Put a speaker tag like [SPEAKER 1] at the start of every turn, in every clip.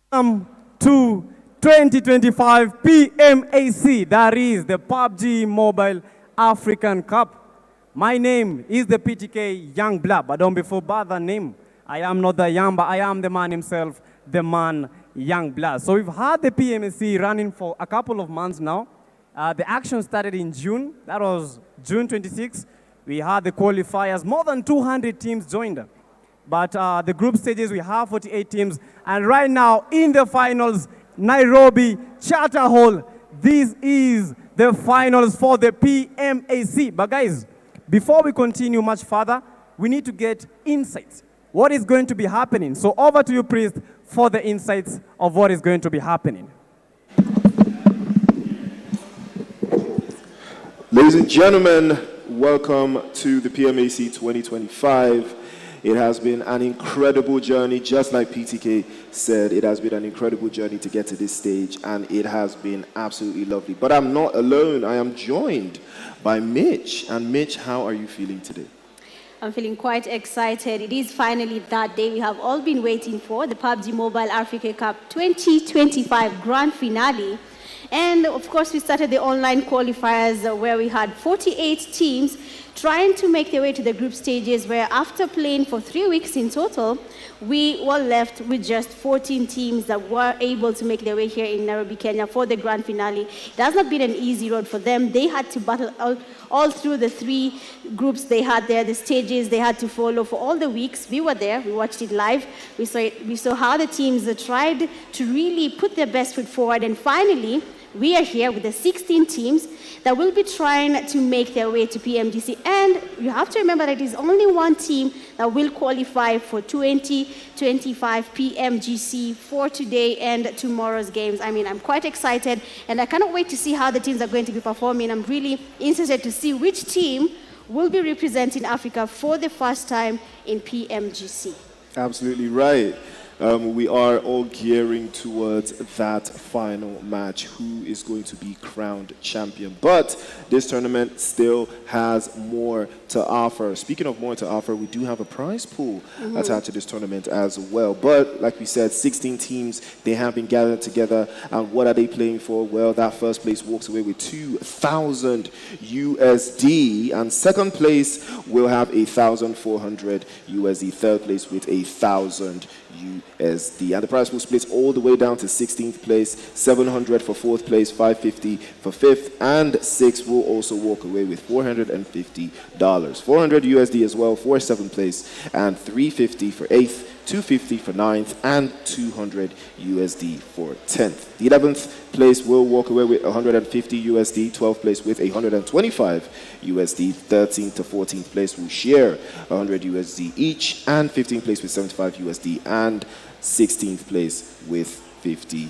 [SPEAKER 1] Welcome to 2025 PMAC, that is the Pubg Mobile African Cup. My name is the PTK Young Blood, but don't be fooled by the name. I am not the young, but I am the man himself, the man Young Blood. So we've had the PMAC running for a couple of months now. The action started in June. That was June 26. We had the qualifiers. More than 200 teams joined. But the group stages, we have 48 teams. And right now, in the finals, Nairobi Charter Hall, this is the finals for the PMAC. But guys, before we continue much further, we need to get insights. What is going to be happening? So over to you, Priest, for the insights of what is going to be happening.
[SPEAKER 2] Ladies and gentlemen, welcome to the PMAC 2025. It has been an incredible journey, just like PTK said. It has been an incredible journey to get to this stage, and it has been absolutely lovely. But I'm not alone. I am joined by Mitch. And Mitch, how are you feeling today?
[SPEAKER 3] I'm feeling quite excited. It is finally that day we have all been waiting for, the Pubg Mobile Africa Cup 2025 Grand Finale. And of course, we started the online qualifiers where we had 48 teams trying to make their way to the group stages, where after playing for 3 weeks in total, we were left with just 14 teams that were able to make their way here in Nairobi, Kenya for the grand finale. It has not been an easy road for them. They had to battle all through the 3 groups they had there, the stages they had to follow for all the weeks. We were there, we watched it live. We saw how the teams tried to really put their best foot forward, and finally, we are here with the 16 teams that will be trying to make their way to PMGC. And you have to remember that it is only one team that will qualify for 2025 PMGC for today and tomorrow's games. I mean, I'm quite excited, and I cannot wait to see how the teams are going to be performing. I'm really interested to see which team will be representing Africa for the first time in PMGC.
[SPEAKER 2] Absolutely right. We are all gearing towards that final match. Who is going to be crowned champion? But this tournament still has more to offer. Speaking of more to offer, we do have a prize pool attached to this tournament as well. But like we said, 16 teams, they have been gathered together. And what are they playing for? Well, that first place walks away with 2,000 USD. And second place will have 1,400 USD. Third place with 1,000 USD. And the prize pool splits all the way down to 16th place, 700 for fourth place, 550 for fifth, and sixth will also walk away with $450. 400 USD as well for seventh place, and 350 for eighth, 250 for ninth, and 200 USD for 10th. The 11th place will walk away with 150 USD, 12th place with 125 USD, 13th to 14th place will share 100 USD each, and 15th place with 75 USD, and 16th place with 50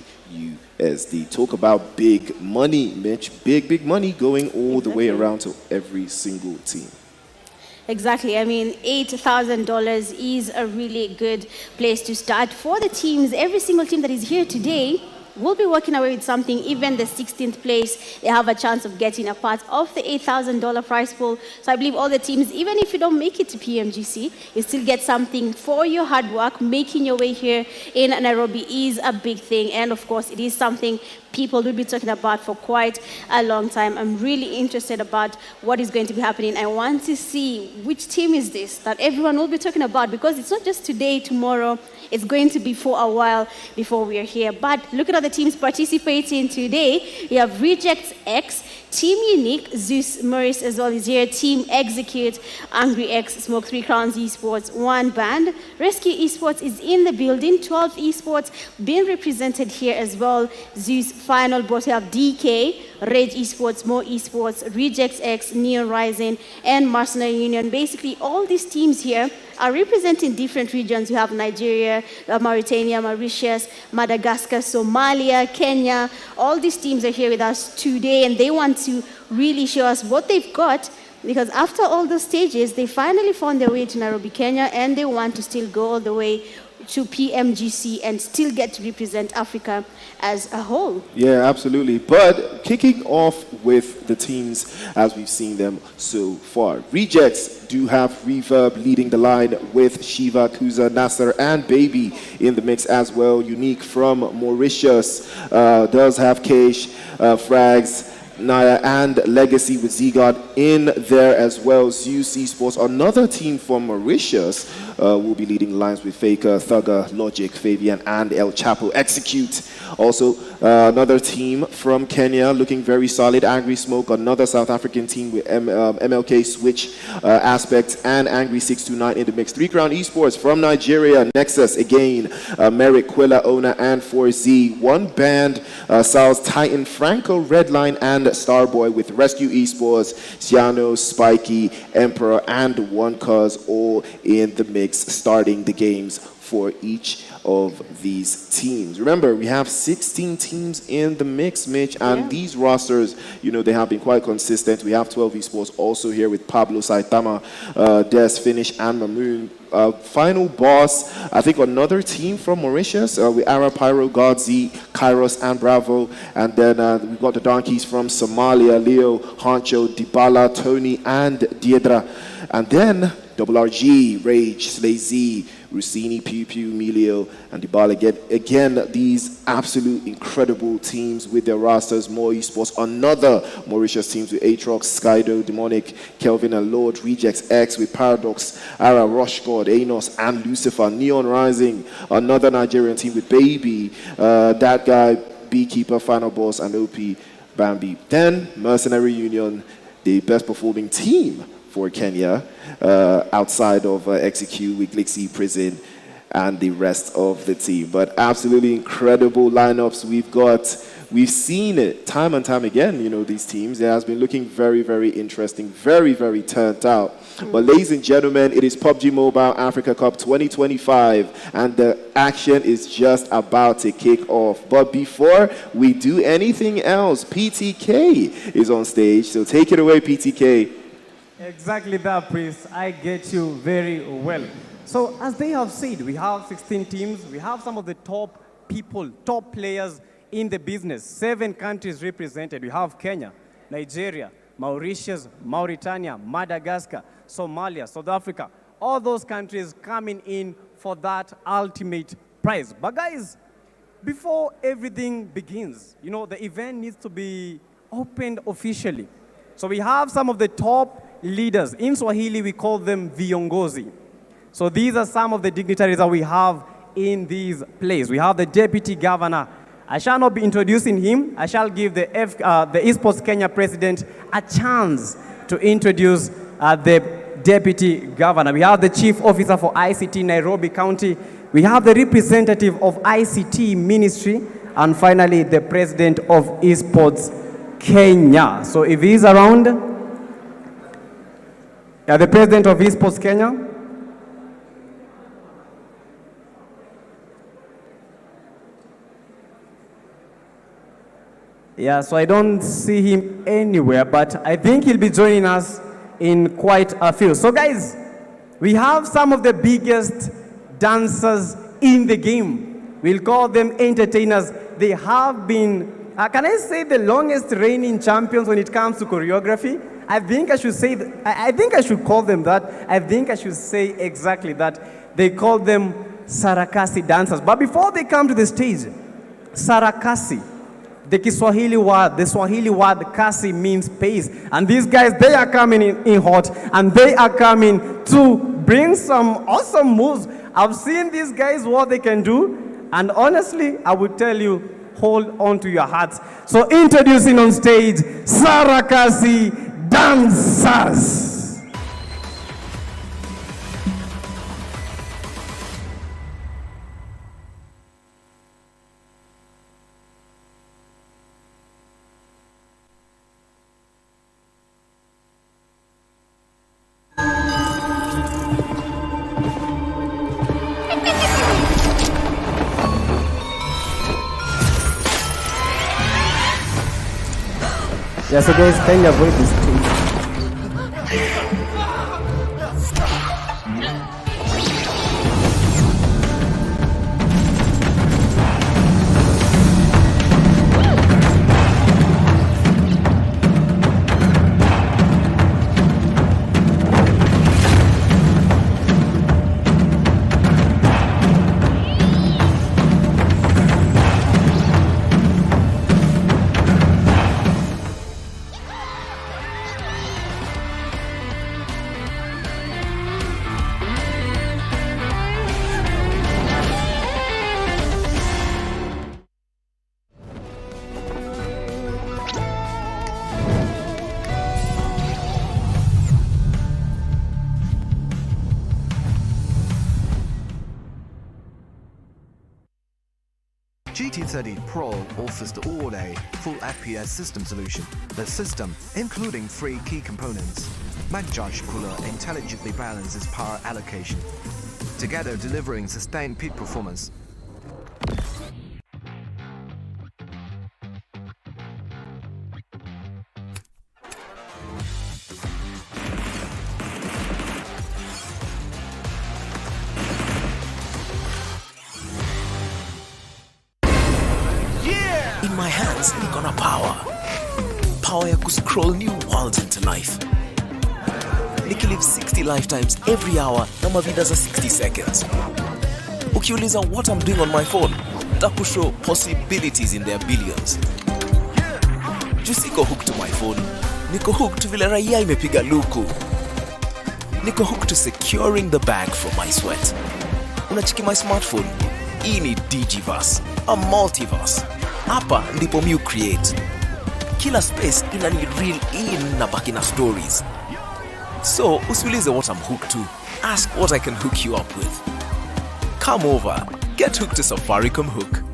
[SPEAKER 2] USD. Talk about big money, Mitch. Big money going all the way around to every single team.
[SPEAKER 3] Exactly. I mean, $8,000 is a really good place to start for the teams. Every single team that is here today will be walking away with something. Even the 16th place, they have a chance of getting a part of the $8,000 prize pool. So I believe all the teams, even if you don't make it to PMGC, you still get something for your hard work. Making your way here in Nairobi is a big thing. And of course, it is something people will be talking about for quite a long time. I'm really interested about what is going to be happening. I want to see which team is this that everyone will be talking about, because it's not just today, tomorrow. It's going to be for a while before we are here. But look at all the teams participating today. We have Rejects X, Team Unique, Zeus Moris as well is here, Team Execute, Angry X, Smoke 3 Crowns Esports, One Band, Rescue Esports is in the building, 12 Esports being represented here as well, Zeus Finalboss, we have DK, RRAGE Esports, Mo Esports, Rejects X, NEONRISING, and Mercenary Union. Basically, all these teams here are representing different regions. We have Nigeria, Mauritania, Mauritius, Madagascar, Somalia, Kenya. All these teams are here with us today, and they want to really show us what they've got, because after all those stages, they finally found their way to Nairobi, Kenya, and they want to still go all the way to PMGC and still get to represent Africa as a whole.
[SPEAKER 2] Yeah, absolutely. But kicking off with the teams as we've seen them so far. Rejects do have Reverb leading the line with Shiva, Kuza, Nasser, and Baby in the mix as well. Unique from Mauritius does have Keish, Frags, Naya, and Legacy with Z-God in there as well. Zeus Esports, another team from Mauritius, will be leading lines with Faker, Thugger, Logic, Fabian, and El Chapo. Execute. Also, another team from Kenya looking very solid. Angry Smoke, another South African team with MLK Switch, Aspect, and Angry 629 in the mix. 3 Crown Esports from Nigeria. Nexus again, Merrick, Quilla, Ona, and 4Z. One Band, Sal's Titan, Franco, Redline, and Starboy with Rescue Esports, Ciano, Spiky, Emperor, and One Cuz all in the mix, starting the games for each of these teams. Remember, we have 16 teams in the mix, Mitch, and these rosters, you know, they have been quite consistent. We have 12 Esports also here with Pablo, Saitama, Des, Finish, and Mamoon. Final boss, I think another team from Mauritius with Ara, Pyro, Godzi, Kairos, and Bravo. And then we've got the donkeys from Somalia, Leo, Honcho, Dybala, Tony, and Diedra. And then RRAGE, Rage, Slay Z, Rossini, Pew Pew, Emilio, and Dybala. Again, these absolute incredible teams with their rosters. More Esports, another Mauritius teams with Atrox, Skydo, Demonic, Kelvin and Lord, Rejects X with Paradox, Ara, Rush God, Anos, and Lucifer. NEONRISING, another Nigerian team with Baby, That Guy, Beekeeper, Final Boss, and OP Bambi. Then Mercenary Union, the best performing team for Kenya, outside of Execute with Glixie, Prison, and the rest of the team. But absolutely incredible lineups we've got. We've seen it time and time again, you know, these teams. It has been looking very, very interesting, very, very turned out. But ladies and gentlemen, it is PUBG Mobile Africa Cup 2025, and the action is just about to kick off. But before we do anything else, PTK is on stage. So take it away, PTK.
[SPEAKER 1] Exactly that, Prince. I get you very well. So as they have said, we have 16 teams. We have some of the top people, top players in the business. 7 countries represented. We have Kenya, Nigeria, Mauritius, Mauritania, Madagascar, Somalia, South Africa. All those countries coming in for that ultimate prize. But guys, before everything begins, the event needs to be opened officially. So we have some of the top leaders. In Swahili, we call them viongozi. So these are some of the dignitaries that we have in this place. We have the Deputy Governor. I shall not be introducing him. I shall give the Esports Kenya President a chance to introduce the Deputy Governor. We have the Chief Officer for ICT Nairobi County. We have the representative of ICT Ministry. And finally, the President of Esports Kenya. So if he is around, the President of Esports Kenya. Yeah, so I don't see him anywhere, but I think he'll be joining us in quite a few. So guys, we have some of the biggest dancers in the game. We'll call them entertainers. They have been, can I say, the longest reigning champions when it comes to choreography? I think I should say, I think I should call them that. I think I should say exactly that. They call them Sarakasi dancers. But before they come to the stage, Sarakasi, the Swahili word kasi means pace. And these guys, they are coming in hot, and they are coming to bring some awesome moves. I've seen these guys, what they can do, and honestly, I would tell you, hold on to your hearts. So introducing on stage, Sarakasi dancers. Yeah, so guys, kindly avoid this stage.
[SPEAKER 4] GT30 Pro offers the all-A full FPS system solution. The system, including 3 key components, MagJudge cooler intelligently balances power allocation, together delivering sustained peak performance.
[SPEAKER 5] In my hands, niko na power ya kuscroll new worlds into life. Nikilive 60 lifetimes every hour na mavida za 60 seconds. Ukiuliza what I'm doing on my phone, takushow possibilities in their billions. Jusiko hooked to my phone, niko hooked vile raia imepiga luku. Niko hooked to securing the bag from my sweat. Unachiki my smartphone, hii ni Digiverse, a multiverse. Hapa ndipo mi create. Kila space ina ni real in na baki na stories. So, usiulize what I'm hooked to. Ask what I can hook you up with. Come over. Get hooked to Safaricom Hook.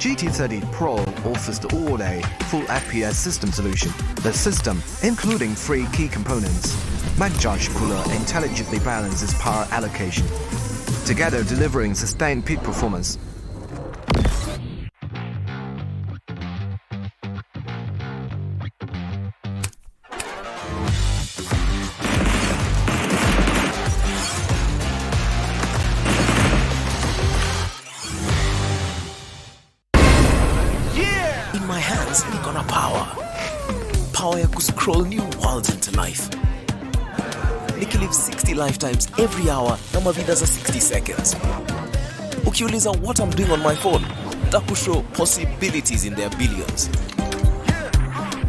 [SPEAKER 4] GT30 Pro offers the all-A full FPS system solution. The system, including 3 key components, MagJudge cooler intelligently balances power allocation, together delivering sustained peak performance.
[SPEAKER 5] In my hands, niko na power ya kuscroll new worlds into life. Nikilive 60 lifetimes every hour na mavida za 60 seconds. Ukiuliza what I'm doing on my phone, takushow possibilities in their billions.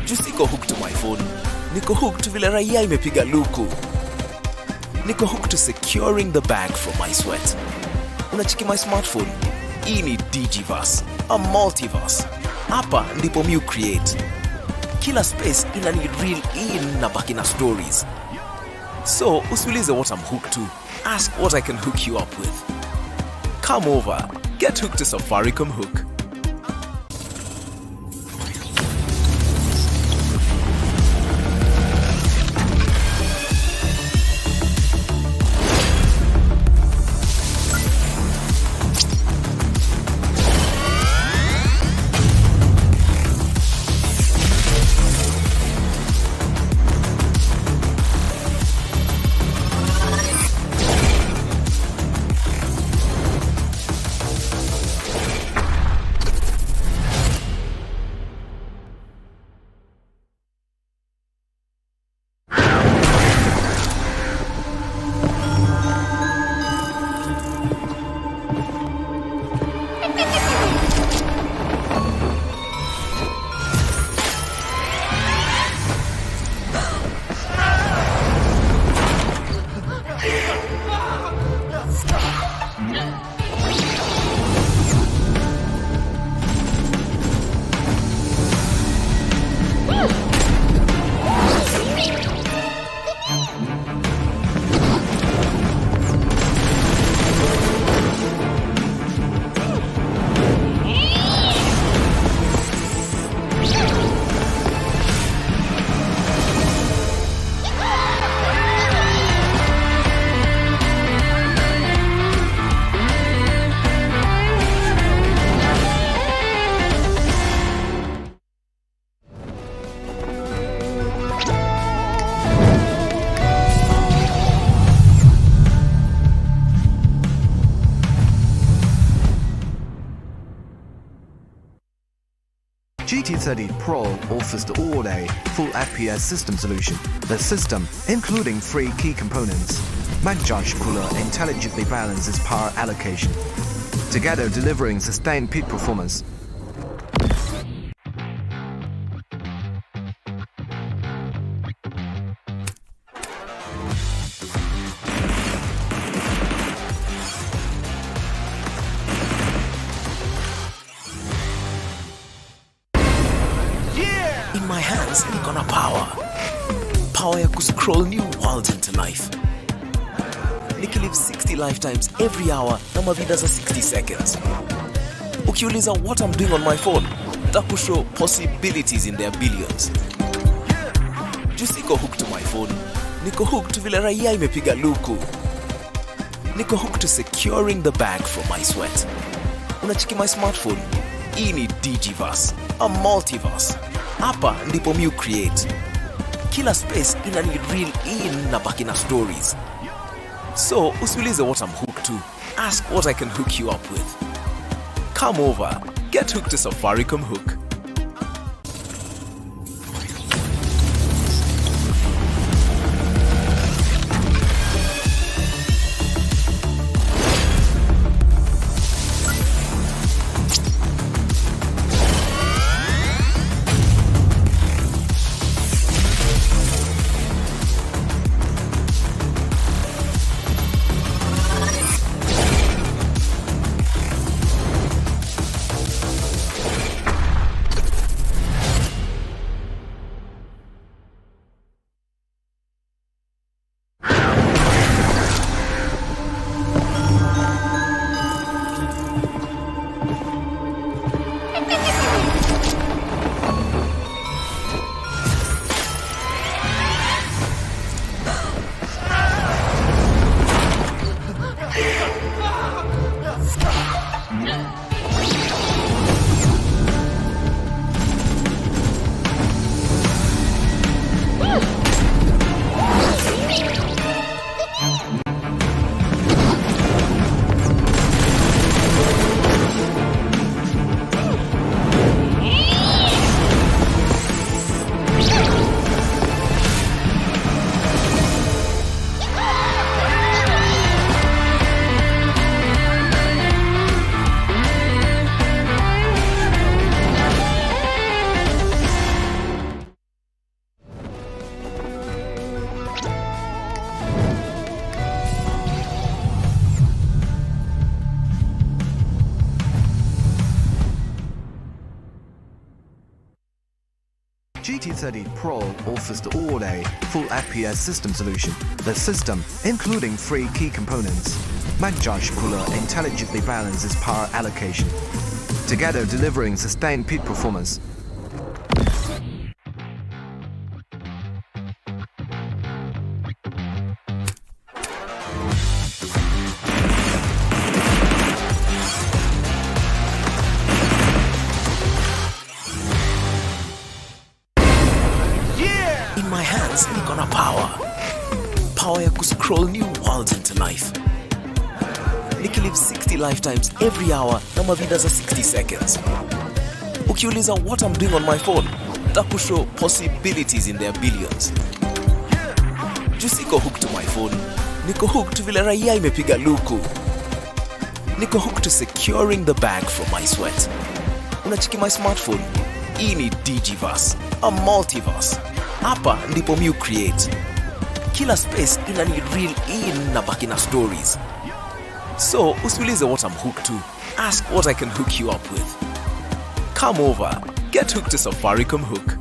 [SPEAKER 5] Jusiko hooked to my phone, niko hooked vile raia imepiga luku. Niko hooked to securing the bag from my sweat. Unachiki my smartphone, hii ni Digiverse, a multiverse. Hapa ndipo mu create. Kila space ina ni real in na baki na stories. So, usiulize what I'm hooked to. Ask what I can hook you up with. Come over. Get hooked to Safaricom Hook.
[SPEAKER 4] GT30 Pro offers the all-A full FPS system solution. The system, including 3 key components, MagJudge cooler intelligently balances power allocation, together delivering sustained peak performance.
[SPEAKER 5] In my hands, niko na power ya kuscroll new worlds into life. Nikilive 60 lifetimes every hour na mavida za 60 seconds. Ukiuliza what I'm doing on my phone, takushow possibilities in their billions. Jusiko hooked to my phone, niko hooked vile raia imepiga luku. Niko hooked to securing the bag from my sweat. Unachiki my smartphone, hii ni Digiverse, a multiverse. Hapa ndipo mu create. Kila space ina ni real in na baki na stories. So, usiulize what I'm hooked to. Ask what I can hook you up with. Come over. Get hooked to Safaricom Hook.
[SPEAKER 4] GT30 Pro offers the all-A full FPS system solution. The system, including free key components, Mag-Judge cooler intelligently balances power allocation, together delivering sustained peak performance.
[SPEAKER 5] In my hands, niko na power ya kuscroll new worlds into life. Nikilive 60 lifetimes every hour na mavida za 60 seconds. Ukiuliza what I'm doing on my phone, takushow possibilities in their billions. Jusiko hooked to my phone, niko hooked vile raia imepiga luku. Niko hooked to securing the bag from my sweat. Unachiki my smartphone, hii ni Digiverse, a multiverse. Hapa ndipo mu create. Kila space inani reel in na baki na stories. So, usiulize what I'm hooked to. Ask what I can hook you up with. Come over. Get hooked to Safaricom Hook.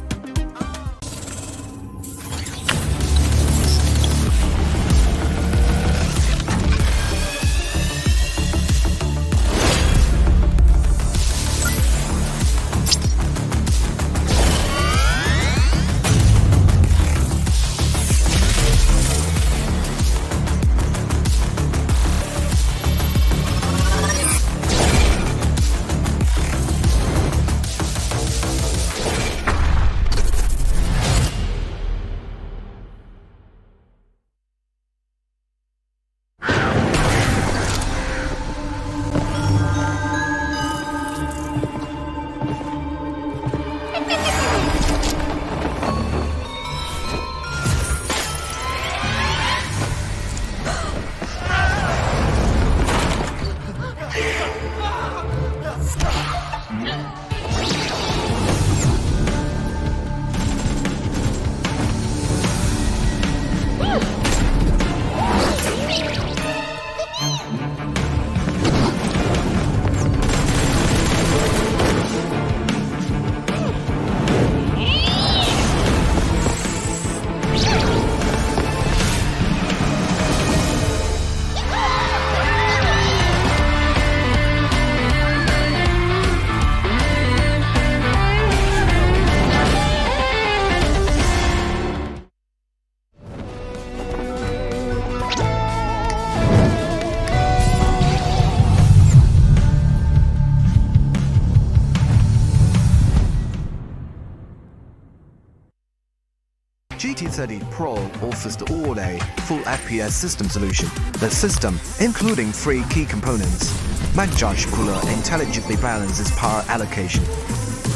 [SPEAKER 4] GT30 Pro offers the all-A full FPS system solution. The system, including free key components, Mag-Judge cooler intelligently balances power allocation,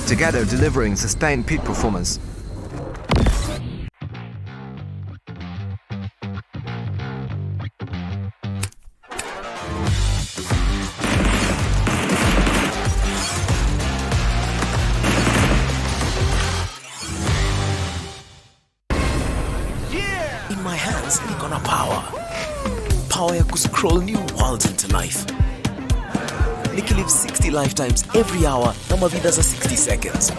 [SPEAKER 4] together delivering sustained peak performance.
[SPEAKER 5] In my hands, niko na power ya kuscroll new worlds into life. Nikilive 60 lifetimes every hour na mavida za 60 seconds.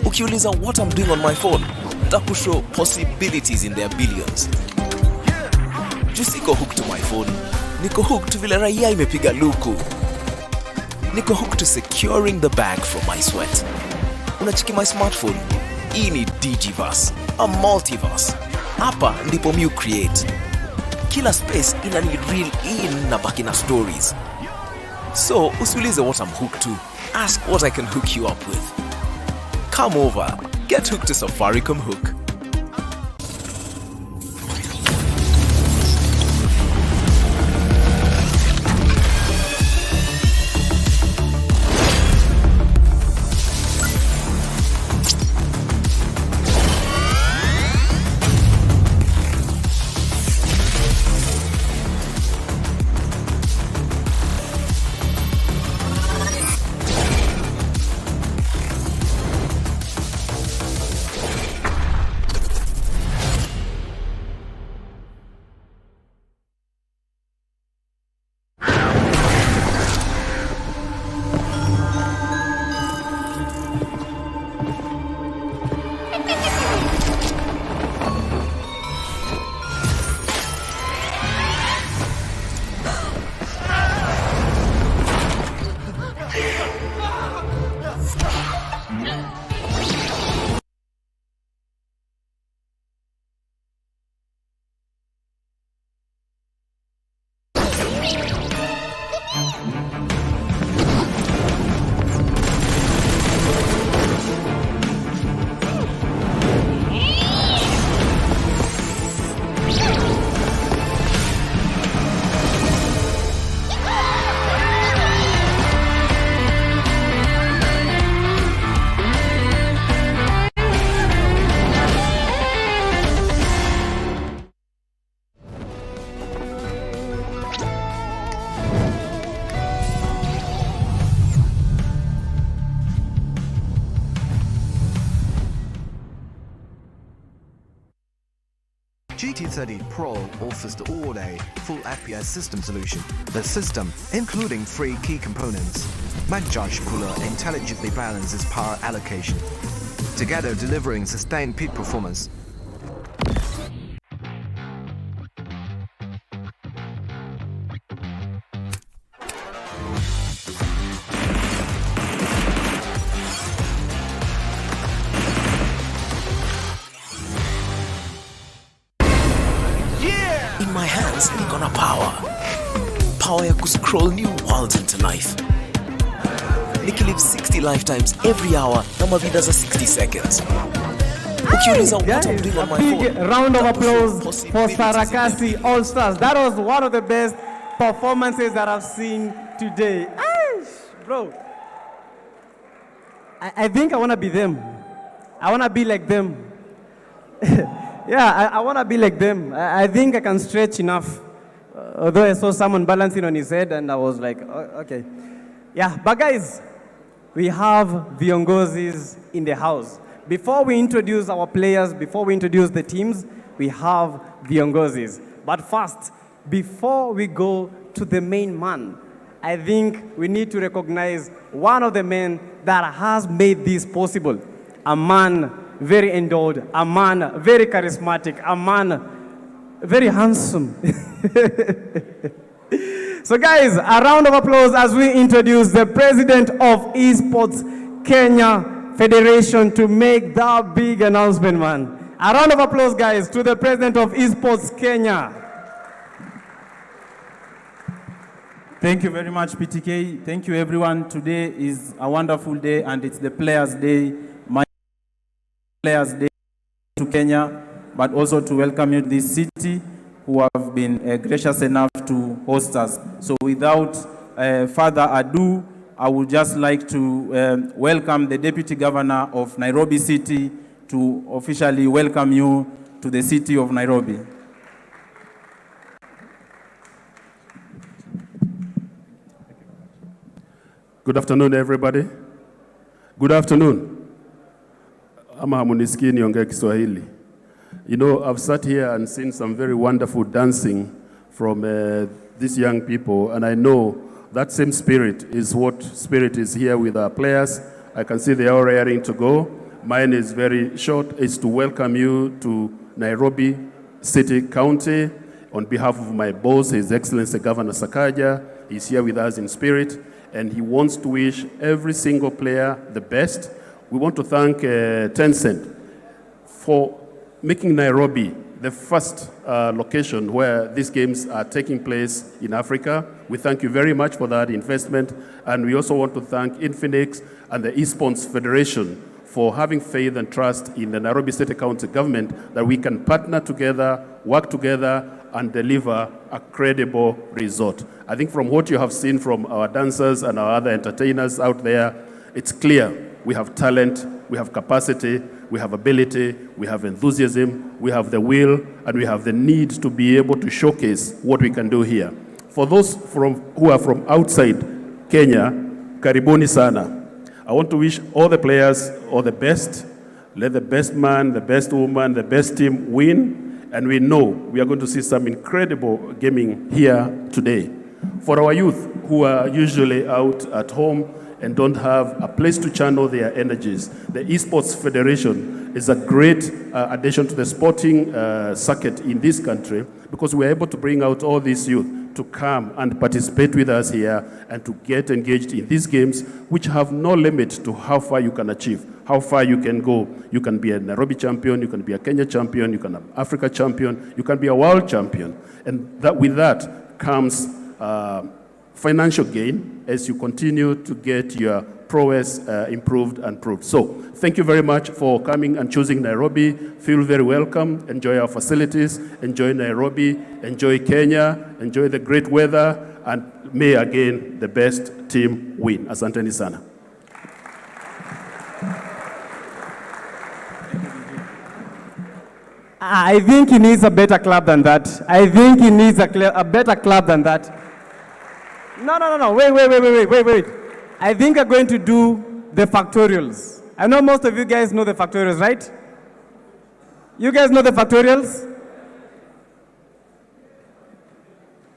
[SPEAKER 5] Ukiuliza what I'm doing on my phone, takushow possibilities in their billions. Jusiko hooked to my phone, niko hooked vile raia imepiga luku. Niko hooked to securing the bag from my sweat. Unachiki my smartphone, hii ni Digiverse, a multiverse. Hapa ndipo mu create. Kila space inani reel in na baki na stories. So, usiulize what I'm hooked to. Ask what I can hook you up with. Come over. Get hooked to Safaricom Hook.
[SPEAKER 4] GT30 Pro offers the all-day full FPS system solution. The system, including three key components, MagJudge cooler intelligently balances power allocation, together delivering sustained peak performance.
[SPEAKER 5] In my hands, niko na power ya kuscroll new worlds into life. Nikilive 60 lifetimes every hour na mavida za 60 seconds. Ukiuliza what I'm doing on my phone.
[SPEAKER 1] Big round of applause for Sarakasi All Stars. That was one of the best performances that I've seen today. Bro, I think I want to be them. I want to be like them. Yeah, I want to be like them. I think I can stretch enough. Although I saw someone balancing on his head and I was like, oh, okay. Yeah, but guys, we have Viongozis in the house. Before we introduce our players, before we introduce the teams, we have Viongozis. But first, before we go to the main man, I think we need to recognize one of the men that has made this possible. A man very endowed, a man very charismatic, a man very handsome. So guys, a round of applause as we introduce the president of Esports Kenya Federation to make that big announcement, man. A round of applause, guys, to the president of Esports Kenya.
[SPEAKER 6] Thank you very much, PTK. Thank you, everyone. Today is a wonderful day, and it's the Players' Day. My Players' Day to Kenya, but also to welcome you to this city who have been gracious enough to host us. So without further ado, I would just like to welcome the Deputy Governor of Nairobi City to officially welcome you to the city of Nairobi.
[SPEAKER 7] Good afternoon, everybody. Good afternoon. Ama munisikii niongee Kiswahili. You know, I've sat here and seen some very wonderful dancing from these young people, and I know that same spirit is what spirit is here with our players. I can see they are raring to go. Mine is very short. It's to welcome you to Nairobi City County on behalf of my boss, His Excellency Governor Sakaja. He's here with us in spirit, and he wants to wish every single player the best. We want to thank Tencent for making Nairobi the first location where these games are taking place in Africa. We thank you very much for that investment. And we also want to thank Infinix and the Esports Federation for having faith and trust in the Nairobi State County government that we can partner together, work together, and deliver a credible result. I think from what you have seen from our dancers and our other entertainers out there, it's clear we have talent, we have capacity, we have ability, we have enthusiasm, we have the will, and we have the need to be able to showcase what we can do here. For those who are from outside Kenya, karibuni sana. I want to wish all the players all the best. Let the best man, the best woman, the best team win. And we know we are going to see some incredible gaming here today. For our youth who are usually out at home and don't have a place to channel their energies, the Esports Federation is a great addition to the sporting circuit in this country, because we're able to bring out all these youth to come and participate with us here and to get engaged in these games, which have no limit to how far you can achieve, how far you can go. You can be a Nairobi champion, you can be a Kenya champion, you can be an Africa champion, you can be a world champion. And that, with that comes financial gain as you continue to get your prowess improved and proved. So thank you very much for coming and choosing Nairobi. Feel very welcome. Enjoy our facilities. Enjoy Nairobi. Enjoy Kenya. Enjoy the great weather. And may again the best team win. Asanteni sana.
[SPEAKER 1] I think he needs a better club than that. I think he needs a better club than that. No. Wait. I think we're going to do the factorials. I know most of you guys know the factorials, right? You guys know the factorials?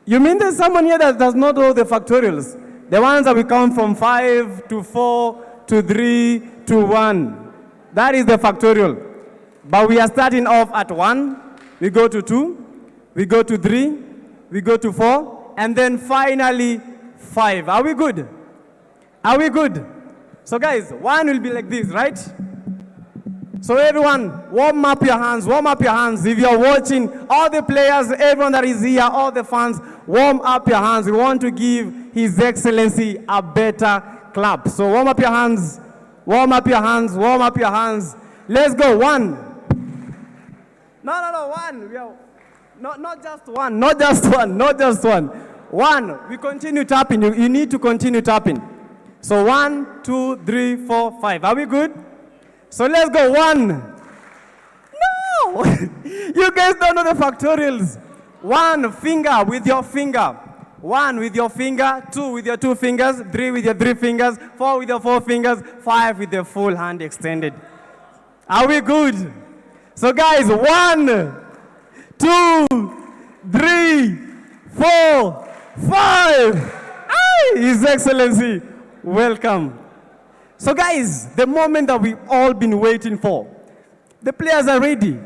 [SPEAKER 1] You mean there's someone here that does not know the factorials? The ones that we count from 5 to 4 to 3 to 1. That is the factorial. But we are starting off at 1, we go to 2, we go to 3, we go to 4, and then finally 5. Are we good? Are we good? So guys, 1 will be like this, right? So everyone, warm up your hands, warm up your hands. If you're watching, all the players, everyone that is here, all the fans, warm up your hands. We want to give His Excellency a better clap. So warm up your hands, warm up your hands, warm up your hands. Let's go, 1. No, 1. We are, not just 1, not just 1, not just 1. 1, we continue tapping. You need to continue tapping. So 1, 2, 3, 4, 5. Are we good? So let's go. 1. No! You guys don't know the factorials. 1 finger with your finger. 1 with your finger, 2 with your 2 fingers, 3 with your 3 fingers, 4 with your 4 fingers, 5 with the full hand extended. Are we good? So guys, 1, 2, 3, 4, 5. His Excellency, welcome. So guys, the moment that we've all been waiting for. The players are ready.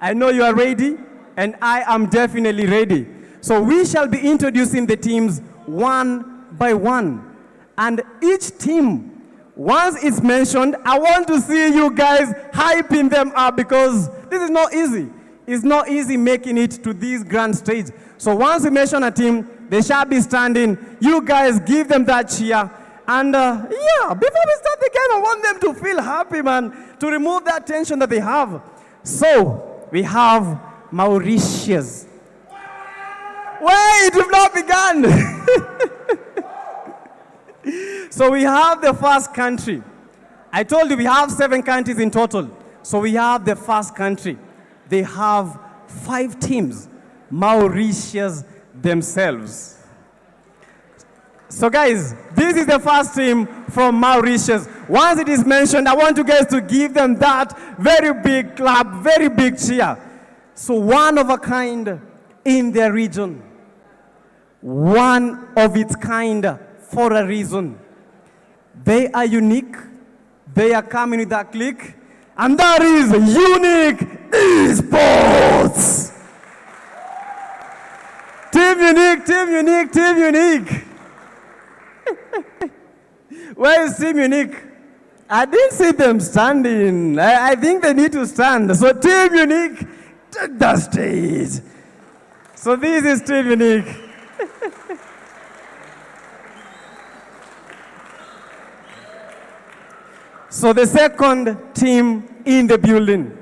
[SPEAKER 1] I know you are ready, and I am definitely ready. So we shall be introducing the teams one by one. And each team, once it's mentioned, I want to see you guys hyping them up, because this is not easy. It's not easy making it to this grand stage. So once we mention a team, they shall be standing. You guys give them that cheer. And yeah, before we start the game, I want them to feel happy, man, to remove that tension that they have. So we have Mauritius. Wait, we've not begun. So we have the first country. I told you we have 7 countries in total. So we have the first country. They have 5 teams, Mauritius themselves. So guys, this is the first team from Mauritius. Once it is mentioned, I want you guys to give them that very big clap, very big cheer. So one of a kind in their region. One of its kind for a reason. They are unique. They are coming with that click. And that is Unique Esports. Team Unique, Team Unique, Team Unique. Where is Team Unique? I didn't see them standing. I think they need to stand. So Team Unique, take the stage. So this is Team Unique. So the second team in the building,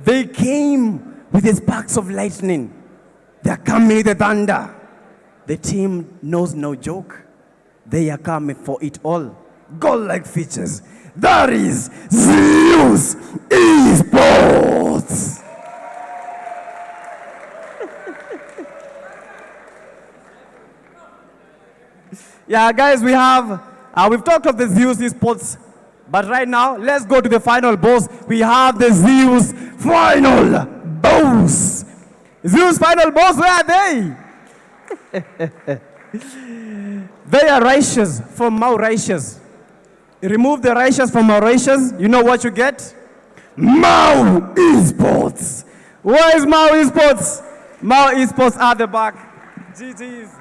[SPEAKER 1] they came with the sparks of lightning. They are coming with the thunder. The team knows no joke. They are coming for it all. Goal-like features. That is Zeus Esports. Yeah, guys, we've talked of the Zeus Esports, but right now, let's go to the final boss. We have the Zeus Finalboss. Zeus Finalboss, where are they? They are righteous from Mauritius. Remove the righteous from Mauritius, you know what you get? Mau Esports. Where is Mau Esports? Mau Esports at the back. GG's.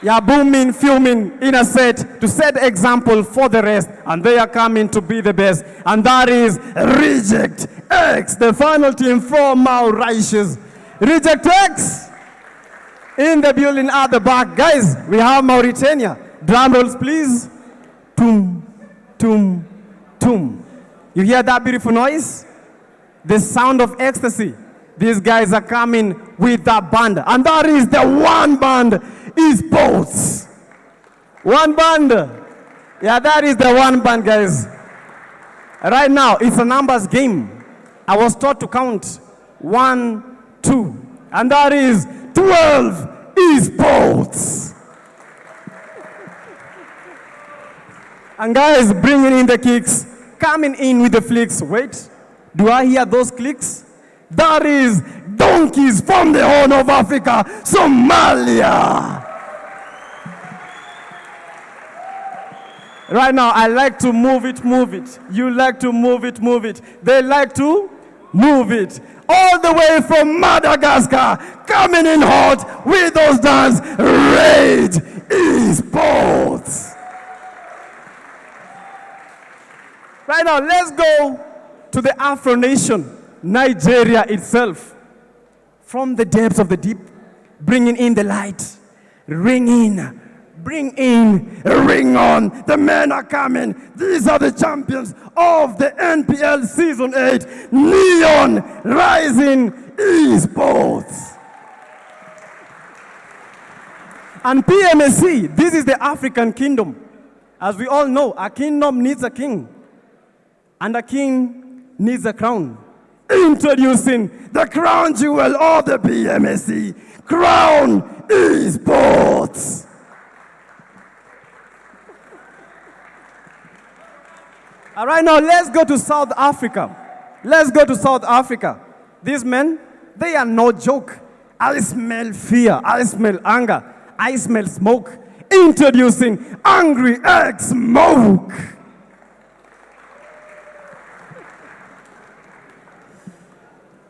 [SPEAKER 1] Yeah, booming, fuming in a set to set example for the rest, and they are coming to be the best, and that is Reject X, the final team from Mauritius. Reject X in the building at the back. Guys, we have Mauritania. Drum rolls, please. Toom, toom, toom. You hear that beautiful noise? The sound of ecstasy. These guys are coming with that band, and that is the one band Esports. One band. Yeah, that is the one band, guys. Right now, it's a numbers game. I was taught to count 1, 2, and that is 12 Esports. And guys, bringing in the kicks, coming in with the flicks. Wait, do I hear those clicks? That is donkeys from the Horn of Africa, Somalia. Right now, I like to move it, move it. You like to move it, move it. They like to move it. All the way from Madagascar, coming in hot with those dance, RRAGE Esports. Right now, let's go to the Afro nation, Nigeria itself. From the depths of the deep, bringing in the light. Ring in, bring in, ring on. The men are coming. These are the champions of the NPL Season 8, NEONRISING Esports. And PMAA, this is the African kingdom. As we all know, a kingdom needs a king. And a king needs a crown. Introducing the crown jewel of the PMAA, Crown Esports. All right, now let's go to South Africa. Let's go to South Africa. These men, they are no joke. I smell fear, I smell anger, I smell smoke. Introducing Angry X Smoke.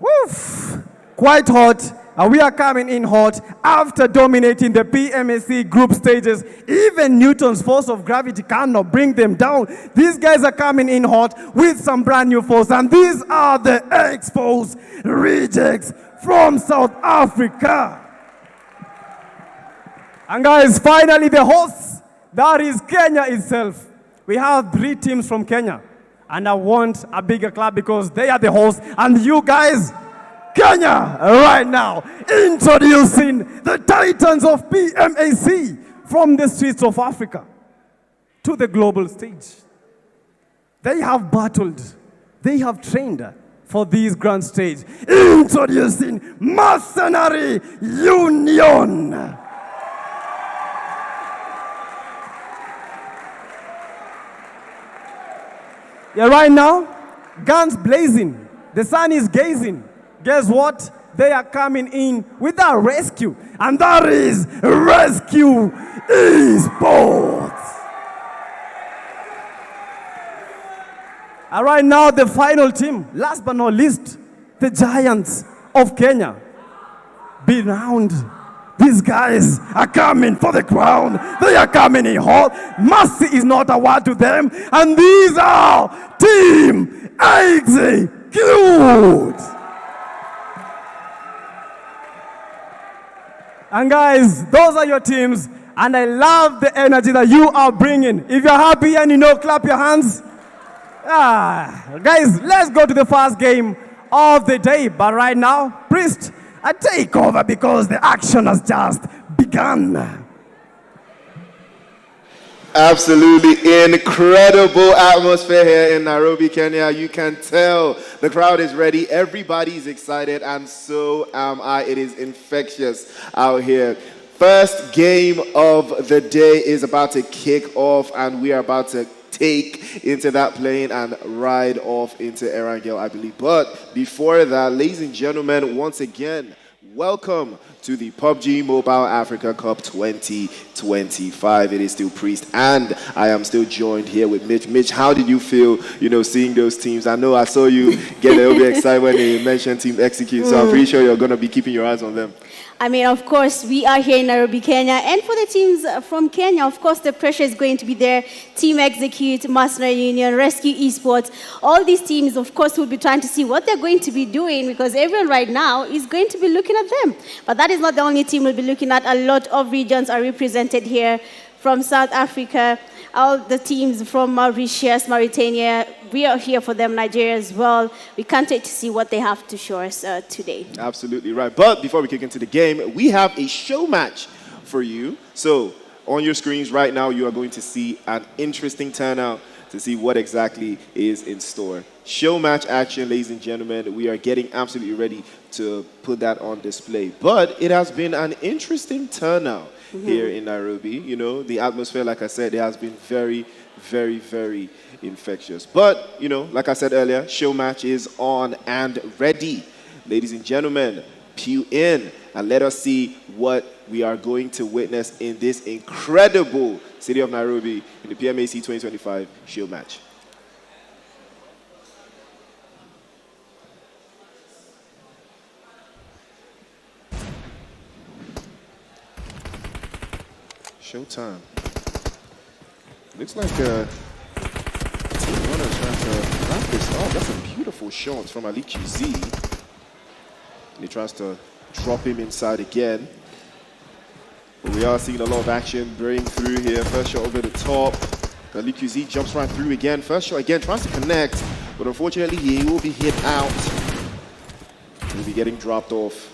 [SPEAKER 1] Woof! Quite hot. We are coming in hot after dominating the PMAA group stages. Even Newton's force of gravity cannot bring them down. These guys are coming in hot with some brand new force, and these are the X-Force rejects from South Africa. And guys, finally the hosts, that is Kenya itself. We have 3 teams from Kenya. And I want a bigger clap because they are the hosts. And you guys, Kenya, right now, introducing the titans of PMAA from the streets of Africa to the global stage. They have battled, they have trained for this grand stage. Introducing Mercenary Union. Yeah, right now, guns blazing, the sun is gazing. Guess what? They are coming in with a rescue, and that is Rescue Esports. And right now, the final team, last but not least, the Giants of Kenya. Be round. These guys are coming for the crown. They are coming in hot. Mercy is not a word to them. And these are Team Execute. And guys, those are your teams. And I love the energy that you are bringing. If you're happy and you know, clap your hands. Guys, let's go to the first game of the day. But right now, Priest, I take over because the action has just begun.
[SPEAKER 2] Absolutely incredible atmosphere here in Nairobi, Kenya. You can tell the crowd is ready. Everybody is excited, and so am I. It is infectious out here. First game of the day is about to kick off, and we are about to take into that plane and ride off into Erangel, I believe. But before that, ladies and gentlemen, once again, welcome to the Pubg Mobile Africa Cup 2025. It is still Priest, and I am still joined here with Mitch. Mitch, how did you feel, seeing those teams? I know I saw you get a little bit excited when they mentioned Team Execute, so I'm pretty sure you're going to be keeping your eyes on them.
[SPEAKER 3] I mean, of course, we are here in Nairobi, Kenya. And for the teams from Kenya, of course, the pressure is going to be there. Team Execute, Mercenary Union, Rescue Esports, all these teams, of course, will be trying to see what they're going to be doing because everyone right now is going to be looking at them. But that is not the only team we'll be looking at. A lot of regions are represented here from South Africa. All the teams from Mauritius, Mauritania, we are here for them, Nigeria as well. We can't wait to see what they have to show us today.
[SPEAKER 2] Absolutely right. But before we kick into the game, we have a show match for you. So on your screens right now, you are going to see an interesting turnout to see what exactly is in store. Show match action, ladies and gentlemen. We are getting absolutely ready to put that on display. But it has been an interesting turnout here in Nairobi. The atmosphere, like I said, it has been very, very, very infectious. But, like I said earlier, show match is on and ready. Ladies and gentlemen, pew in and let us see what we are going to witness in this incredible city of Nairobi in the PMAC 2025 show match. Showtime. Looks like Team Runner is trying to wrap this up. That's a beautiful shot from Alichi Z. And he tries to drop him inside again. But we are seeing a lot of action breaking through here. First shot over the top. Alichi Z jumps right through again. First shot again, tries to connect. But unfortunately, he will be hit out. He'll be getting dropped off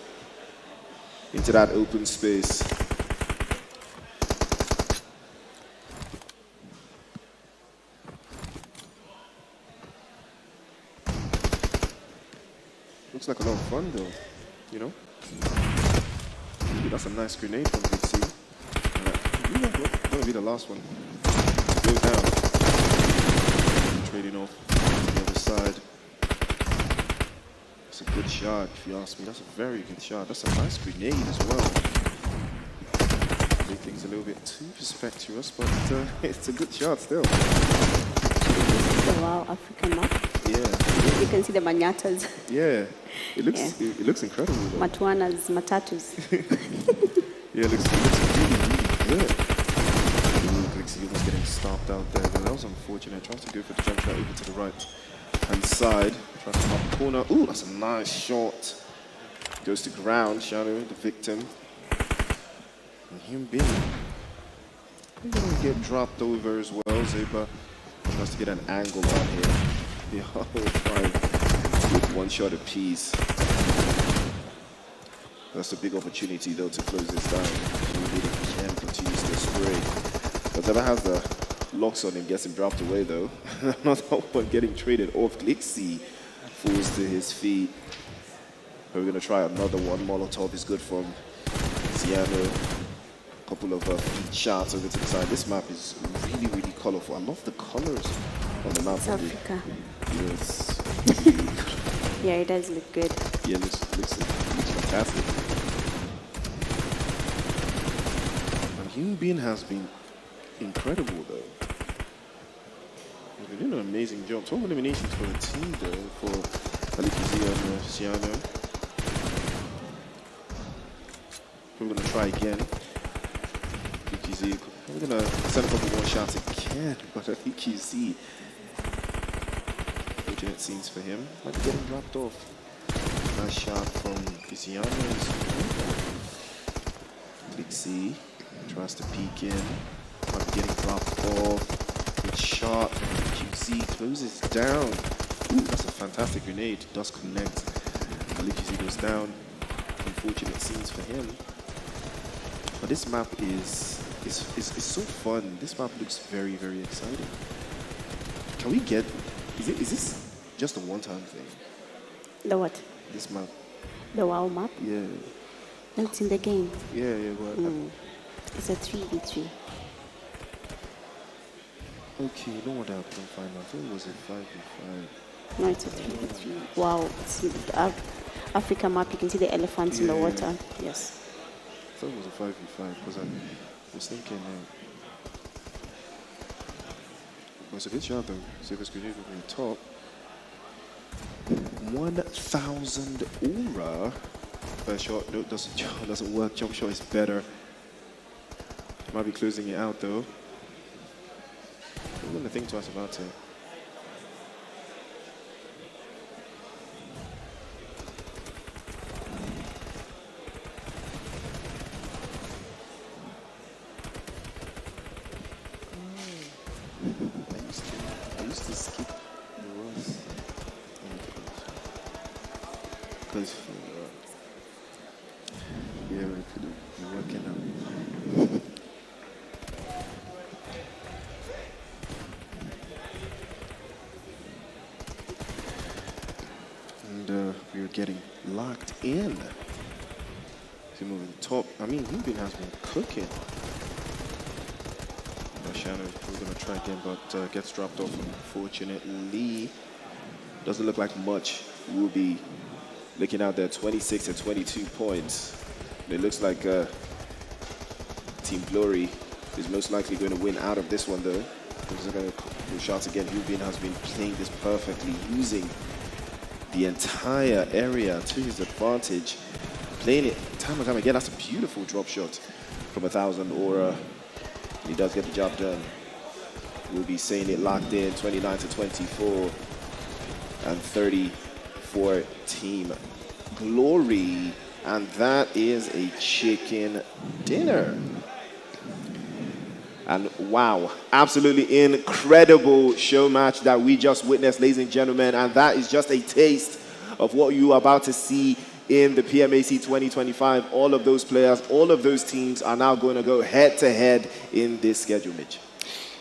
[SPEAKER 2] into that open space. Looks like a lot of fun though, Ooh, that's a nice grenade from Big C. That will be the last one. Go down. Trading off to the other side. It's a good shot, if you ask me. That's a very good shot. That's a nice grenade as well. Make things a little bit too perspectuous, but it's a good shot still.
[SPEAKER 3] Wow, African map.
[SPEAKER 2] Yeah.
[SPEAKER 3] You can see the manyatas.
[SPEAKER 2] Yeah. It looks incredible though.
[SPEAKER 3] Matuanas, matatus.
[SPEAKER 2] Yeah, it looks really, really good. Looks like he was getting stopped out there, but that was unfortunate. Trying to go for the jump shot over to the right hand side. Trying to come up the corner. Ooh, that's a nice shot. Goes to ground, Shadow, the victim. And him being going to get dropped over as well. Zeba tries to get an angle on here. They are all fine with one shot apiece. That's a big opportunity though to close this down. He can continue to spray. But Zeba has the locks on him, gets him dropped away though. Another one getting traded off. Glixie falls to his feet. We're going to try another one. Molotov is good from Ziano. A couple of feet shots over to the side. This map is really, really colorful. I love the colors on the map.
[SPEAKER 3] South Africa.
[SPEAKER 2] Yes.
[SPEAKER 3] Yeah, it does look good.
[SPEAKER 2] Yeah, it looks fantastic. And Human Being has been incredible though. They're doing an amazing job. 12 eliminations for the team though, for Alikizia and Siano. We're going to try again. We're going to send a couple more shots again, but I think you see fortunate scenes for him. Might be getting dropped off. Nice shot from Cristiano. Click C. Tries to peek in. But getting dropped off. Good shot. QC closes down. Ooh, that's a fantastic grenade. Does connect. I believe QC goes down. Unfortunate scenes for him. But this map is so fun. This map looks very, very exciting. Can we get... Is this just a one-time thing?
[SPEAKER 3] The what?
[SPEAKER 2] This map.
[SPEAKER 3] The WoW map?
[SPEAKER 2] Yeah.
[SPEAKER 3] No, it's in the game.
[SPEAKER 2] Yeah, but...
[SPEAKER 3] It's a 3v3.
[SPEAKER 2] Okay, no wonder I couldn't find out. I thought it was a 5v5.
[SPEAKER 3] No, it's a 3v3. Wow, it's the Africa map. You can see the elephants in the water. Yes.
[SPEAKER 2] I thought it was a 5v5 because I was thinking... It was a good shot though. Zeus grenade over the top. 1,000 aura. First shot, no, doesn't work. Jump shot is better. Might be closing it out though. I'm gonna think twice about it. I used to skip the runs. Because yeah, it could be working out. And we're getting locked in. He's moving top. I mean, Rubin has been cooking. Shadow, we're going to try again, but gets dropped off, unfortunately. Doesn't look like much. We'll be looking out there, 26 and 22 points. It looks like Team Glory is most likely going to win out of this one, though. He's going to do shots again. Rubin has been playing this perfectly, using the entire area to his advantage. Playing it time and time again. That's a beautiful drop shot from 1,000 aura. He does get the job done. We'll be saying it locked in, 29 to 24 and 30 for Team Glory. And that is a chicken dinner. And wow, absolutely incredible show match that we just witnessed, ladies and gentlemen. And that is just a taste of what you are about to see in the PMAC 2025. All of those players, all of those teams are now going to go head-to-head in this schedule, Mitch.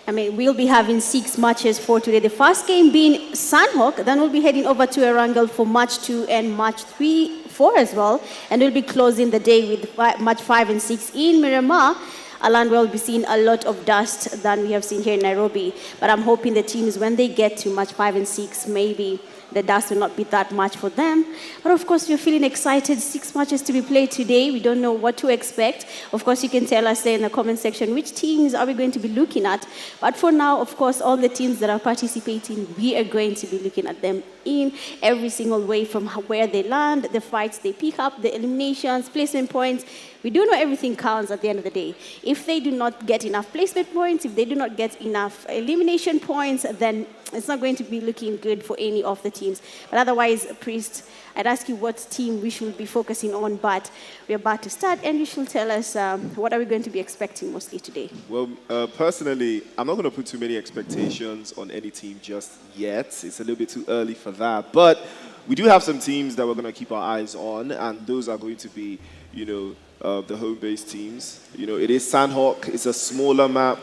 [SPEAKER 3] I mean, we'll be having 6 matches for today. The first game being Sanhok, then we'll be heading over to Erangel for match 2 and match 3, 4 as well. And we'll be closing the day with match 5 and 6 in Miramar. A land where we'll be seeing a lot of dust than we have seen here in Nairobi. But I'm hoping the teams, when they get to match 5 and 6, maybe the dust will not be that much for them. But of course, we're feeling excited. 6 matches to be played today. We don't know what to expect. Of course, you can tell us there in the comment section which teams are we going to be looking at. But for now, of course, all the teams that are participating, we are going to be looking at them in every single way, from where they land, the fights they pick up, the eliminations, placement points. We do know everything counts at the end of the day. If they do not get enough placement points, if they do not get enough elimination points, then it's not going to be looking good for any of the teams. But otherwise, Priest, I'd ask you what team we should be focusing on, but we're about to start, and you should tell us what are we going to be expecting mostly today.
[SPEAKER 2] Well, personally, I'm not going to put too many expectations on any team just yet. It's a little bit too early for that. But we do have some teams that we're going to keep our eyes on, and those are going to be, you know, the home-based teams. You know, it is Sanhok. It's a smaller map.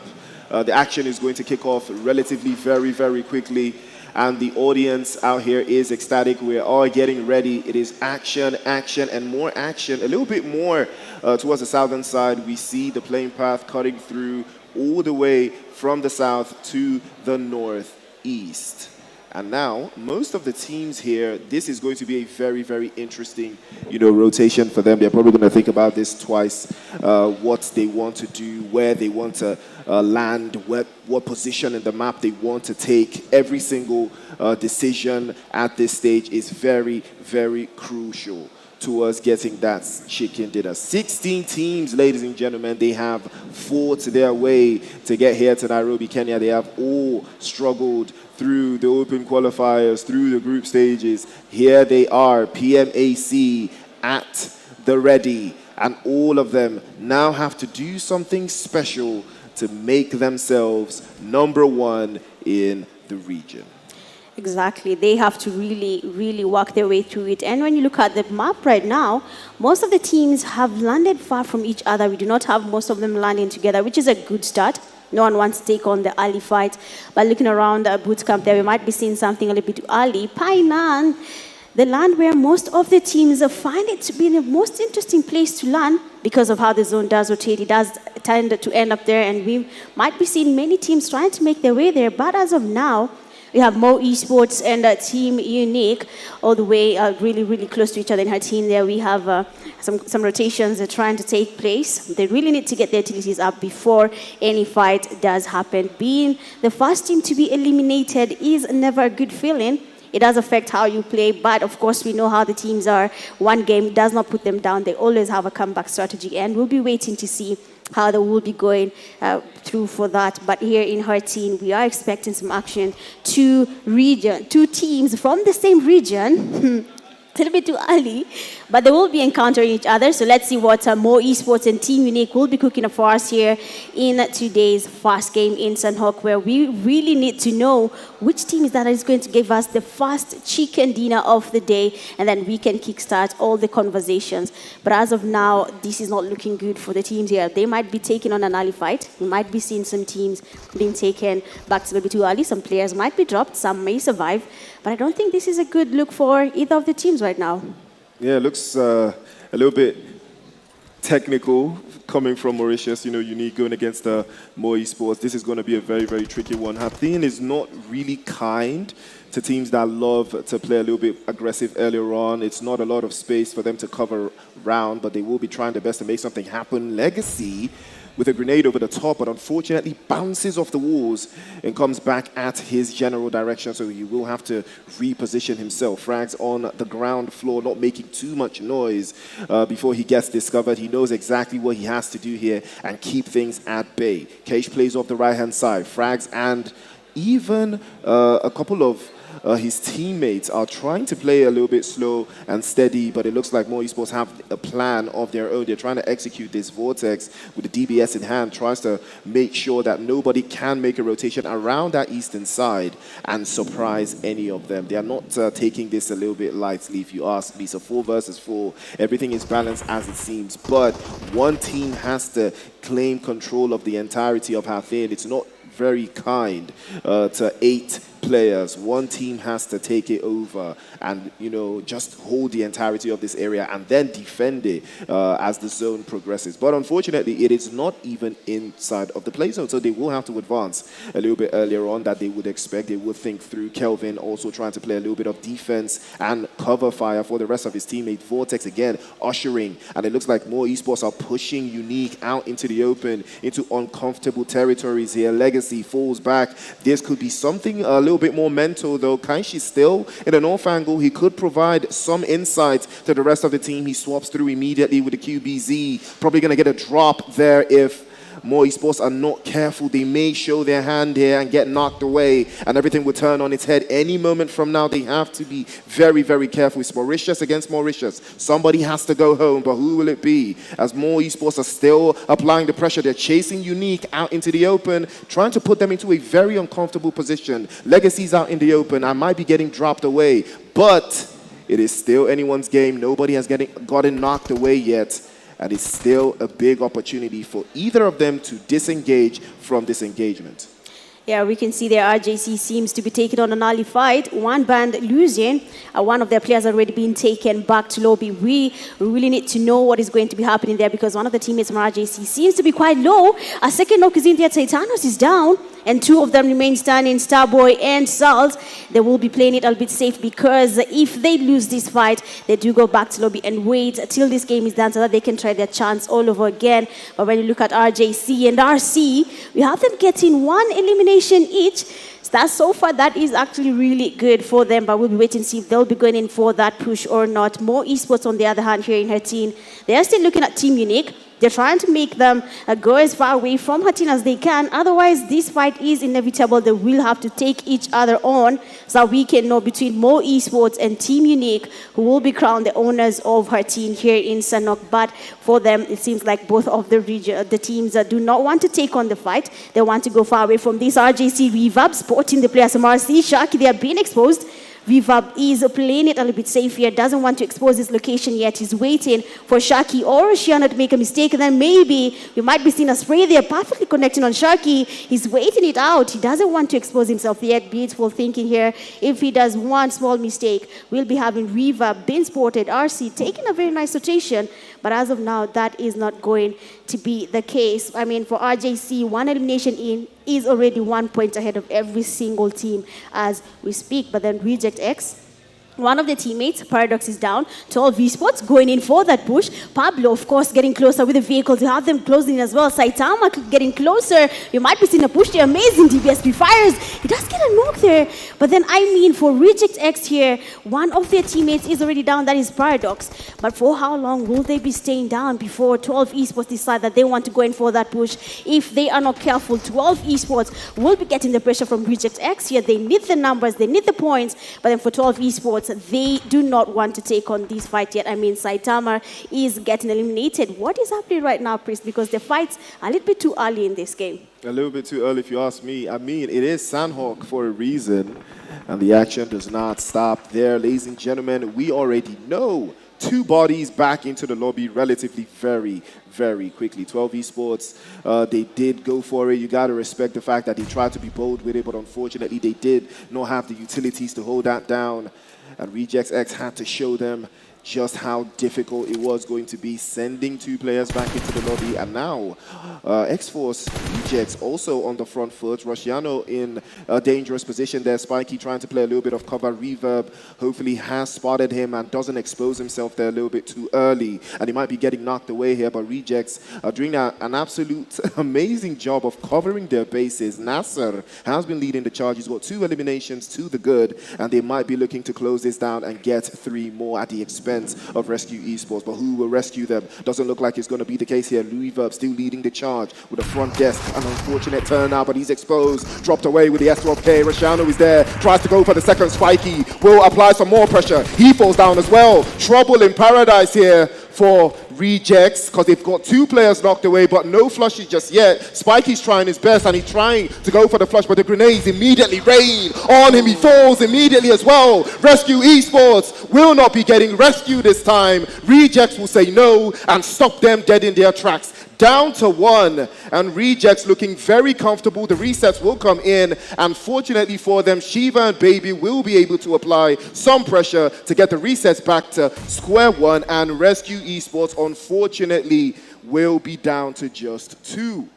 [SPEAKER 2] The action is going to kick off relatively very, very quickly. And the audience out here is ecstatic. We're all getting ready. It is action, action, and more action. A little bit more towards the southern side. We see the playing path cutting through all the way from the south to the northeast. And now, most of the teams here, this is going to be a very, very interesting, you know, rotation for them. They're probably going to think about this twice, what they want to do, where they want to land, what position in the map they want to take. Every single decision at this stage is very, very crucial towards getting that chicken dinner. 16 teams, ladies and gentlemen. They have fought their way to get here to Nairobi, Kenya. They have all struggled through the open qualifiers, through the group stages. Here they are, PMAC at the ready. And all of them now have to do something special to make themselves #1 in the region.
[SPEAKER 3] Exactly. They have to really work their way through it. And when you look at the map right now, most of the teams have landed far from each other. We do not have most of them landing together, which is a good start. No one wants to take on the early fight. But looking around boot camp there, we might be seeing something a little bit early. Painan, the land where most of the teams find it to be the most interesting place to land because of how the zone does rotate. It does tend to end up there, and we might be seeing many teams trying to make their way there. But as of now, we have Mo Esports and Team Unique all the way really close to each other in her team there. We have some rotations are trying to take place. They really need to get their utilities up before any fight does happen. Being the first team to be eliminated is never a good feeling. It does affect how you play, but of course we know how the teams are. One game does not put them down. They always have a comeback strategy, and we'll be waiting to see how they will be going through for that. But here in her team, we are expecting some action. Two teams from the same region. A little bit too early, but they will be encountering each other. So let's see what Mo Esports and Team Unique will be cooking up for us here in today's first game in Sanhok, where we really need to know which team is going to give us the first chicken dinner of the day, and then we can kickstart all the conversations. But as of now, this is not looking good for the teams here. They might be taking on an early fight. We might be seeing some teams being taken back to a little bit too early. Some players might be dropped. Some may survive. But I don't think this is a good look for either of the teams right now.
[SPEAKER 2] Yeah, it looks a little bit technical coming from Mauritius, Unique going against Mo Esports. This is going to be a very tricky one. Hathien is not really kind to teams that love to play a little bit aggressive earlier on. It's not a lot of space for them to cover round, but they will be trying their best to make something happen. Legacy with a grenade over the top, but unfortunately bounces off the walls and comes back at his general direction, so he will have to reposition himself. Frags on the ground floor, not making too much noise before he gets discovered. He knows exactly what he has to do here and keep things at bay. Cage plays off the right-hand side. Frags and even a couple of his teammates are trying to play a little bit slow and steady, but it looks like Mo Esports have a plan of their own. They're trying to execute this vortex with the DBS in hand, tries to make sure that nobody can make a rotation around that eastern side and surprise any of them. They are not taking this a little bit lightly, if you ask me. So 4 versus 4, everything is balanced as it seems, but one team has to claim control of the entirety of Hathien. It's not very kind to 8 players. One team has to take it over and, just hold the entirety of this area and then defend it as the zone progresses. But unfortunately, it is not even inside of the play zone, so they will have to advance a little bit earlier on that they would expect. They would think through. Kelvin also trying to play a little bit of defense and cover fire for the rest of his teammates. Vortex again ushering, and it looks like more esports are pushing Unique out into the open, into uncomfortable territories here. Legacy falls back. This could be something a little bit more mental, though. Kaishi's still in the north angle. He could provide some insight to the rest of the team. He swaps through immediately with the QBZ. Probably going to get a drop there if Mo Esports are not careful. They may show their hand here and get knocked away, and everything will turn on its head any moment from now. They have to be very, very careful. It's Mauritius against Mauritius. Somebody has to go home, but who will it be? As Mo Esports are still applying the pressure, they're chasing Unique out into the open, trying to put them into a very uncomfortable position. Legacy's out in the open. I might be getting dropped away, but it is still anyone's game. Nobody has gotten knocked away yet. And it's still a big opportunity for either of them to disengage from this engagement.
[SPEAKER 3] Yeah, we can see their RJC seems to be taking on an early fight. One band losing. One of their players already been taken back to lobby. We really need to know what is going to be happening there, because one of the teammates from RJC seems to be quite low. A second knock is in there. Titanos is down, and 2 of them remain standing, Starboy and Salt. They will be playing it a bit safe, because if they lose this fight, they do go back to lobby and wait till this game is done so that they can try their chance all over again. But when you look at RJC and RC, we have them getting 1 elimination each. So far, that is actually really good for them, but we'll be waiting to see if they'll be going in for that push or not. More esports, on the other hand, here in her team, they are still looking at Team Unique. They're trying to make them go as far away from her team as they can. Otherwise, this fight is inevitable. They will have to take each other on so that we can know between Mo Esports and Team Unique who will be crowned the owners of her team here in Sanhok. But for them, it seems like both of the teams do not want to take on the fight. They want to go far away from this. RJC Reverb sporting the players from RC. Sharky, they are being exposed. Reverb is playing it a little bit safe here, doesn't want to expose his location yet. He's waiting for Sharky or Shiana to make a mistake, and then maybe we might be seeing a spray there, perfectly connecting on Sharky. He's waiting it out. He doesn't want to expose himself yet. Beautiful thinking here. If he does one small mistake, we'll be having Reverb being spotted. RC taking a very nice rotation, but as of now, that is not going to be the case. I mean, for RJC, one elimination in is already 1 point ahead of every single team as we speak. But then Reject X, one of the teammates, Paradox, is down. 12 Esports going in for that push. Pablo, of course, getting closer with the vehicles. You have them closing as well. Saitama getting closer. You might be seeing a push there. Amazing DBSP fires. He does get a knock there. But then, I mean, for Reject X here, one of their teammates is already down. That is Paradox. But for how long will they be staying down before 12 Esports decide that they want to go in for that push? If they are not careful, 12 Esports will be getting the pressure from Reject X here. They need the numbers. They need the points. But then for 12 Esports, they do not want to take on this fight yet. I mean, Saitama is getting eliminated. What is happening right now, Priest? Because the fight's a little bit too early in this game.
[SPEAKER 2] A little bit too early if you ask me. I mean, it is Sanhok for a reason, and the action does not stop there. Ladies and gentlemen, we already know 2 bodies back into the lobby relatively very quickly. 12 Esports, they did go for it. You got to respect the fact that they tried to be bold with it, but unfortunately they did not have the utilities to hold that down. And Reject X had to show them just how difficult it was going to be sending 2 players back into the lobby. And now X-Force Rejects also on the front foot. Rosciano in a dangerous position there. Spikey trying to play a little bit of cover. Reverb hopefully has spotted him and doesn't expose himself there a little bit too early. And he might be getting knocked away here, but Rejects are doing an absolute amazing job of covering their bases. Nasser has been leading the charge. He's got 2 eliminations to the good, and they might be looking to close this down and get 3 more at the expense of Rescue Esports. But who will rescue them? Doesn't look like it's going to be the case here. Reverb still leading the charge with a front desk. An unfortunate turn now, but he's exposed. Dropped away with the S12K. Rosciano is there. Tries to go for the second. Spikey will apply some more pressure. He falls down as well. Trouble in paradise here for Rejects, because they've got 2 players knocked away, but no flushes just yet. Spikey's trying his best, and he's trying to go for the flush, but the grenades immediately rain on him. He falls immediately as well. Rescue Esports will not be getting rescued this time. Rejects will say no and stop them dead in their tracks. Down to 1, and Rejects looking very comfortable. The resets will come in, and fortunately for them, Shiva and Baby will be able to apply some pressure to get the resets back to square one, and Rescue Esports, unfortunately, will be down to just 2.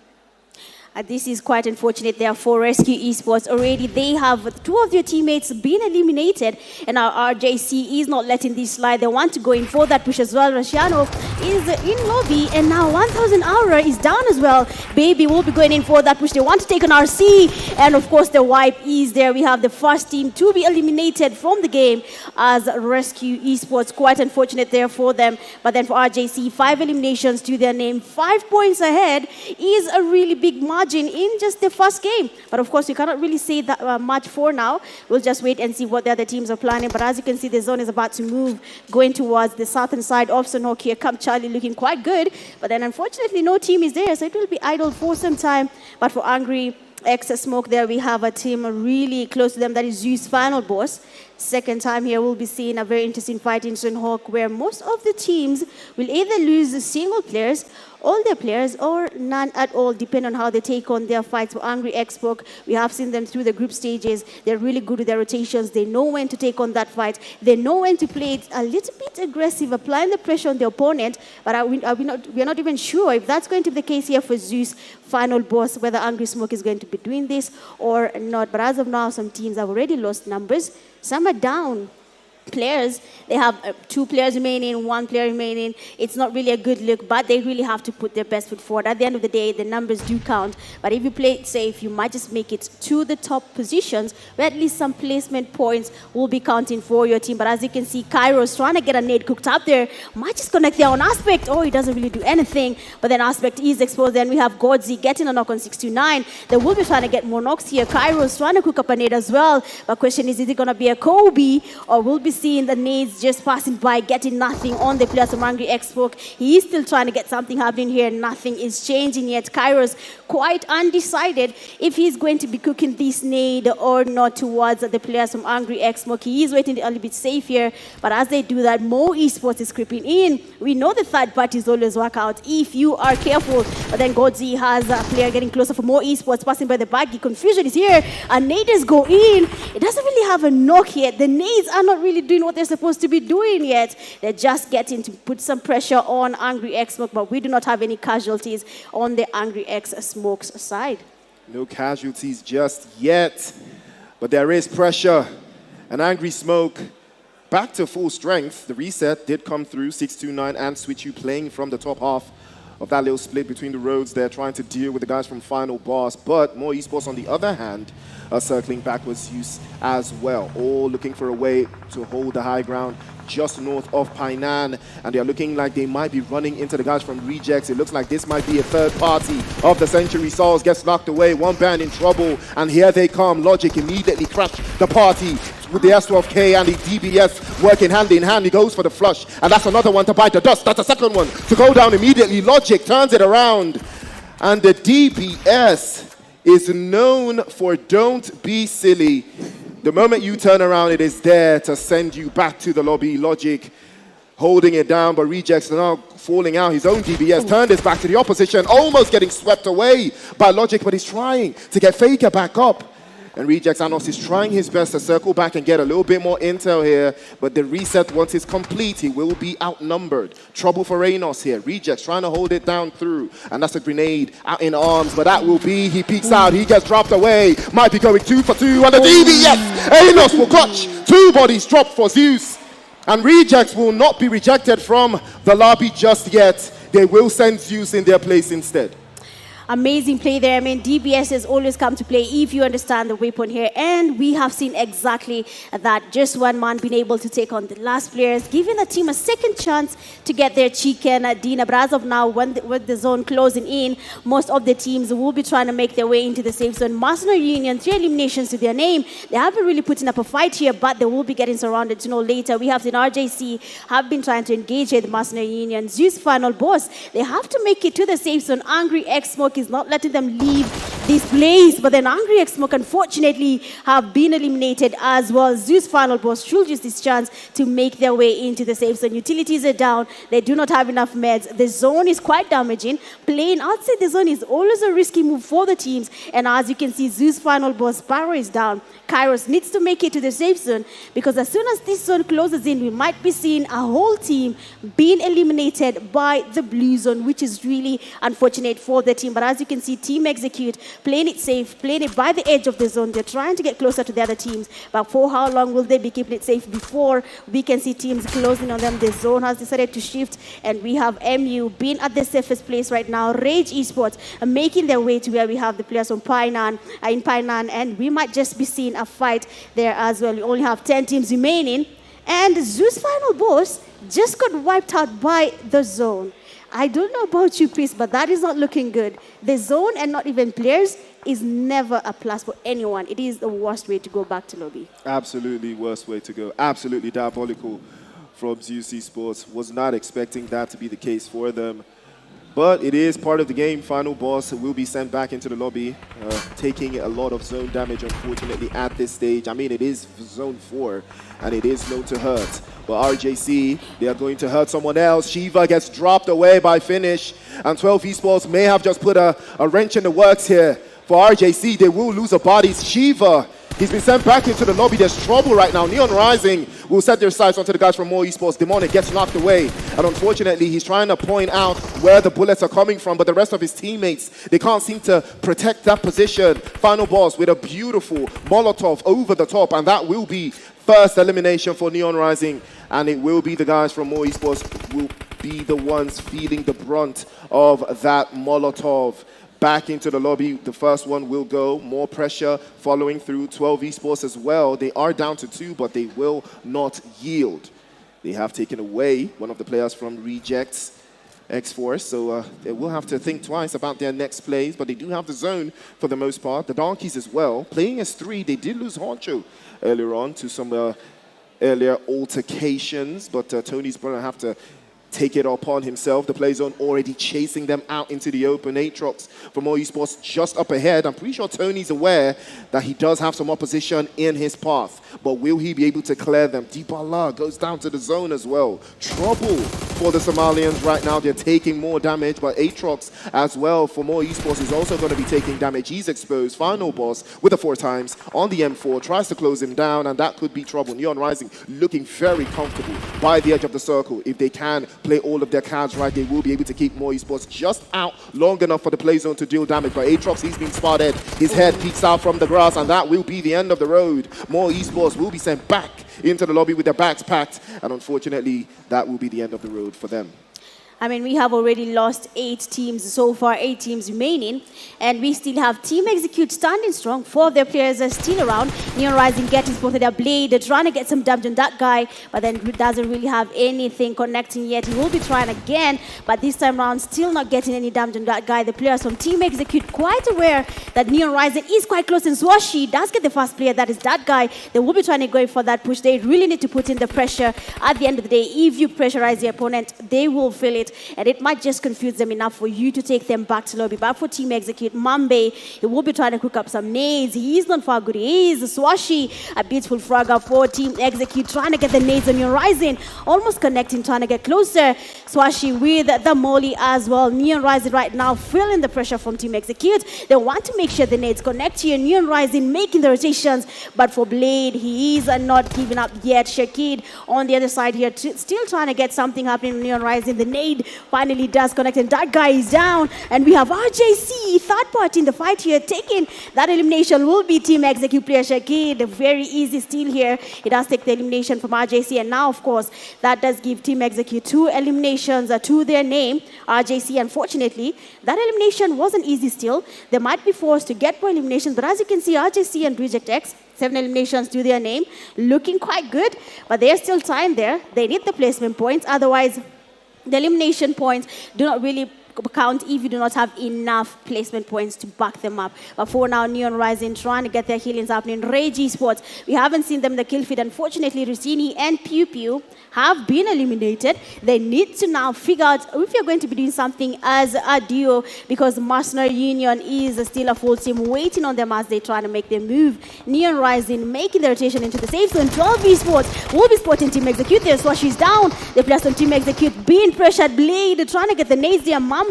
[SPEAKER 3] This is quite unfortunate there for Rescue Esports. Already they have 2 of their teammates been eliminated, and our RJC is not letting this slide. They want to go in for that push as well. Rosciano is in lobby, and now 1000 Aura is down as well. Baby will be going in for that push. They want to take on RC, and of course the wipe is there. We have the first team to be eliminated from the game as Rescue Esports. Quite unfortunate there for them. But then for RJC, 5 eliminations to their name, 5 points ahead is a really big margin in just the first game. But of course, we cannot really say that much for now. We'll just wait and see what the other teams are planning. But as you can see, the zone is about to move, going towards the southern side of Sanhok here. Camp Charlie looking quite good. But then unfortunately, no team is there, so it will be idle for some time. But for Angry X Smoke there, we have a team really close to them. That is Zeus Finalboss. Second time here, we'll be seeing a very interesting fight in Sanhok, where most of the teams will either lose single players, all their players, or none at all, depending on how they take on their fights. For Angry Xbox, we have seen them through the group stages. They're really good with their rotations. They know when to take on that fight. They know when to play it a little bit aggressive, applying the pressure on the opponent. But we're not even sure if that's going to be the case here for Zeus Finalboss, whether Angry Smoke is going to be doing this or not. But as of now, some teams have already lost numbers. Some are down. players. They have 2 players remaining, 1 player remaining. It's not really a good look, but they really have to put their best foot forward. At the end of the day, the numbers do count. But if you play it safe, you might just make it to the top positions, where at least some placement points will be counting for your team. But as you can see, Kairos trying to get a nade cooked up there. Might just connect their own Aspect. Oh, he doesn't really do anything. But then Aspect is exposed. Then we have Godzi getting a knock on 629. They will be trying to get more knocks here. Kairos trying to cook up a nade as well. But question is it going to be a Kobe, or will be seeing the nades just passing by, getting nothing on the players from Angry Xbox. He is still trying to get something happening here. Nothing is changing yet. Kairos quite undecided if he's going to be cooking this nade or not towards the players from Angry Xbox. He is waiting a little bit safe here, but as they do that, more Esports is creeping in. We know the third parties always work out if you are careful. But then Godzi has a player getting closer for more Esports, passing by the baggy. Confusion is here, and nades go in. It doesn't really have a knock yet. The nades are not really doing what they're supposed to be doing yet. They're just getting to put some pressure on Angry X Smoke, but we do not have any casualties on the Angry X Smoke's side.
[SPEAKER 2] No casualties just yet, but there is pressure. And Angry Smoke back to full strength. The reset did come through. 629 and Switch You playing from the top half of that little split between the roads. They're trying to deal with the guys from Finalboss, but more Esports on the other hand are circling back with Zeus as well, all looking for a way to hold the high ground just north of Painan, and they're looking like they might be running into the guys from Rejects. It looks like this might be a third party of the century. Souls gets knocked away, one band in trouble, and here they come. Logic immediately crashed the party with the S12K and the DBS working hand in hand. He goes for the flush, and that's another one to bite the dust. That's a second one to go down immediately. Logic turns it around, and the DBS is known for don't be silly. The moment you turn around, it is there to send you back to the lobby. Logic holding it down, but Rejects now falling out. His own DBS turned his back to the opposition, almost getting swept away by Logic, but he's trying to get Faker back up. And Rejects Anos is trying his best to circle back and get a little bit more intel here, but the reset, once it's complete, he will be outnumbered. Trouble for Anos here. Rejects trying to hold it down through, and that's a grenade out in arms, but that will be, he peeks out, he gets dropped away. Might be going 2 for 2 on the DBS. Anos will clutch. 2 bodies dropped for Zeus. And Rejects will not be rejected from the lobby just yet. They will send Zeus in their place instead.
[SPEAKER 3] Amazing play there. I mean, DBS has always come to play if you understand the weapon here. And we have seen exactly that. Just one man being able to take on the last players, giving the team a second chance to get their chicken dinner. But as of now, with the zone closing in, most of the teams will be trying to make their way into the safe zone. Mercenary Union, 3 eliminations to their name. They haven't really put up a fight here, but they will be getting surrounded. To know later, we have seen RJC have been trying to engage with the Mercenary Union. Zeus Finalboss, they have to make it to the safe zone. Angry X Smoke is not letting them leave this place, but then Angry X Smoke unfortunately have been eliminated as well. Zeus Finalboss should use this chance to make their way into the safe zone. Utilities are down, they do not have enough meds. The zone is quite damaging. Playing outside the zone is always a risky move for the teams, and as you can see, Zeus Finalboss power is down. Kairos needs to make it to the safe zone, because as soon as this zone closes in, we might be seeing a whole team being eliminated by the blue zone, which is really unfortunate for the team. But as you can see, Team Execute playing it safe, playing it by the edge of the zone. They're trying to get closer to the other teams, but for how long will they be keeping it safe before we can see teams closing on them? The zone has decided to shift, and we have MU being at the safest place right now. RRAGE Esports making their way to where we have the players from Painan, and we might just be seeing a fight there as well. We only have 10 teams remaining, and Zeus Finalboss just got wiped out by the zone. I don't know about you, Chris, but that is not looking good. The zone and not even players is never a plus for anyone. It is the worst way to go back to lobby.
[SPEAKER 2] Absolutely worst way to go. Absolutely diabolical from Zeus Esports. Was not expecting that to be the case for them. But it is part of the game. Finalboss will be sent back into the lobby, taking a lot of zone damage, unfortunately, at this stage. I mean, it is zone 4, and it is known to hurt. But RJC, they are going to hurt someone else. Shiva gets dropped away by Finish, and 12 Esports may have just put a wrench in the works here. For RJC, they will lose a body. Shiva, he's been sent back into the lobby. There's trouble right now. NEONRISING will set their sights onto the guys from More Esports. Demonic gets knocked away, and unfortunately, he's trying to point out where the bullets are coming from, but the rest of his teammates, they can't seem to protect that position. Finalboss with a beautiful Molotov over the top, and that will be first elimination for Neon Rising, and it will be the guys from More Esports will be the ones feeling the brunt of that Molotov. Back into the lobby, the first one will go. More pressure following through. 12 Esports as well. They are down to 2, but they will not yield. They have taken away one of the players from Rejects X-Force, so they will have to think twice about their next plays, but they do have the zone for the most part. The Donkeys as well. Playing as 3, they did lose Honcho earlier on to some earlier altercations, but Tony's going to have to take it upon himself. The play zone already chasing them out into the open. Aatrox from More Esports just up ahead. I'm pretty sure Tony's aware that he does have some opposition in his path, but will he be able to clear them? Deepala goes down to the zone as well. Trouble for the Somalians right now. They're taking more damage, but Aatrox as well for More Esports is also going to be taking damage. He's exposed. Finalboss with the 4 times on the M4, tries to close him down, and that could be trouble. Neon Rising looking very comfortable by the edge of the circle. If they can play all of their cards right, they will be able to keep More Esports just out long enough for the play zone to deal damage. But Aatrox, he's been spotted. His head peeks out from the grass, and that will be the end of the road. More Esports will be sent back into the lobby with their backs packed, and unfortunately, that will be the end of the road for them.
[SPEAKER 3] I mean, we have already lost 8 teams so far, 8 teams remaining, and we still have Team Execute standing strong. 4 of their players are still around. Neon Rising getting both of their blade. They're trying to get some damage on that guy, but then doesn't really have anything connecting yet. He will be trying again, but this time around, still not getting any damage on that guy. The players from Team Execute quite aware that Neon Rising is quite close, and Swashi does get the first player. That is that guy. They will be trying to go for that push. They really need to put in the pressure. At the end of the day, if you pressurize the opponent, they will feel it, and it might just confuse them enough for you to take them back to lobby. But for Team Execute, Mambe, he will be trying to cook up some nades. He is not far good. He is Swashi, a beautiful fragger for Team Execute, trying to get the nades on Neon Rising, almost connecting, trying to get closer. Swashi with the molly as well. Neon Rising right now feeling the pressure from Team Execute. They want to make sure the nades connect here. Neon Rising making the rotations, but for Blade, he is not giving up yet. Shakid on the other side here, still trying to get something happening in Neon Rising. The nade finally does connect, and that guy is down. And we have RJC, third part in the fight here, taking that elimination. Will be Team Execute player Shakid. Very easy steal here. He does take the elimination from RJC, and now, of course, that does give Team Execute 2 eliminations to their name. RJC, unfortunately, that elimination wasn't easy still. They might be forced to get more eliminations, but as you can see, RJC and Reject X, 7 eliminations to their name, looking quite good, but there's still time there. They need the placement points, otherwise the elimination points do not really count if you do not have enough placement points to back them up. But for now, Neon Rising trying to get their healings happening. RRAGE Esports, we haven't seen them in the kill feed. Unfortunately, Rossini and Pew have been eliminated. They need to now figure out if you're going to be doing something as a duo, because Mercenary Union is still a full team waiting on them as they try to make their move. Neon Rising making the rotation into the safe zone. 12 Esports will be spotting Team Execute there. So she's down. The players on Team Execute being pressured. Blade trying to get the nades there. Mambe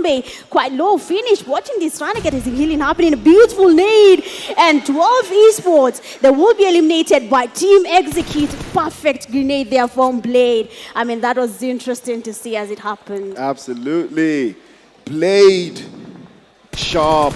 [SPEAKER 3] quite low finish. Watching this, trying to get his healing happening. A beautiful nade. And 12 Esports, they will be eliminated by Team Execute. Perfect grenade there from Blade. I mean, that was interesting to see as it happened.
[SPEAKER 2] Absolutely. Blade, sharp,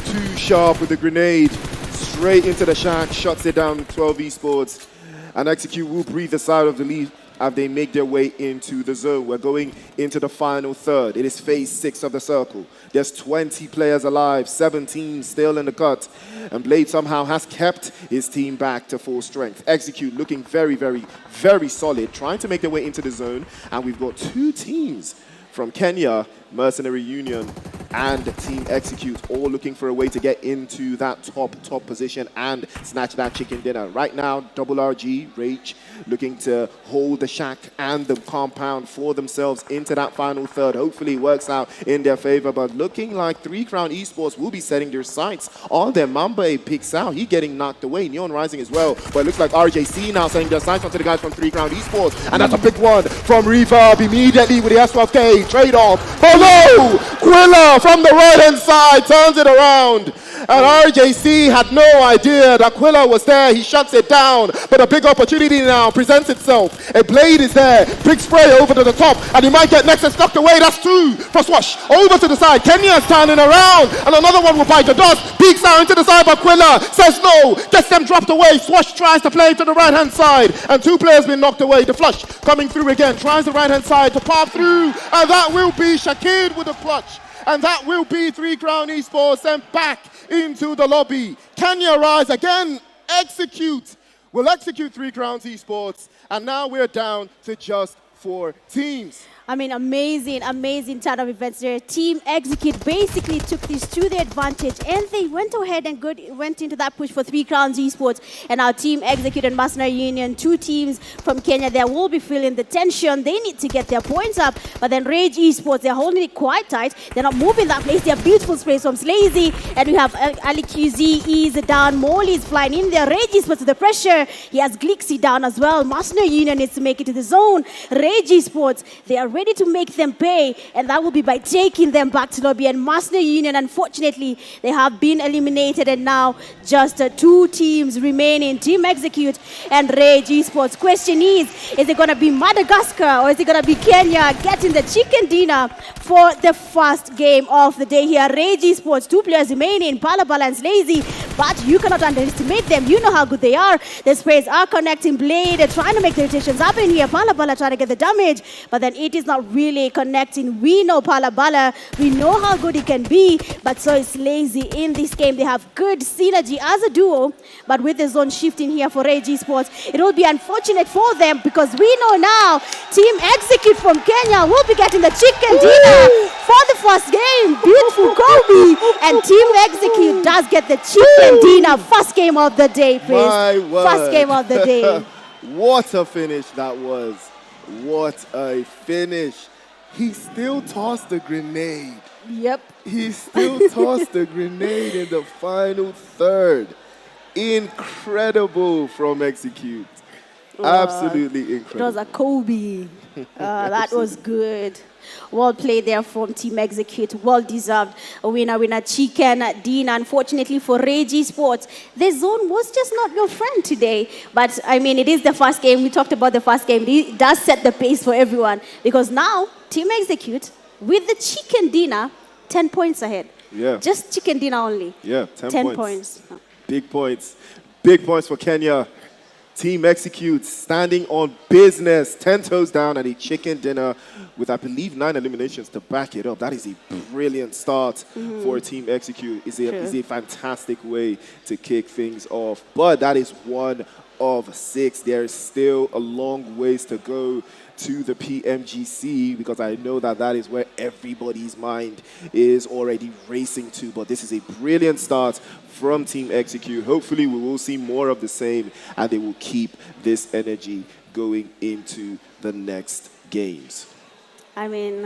[SPEAKER 2] too sharp with the grenade. Straight into the shack, shuts it down, 12 Esports. And Execute will breathe a sigh of relief as they make their way into the zone. We're going into the final third. It is phase 6 of the circle. There's 20 players alive, 17 still in the cut. And Blade somehow has kept his team back to full strength. Execute looking very, very, very solid, trying to make their way into the zone. And we've got 2 teams from Kenya, Mercenary Union and Team Execute, all looking for a way to get into that top position and snatch that chicken dinner. Right now, RRAGE, Rage, looking to hold the shack and the compound for themselves into that final third. Hopefully it works out in their favor, but looking like 3 Crown Esports will be setting their sights on them. Mambe picks out, he getting knocked away. Neon Rising as well, but it looks like RJC now setting their sights onto the guys from 3 Crown Esports, and that's a big one from Reverb immediately with the S12K trade-off. Oh no! Quilla from the right-hand side turns it around, And RJC had no idea that Quilla was there. He shuts it down. But a big opportunity now presents itself. A blade is there. Big spray over to the top. And he might get Nexus knocked away. That's two for Swash. Over to the side. Kenya is turning around. And another one will bite the dust. Peeks out into the side, but Quilla says no. Gets them dropped away. Swash tries to play to the right-hand side. And two players been knocked away. The flush coming through again. Tries the right-hand side to pop through. And that will be Shakid with a clutch. And that will be 3 Crown Esports sent back into the lobby. Kenya Rise again, execute. We'll execute 3 Crowns Esports. And now we're down to just 4 teams.
[SPEAKER 3] I mean, amazing, amazing turn of events there. Team Execute basically took this to their advantage, and they went ahead and went into that push for 3 Crowns Esports. And our Team Execute and Mercenary Union, 2 teams from Kenya, they will be feeling the tension. They need to get their points up. But then RRAGE Esports, they're holding it quite tight. They're not moving that place. They have beautiful sprays from Slazy, and we have Ali QZ is down. Molly is flying in there. RRAGE Esports with the pressure. He has Glixie down as well. Mercenary Union needs to make it to the zone. RRAGE Esports, they are ready to make them pay, and that will be by taking them back to lobby. And Mercenary Union, unfortunately, they have been eliminated, and now just 2 teams remaining, Team Execute and RRAGE Esports. Question is it going to be Madagascar or is it going to be Kenya getting the chicken dinner for the first game of the day here? RRAGE Esports, 2 players remaining, Palabala and Slazy, but you cannot underestimate them. You know how good they are. The sprays are connecting. Blade, they're trying to make the rotations happen here. Palabala trying to get the damage, but then it is not really connecting. We know Palabala, we know how good it can be, but so is Lazy in this game. They have good synergy as a duo, but with the zone shifting here for RRAGE Esports, it will be unfortunate for them because we know now Team Execute from Kenya will be getting the chicken dinner for the first game. Beautiful Kobe, and Team Execute does get the chicken dinner. First game of the day, please.
[SPEAKER 2] My word.
[SPEAKER 3] First game of the day.
[SPEAKER 2] What a finish that was. What a finish. He still tossed the grenade.
[SPEAKER 3] Yep.
[SPEAKER 2] He still tossed the grenade in the final third. Incredible from Execute. Absolutely incredible.
[SPEAKER 3] It was a Kobe. That was good. Well played there from Team Execute. Well deserved winner chicken dinner. Unfortunately for RRAGE Esports, the zone was just not your friend today. But I mean, it is the first game. We talked about the first game. It does set the pace for everyone because now Team Execute with the chicken dinner, 10 points ahead.
[SPEAKER 2] Yeah.
[SPEAKER 3] Just chicken dinner only.
[SPEAKER 2] Yeah, 10
[SPEAKER 3] points.
[SPEAKER 2] Big points. Big points for Kenya. Team Execute standing on business, 10 toes down and a chicken dinner with, I believe, 9 eliminations to back it up. That is a brilliant start for Team Execute. It's a fantastic way to kick things off. But that is 1 of 6. There is still a long ways to go to the PMGC because I know that is where everybody's mind is already racing to. But this is a brilliant start from Team Execute. Hopefully we will see more of the same and they will keep this energy going into the next games.
[SPEAKER 3] I mean,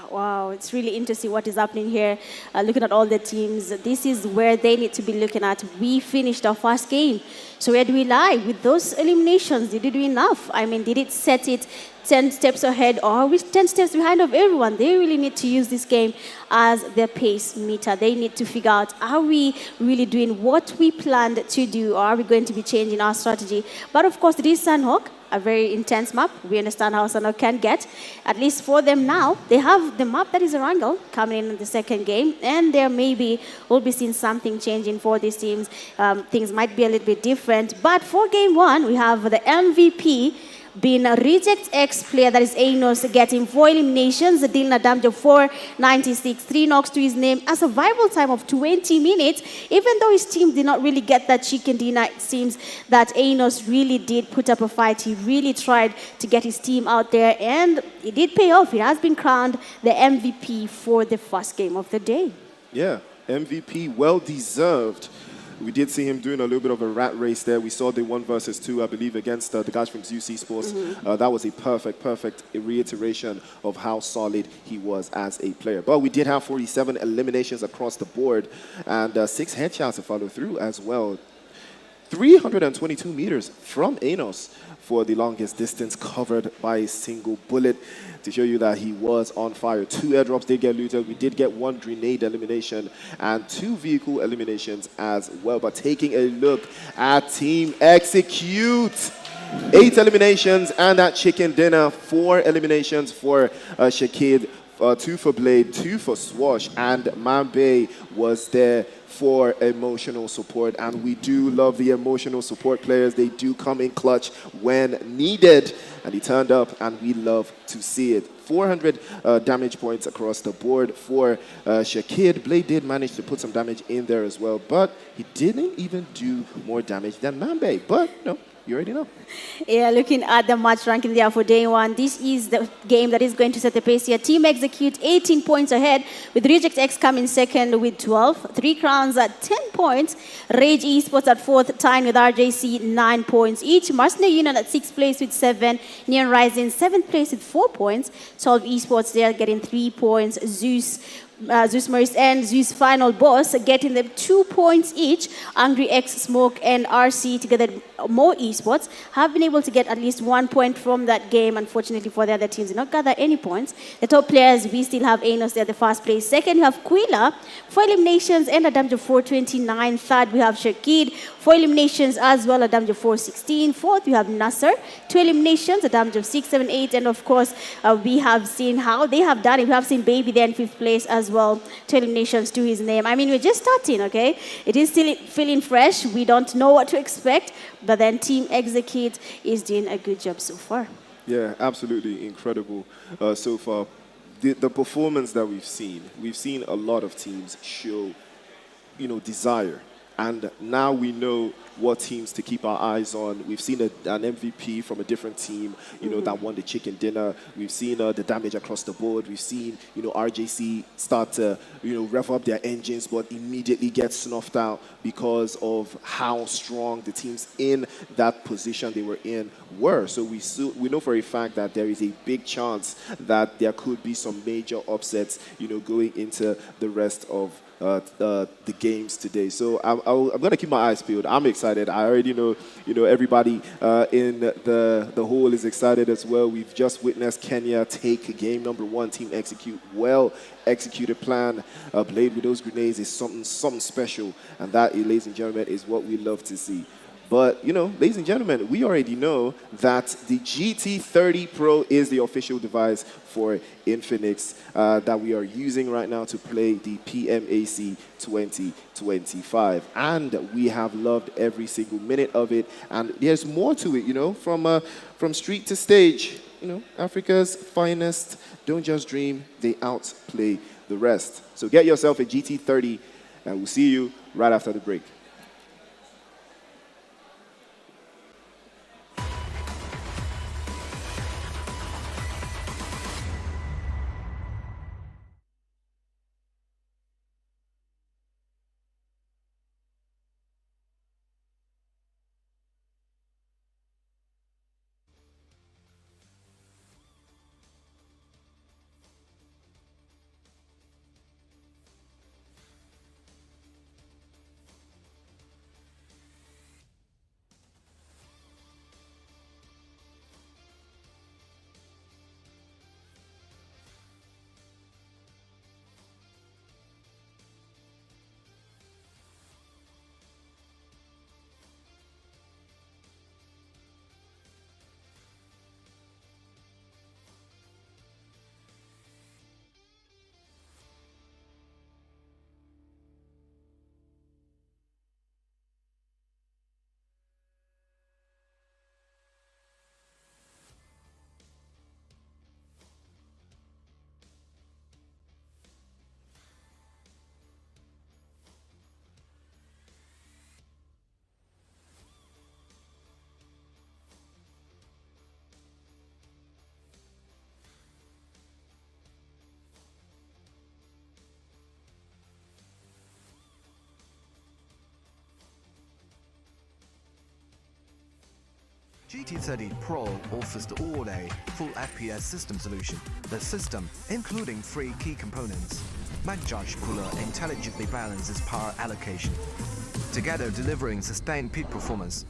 [SPEAKER 3] wow, it's really interesting what is happening here. Looking at all the teams, this is where they need to be looking at. We finished our first game. So where do we lie? With those eliminations, did it do enough? I mean, did it set it 10 steps ahead or are we 10 steps behind of everyone? They really need to use this game as their pace meter. They need to figure out, are we really doing what we planned to do or are we going to be changing our strategy? But of course, it is Sanhok, a very intense map. We understand how Sanhok can get. At least for them now, they have the map that is Erangel coming in the second game, and there maybe we'll be seeing something changing for these teams. Things might be a little bit different. But for game 1, we have the MVP being a Reject X player, that is Anos, getting 4 eliminations, dealing a damage of 496, 3 knocks to his name, a survival time of 20 minutes. Even though his team did not really get that chicken dinner, it seems that Anos really did put up a fight. He really tried to get his team out there, and it did pay off. He has been crowned the MVP for the first game of the day.
[SPEAKER 2] Yeah, MVP, well deserved. We did see him doing a little bit of a rat race there. We saw the 1 versus 2, I believe, against the guys from Zeus Esports. That was a perfect reiteration of how solid he was as a player. But we did have 47 eliminations across the board and 6 headshots to follow through as well. 322 meters from Anos for the longest distance covered by a single bullet, to show you that he was on fire. 2 airdrops did get looted. We did get 1 grenade elimination and 2 vehicle eliminations as well. But taking a look at Team Execute, 8 eliminations and that chicken dinner, 4 eliminations for Shakid, 2 for Blade, 2 for Swash, and Mambe was there for emotional support. And we do love the emotional support players. They do come in clutch when needed, and he turned up, and we love to see it. 400 damage points across the board for Shakid. Blade did manage to put some damage in there as well, but he didn't even do more damage than Mambe. But no, you already know.
[SPEAKER 3] Yeah, looking at the match ranking there for day 1, this is the game that is going to set the pace here. Team Execute 18 points ahead, with Reject X coming second with 12. 3 Crowns at 10 points. Rage Esports at 4th, tying with RJC 9 points each. Mercenary Union at 6th place with 7. NEONRISING 7th place with 4 points. 12 Esports there getting 3 points. Zeus Moris and Zeus Finalboss getting them 2 points each. Angry X, Smoke, and RC together, more esports, have been able to get at least 1 point from that game. Unfortunately for the other teams, did not gather any points. The top players, we still have Anos there, the first place. Second, we have Quila, 4 eliminations and a damage of 429. Third, we have Shakid, 4 eliminations as well, a damage of 416. Fourth, we have Nasser, 2 eliminations, a damage of 678. And of course, we have seen how they have done it. We have seen Baby there in 5th place as well, 2 eliminations to his name. I mean, we're just starting, okay? It is still feeling fresh. We don't know what to expect, but then Team Execute is doing a good job so far.
[SPEAKER 2] Yeah, absolutely incredible so far. The performance that we've seen a lot of teams show, desire. And now we know what teams to keep our eyes on. We've seen an MVP from a different team, that won the chicken dinner. We've seen the damage across the board. We've seen, RJC start to, rev up their engines, but immediately get snuffed out because of how strong the teams in that position they were in were. So we know for a fact that there is a big chance that there could be some major upsets, going into the rest of the games today. So I'm going to keep my eyes peeled. I'm excited. I already know, everybody in the hall is excited as well. We've just witnessed Kenya take game number 1, Team Execute. Well executed plan. Blade with those grenades is something special. And that, ladies and gentlemen, is what we love to see. But, ladies and gentlemen, we already know that the GT30 Pro is the official device for Infinix that we are using right now to play the PMAC 2025. And we have loved every single minute of it. And there's more to it, from street to stage. Africa's finest don't just dream, they outplay the rest. So get yourself a GT30, and we'll see you right after the break.
[SPEAKER 4] GT30 Pro offers the all-A full FPS system solution. The system, including 3 key components: MagJudge Cooler intelligently balances power allocation, together delivering sustained peak performance.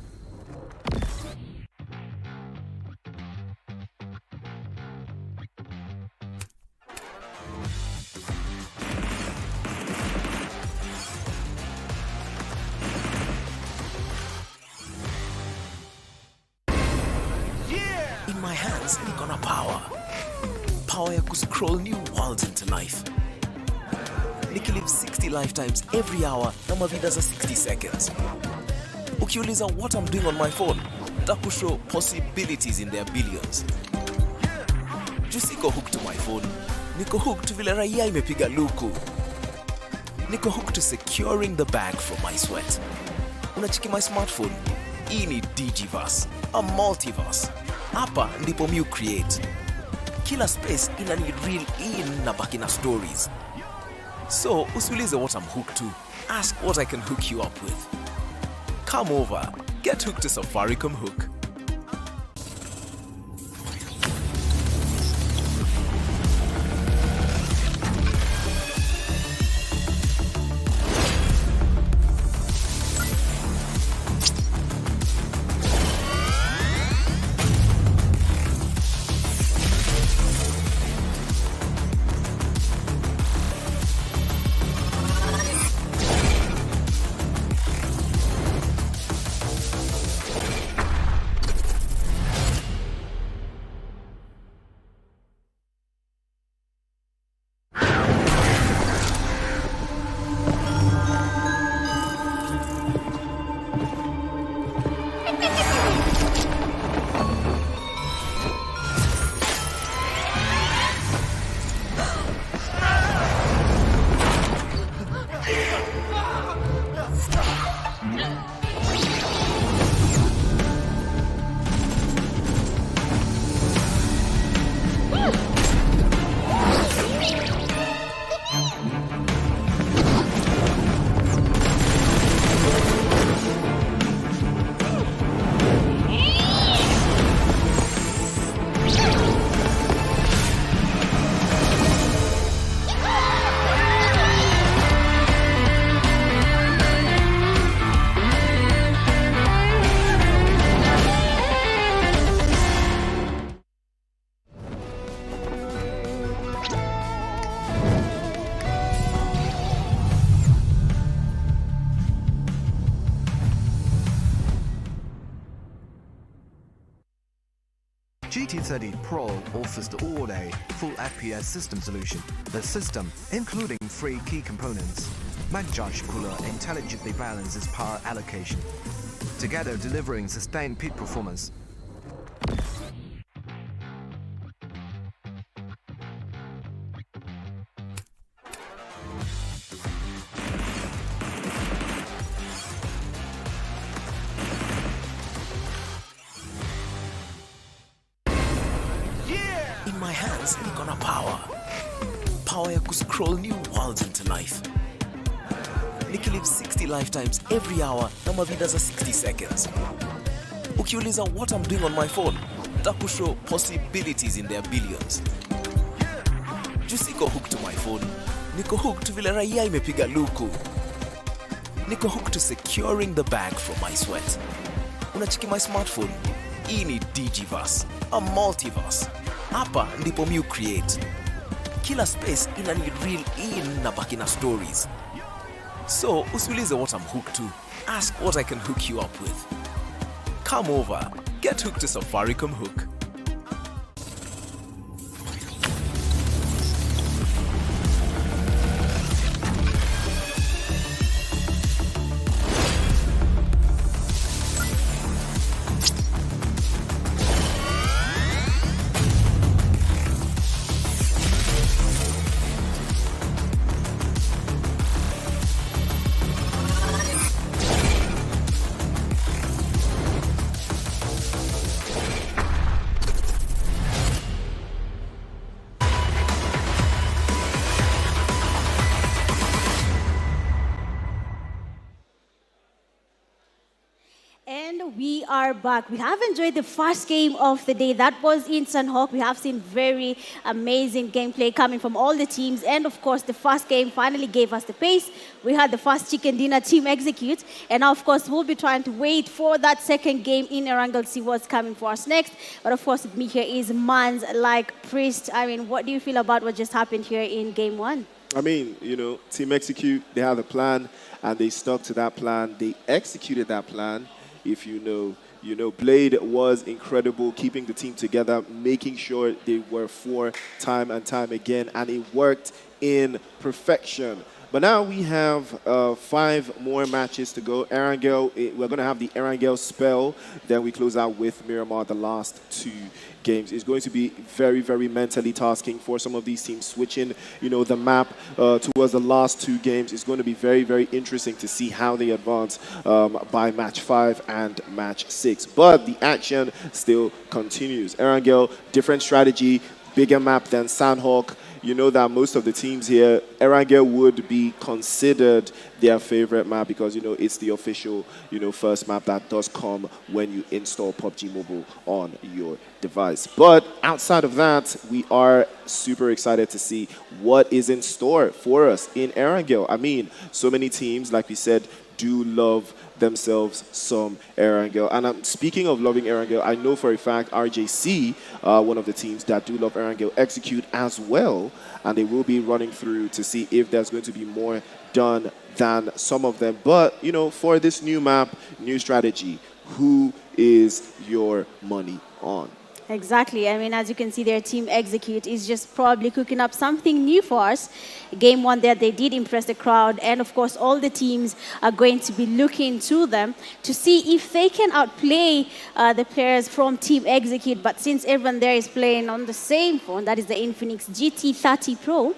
[SPEAKER 5] In my hands, niko na power ya kuscroll new worlds into life. Nikilive 60 lifetimes every hour na mavida za 60 seconds. Ukiuliza what I'm doing on my phone, takushow possibilities in their billions. Jusiko hooked to my phone, niko hooked vile raia imepiga luku. Niko hooked to securing the bag from my sweat. Unachiki my smartphone, hii ni Digiverse, a multiverse. Hapa ndipo mu create. Kila space ina ni real in na baki na stories. So, usiulize what I'm hooked to. Ask what I can hook you up with. Come over. Get hooked to Safaricom Hook.
[SPEAKER 4] GT30 Pro offers the all-day full FPS system solution. The system, including free key components, MagJudge Cooler intelligently balances power allocation, together delivering sustained peak performance.
[SPEAKER 5] In my hands, niko na power ya kuscroll new worlds into life. Nikilive 60 lifetimes every hour na mavida za 60 seconds. Ukiuliza what I'm doing on my phone, takushow possibilities in their billions. Jusiko hooked to my phone, niko hooked vile raia imepiga luku. Niko hooked to securing the bag from my sweat. Unachiki my smartphone, hii ni Digiverse, a multiverse. Hapa ndipo mu create. Kila space ina ni real in na baki na stories. So, usiulize what I'm hooked to. Ask what I can hook you up with. Come over. Get hooked to Safaricom Hook.
[SPEAKER 3] we are back. We have enjoyed the first game of the day. That was in Sanhok. We have seen very amazing gameplay coming from all the teams. And of course, the first game finally gave us the pace. We had the first chicken dinner team execute. And now, of course, we'll be trying to wait for that second game in Erangel, see what's coming for us next. But of course, with me here is Mans like Priest. I mean, what do you feel about what just happened here in game one?
[SPEAKER 2] I mean, you know, team execute, they had a plan and they stuck to that plan. They executed that plan. If you know, Blade was incredible, keeping the team together, making sure they were for time and time again, and it worked in perfection. But now we have 5 more matches to go. Erangel, we're going to have the Erangel spell. Then we close out with Miramar, the last 2 games. It's going to be very, very mentally tasking for some of these teams. Switching, you know, the map towards the last 2 games. It's going to be very, very interesting to see how they advance by match 5 and match 6. But the action still continues. Erangel, different strategy, bigger map than Sanhok. You know that most of the teams here, Erangel would be considered their favorite map because, you know, it's the official, you know, first map that does come when you install PUBG Mobile on your device. But outside of that, we are super excited to see what is in store for us in Erangel. I mean, so many teams, like we said, do love themselves some Erangel. And speaking of loving Erangel, I know for a fact RJC, one of the teams that do love Erangel, execute as well. And they will be running through to see if there's going to be more done than some of them. But, you know, for this new map, new strategy, who is your money on?
[SPEAKER 3] Exactly. I mean, as you can see, their team execute is just probably cooking up something new for us. Game one there, they did impress the crowd. And of course, all the teams are going to be looking to them to see if they can outplay the players from team execute. But since everyone there is playing on the same phone, that is the Infinix GT30 Pro,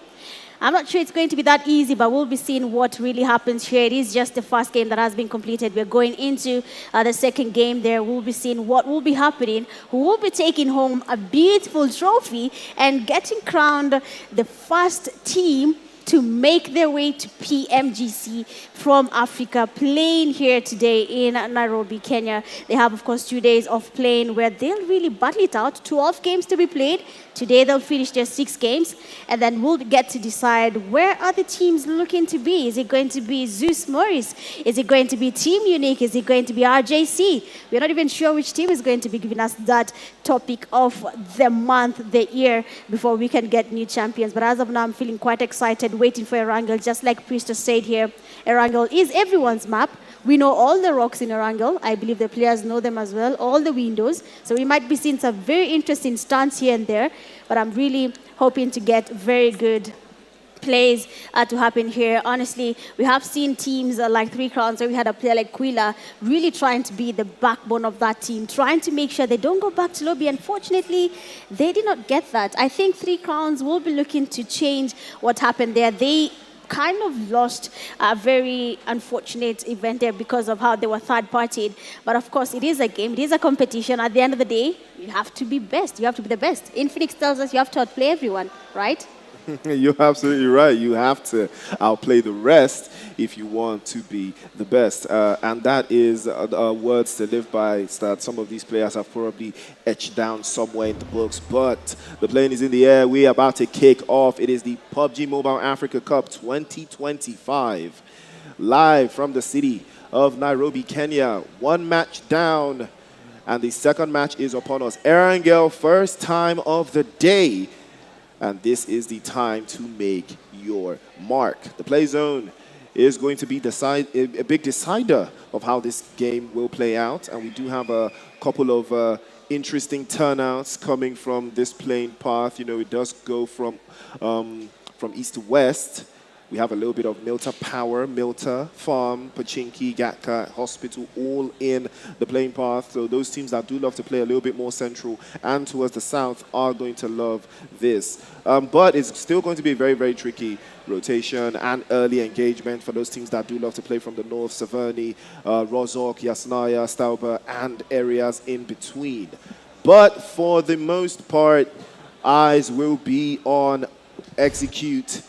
[SPEAKER 3] I'm not sure it's going to be that easy, but we'll be seeing what really happens here. It is just the first game that has been completed. We're going into the second game there. We'll be seeing what will be happening, who will be taking home a beautiful trophy and getting crowned the first team to make their way to PMGC from Africa, playing here today in Nairobi, Kenya. They have, of course, 2 days of playing where they'll really battle it out. 12 games to be played. Today they'll finish their 6 games, and then we'll get to decide where are the teams looking to be. Is it going to be Zeus Moris? Is it going to be Team Unique? Is it going to be RJC? We're not even sure which team is going to be giving us that topic of the month, the year, before we can get new champions. But as of now, I'm feeling quite excited, waiting for Erangel. Just like Priester said here, Erangel is everyone's map. We know all the rocks in Erangel. I believe the players know them as well, all the windows. So we might be seeing some very interesting stunts here and there. But I'm really hoping to get very good plays to happen here. Honestly, we have seen teams like 3 Crowns, where we had a player like Quila really trying to be the backbone of that team, trying to make sure they don't go back to lobby. Unfortunately, they did not get that. I think 3 Crowns will be looking to change what happened there. They kind of lost a very unfortunate event there because of how they were third-partied. But of course, it is a game. It is a competition. At the end of the day, you have to be best. You have to be the best. Infinix tells us you have to outplay everyone, right?
[SPEAKER 2] You're absolutely right. You have to outplay the rest if you want to be the best. And that is words to live by that some of these players have probably etched down somewhere in the books. But the plane is in the air. We are about to kick off. It is the PUBG Mobile Africa Cup 2025. Live from the city of Nairobi, Kenya. 1 match down. And the second match is upon us. Erangel, first time of the day. And this is the time to make your mark. The play zone is going to be a big decider of how this game will play out. And we do have a couple of interesting turnouts coming from this playing path. You know, it does go from east to west. We have a little bit of Milta Power, Milta, Farm, Pachinki, Gatka, Hospital, all in the playing path. So those teams that do love to play a little bit more central and towards the south are going to love this. But it's still going to be a very, very tricky rotation and early engagement for those teams that do love to play from the north, Saverni, Rozok, Yasnaya, Stauber, and areas in between. But for the most part, eyes will be on Execute,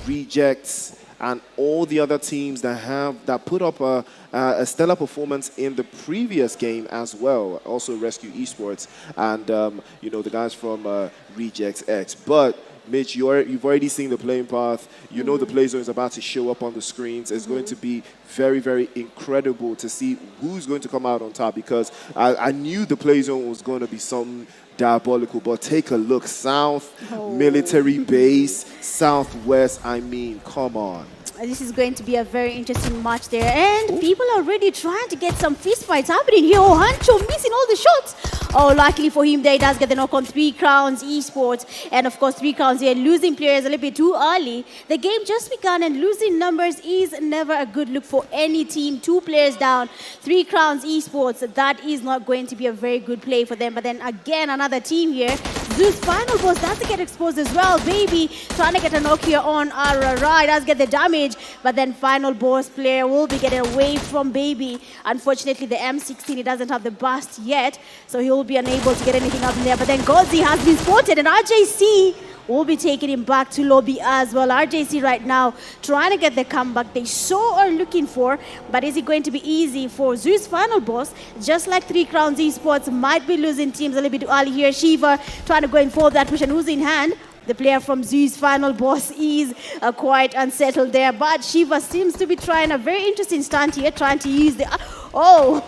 [SPEAKER 2] Rejects, and all the other teams that put up a stellar performance in the previous game as well. Also Rescue Esports and the guys from Rejects X. But Mitch, you've already seen the playing path. You know the play zone is about to show up on the screens. It's going to be very, very incredible to see who's going to come out on top, because I knew the play zone was going to be something diabolical. But take a look. South, military base, southwest, I mean, come on.
[SPEAKER 3] This is going to be a very interesting match there. And people are already trying to get some fist fights happening here. Oh, Hancho missing all the shots. Oh, luckily for him, there he does get the knock on 3 Crowns Esports. And of course, 3 Crowns here losing players a little bit too early. The game just began, and losing numbers is never a good look for any team. 2 players down, 3 Crowns Esports. That is not going to be a very good play for them. But then again, another team here. Zeus Finalboss does get exposed as well. Baby trying to get a knock here on RRAGE. Does get the damage. But then Finalboss player will be getting away from Baby. Unfortunately, the M16, he doesn't have the burst yet, so he will be unable to get anything up in there. But then Gozi has been spotted, and RJC will be taking him back to lobby as well. RJC right now trying to get the comeback they so are looking for, but is it going to be easy for Zeus Finalboss? Just like 3 Crowns Esports might be losing teams a little bit too early here. Shiva trying to go in for that push, and who's in hand? The player from Zeus Finalboss is quite unsettled there, but Shiva seems to be trying a very interesting stunt here, trying to use the... Oh,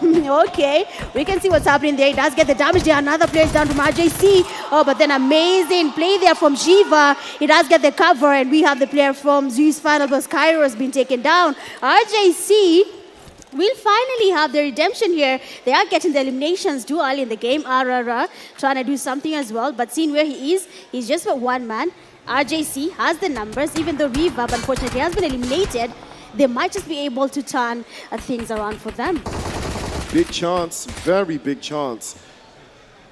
[SPEAKER 3] okay. We can see what's happening there. He does get the damage there. Another player is down from RJC. Oh, but then amazing play there from Shiva. He does get the cover, and we have the player from Zeus Finalboss, Cairo, has been taken down. RJC will finally have the redemption here. They are getting the eliminations too early in the game. RRR trying to do something as well, but seeing where he is, he's just for one man. RJC has the numbers, even though Reverb unfortunately has been eliminated. They might just be able to turn things around for them.
[SPEAKER 2] Big chance, very big chance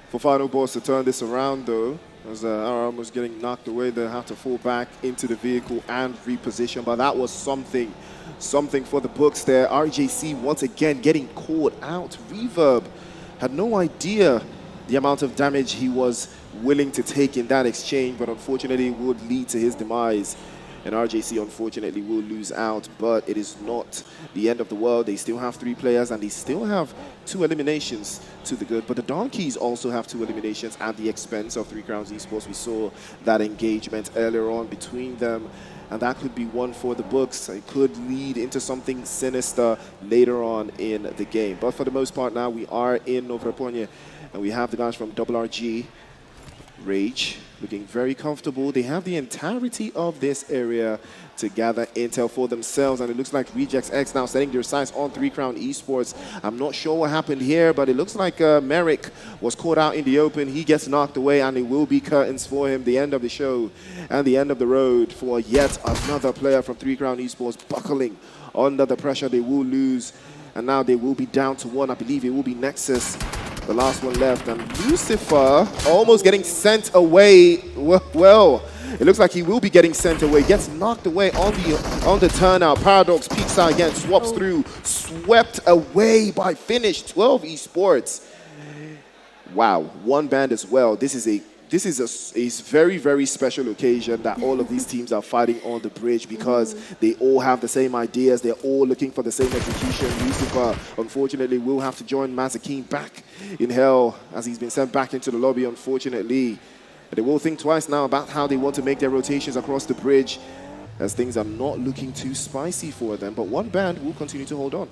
[SPEAKER 2] for Finalboss to turn this around though. As RRR was getting knocked away, they have to fall back into the vehicle and reposition, but that was something for the books there. RJC once again getting caught out. Reverb had no idea the amount of damage he was willing to take in that exchange, but unfortunately it would lead to his demise. And RJC unfortunately will lose out, but it is not the end of the world. They still have 3 players, and they still have 2 eliminations to the good. But the Donkeys also have 2 eliminations at the expense of 3 Crowns Esports. We saw that engagement earlier on between them, and that could be one for the books. It could lead into something sinister later on in the game. But for the most part now, we are in Novraponye, and we have the guys from RRAGE, Rage, looking very comfortable. They have the entirety of this area to gather intel for themselves, and it looks like Rejects X now setting their sights on 3 Crown Esports. I'm not sure what happened here, but it looks like Merrick was caught out in the open. He gets knocked away, and it will be curtains for him. The end of the show and the end of the road for yet another player from 3 Crown Esports buckling under the pressure. They will lose, and now they will be down to 1. I believe it will be Nexus, the last one left, and Lucifer almost getting sent away. Well, it looks like he will be getting sent away. Gets knocked away on the turnout. Paradox peeks out again, swaps through, swept away by Finish 12 Esports. Wow, 1 band as well. This is a very, very special occasion that all of these teams are fighting on the bridge, because they all have the same ideas. They're all looking for the same execution. Lucifer, unfortunately, will have to join Mazakine back in hell as he's been sent back into the lobby, unfortunately. They will think twice now about how they want to make their rotations across the bridge, as things are not looking too spicy for them. But 1 band will continue to hold on.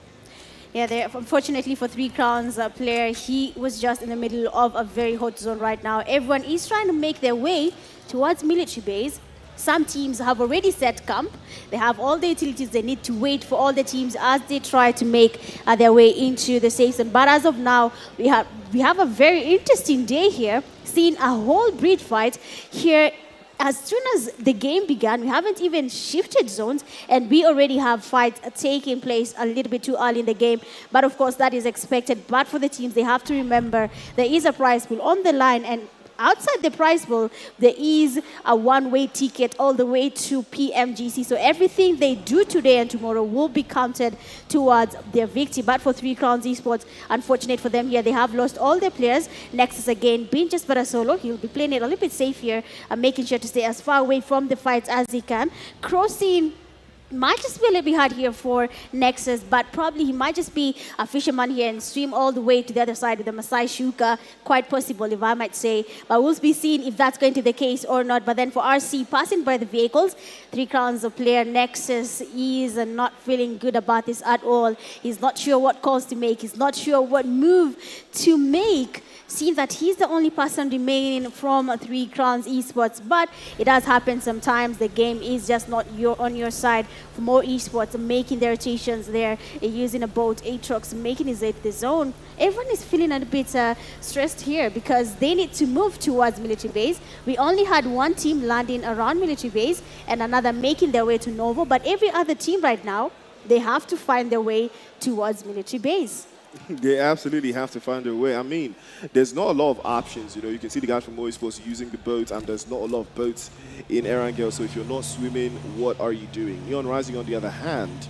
[SPEAKER 3] Yeah, unfortunately for 3 Crowns player, he was just in the middle of a very hot zone right now. Everyone is trying to make their way towards military base. Some teams have already set camp. They have all the utilities they need to wait for all the teams as they try to make their way into the safe zone. But as of now, we have a very interesting day here, seeing a whole bridge fight here. As soon as the game began, we haven't even shifted zones, and we already have fights taking place a little bit too early in the game. But of course, that is expected. But for the teams, they have to remember there is a prize pool on the line, and outside the prize pool, there is a one-way ticket all the way to PMGC. So everything they do today and tomorrow will be counted towards their victory. But for 3 Crowns Esports, unfortunate for them here, they have lost all their players. Nexus again, being just but a solo. He'll be playing it a little bit safe here, making sure to stay as far away from the fights as he can. Crossing might just be a little bit hard here for Nexus, but probably he might just be a fisherman here and swim all the way to the other side with the Masai Shuka. Quite possible, if I might say. But we'll be seeing if that's going to be the case or not. But then for RC, passing by the vehicles, 3 crowns of player Nexus is not feeling good about this at all. He's not sure what calls to make. He's not sure what move to make. Seems that he's the only person remaining from 3 Crowns Esports, but it does happen sometimes. The game is just not on your side. For more Esports making their rotations there, using a boat, Aatrox making his way to the zone. Everyone is feeling a bit stressed here because they need to move towards military base. We only had one team landing around military base and another making their way to Novo, but every other team right now, they have to find their way towards military base.
[SPEAKER 2] They absolutely have to find a way. I mean, there's not a lot of options. You know, you can see the guys from Esports using the boats, and there's not a lot of boats in Erangel. So if you're not swimming, what are you doing? NEONRISING, on the other hand,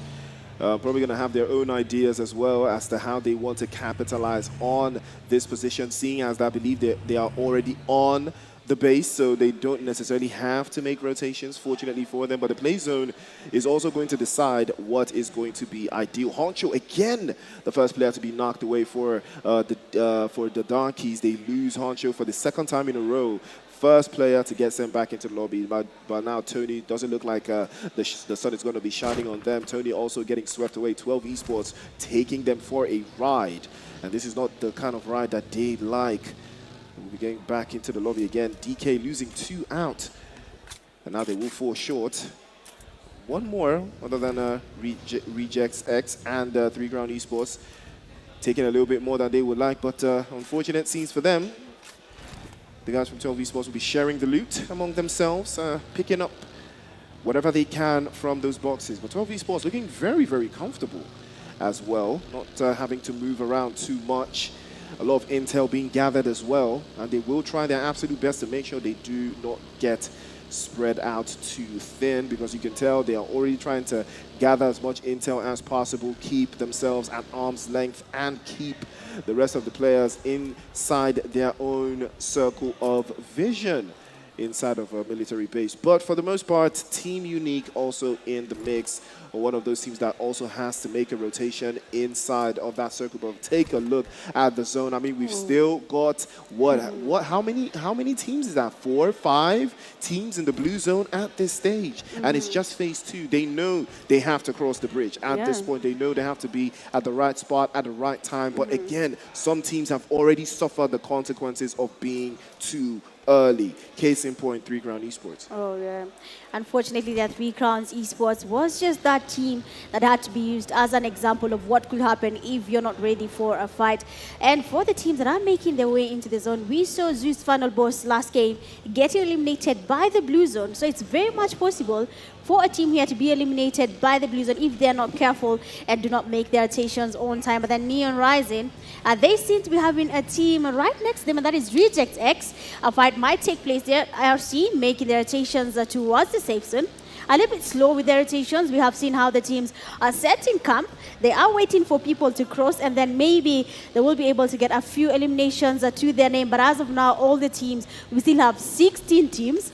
[SPEAKER 2] probably going to have their own ideas as well as to how they want to capitalize on this position, seeing as I believe they are already on the base, so they don't necessarily have to make rotations, fortunately for them. But the play zone is also going to decide what is going to be ideal. Honcho, again, the first player to be knocked away for the Donkeys. They lose Honcho for the second time in a row. First player to get sent back into the lobby. But now Tony doesn't look like the sun is going to be shining on them. Tony also getting swept away. 12 Esports taking them for a ride. And this is not the kind of ride that they like. We'll be getting back into the lobby again. DK losing 2 out. And now they will fall short. One more, other than Rejects X and 3 Ground Esports. Taking a little bit more than they would like, but unfortunate scenes for them. The guys from 12 Esports will be sharing the loot among themselves, picking up whatever they can from those boxes. But 12 Esports looking very, very comfortable as well. Not having to move around too much. A lot of intel being gathered as well, and they will try their absolute best to make sure they do not get spread out too thin, because you can tell they are already trying to gather as much intel as possible, keep themselves at arm's length, and keep the rest of the players inside their own circle of vision inside of a military base. But for the most part, Team Unique also in the mix, or one of those teams that also has to make a rotation inside of that circle. But take a look at the zone. I mean, we've still got how many teams is that? 4, 5 teams in the blue zone at this stage. And it's just phase 2. They know they have to cross the bridge. At this point, they know they have to be at the right spot at the right time. But again, some teams have already suffered the consequences of being too early. Case in point, 3 Ground Esports.
[SPEAKER 3] Oh, yeah. Unfortunately, that 3 Crowns Esports was just that team that had to be used as an example of what could happen if you're not ready for a fight. And for the teams that are making their way into the zone, we saw Zeus Finalboss last game getting eliminated by the blue zone. So it's very much possible for a team here to be eliminated by the blue zone if they're not careful and do not make their rotations on time. But then NEONRISING, they seem to be having a team right next to them, and that is Reject X. A fight might take place there. IRC making their rotations towards the safe zone. A little bit slow with their rotations. We have seen how the teams are setting camp. They are waiting for people to cross, and then maybe they will be able to get a few eliminations to their name. But as of now, all the teams, we still have 16 teams.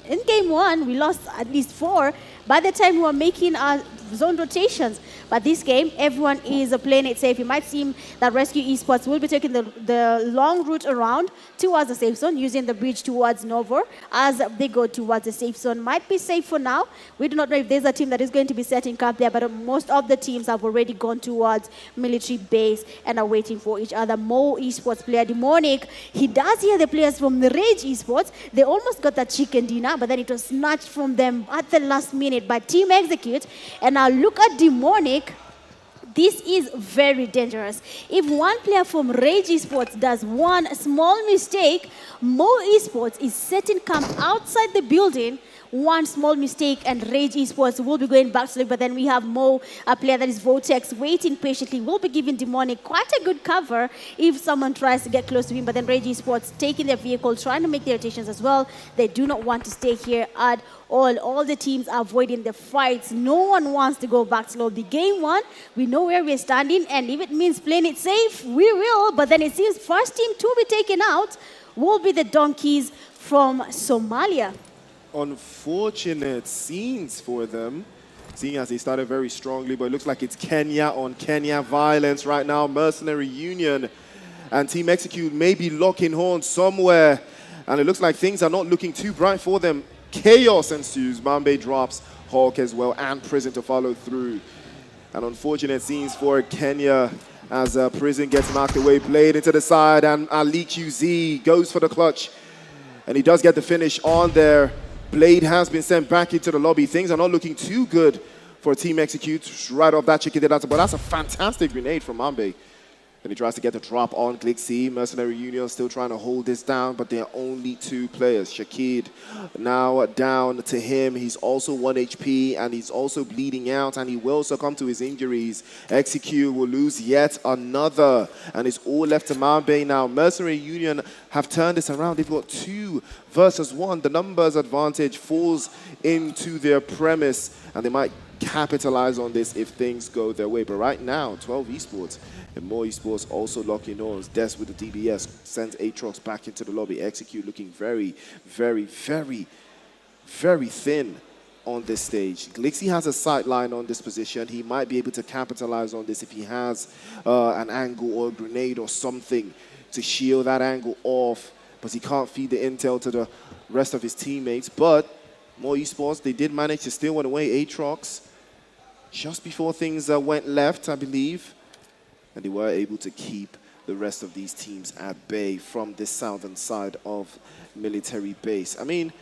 [SPEAKER 3] In game 1, we lost at least 4 by the time we were making our zone rotations. But this game, everyone is playing it safe. It might seem that Rescue Esports will be taking the long route around towards the safe zone, using the bridge towards Novo as they go towards the safe zone. Might be safe for now. We do not know if there's a team that is going to be setting camp there, but most of the teams have already gone towards military base and are waiting for each other. Mo Esports player Demonic, he does hear the players from the RRAGE Esports. They almost got that chicken dinner, but then it was snatched from them at the last minute by Team Execute. And now look at Demonic. This is very dangerous. If one player from RRAGE Esports does one small mistake, Mo Esports is setting camp outside the building. One small mistake and RRAGE Esports will be going back to sleep. But then we have Mo, a player that is Vortex, waiting patiently. Will be giving Demonic quite a good cover if someone tries to get close to him. But then RRAGE Esports taking their vehicle, trying to make their rotations as well. They do not want to stay here at all. All the teams are avoiding the fights. No one wants to go back to lobby. Game 1, we know where we're standing, and if it means playing it safe, we will. But then it seems first team to be taken out will be the Donkeys from Somalia.
[SPEAKER 2] Unfortunate scenes for them. seeing as they started very strongly, but it looks like it's Kenya on Kenya violence right now. Mercenary Union and Team Execute may be locking horns somewhere, and it looks like things are not looking too bright for them. Chaos ensues. Mambe drops Hawk as well, and Prison to follow through. An unfortunate scenes for Kenya as Prison gets knocked away, played into the side, and Ali QZ goes for the clutch. And he does get the finish on there. Blade has been sent back into the lobby. Things are not looking too good for Team Execute. Right off that chicken, but that's a fantastic grenade from Mambe. And he tries to get the drop on Glixi. Mercenary Union still trying to hold this down, but there are only 2 players. Shakid now down to him. He's also 1 HP, and he's also bleeding out, and he will succumb to his injuries. Execute will lose yet another, and it's all left to Mambe now. Mercenary Union have turned this around. They've got 2 versus 1. The numbers advantage falls into their premise, and they might capitalize on this if things go their way. But right now, 12 Esports and more Esports also locking on. Des with the DBS sends Aatrox back into the lobby. Execute looking very, very, very, very thin on this stage. Glixi has a sight line on this position. He might be able to capitalize on this if he has an angle or a grenade or something to shield that angle off, but he can't feed the intel to the rest of his teammates. But more Esports, they did manage to steal one away. Aatrox just before things went left, I believe. And they were able to keep the rest of these teams at bay from this southern side of military base. I mean,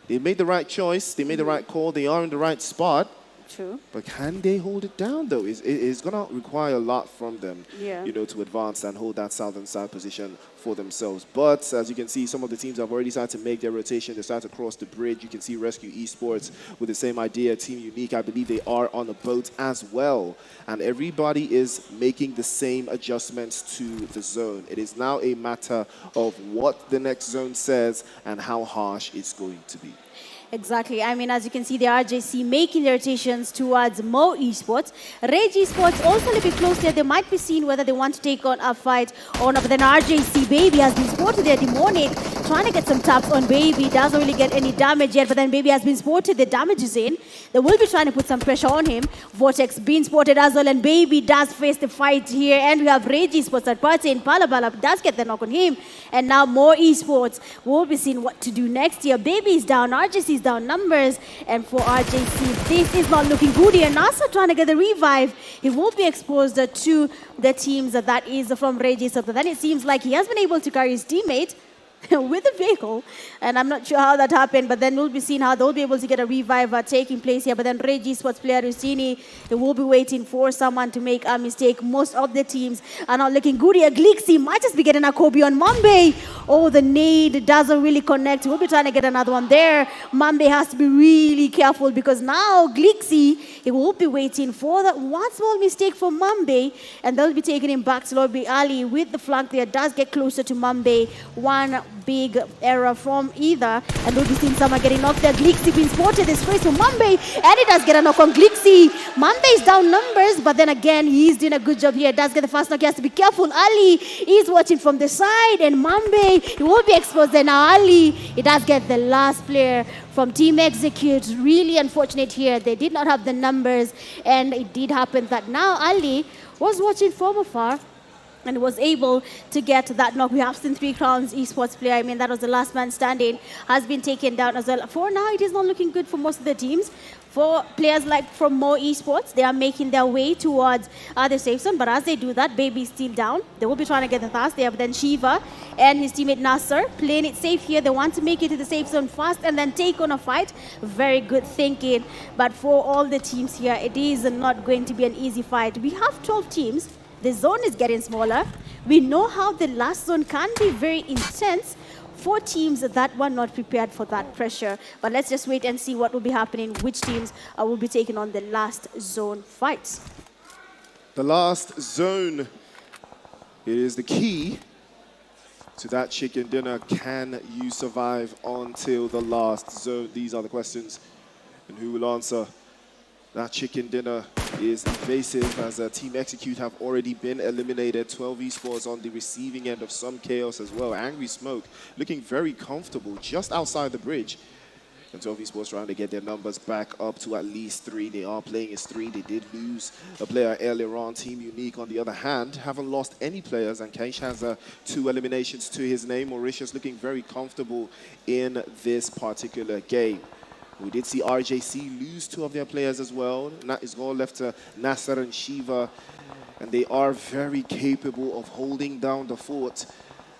[SPEAKER 2] they made the right choice. They made the right call. They are in the right spot.
[SPEAKER 3] True.
[SPEAKER 2] But can they hold it down, though? It's going to require a lot from them, you know, to advance and hold that southern side position for themselves. But as you can see, some of the teams have already started to make their rotation. They start to cross the bridge. You can see Rescue Esports with the same idea. Team Unique, I believe they are on a boat as well. And everybody is making the same adjustments to the zone. It is now a matter of what the next zone says and how harsh it's going to be.
[SPEAKER 3] Exactly. I mean, as you can see, the RJC making their rotations towards Mo Esports. RRAGE Esports also a little bit close there. They might be seeing whether they want to take on a fight or not. But then RJC Baby has been spotted there. Demonic trying to get some taps on Baby. Doesn't really get any damage yet. But then Baby has been spotted. The damage is in. They will be trying to put some pressure on him. Vortex being spotted as well. And Baby does face the fight here. And we have RRAGE Esports at party in Palabala. Does get the knock on him. And now Mo Esports will be seeing what to do next year. Baby is down. RJC is down numbers, and for RJC, this is not looking good here. Nasa trying to get the revive. He will be exposed to the teams that is from RRAGE. So then it seems like he has been able to carry his teammate with the vehicle, and I'm not sure how that happened, but then we'll be seeing how they'll be able to get a revive taking place here. But then RRAGE Esports player Rusini, they will be waiting for someone to make a mistake. Most of the teams are not looking good here. Glixi might just be getting a Kobe on Mambe. Oh, the nade doesn't really connect. We'll be trying to get another one there. Mambe has to be really careful because now Glixi, he will be waiting for that one small mistake for Mambe, and they'll be taking him back to lobby. Ali with the flank there does get closer to Mambe. One big error from either, and we'll be seeing someone getting knocked there. Glixi being spotted this race from Mambe, and he does get a knock on Glixi. Mambe is down numbers, but then again, he's doing a good job here. Does get the first knock. He has to be careful. Ali is watching from the side, and Mambe, he will be exposed there. Now Ali, he does get the last player from Team Execute. Really unfortunate here. They did not have the numbers, and it did happen that now Ali was watching from afar and was able to get that knock. We have seen 3 Crowns Esports player. I mean, that was the last man standing, has been taken down as well. For now, it is not looking good for most of the teams. For players like from Mo Esports, they are making their way towards the safe zone. But as they do that, Baby is still down. They will be trying to get the fast there. But then Shiva and his teammate Nasser playing it safe here. They want to make it to the safe zone fast and then take on a fight. Very good thinking. But for all the teams here, it is not going to be an easy fight. We have 12 teams. The zone is getting smaller. We know how the last zone can be very intense for teams that were not prepared for that pressure. But let's just wait and see what will be happening, which teams will be taking on the last zone fights.
[SPEAKER 2] The last zone, it is the key to that chicken dinner. Can you survive until the last zone? These are the questions, and who will answer? That chicken dinner is invasive as Team Execute have already been eliminated. 12 Esports on the receiving end of some chaos as well. Angry Smoke looking very comfortable just outside the bridge. And 12 Esports trying to get their numbers back up to at least 3. They are playing as 3. They did lose a player earlier on. Team Unique, on the other hand, haven't lost any players. And Keish has 2 eliminations to his name. Mauritius looking very comfortable in this particular game. We did see RJC lose 2 of their players as well. It's all left to Nasser and Shiva. And they are very capable of holding down the fort.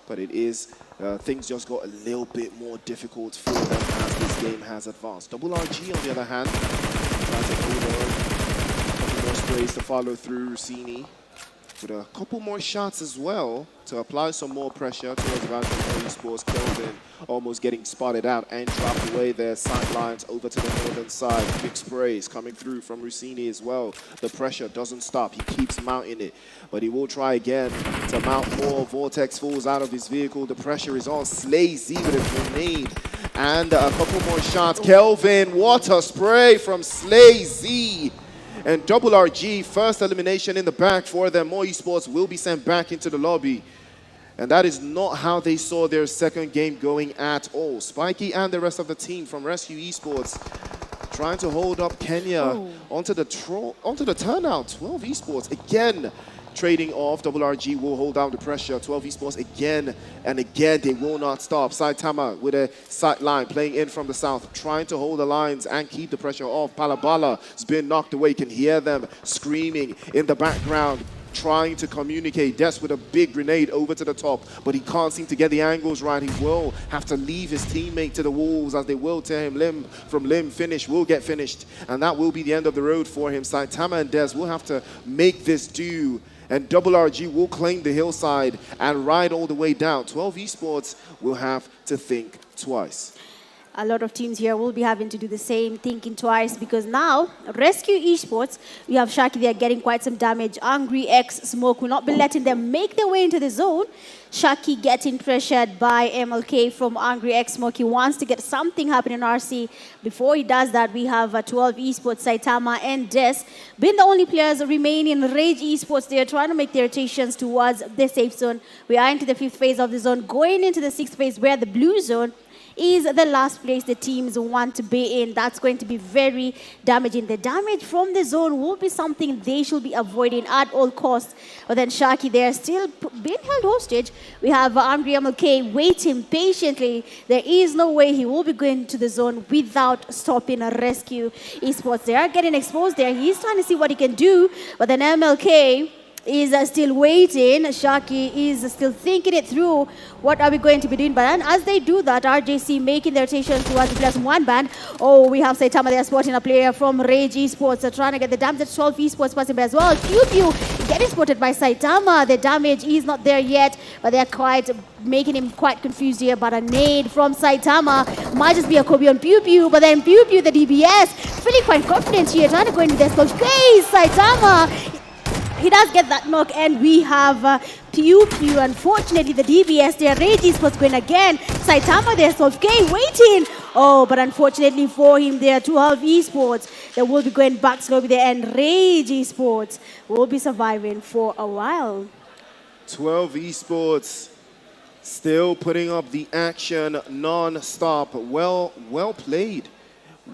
[SPEAKER 2] But it is, things just got a little bit more difficult for them as this game has advanced. Double RG, on the other hand, trying to hold on. A couple more sprays to follow through Rossini. With a couple more shots as well to apply some more pressure towards Erangel Esports. Kelvin almost getting spotted out and dropped away their sidelines over to the northern side. Big sprays coming through from Rossini as well. The pressure doesn't stop. He keeps mounting it, but he will try again to mount more. Vortex falls out of his vehicle. The pressure is on. Slay Z with a grenade and a couple more shots. Kelvin, what a spray from Slay Z. And Double RG, first elimination in the bag for them. More Esports will be sent back into the lobby. And that is not how they saw their second game going at all. Spiky and the rest of the team from Rescue Esports trying to hold up Kenya onto the turnout. 12 Esports again trading off. Double RG will hold down the pressure. 12 Esports again and again. They will not stop. Saitama with a sideline playing in from the south, trying to hold the lines and keep the pressure off. Palabala has been knocked away. You can hear them screaming in the background, trying to communicate. Des with a big grenade over to the top, but he can't seem to get the angles right. He will have to leave his teammate to the wolves as they will tear him limb from limb. Finish will get finished, and that will be the end of the road for him. Saitama and Des will have to make this do, and Double RG will claim the hillside and ride all the way down. 12 Esports will have to think twice.
[SPEAKER 3] A lot of teams here will be having to do the same, thinking twice, because now, Rescue Esports, we have Shaki there getting quite some damage. Angry X Smoke will not be letting them make their way into the zone. Shaki getting pressured by MLK from Angry X Smoke. He wants to get something happening in RC. Before he does that, we have 12 Esports, Saitama and Des, being the only players remaining. Rage Esports, they are trying to make their rotations towards the safe zone. We are into the 5th phase of the zone, going into the 6th phase where the blue zone is the last place the teams want to be in. That's going to be very damaging. The damage from the zone will be something they should be avoiding at all costs. But then Shaki there still being held hostage. We have Angry MLK waiting patiently. There is no way he will be going to the zone without stopping a Rescue Esports. They are getting exposed there. He's trying to see what he can do, but then MLK is still waiting. Shaki is still thinking it through. What are we going to be doing? But then as they do that, RJC making their rotation towards the players from one band. Oh, we have Saitama there spotting a player from Rage Esports. They're trying to get the damage. 12 Esports passing by as well. Pew getting spotted by Saitama. The damage is not there yet, but they're quite making him quite confused here. But a nade from Saitama might just be a Kobe on Pew, but then Pew, the DBS, feeling quite confident here, trying to go into this close case. Saitama, he does get that knock, and we have Pew. Unfortunately, the DBS there, Rage Esports going again. Saitama there, Solvk waiting. Oh, but unfortunately for him there, 12 Esports, they will be going back slowly there, and Rage Esports will be surviving for a while.
[SPEAKER 2] 12 Esports still putting up the action non-stop. Well played.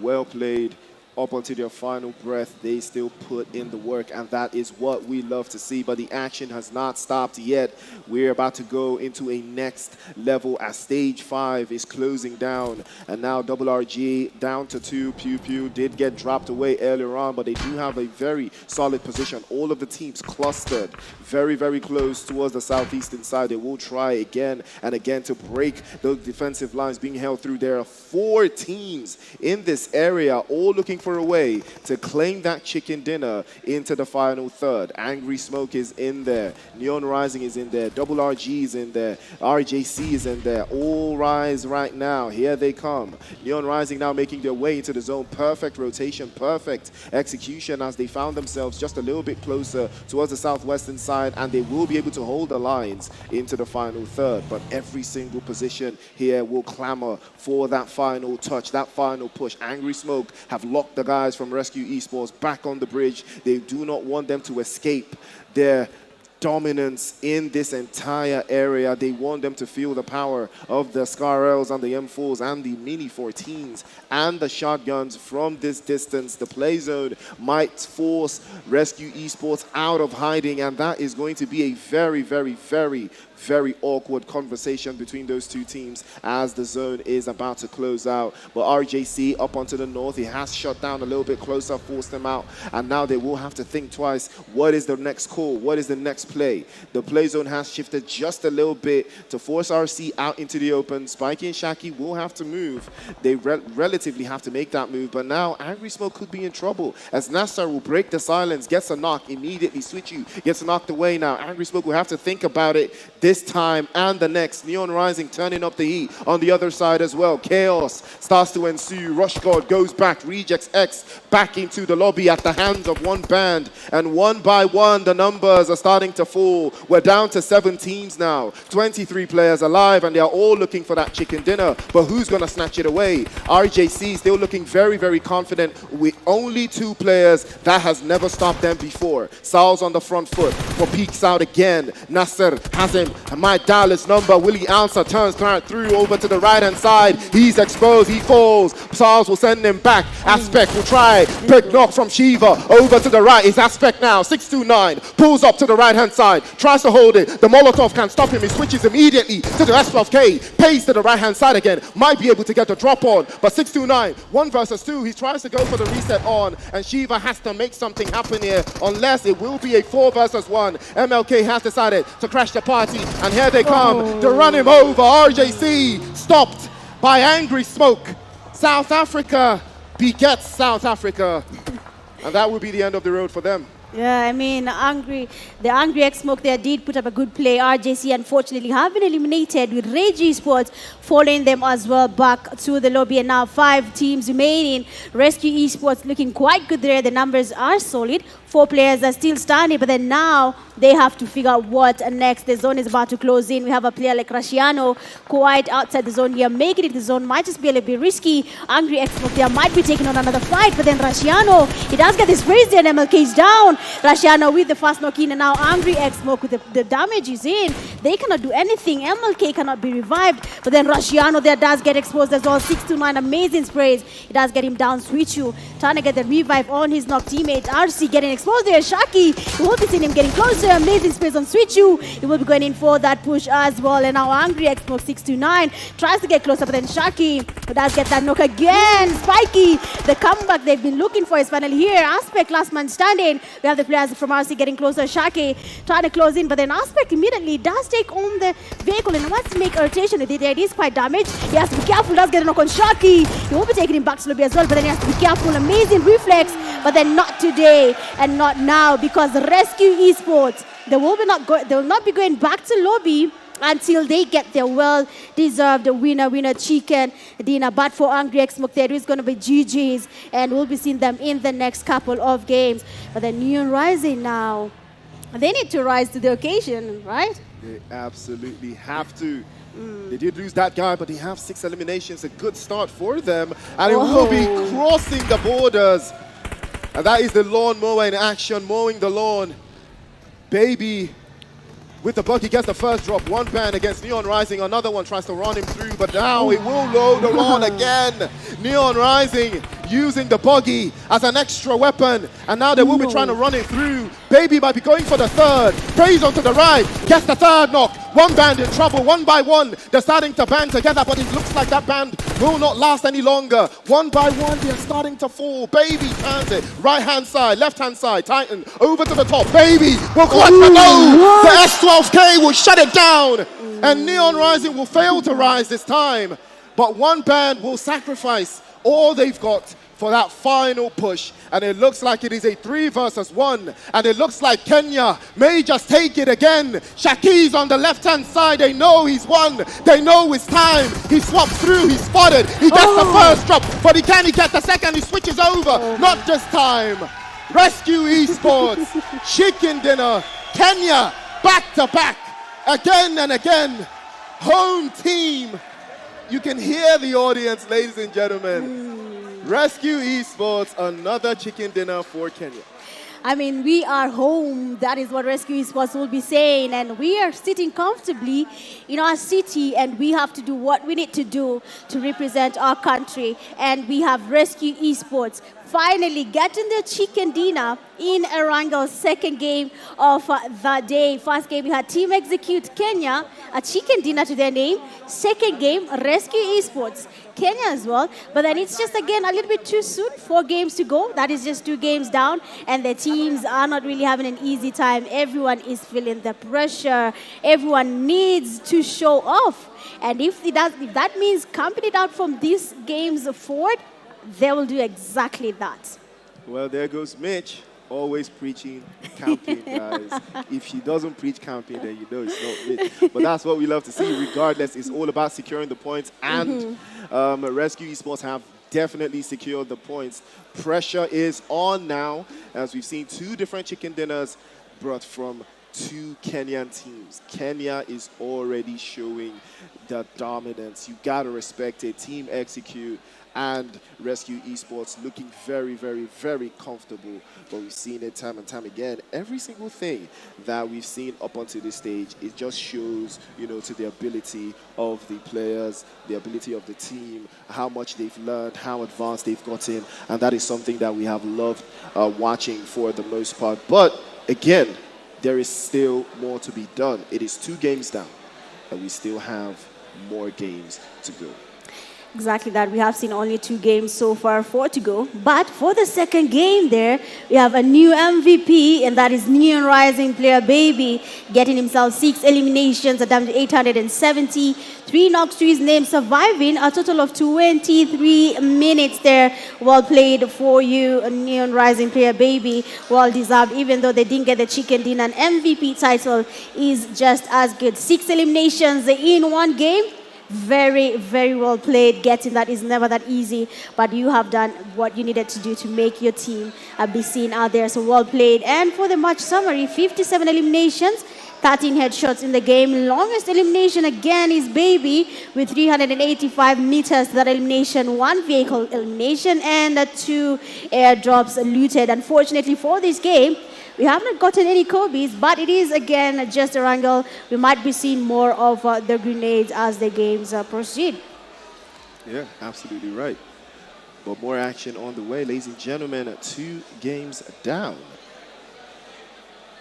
[SPEAKER 2] Well played. Up until their final breath, they still put in the work, and that is what we love to see. But the action has not stopped yet. We're about to go into a next level as stage 5 is closing down, and now Double RG down to 2. Pew did get dropped away earlier on, but they do have a very solid position. All of the teams clustered very close towards the southeastern side. They will try again and again to break those defensive lines being held through. There are 4 teams in this area, all looking for a way to claim that chicken dinner into the final third. Angry Smoke is in there. NEONRISING is in there. Double RG is in there. RJC is in there. All rise right now. Here they come. NEONRISING now making their way into the zone. Perfect rotation, perfect execution as they found themselves just a little bit closer towards the southwestern side, and they will be able to hold the lines into the final third. But every single position here will clamor for that final touch, that final push. Angry Smoke have locked the guys from Rescue Esports back on the bridge. They do not want them to escape their dominance in this entire area. They want them to feel the power of the SCAR-Ls and the M4s and the Mini 14s and the shotguns from this distance. The play zone might force Rescue Esports out of hiding, and that is going to be a very, very, very, very awkward conversation between those two teams as the zone is about to close out. But RJC up onto the north, he has shut down a little bit closer, forced them out, and now they will have to think twice. What is the next call? What is the next play? The play zone has shifted just a little bit to force RC out into the open. Spikey and Shaki will have to move. They relatively have to make that move, but now Angry Smoke could be in trouble as Nassar will break the silence, gets a knock, immediately switch you, gets knocked away now. Angry Smoke will have to think about it this time and the next. Neon Rising turning up the heat on the other side as well. Chaos starts to ensue. Rush God goes back. Rejects X back into the lobby at the hands of one band. And one by one, the numbers are starting to fall. We're down to 7 teams now. 23 players alive, and they are all looking for that chicken dinner. But who's going to snatch it away? RJC still looking very, very confident with only 2 players. That has never stopped them before. Sal's on the front foot. For peeks out again. Nasser has him. My Dallas number. Will he answer? Turns through over to the right-hand side. He's exposed. He falls. Sal's will send him back. Aspect will try. Big knock from Shiva. Over to the right. It's Aspect now. 629. Pulls up to the right-hand side. Tries to hold it. The Molotov can't stop him. He switches immediately to the S12K. Pays to the right-hand side again. Might be able to get the drop on. But 629. 1 versus 2. He tries to go for the reset on. And Shiva has to make something happen here. Unless it will be a 4 versus 1. MLK has decided to crash the party. And here they come to run him over. RJC stopped by Angry Smoke. South Africa begets South Africa. And that will be the end of the road for them.
[SPEAKER 3] Yeah, I mean, the Angry X-Smoke there did put up a good play. RJC, unfortunately, have been eliminated with RRAGE Esports following them as well back to the lobby. And now 5 teams remaining. Rescue Esports looking quite good there. The numbers are solid. 4 players are still standing, but then now they have to figure out what next. The zone is about to close in. We have a player like Rashiano quite outside the zone here. Making it the zone might just be a little bit risky. Angry X-Smoke there might be taking on another fight, but then Rashiano, he does get this raise there, and MLK is down. Rashiano with the fast knock in, and now Angry X-Smoke with the damage is in. They cannot do anything. MLK cannot be revived, but then Rashiano there does get exposed as well. 629, amazing sprays. He does get him down. Switchu trying to get the revive on his knock teammate. RC getting exposed there. Shaki, we will be seeing him getting closer. Amazing space on Switchu. He will be going in for that push as well. And now Angry X-Smoke 629 tries to get closer, but then Shaki does get that knock again. Spiky, the comeback they've been looking for is finally here. Aspect, last man standing. We have the players from RC getting closer. Shaki trying to close in, but then Aspect immediately does take on the vehicle and wants to make irritation with it. It is quite damaged. He has to be careful. Does get a knock on Shaki. He will be taking him back to lobby as well, but then he has to be careful. Amazing reflex, but then not today and not now, because Rescue Esports, they will not be going back to lobby until they get their well-deserved winner chicken dinner. But for Angry X-Smoke, there is going to be GG's, and we'll be seeing them in the next couple of games. But the Neon Rising now, they need to rise to the occasion, right?
[SPEAKER 2] They absolutely have to. They did lose that guy, but they have 6 eliminations. A good start for them, and it will be crossing the borders. And that is the lawnmower in action, mowing the lawn. Baby with the buggy gets the first drop. 1 band against Neon Rising. Another one tries to run him through, but now it will load the lawn again. Neon Rising using the buggy as an extra weapon. And now they will be trying to run it through. Baby might be going for the 3rd. Praise onto the right. Gets the 3rd knock. 1 band in trouble. 1 by 1. They're starting to band together, but it looks like that band will not last any longer. 1 by 1, they're starting to fall. Baby turns it. Right-hand side, left-hand side. Titan over to the top. Baby will clutch the no. The S12K will shut it down. And Neon Rising will fail to rise this time. But 1 band will sacrifice all they've got for that final push. And it looks like it is a 3 versus 1. And it looks like Kenya may just take it again. Shaki's on the left-hand side. They know he's won. They know it's time. He swaps through. He's spotted. He gets the first drop. But he can't get the second. He switches over. Not this time. Rescue Esports. Chicken dinner. Kenya back to back. Again and again. Home team. You can hear the audience, ladies and gentlemen. Rescue Esports, another chicken dinner for Kenya.
[SPEAKER 3] I mean, we are home. That is what Rescue Esports will be saying. And we are sitting comfortably in our city, and we have to do what we need to do to represent our country. And we have Rescue Esports finally getting the chicken dinner in Erangel's second game of the day. First game, we had Team Execute Kenya, a chicken dinner to their name. Second game, Rescue Esports Kenya as well. But then it's just, again, a little bit too soon. 4 games to go. That is just 2 games down. And the teams are not really having an easy time. Everyone is feeling the pressure. Everyone needs to show off. And if that means camping it out from these games forward, they will do exactly that.
[SPEAKER 2] Well, there goes Mitch, always preaching camping, guys. If he doesn't preach camping, then you know it's not Mitch. But that's what we love to see. Regardless, it's all about securing the points. And Rescue Esports have definitely secured the points. Pressure is on now, as we've seen 2 different chicken dinners brought from 2 Kenyan teams. Kenya is already showing the dominance. You gotta respect it. Team Execute and Rescue Esports looking very, very, very comfortable. But we've seen it time and time again. Every single thing that we've seen up onto this stage, it just shows, you know, to the ability of the players, the ability of the team, how much they've learned, how advanced they've gotten. And that is something that we have loved watching for the most part. But again, there is still more to be done. It is 2 games down, and we still have more games to go.
[SPEAKER 3] Exactly that. We have seen only 2 games so far, 4 to go. But for the second game there, we have a new MVP, and that is NEONRISING player Baby, getting himself 6 eliminations, a damage 870, 3 knocks to his name, surviving a total of 23 minutes there. Well played for you, NEONRISING player Baby. Well deserved, even though they didn't get the chicken dinner. An MVP title is just as good. 6 eliminations in 1 game. Very, very well played. Getting that is never that easy, but you have done what you needed to do to make your team be seen out there. So well played. And for the match summary, 57 eliminations, 13 headshots in the game. Longest elimination again is Baby with 385 meters. That elimination, 1 vehicle elimination, and 2 airdrops looted. Unfortunately for this game, we haven't gotten any Kobe's, but it is, again, just Erangel. We might be seeing more of the grenades as the games proceed.
[SPEAKER 2] Yeah, absolutely right. But more action on the way, ladies and gentlemen. 2 games down.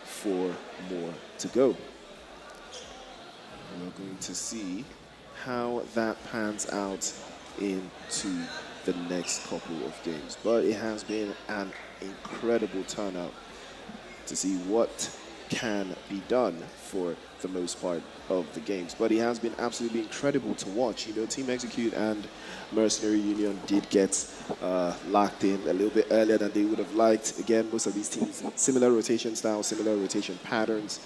[SPEAKER 2] 4 more to go. We're going to see how that pans out into the next couple of games. But it has been an incredible turnout to see what can be done for the most part of the games. But it has been absolutely incredible to watch. You know, Team Execute and Mercenary Union did get locked in a little bit earlier than they would have liked. Again, most of these teams, similar rotation styles, similar rotation patterns,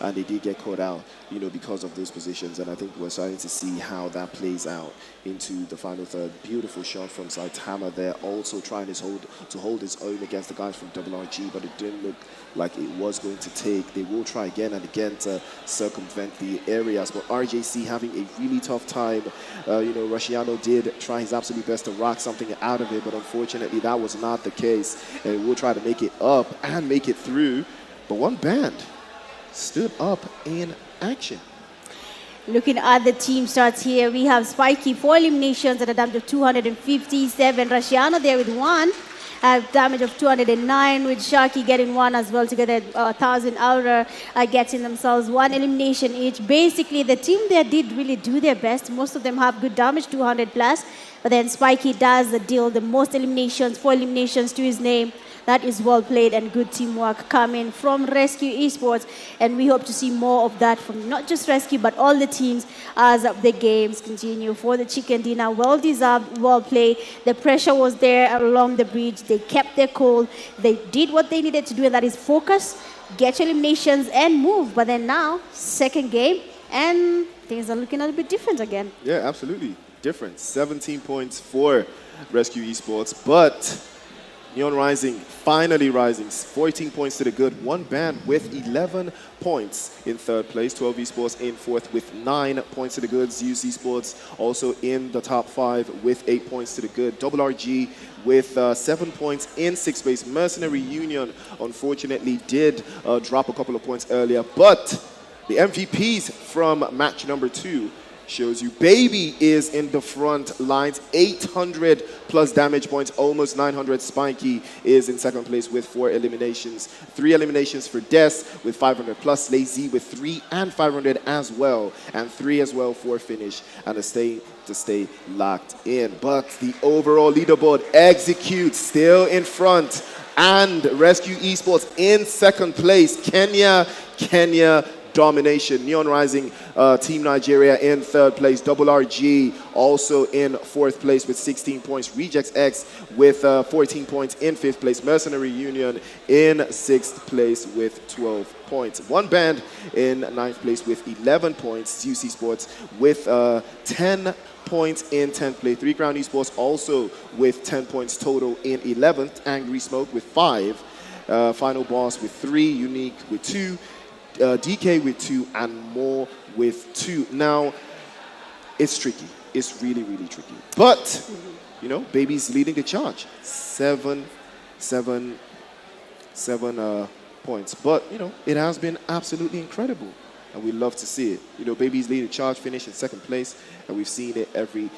[SPEAKER 2] and they did get caught out, you know, because of those positions. And I think we're starting to see how that plays out into the final third. Beautiful shot from Saitama there, also trying to hold his own against the guys from RRAGE, but it didn't look like it was going to take. They will try again and again to circumvent the areas, but RJC having a really tough time. You know, Rusciano did try his absolute best to rock something out of it, but unfortunately that was not the case. And we'll try to make it up and make it through, but one band stood up in action.
[SPEAKER 3] Looking at the team starts here, we have Spiky, 4 eliminations at a damage of 257. Rusciano there with 1. Damage of 209, with Sharky getting 1 as well. Together, 1,000 Aura getting themselves 1 elimination each. Basically, the team there did really do their best. Most of them have good damage, 200 plus. But then Spiky does deal the most eliminations, 4 eliminations to his name. That is well played and good teamwork coming from Rescue Esports. And we hope to see more of that from not just Rescue, but all the teams as the games continue. For the chicken dinner, well deserved, well played. The pressure was there along the bridge. They kept their cool. They did what they needed to do, and that is focus, get your eliminations, and move. But then now, second game, and things are looking a little bit different again.
[SPEAKER 2] Yeah, absolutely different. 17 points for Rescue Esports, but Neon Rising finally rising, 14 points to the good. One band with 11 points in third place. 12 Esports in fourth with 9 points to the good. Zeus Esports also in the top 5 with 8 points to the good. RRAGE with 7 points in sixth place. Mercenary Union unfortunately did drop a couple of points earlier, but the MVPs from match number 2 shows you Baby is in the front lines, 800 plus damage points, almost 900. Spiky is in second place with 4 eliminations. 3 eliminations for Des with 500 plus, Lazy with 3 and 500 as well, and 3 as well for Finish, and a stay to stay locked in. But the overall leaderboard executes still in front, and Rescue Esports in second place. Kenya domination. Neon Rising, Team Nigeria in third place. RRAGE also in fourth place with 16 points. Rejects X with 14 points in fifth place. Mercenary Union in sixth place with 12 points. One band in ninth place with 11 points. Zeus Esports with 10 points in 10th place. 3 Crown Esports also with 10 points total in 11th. Angry Smoke with 5. Final Boss with 3. Unique with 2. DK with 2, and More with 2. Now, it's tricky. It's really, really tricky. But, you know, Baby's leading the charge. 7 points. But, you know, it has been absolutely incredible. And we love to see it. You know, Baby's leading the charge, finished in second place, and we've seen it every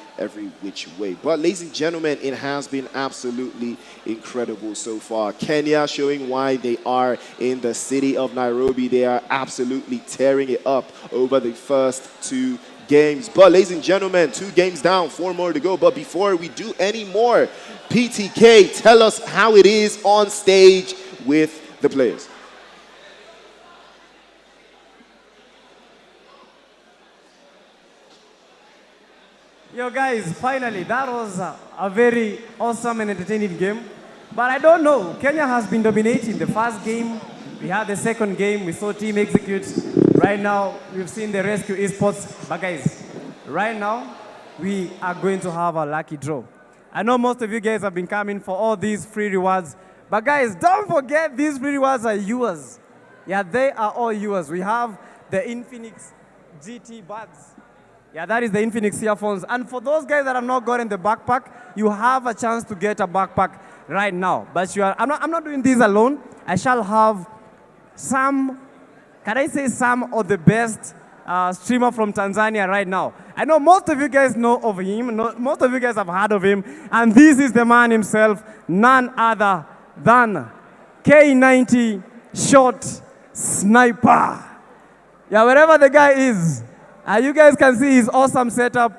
[SPEAKER 2] which way. But ladies and gentlemen, it has been absolutely incredible so far. Kenya showing why they are in the city of Nairobi. They are absolutely tearing it up over the first 2 games. But ladies and gentlemen, 2 games down, 4 more to go. But before we do any more, PTK, tell us how it is on stage with the players.
[SPEAKER 1] Yo guys, finally, that was a very awesome and entertaining game. But I don't know, Kenya has been dominating the first game. We had the second game, we saw Team Execute. Right now, we've seen the Rescue Esports. But guys, right now, we are going to have a lucky draw. I know most of you guys have been coming for all these free rewards. But guys, don't forget these free rewards are yours. Yeah, they are all yours. We have the Infinix GT buds. Yeah, that is the Infinix earphones. And for those guys that have not gotten the backpack, you have a chance to get a backpack right now. But I'm not doing this alone. I shall have some, can I say some of the best streamer from Tanzania right now. I know most of you guys know of him. Most of you guys have heard of him. And this is the man himself, none other than K90 Short Sniper. Yeah, wherever the guy is, you guys can see his awesome setup.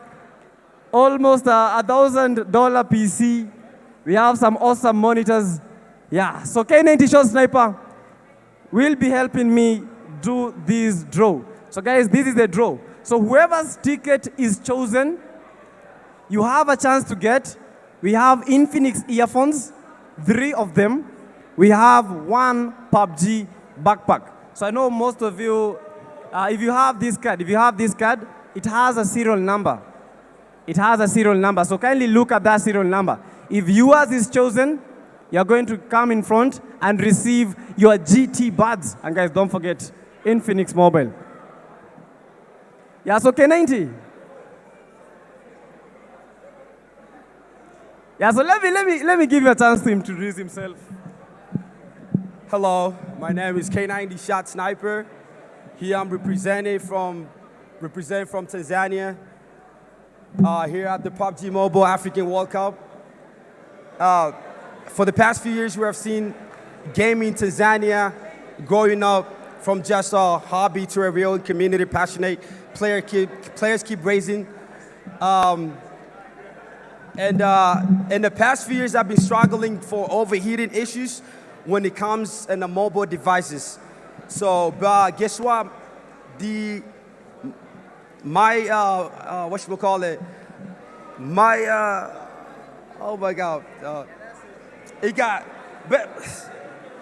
[SPEAKER 1] Almost $1,000 PC. We have some awesome monitors. Yeah, so K90 Short Sniper will be helping me do this draw. So guys, this is the draw. So whoever's ticket is chosen, you have a chance to get. We have Infinix earphones, 3 of them. We have 1 Pubg backpack. So I know most of you, if you have this card, it has a serial number. It has a serial number. So kindly look at that serial number. If yours is chosen, you're going to come in front and receive your GT buds. And guys, don't forget, Infinix Mobile. Yeah, so K90. Yeah, so let me give you a chance to introduce himself.
[SPEAKER 8] Hello, my name is K90 Shot Sniper. Here I'm representing from Tanzania. Here at the Pubg Mobile African World Cup. For the past few years, we have seen gaming in Tanzania growing up from just a hobby to a real community passionate. Players keep raising. And in the past few years, I've been struggling for overheating issues when it comes in the mobile devices. So, guess what? Oh my God.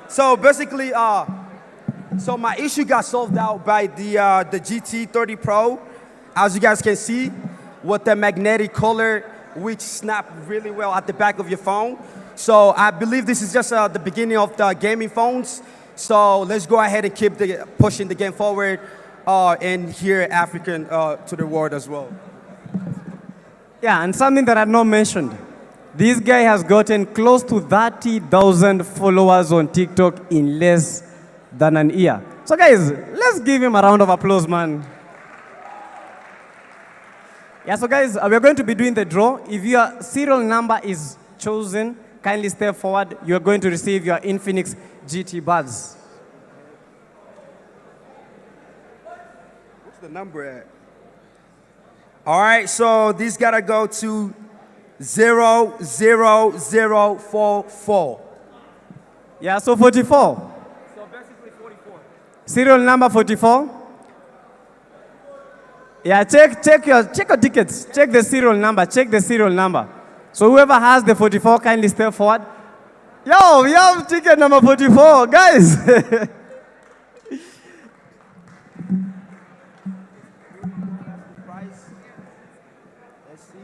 [SPEAKER 8] So basically, so my issue got solved out by the GT30 Pro, as you guys can see, with the magnetic collar, which snap really well at the back of your phone. So I believe this is just the beginning of the gaming phones. So let's go ahead and keep pushing the game forward and here African to the world as well.
[SPEAKER 1] Yeah, and something that I had not mentioned. This guy has gotten close to 30,000 followers on TikTok in less than an year. So guys, let's give him a round of applause, man. Yeah, so guys, we're going to be doing the draw. If your serial number is chosen, kindly step forward. You're going to receive your Infinix GT buds.
[SPEAKER 8] What's the number at? All right, so these gotta go to 00044.
[SPEAKER 1] Yeah, so 44.
[SPEAKER 8] So basically 44.
[SPEAKER 1] Serial number 44. Yeah, check your tickets. Check the serial number. Check the serial number. So whoever has the 44, kindly step forward. Yo, we have ticket number 44, guys.
[SPEAKER 8] Let's see.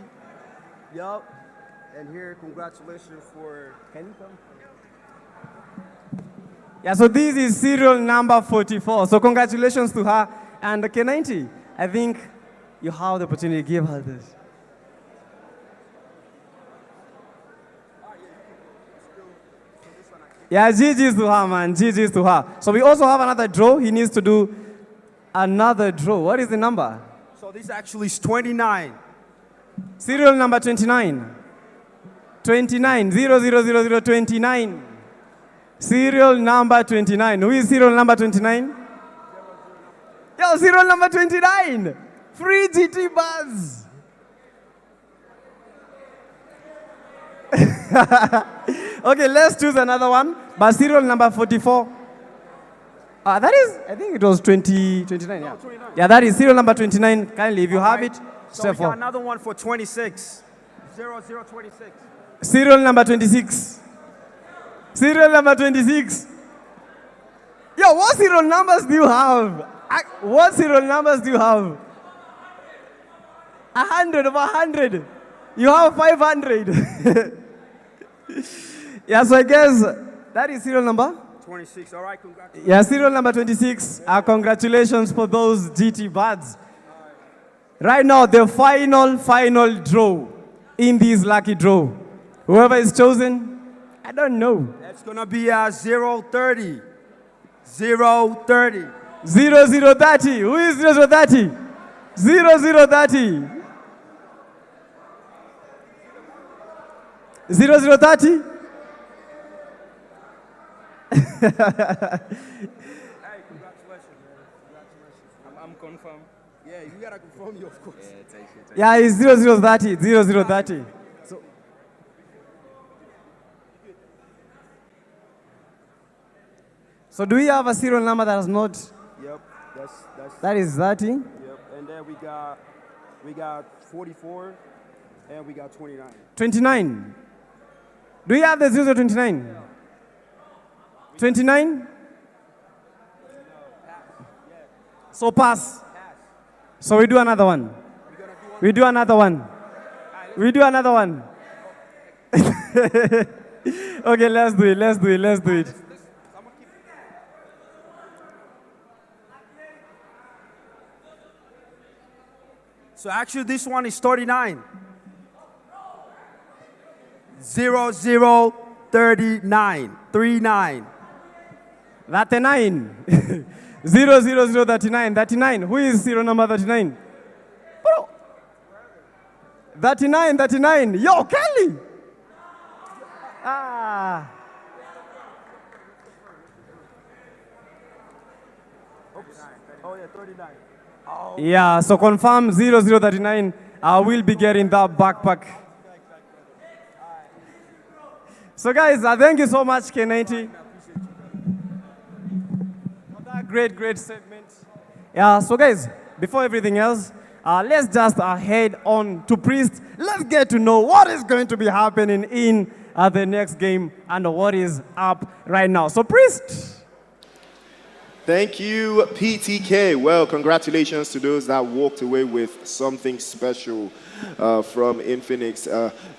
[SPEAKER 8] Yup. And here, congratulations for. Can you come?
[SPEAKER 1] Yeah, so this is serial number 44. So congratulations to her. And K90, I think you have the opportunity to give her this. Yeah, GG's to her, man. GG's to her. So we also have another draw. He needs to do another draw. What is the number?
[SPEAKER 8] So this actually is 29.
[SPEAKER 1] Serial number 29. 29. 00029. Serial number 29. Who is serial number 29? Yo, serial number 29. Free GT buzz. Okay, let's choose another one. But serial number 44. That is, I think it was 29, yeah.
[SPEAKER 8] 29.
[SPEAKER 1] Yeah, that is serial number 29. Kindly, if you have it,
[SPEAKER 8] So
[SPEAKER 1] step
[SPEAKER 8] we got
[SPEAKER 1] forward.
[SPEAKER 8] another one for 26. 0026.
[SPEAKER 1] Serial number 26. Serial number 26. Yo, what serial numbers do you have? What serial numbers do you have? 100 over 100. You have 500. Yeah, so I guess that is serial number?
[SPEAKER 8] 26. All right, congratulations.
[SPEAKER 1] Yeah, serial number 26. Congratulations for those GT buds. Right now, the final draw in this lucky draw. Whoever is chosen, I don't know.
[SPEAKER 8] That's going to be 030. 030.
[SPEAKER 1] 0030. Who is 0030? 0030. 0030.
[SPEAKER 8] Hey, congratulations, man. Congratulations. I'm confirmed. Yeah, you got to confirm you, of course.
[SPEAKER 1] Yeah, it's 0030. 0030. So do we have a serial number that is not?
[SPEAKER 8] Yep,
[SPEAKER 1] That is 30.
[SPEAKER 8] Yep, and then we got 44, and we got 29.
[SPEAKER 1] 29. Do you have the 0029? 29? So pass. So we do another one. We do another one. We do another one. Okay, let's do it. Let's do it. Let's do it.
[SPEAKER 8] So actually, this one is 39. 0039. 39.
[SPEAKER 1] 39. 00039. 39. Who is serial number 39? Bro. 39. 39. Yo, Kelly. Ah.
[SPEAKER 8] Oops. Oh, yeah, 39.
[SPEAKER 1] Yeah, so confirm 0039. I will be getting that backpack. So guys, thank you so much, K90. For that great segment. Yeah, so guys, before everything else, let's just head on to Priest. Let's get to know what is going to be happening in the next game and what is up right now. So Priest.
[SPEAKER 2] Thank you, PTK. Well, congratulations to those that walked away with something special from Infinix.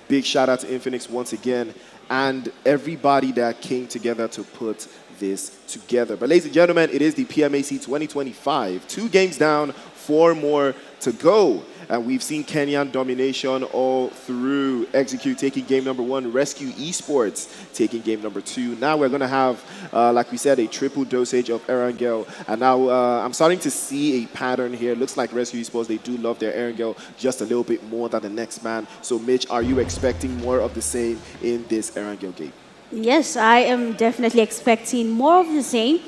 [SPEAKER 2] Big shout out to Infinix once again. and everybody that came together to put this together. But ladies and gentlemen, it is the PMAC 2025. 2 games down, 4 more to go. And we've seen Kenyan domination all through. Execute taking game number 1, Rescue Esports taking game number 2. Now we're going to have, like we said, a triple dosage of Erangel. And now I'm starting to see a pattern here. Looks like Rescue Esports, they do love their Erangel just a little bit more than the next man. So Mitch, are you expecting more of the same in this Erangel game?
[SPEAKER 3] Yes, I am definitely expecting more of the same.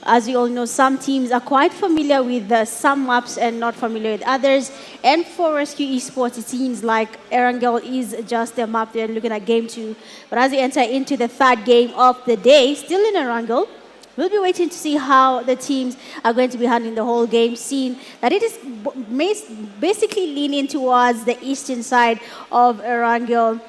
[SPEAKER 3] As we all know, some teams are quite familiar with some maps and not familiar with others. And for Rescue Esports, it seems like Erangel is just the map they're looking at game 2. But as we enter into the 3rd game of the day, still in Erangel, we'll be waiting to see how the teams are going to be handling the whole game, seeing that it is basically leaning towards the eastern side of Erangel.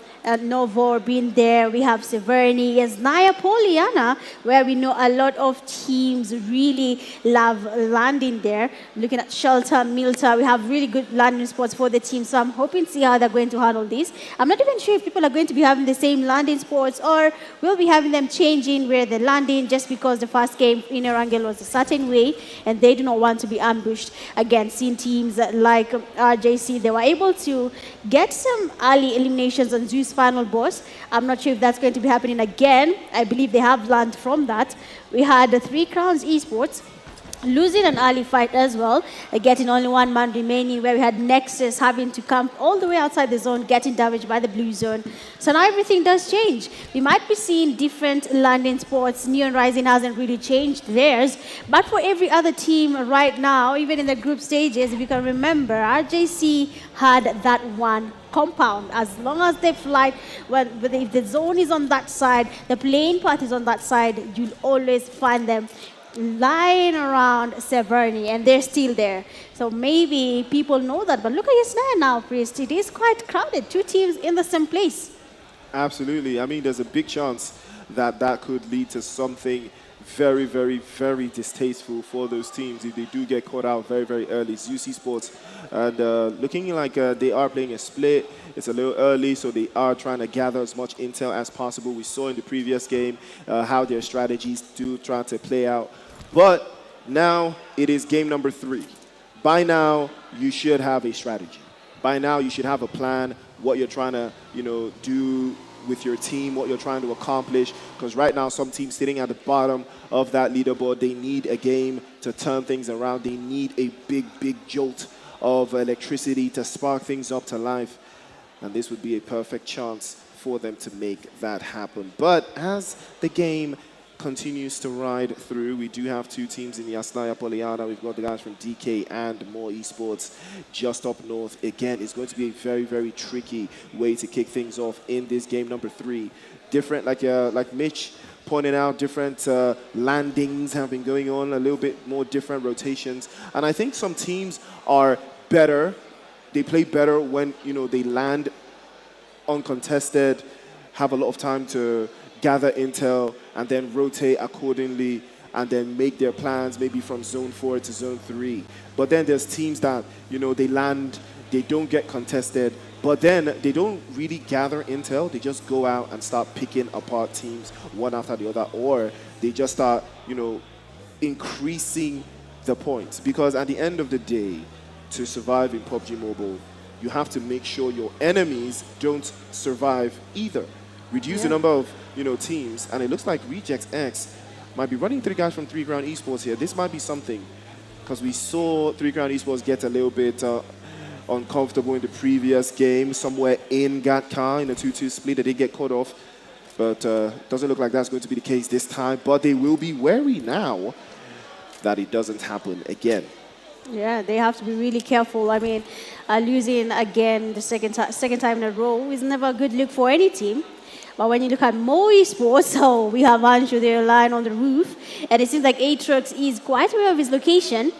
[SPEAKER 3] Novo being there, we have Severny, yes, Naya Poliana, where we know a lot of teams really love landing there. Looking at Shelter, Milta, we have really good landing spots for the team, so I'm hoping to see how they're going to handle this. I'm not even sure if people are going to be having the same landing spots or we'll be having them changing where they're landing just because the first game in Erangel was a certain way and they do not want to be ambushed. Again, seeing teams like RJC, they were able to get some early eliminations on Zeus Finalboss. I'm not sure if that's going to be happening again. I believe they have learned from that. We had the 3 Crowns Esports losing an early fight as well, getting only 1 man remaining, where we had Nexus having to camp all the way outside the zone, getting damaged by the blue zone. So now everything does change. We might be seeing different landing spots. NEONRISING hasn't really changed theirs, but for every other team right now, even in the group stages, if you can remember, RJC had that one compound. As long as they fly, if the zone is on that side, the playing path is on that side, you'll always find them lying around Severny, and they're still there. So maybe people know that, but look at your snare now, Priest. It is quite crowded. 2 teams in the same place.
[SPEAKER 2] Absolutely. I mean, there's a big chance that that could lead to something very, very, very distasteful for those teams if they do get caught out very, very early. Zeus Esports, and looking like they are playing a split. It's a little early, so they are trying to gather as much intel as possible. We saw in the previous game how their strategies do try to play out. But now it is game number 3. By now, you should have a strategy. By now, you should have a plan, what you're trying to, do with your team, what you're trying to accomplish. Because right now, some teams sitting at the bottom of that leaderboard, they need a game to turn things around. They need a big, big jolt of electricity to spark things up to life. And this would be a perfect chance for them to make that happen. But as the game continues to ride through, we do have 2 teams in the Asnaya Poliana. We've got the guys from DK and More Esports just up north. Again, it's going to be a very, very tricky way to kick things off in this game number 3. Different, like Mitch pointed out, different landings have been going on, a little bit more different rotations. And I think some teams are better. They play better when, they land uncontested, have a lot of time to gather intel, and then rotate accordingly, and then make their plans maybe from zone 4 to zone 3. But then there's teams that, they land, they don't get contested, but then they don't really gather intel. They just go out and start picking apart teams one after the other, or they just start, increasing the points. Because at the end of the day, to survive in PUBG Mobile, you have to make sure your enemies don't survive either. Reduce the number of teams, and it looks like Rejects X might be running 3 guys from 3 Crown Esports here. This might be something, because we saw 3 Crown Esports get a little bit uncomfortable in the previous game, somewhere in Gatka in a 2-2 split. They did get caught off, but doesn't look like that's going to be the case this time. But they will be wary now that it doesn't happen again.
[SPEAKER 3] Yeah, they have to be really careful. I mean, losing again the second time in a row is never a good look for any team. But when you look at More Esports, we have Anshu there lying on the roof, and it seems like Aatrox is quite aware of his location.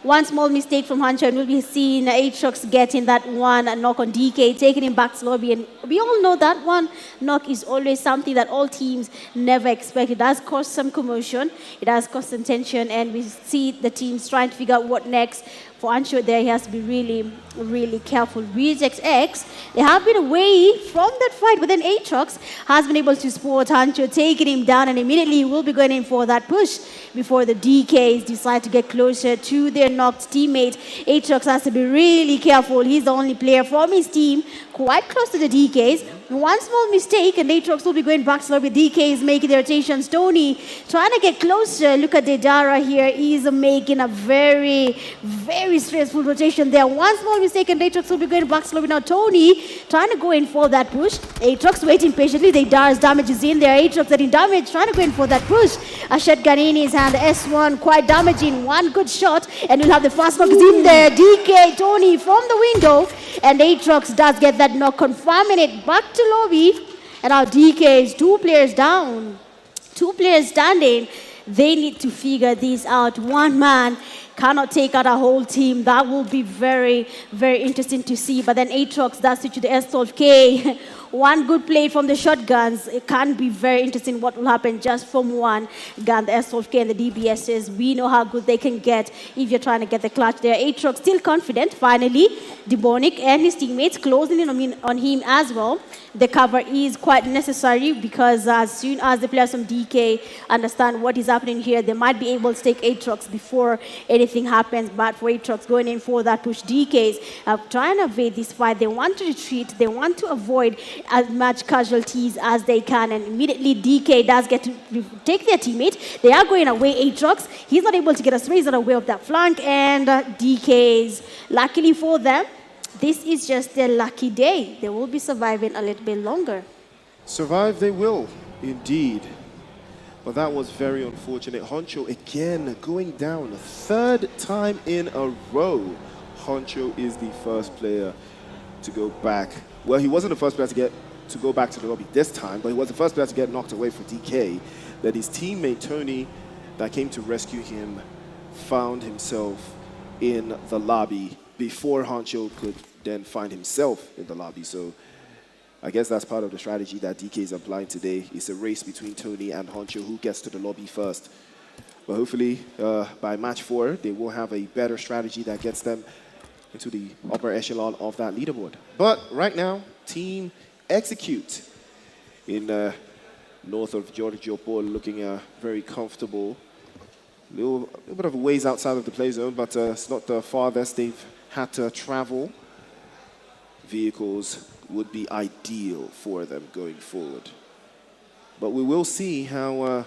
[SPEAKER 3] One small mistake from Hancho, and we'll be seeing Aatrox getting that one knock on DK, taking him back to lobby. And we all know that one knock is always something that all teams never expect. It does cause some commotion, it does cause some tension, and we see the teams trying to figure out what next. for Ancho there, he has to be really, really careful. Rejects X, they have been away from that fight, but then Aatrox has been able to spot Ancho, taking him down, and immediately he will be going in for that push before the DKs decide to get closer to their knocked teammate. Aatrox has to be really careful. He's the only player from his team quite close to the DKs. One small mistake and Aatrox will be going back slow with DKs making the rotations. Tony trying to get closer. Look at Dedara here. He's making a very, very stressful rotation there. One small mistake and Aatrox will be going back slow. Now Tony trying to go in for that push. Aatrox waiting patiently. Dedara's damage is in there. Aatrox getting damage, trying to go in for that push. A shotgun in his hand. S1 quite damaging. One good shot and you'll have the fast knock in there. DK, Tony from the window. And Aatrox does get that knock, confirming it back to lobby. And our DKs, 2 players down, 2 players standing. They need to figure this out. One man cannot take out a whole team. That will be very, very interesting to see. But then Aatrox does it to the S12K. One good play from the shotguns. It can be very interesting what will happen just from one gun. The S12K and the DBSs, we know how good they can get if you're trying to get the clutch there. Aatrox still confident. Finally, Demonic and his teammates closing in on him as well. The cover is quite necessary because as soon as the players from DK understand what is happening here, they might be able to take Aatrox before anything happens. But for Aatrox going in for that push, DKs are trying to evade this fight. They want to retreat. They want to avoid as much casualties as they can. And immediately DK does get to take their teammate. They are going away. Aatrox, he's not able to get a raise on away of that flank. And DKs, luckily for them, this is just their lucky day. They will be surviving a little bit longer.
[SPEAKER 2] Survive they will, indeed. But that was very unfortunate. Honcho again going down, 3rd time in a row. Honcho is the first player to go back. Well, he wasn't the first player to go back to the lobby this time, but he was the first player to get knocked away for DK. That his teammate Tony, that came to rescue him, found himself in the lobby before Honcho could then find himself in the lobby. So I guess that's part of the strategy that DK is applying today. It's a race between Tony and Honcho, who gets to the lobby first. But hopefully by match 4, they will have a better strategy that gets them into the upper echelon of that leaderboard. But right now, Team Execute in north of Giorgiopol looking very comfortable. A little bit of a ways outside of the play zone, but it's not the farthest they've had to travel. Vehicles would be ideal for them going forward. But we will see how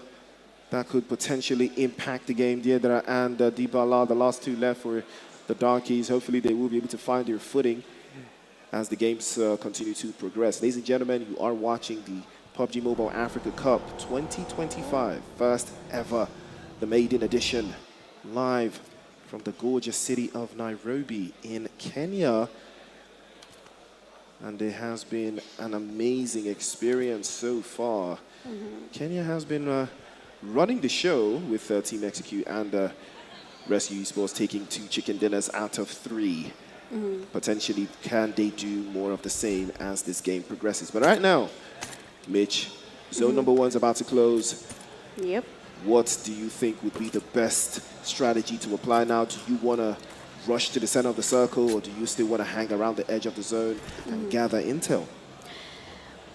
[SPEAKER 2] that could potentially impact the game. Diedra and Dybala, the last 2 left for the Donkeys. Hopefully they will be able to find their footing as the games continue to progress. Ladies and gentlemen, you are watching the PUBG Mobile Africa Cup 2025, first ever, the maiden edition, live from the gorgeous city of Nairobi in Kenya. And it has been an amazing experience so far. Kenya has been running the show with Team Execute and Rescue Esports taking 2 chicken dinners out of 3. Potentially, can they do more of the same as this game progresses? But right now, Mitch, zone number 1 is about to close.
[SPEAKER 3] Yep.
[SPEAKER 2] What do you think would be the best strategy to apply now? Do you want to rush to the center of the circle, or do you still want to hang around the edge of the zone and gather intel?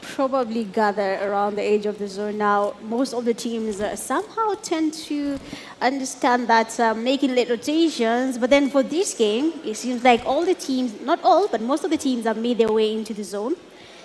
[SPEAKER 3] Probably gather around the edge of the zone now. Most of the teams somehow tend to understand that making late rotations, but then for this game, it seems like all the teams, not all, but most of the teams have made their way into the zone.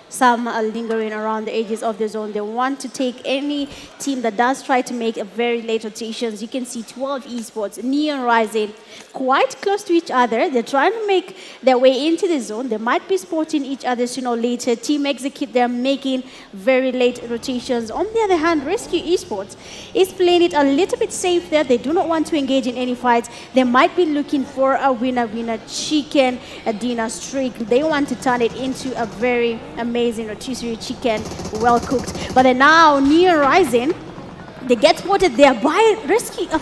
[SPEAKER 3] Some are lingering around the edges of the zone. They want to take any team that does try to make a very late rotations. You can see 12 Esports, NEONRISING, quite close to each other. They're trying to make their way into the zone. They might be spotting each other sooner or later. Team Execute, they're making very late rotations. On the other hand, Rescue Esports is playing it a little bit safe there. They do not want to engage in any fights. They might be looking for a winner chicken dinner streak. They want to turn it into a very amazing rotisserie chicken, well cooked. But then now NEONRISING, They get spotted there by Rescue 12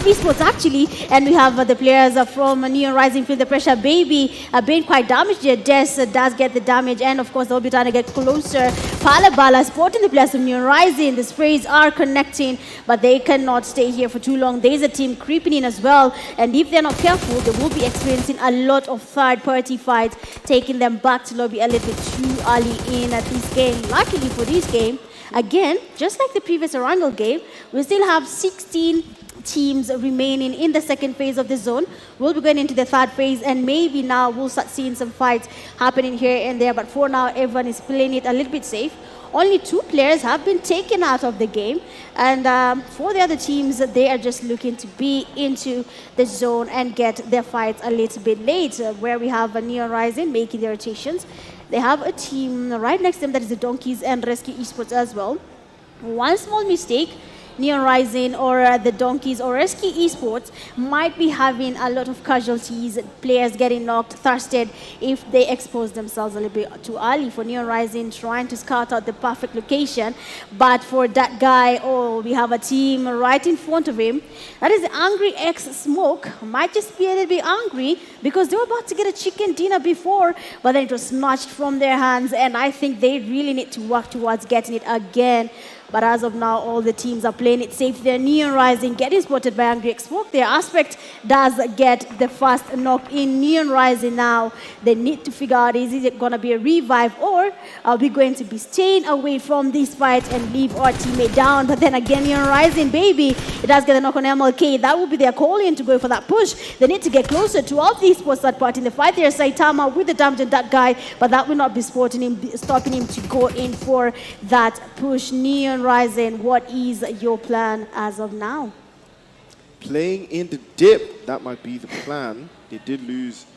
[SPEAKER 3] Esports actually, and we have the players from NEONRISING feel the pressure. Baby being quite damaged here. Des does get the damage, and of course they'll be trying to get closer. Palabala spotting the players from NEONRISING. The sprays are connecting, but they cannot stay here for too long. There's a team creeping in as well, and if they're not careful, they will be experiencing a lot of third-party fights, taking them back to lobby a little bit too early in at this game. Luckily for this game, again, just like the previous Erangel game, we still have 16 teams remaining in the second phase of the zone. We'll be going into the third phase, and maybe now we'll start seeing some fights happening here and there. But for now, everyone is playing it a little bit safe. Only 2 players have been taken out of the game. And for the other teams, they are just looking to be into the zone and get their fights a little bit late, where we have NEONRISING making their rotations. They have a team right next to them that is the Donkeys and Rescue Esports as well. One small mistake, NEONRISING or the Donkeys or Rescue Esports might be having a lot of casualties, players getting knocked, thirsted if they expose themselves a little bit too early. For NEONRISING trying to scout out the perfect location, but for that guy, oh, we have a team right in front of him. That is Angry X Smoke. Might just be a little bit angry because they were about to get a chicken dinner before, but then it was snatched from their hands, and I think they really need to work towards getting it again. But as of now, all the teams are playing it safe. They're NEONRISING, getting spotted by Angry X Smoke. Their Aspect does get the first knock in. NEONRISING now, they need to figure out, is it going to be a revive, or are we going to be staying away from this fight and leave our teammate down? But then again, NEONRISING, baby, it does get a knock on MLK. That would be their call-in to go for that push. They need to get closer to all these sports that part in the fight. There's Saitama with the damage on that guy, but that will not be stopping him to go in for that push. NEONRISING, what is your plan as of now?
[SPEAKER 2] Playing in the dip, that might be the plan. They did lose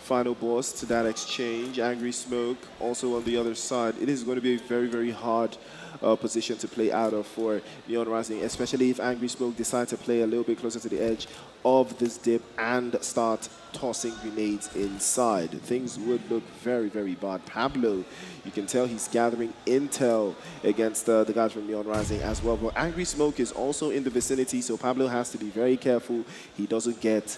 [SPEAKER 2] Finalboss to that exchange. Angry Smoke also on the other side. It is going to be a very, very hard position to play out of for NEONRISING, especially if Angry Smoke decides to play a little bit closer to the edge of this dip and start tossing grenades inside. Things would look very, very bad. Pablo, you can tell he's gathering intel against the guys from NEONRISING as well. But Angry Smoke is also in the vicinity, so Pablo has to be very careful he doesn't get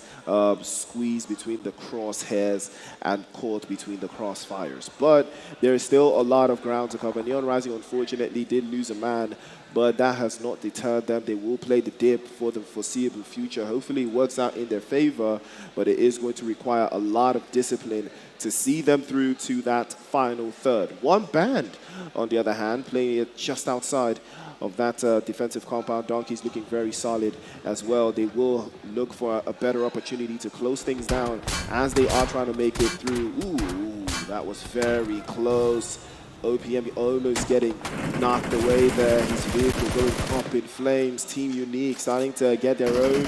[SPEAKER 2] squeezed between the crosshairs and caught between the crossfires. But there is still a lot of ground to cover. NEONRISING, unfortunately, did lose a man, but that has not deterred them. They will play the dip for the foreseeable future. Hopefully it works out in their favor, but it is going to require a lot of discipline to see them through to that final third. One band, on the other hand, playing it just outside of that defensive compound. Donkey's looking very solid as well. They will look for a better opportunity to close things down as they are trying to make it through. Ooh, that was very close. OPM almost getting knocked away there. His vehicle going up in flames. Team Unique starting to get their own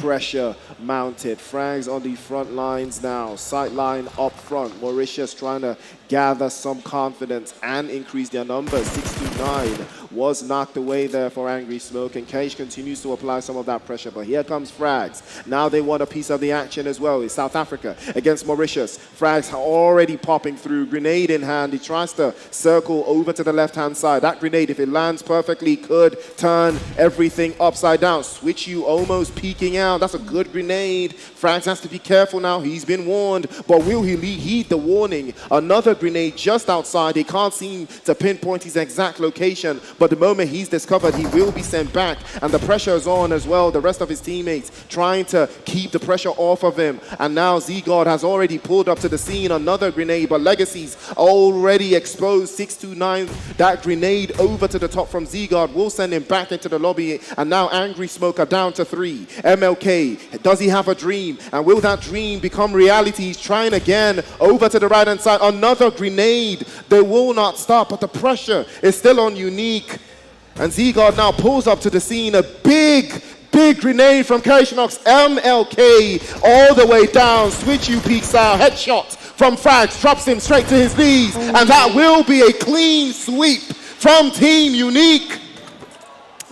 [SPEAKER 2] pressure mounted. Frags on the front lines now. Sight line up front. Mauritius trying to gather some confidence and increase their numbers. 6-9 was knocked away there for Angry Smoke, and Cage continues to apply some of that pressure. But here comes Frags. Now they want a piece of the action as well. It's South Africa against Mauritius. Frags are already popping through. Grenade in hand. He tries to circle over to the left-hand side. That grenade, if it lands perfectly, could turn everything upside down. Switch you almost peeking out. That's a good grenade. Frags has to be careful now. He's been warned, but will he heed the warning? Another grenade just outside. He can't seem to pinpoint his exact location, but the moment he's discovered, he will be sent back, and the pressure is on as well. The rest of his teammates trying to keep the pressure off of him, and now Z-God has already pulled up to the scene. Another grenade, but Legacy's already exposed. 6-9, that grenade over to the top from Z-God will send him back into the lobby, and now Angry Smoke are down to 3. MLK, does he have a dream? And will that dream become reality? He's trying again over to the right-hand side. Another grenade. They will not stop, but the pressure is still on Unique. And Z-God now pulls up to the scene. A big grenade from Karishnox. MLK all the way down. Switch you peak style. Headshot from Frags. Drops him straight to his knees. And that will be a clean sweep from Team Unique.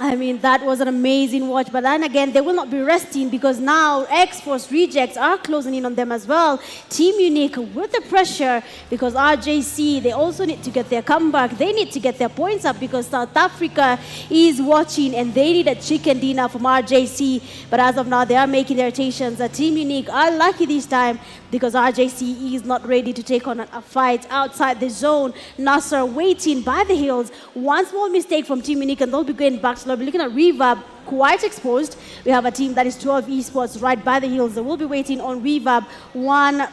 [SPEAKER 3] I mean, that was an amazing watch. But then again, they will not be resting because now X-Force rejects are closing in on them as well. Team Unique with the pressure because RJC, they also need to get their comeback. They need to get their points up because South Africa is watching and they need a chicken dinner from RJC. But as of now, they are making their rotations. Team Unique are lucky this time because RJC is not ready to take on a fight outside the zone. Nasser waiting by the hills. One small mistake from Team Unique and they'll be going back to lobby. Looking at Reverb, quite exposed. We have a team that is 12 Esports right by the hills. They will be waiting on Reverb. One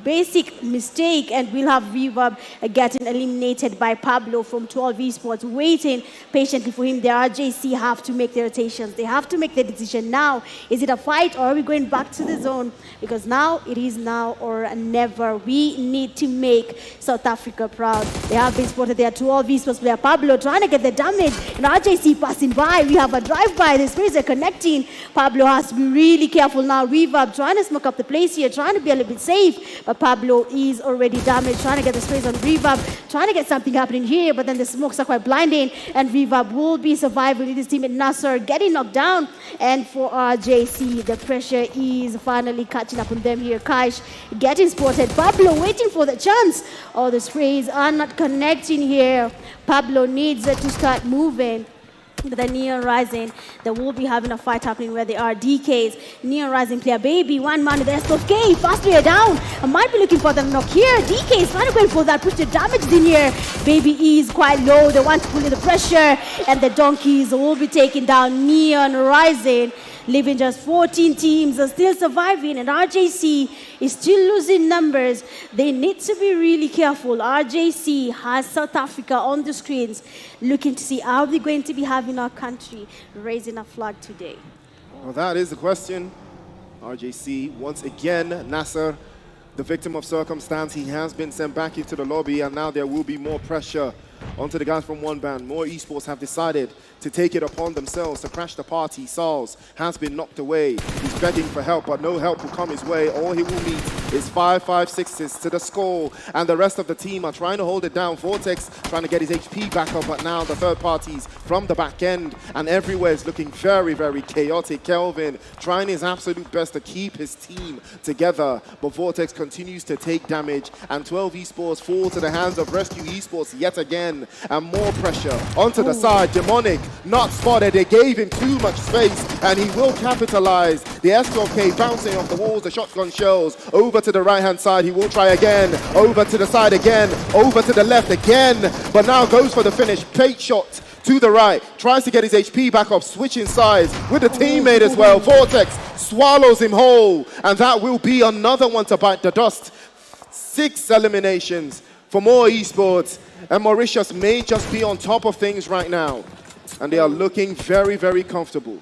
[SPEAKER 3] basic mistake and we'll have Reverb getting eliminated by Pablo from 12 Esports, waiting patiently for him. The RJC have to make their rotations. They have to make their decision now. Is it a fight or are we going back to the zone? Because now it is now or never. We need to make South Africa proud. They have been spotted. They are 12 Esports player. Pablo trying to get the damage and RJC passing by. We have a drive-by. The space are connecting. Pablo has to be really careful now. Reverb trying to smoke up the place here, trying to be a little bit safe. But Pablo is already damaged, trying to get the space on Reverb, trying to get something happening here, but then the smokes are quite blinding, and Reverb will be surviving with his teammate Nasser getting knocked down. And for RJC, the pressure is finally catching up on them here. Kaish getting spotted. Pablo waiting for the chance. Oh, the sprays are not connecting here. Pablo needs to start moving. The NEONRISING, they will be having a fight happening where they are DKs. NEONRISING player Baby, one man with the S.K, fast player down. I might be looking for the knock here. DK is trying to go for that, push the damage in here. Baby is quite low, they want to pull in the pressure, and the Donkeys will be taking down NEONRISING. Leaving just 14 teams are still surviving, and RJC is still losing numbers. They need to be really careful. RJC has South Africa on the screens, looking to see are we going to be having our country raising a flag today.
[SPEAKER 2] Well, that is the question. RJC, once again, Nasser, the victim of circumstance. He has been sent back into the lobby, and now there will be more pressure onto the guys from one band. More Esports have decided to take it upon themselves to crash the party. Sals has been knocked away. He's begging for help, but no help will come his way. All he will meet is 5-5-6s to the score, and the rest of the team are trying to hold it down. Vortex trying to get his HP back up, but now the third parties from the back end, and everywhere is looking very, very chaotic. Kelvin trying his absolute best to keep his team together, but Vortex continues to take damage, and 12 Esports fall to the hands of Rescue Esports yet again, and more pressure onto the side. Demonic not spotted. They gave him too much space, and he will capitalize. The S12K bouncing off the walls, the shotgun shells over to the right-hand side. He will try again. Over to the side again. Over to the left again. But now goes for the finish. Pate shot to the right. Tries to get his HP back up. Switching sides with the teammate as well. Vortex swallows him whole. And that will be another one to bite the dust. 6 eliminations for more Esports. And Mauritius may just be on top of things right now. And they are looking very, very comfortable.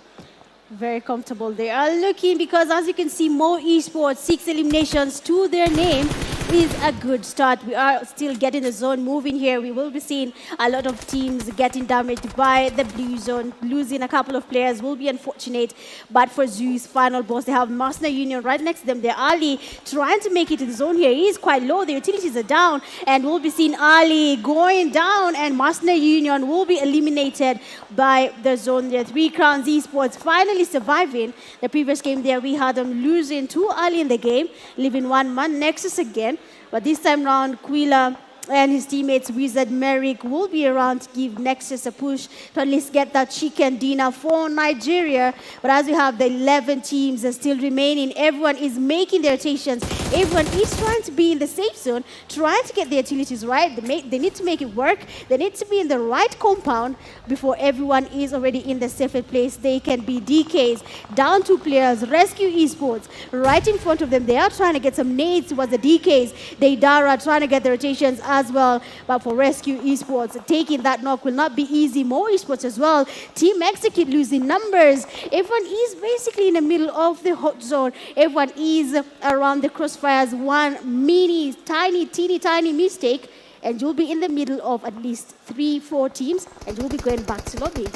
[SPEAKER 3] Very comfortable. They are looking because, as you can see, more Esports, 6 eliminations to their name is a good start. We are still getting the zone moving here. We will be seeing a lot of teams getting damaged by the blue zone. Losing a couple of players will be unfortunate. But for Zeus Finalboss, they have Mercenary Union right next to them. They're Ali trying to make it to the zone here. He is quite low. The utilities are down. And we'll be seeing Ali going down. And Mercenary Union will be eliminated by the zone there. 3 Crowns Esports finally surviving. The previous game there, we had them losing too early in the game, leaving 1 man Nexus again. But this time round, Quila and his teammates Wizard Merrick will be around to give Nexus a push to at least get that chicken dinner for Nigeria. But as we have the 11 teams are still remaining, everyone is making their rotations. Everyone is trying to be in the safe zone, trying to get the utilities right. They need to make it work. They need to be in the right compound before everyone is already in the safest place. They can be DKs, down 2 players, Rescue Esports right in front of them. They are trying to get some nades towards the DKs. Deidara trying to get the rotations as well. But for Rescue Esports, taking that knock will not be easy. More Esports as well. Team Execute losing numbers. Everyone is basically in the middle of the hot zone. Everyone is around the crossfires. One mini, teeny tiny mistake, and you'll be in the middle of at least 3-4 teams, and you'll be going back to lobby.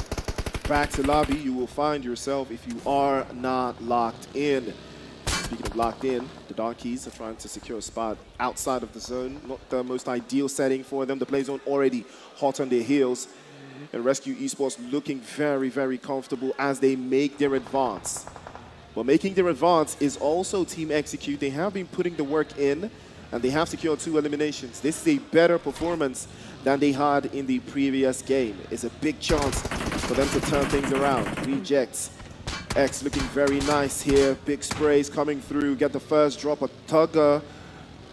[SPEAKER 2] Back to lobby, you will find yourself if you are not locked in. Speaking of locked in, the Donkeys are trying to secure a spot outside of the zone. Not the most ideal setting for them. The play zone already hot on their heels. And Rescue Esports looking very, very comfortable as they make their advance. But making their advance is also Team Execute. They have been putting the work in, and they have secured 2 eliminations. This is a better performance than they had in the previous game. It's a big chance for them to turn things around. Rejects. X looking very nice here. Big sprays coming through. Get the first drop. A Tugger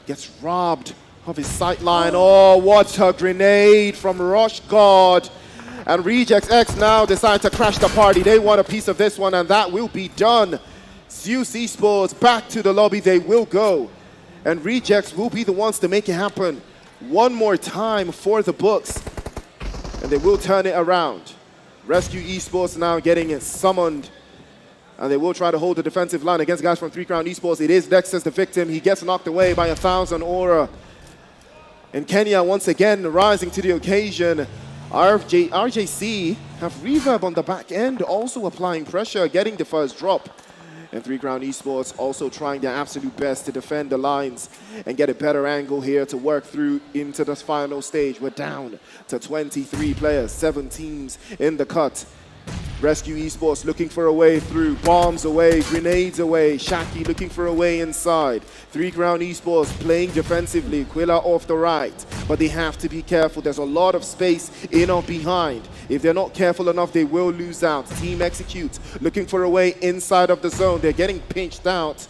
[SPEAKER 2] gets robbed of his sightline. Oh, what a grenade from Rush God. And Rejects X now decide to crash the party. They want a piece of this one, and that will be done. Zeus Esports back to the lobby. They will go. And Rejects will be the ones to make it happen. One more time for the books. And they will turn it around. Rescue Esports now getting it summoned. And they will try to hold the defensive line against guys from 3 Crown Esports. It is Nexus the victim. He gets knocked away by 1,000 aura. And Kenya once again rising to the occasion. RJC have Reverb on the back end, also applying pressure, getting the first drop. And 3 Crown Esports also trying their absolute best to defend the lines and get a better angle here to work through into the final stage. We're down to 23 players, 7 teams in the cut. Rescue Esports looking for a way through, bombs away, grenades away, Shaki looking for a way inside. 3 Crown Esports playing defensively, Quilla off the right, but they have to be careful. There's a lot of space in or behind. If they're not careful enough, they will lose out. Team Execute looking for a way inside of the zone. They're getting pinched out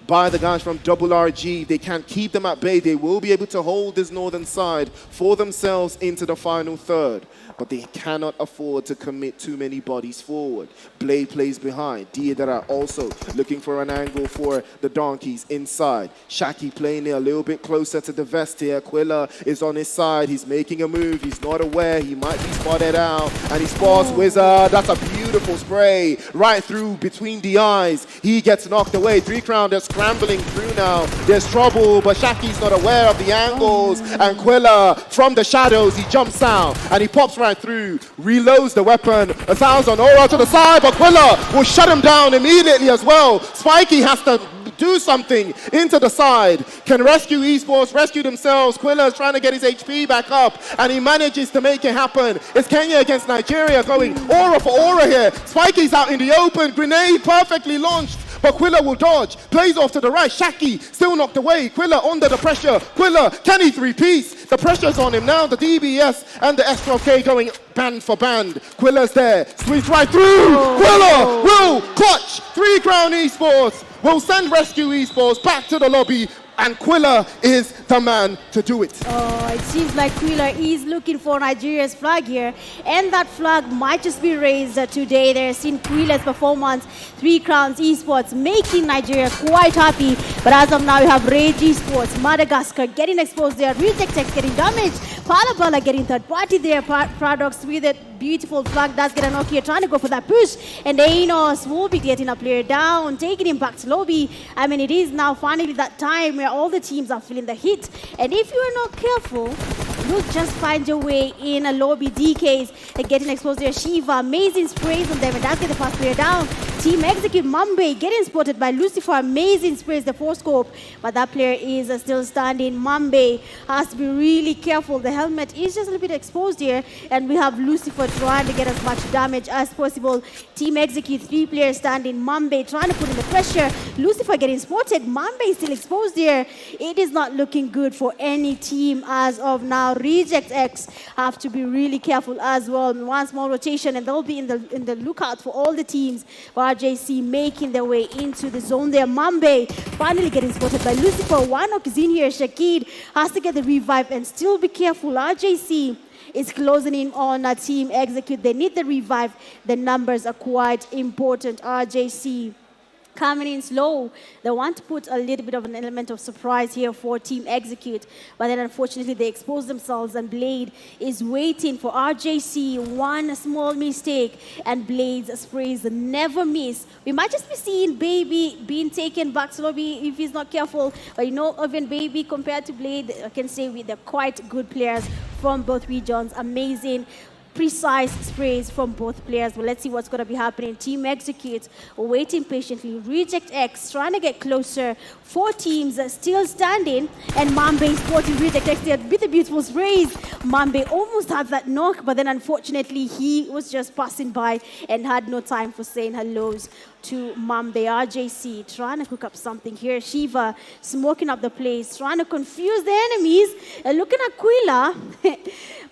[SPEAKER 2] by the guys from RRAGE. They can't keep them at bay. They will be able to hold this northern side for themselves into the final third. But they cannot afford to commit too many bodies forward. Blade plays behind. Diedara also looking for an angle for the Donkeys inside. Shaki playing it a little bit closer to the vest here. Quilla is on his side. He's making a move. He's not aware. He might be spotted out. And he spots Wizard. That's a beautiful spray right through between the eyes. He gets knocked away. 3 Crown, they're scrambling through now. There's trouble, but Shaki's not aware of the angles. And Quilla from the shadows, he jumps out and he pops right through, reloads the weapon, 1,000 aura to the side, but Quilla will shut him down immediately as well. Spiky has to do something into the side. Can Rescue Esports rescue themselves? Quilla is trying to get his HP back up, and he manages to make it happen. It's Kenya against Nigeria going aura for aura here. Spiky's out in the open, grenade perfectly launched, but Quilla will dodge, plays off to the right. Shaki still knocked away. Quilla under the pressure. Quilla, can he 3-piece? The pressure's on him now. The DBS and the SRK going band for band. Quilla's there, squeeze right through. Quilla will clutch. 3 Crown Esports will send Rescue Esports back to the lobby, and Quilla is the man to do it.
[SPEAKER 3] Oh, it seems like Quilla is looking for Nigeria's flag here, and that flag might just be raised today. They're seeing Quilla's performance, 3 Crowns Esports making Nigeria quite happy. But as of now, you have RRAGE Esports, Madagascar getting exposed there, Reject X getting damaged, Palapala getting third party there, Paradox with a beautiful flag does get a knock here, trying to go for that push, and Enos will be getting a player down, taking him back to lobby. I mean, it is now finally that time where all the teams are feeling the heat, and if you are not careful, you'll just find your way in a lobby. DKs and getting exposed there. Shiva, amazing sprays on them, and that's getting the fast player down. Team Execute Mumbai getting spotted by Lucifer, amazing sprays, the 4-scope, but that player is still standing. Mumbai has to be really careful. The helmet is just a little bit exposed here, and we have Lucifer trying to get as much damage as possible. Team Execute, 3 players standing. Mumbai trying to put in the pressure. Lucifer getting spotted. Mumbai still exposed here. It is not looking good for any team as of now. Reject X have to be really careful as well. One small rotation, and they'll be in the lookout for all the teams. RJC making their way into the zone there. Mumbai finally getting spotted by Lucifer. Wanok is in here. Shakid has to get the revive and still be careful. RJC is closing in on a Team Execute. They need the revive. The numbers are quite important. RJC coming in slow. They want to put a little bit of an element of surprise here for Team Execute, but then unfortunately they expose themselves, and Blade is waiting for RJC. One small mistake and Blade's sprays never miss. We might just be seeing Baby being taken back to lobby if he's not careful, but you know, even Baby compared to Blade, I can say they're quite good players from both regions. Amazing. precise sprays from both players. But let's see what's going to be happening. Team Execute waiting patiently. Reject X trying to get closer. 4 teams still standing, and Mambe sporting Reject X there with the beautiful sprays. Mambe almost had that knock, but then unfortunately he was just passing by and had no time for saying hellos to Mambe. RJC trying to cook up something here. Shiva smoking up the place, trying to confuse the enemies. Looking at Quila,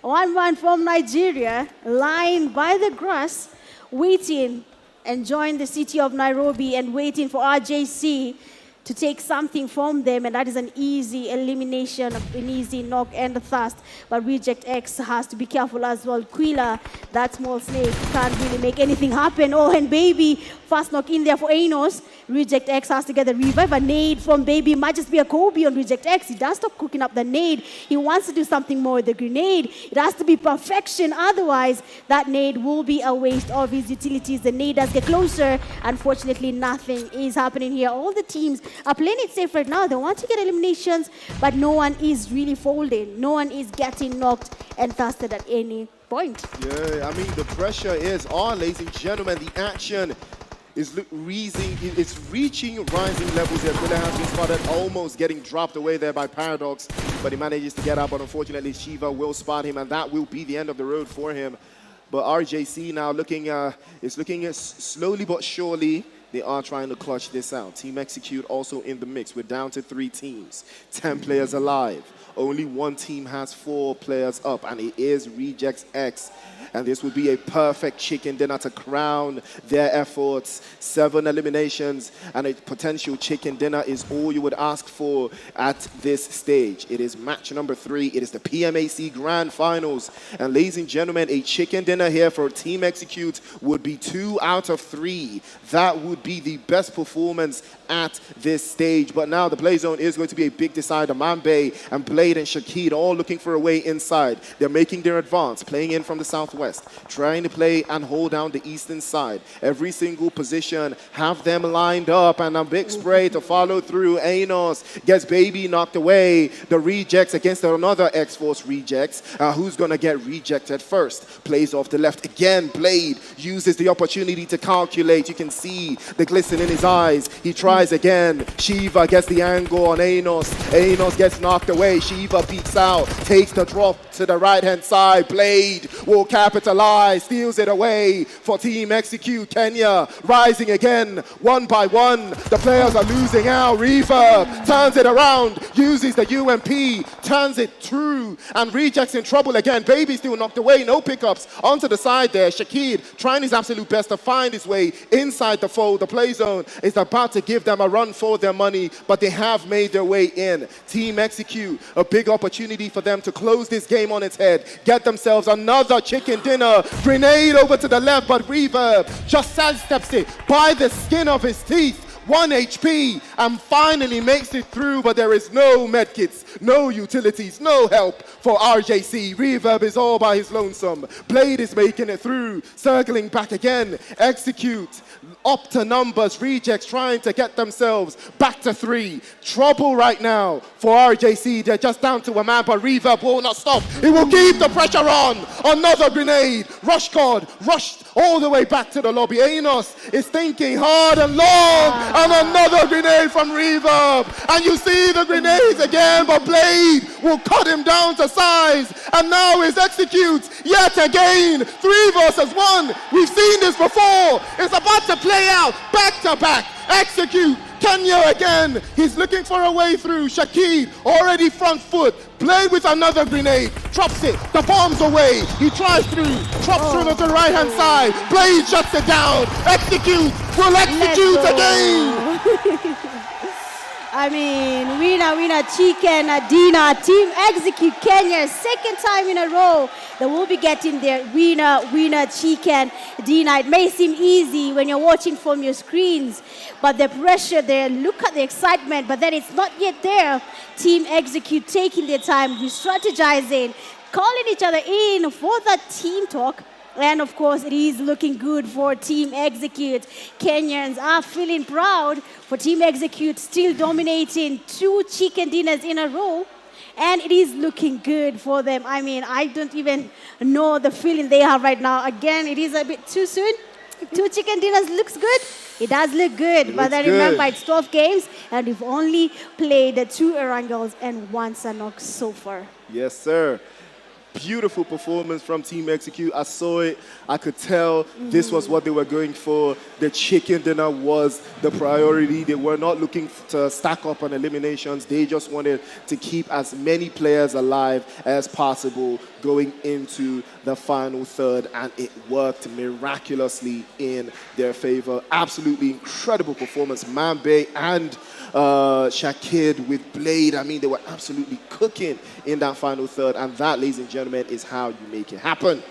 [SPEAKER 3] one man from Nigeria, lying by the grass, waiting, enjoying the city of Nairobi and waiting for RJC to take something from them, and that is an easy elimination, an easy knock and a thirst. But Reject X has to be careful as well. Quila, that small snake, can't really make anything happen. Oh, and Baby, fast knock in there for Anos. Reject X has to get the revive. A nade from Baby might just be a Kobe on Reject X. He does stop cooking up the nade. He wants to do something more with the grenade. It has to be perfection, otherwise that nade will be a waste of his utilities. The nade does get closer. Unfortunately, nothing is happening here. All the teams are playing it safe right now. They want to get eliminations, but no one is really folding. No one is getting knocked and thirsted at any point.
[SPEAKER 2] Yeah, I mean, the pressure is on, ladies and gentlemen. The action is reaching rising levels here. Quilla has been spotted almost getting dropped away there by Paradox, but he manages to get up, but unfortunately Shiva will spot him, and that will be the end of the road for him. But RJC now is looking slowly but surely. They are trying to clutch this out. Team Execute also in the mix. We're down to 3 teams, 10 players alive. Only one team has 4 players up, and it is Reject X. And this would be a perfect chicken dinner to crown their efforts. 7 eliminations and a potential chicken dinner is all you would ask for at this stage. It is match number 3. It is the PMAC Grand Finals. And ladies and gentlemen, a chicken dinner here for Team Execute would be 2 out of 3. That would be the best performance at this stage. But now the play zone is going to be a big decider. Mambe and Blade and Shakid all looking for a way inside. They're making their advance, playing in from the southwest, trying to play and hold down the eastern side. Every single position, have them lined up, and a big spray to follow through. Anos gets Baby knocked away. The rejects against another X-Force rejects. Who's going to get rejected first? Plays off the left again. Blade uses the opportunity to calculate. You can see the glisten in his eyes. He tries again. Shiva gets the angle on Anos. Anos gets knocked away. Shiva peeks out, takes the drop to the right-hand side. Blade will capitalize, steals it away for Team Execute. Kenya rising again, 1 by 1. The players are losing out. Reverb turns it around, uses the UMP, turns it through, and rejects in trouble again. Baby still knocked away, no pickups onto the side there. Shakid trying his absolute best to find his way inside the fold. The play zone is about to give them a run for their money, but they have made their way in. Team Execute, a big opportunity for them to close this game on its head, get themselves another chicken dinner. Grenade over to the left, but Reverb just sidesteps it by the skin of his teeth. 1 HP, and finally makes it through, but there is no medkits, no utilities, no help for RJC. Reverb is all by his lonesome. Blade is making it through, circling back again. Execute, up to numbers. Rejects trying to get themselves back to 3. Trouble right now for RJC. They're just down to a man, but Reverb will not stop. It will keep the pressure on. Another grenade. Rush God rushed all the way back to the lobby. Anos is thinking hard and long, and another grenade from Reverb. And you see the grenades again, but Blade will cut him down to size. And now is Execute yet again. 3 versus 1. We've seen this before. It's about to play out back to back. Execute. Kenya again. He's looking for a way through. Shakid already front foot. Blade with another grenade. Drops it. The bomb's away. He tries through. Drops through to the right hand side. Blade shuts it down. Execute. Will execute again.
[SPEAKER 3] I mean, winner, chicken, dinner, Team Execute Kenya, 2nd time in a row that will be getting their winner, chicken, dinner. It may seem easy when you're watching from your screens, but the pressure there, look at the excitement, but then it's not yet there. Team Execute taking their time, re-strategizing, calling each other in for that team talk. And of course, it is looking good for Team Execute. Kenyans are feeling proud for Team Execute, still dominating 2 chicken dinners in a row. And it is looking good for them. I mean, I don't even know the feeling they have right now. Again, it is a bit too soon. 2 chicken dinners looks good. It does look good. But then remember, it's 12 games, and we've only played 2 Erangels and 1 Sanhok so far.
[SPEAKER 2] Yes, sir. Beautiful performance from Team Execute. I saw it. I could tell this was what they were going for. The chicken dinner was the priority. They were not looking to stack up on eliminations. They just wanted to keep as many players alive as possible going into the final third, and it worked miraculously in their favor. Absolutely incredible performance. Mambe and Shakid with Blade. I mean, they were absolutely cooking in that final third, and that, ladies and gentlemen, is how you make it happen.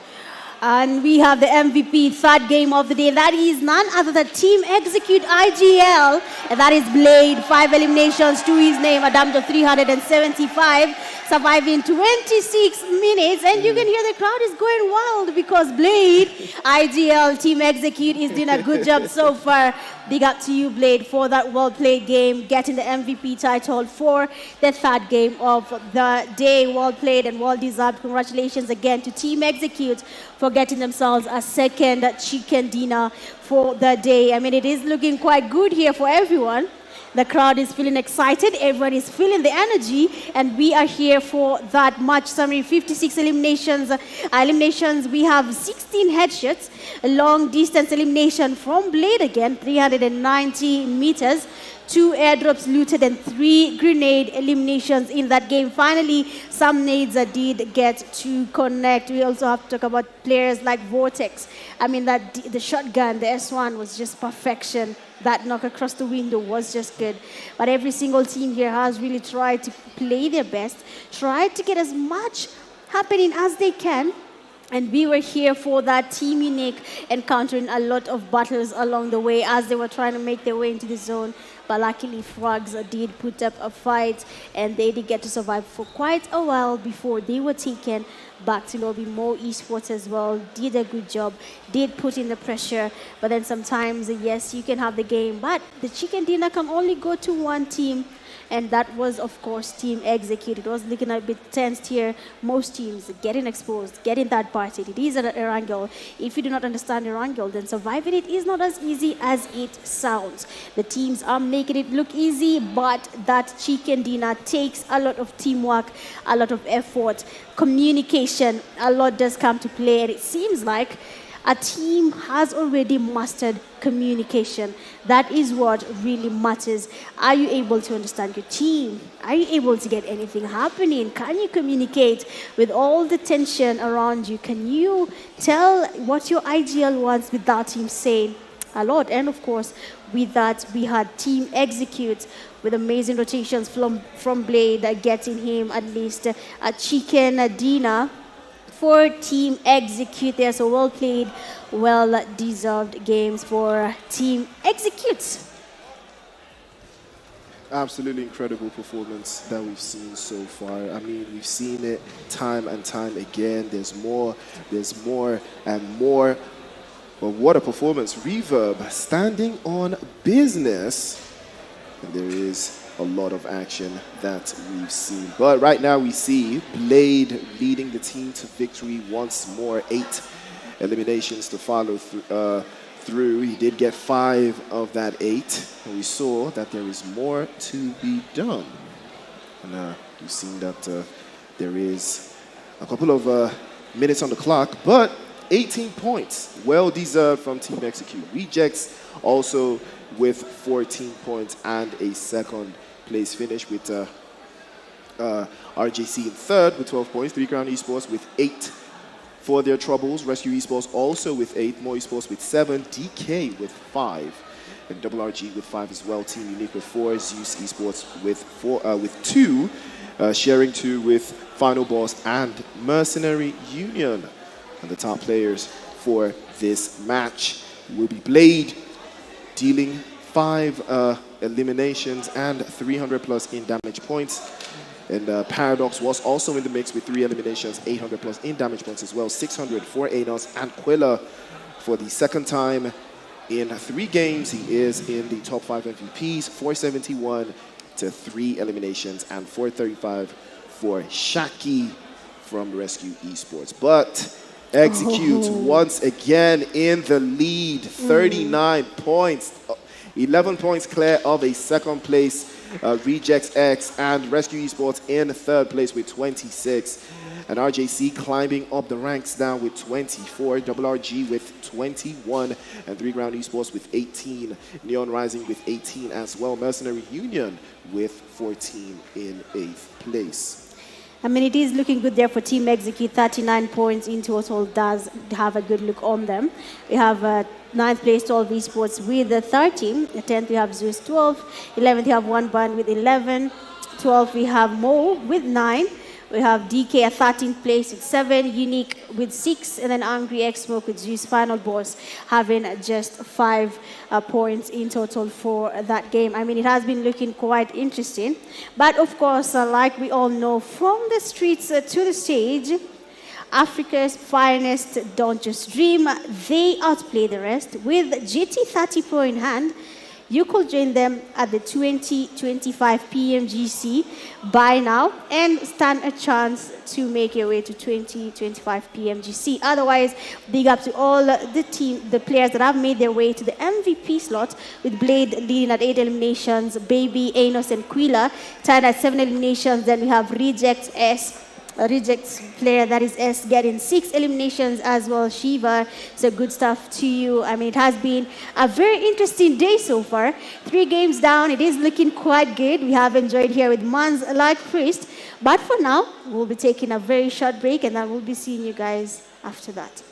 [SPEAKER 3] And we have the MVP, third game of the day. That is none other than Team Execute IGL. And that is Blade. 5 eliminations to his name, a damage of 375, surviving 26 minutes. And you can hear the crowd is going wild because Blade, IGL, Team Execute is doing a good job so far. Big up to you, Blade, for that well-played game, getting the MVP title for the third game of the day. Well-played and well-deserved. Congratulations again to Team Execute for getting themselves a second chicken dinner for the day. I mean, it is looking quite good here for everyone. The crowd is feeling excited. Everyone is feeling the energy. And we are here for that match summary. 56 eliminations. We have 16 headshots. A long distance elimination from Blade again. 390 meters. 2 airdrops looted and 3 grenade eliminations in that game. Finally, some nades did get to connect. We also have to talk about players like Vortex. I mean, the shotgun, the S1 was just perfection. That knock across the window was just good. But every single team here has really tried to play their best, tried to get as much happening as they can. And we were here for that Team Unique, encountering a lot of battles along the way as they were trying to make their way into the zone. But luckily, Frogs did put up a fight, and they did get to survive for quite a while before they were taken back to lobby. More Esports as well did a good job, did put in the pressure. But then sometimes, yes, you can have the game, but the chicken dinner can only go to one team. And that was, of course, Team Execute. It was looking a bit tensed here. Most teams getting exposed, getting that party. It is an Erangel. If you do not understand Erangel, then surviving it is not as easy as it sounds. The teams are making it look easy, but that chicken dinner takes a lot of teamwork, a lot of effort, communication. A lot does come to play, and it seems like a team has already mastered communication. That is what really matters. Are you able to understand your team? Are you able to get anything happening? Can you communicate with all the tension around you? Can you tell what your IGL wants without him saying a lot? And of course, with that, we had Team Execute with amazing rotations from Blade, getting him at least a chicken dinner for Team Execute there. So well played, well-deserved games for Team Execute.
[SPEAKER 2] Absolutely incredible performance that we've seen so far. I mean, we've seen it time and time again. There's more and more. But what a performance. Reverb standing on business. And there is a lot of action that we've seen. But right now we see Blade leading the team to victory once more. 8 eliminations to follow through. He did get 5 of that 8. And we saw that there is more to be done. And you've seen that there is a couple of minutes on the clock, but 18 points. Well deserved from Team Execute. Rejects also with 14 points and a second place finish, with RJC in third with 12 points, 3 Crown Esports with 8 for their troubles, Rescue Esports also with 8, More Esports with 7, DK with 5, and Double RG with 5 as well, Team Unique with 4, Zeus Esports with 2, sharing 2 with Finalboss and Mercenary Union. And the top players for this match will be Blade, dealing 5 eliminations and 300 plus in damage points. And Paradox was also in the mix with 3 eliminations, 800 plus in damage points as well. 600 for Anos, and Quilla for the second time in 3 games. He is in the top 5 MVPs, 471 to 3 eliminations and 435 for Shaki from Rescue Esports. But Execute once again in the lead, 39 points, 11 points clear of a second place. Rejects X and Rescue Esports in third place with 26. And RJC climbing up the ranks now with 24. RRG with 21. And 3 Ground Esports with 18. Neon Rising with 18 as well. Mercenary Union with 14 in 8th place.
[SPEAKER 3] I mean, it is looking good there for Team Execute. 39 points in total does have a good look on them. We have 9th place 12 Esports with 13. 10th we have Zeus 12. 11th we have One Band with 11. 12th we have Mo with 9. We have DK at 13th place with 7, Unique with 6, and then Angry X Smoke with Zeus Finalboss having just 5 points in total for that game. I mean, it has been looking quite interesting. But of course, like we all know, from the streets to the stage, Africa's finest don't just dream, they outplay the rest. With GT 30 Pro in hand, you could join them at the 2025 PMGC by now and stand a chance to make your way to 2025 PMGC. Otherwise, big up to all the players that have made their way to the MVP slot, with Blade leading at 8 eliminations, Baby, Anos, and Quila tied at 7 eliminations. Then we have Rejects player, that is S, getting 6 eliminations as well. Shiva, so good stuff to you. I mean, it has been a very interesting day so far. 3 games down, it is looking quite good. We have enjoyed here with Mans like Priest. But for now, we'll be taking a very short break and then we'll be seeing you guys after that.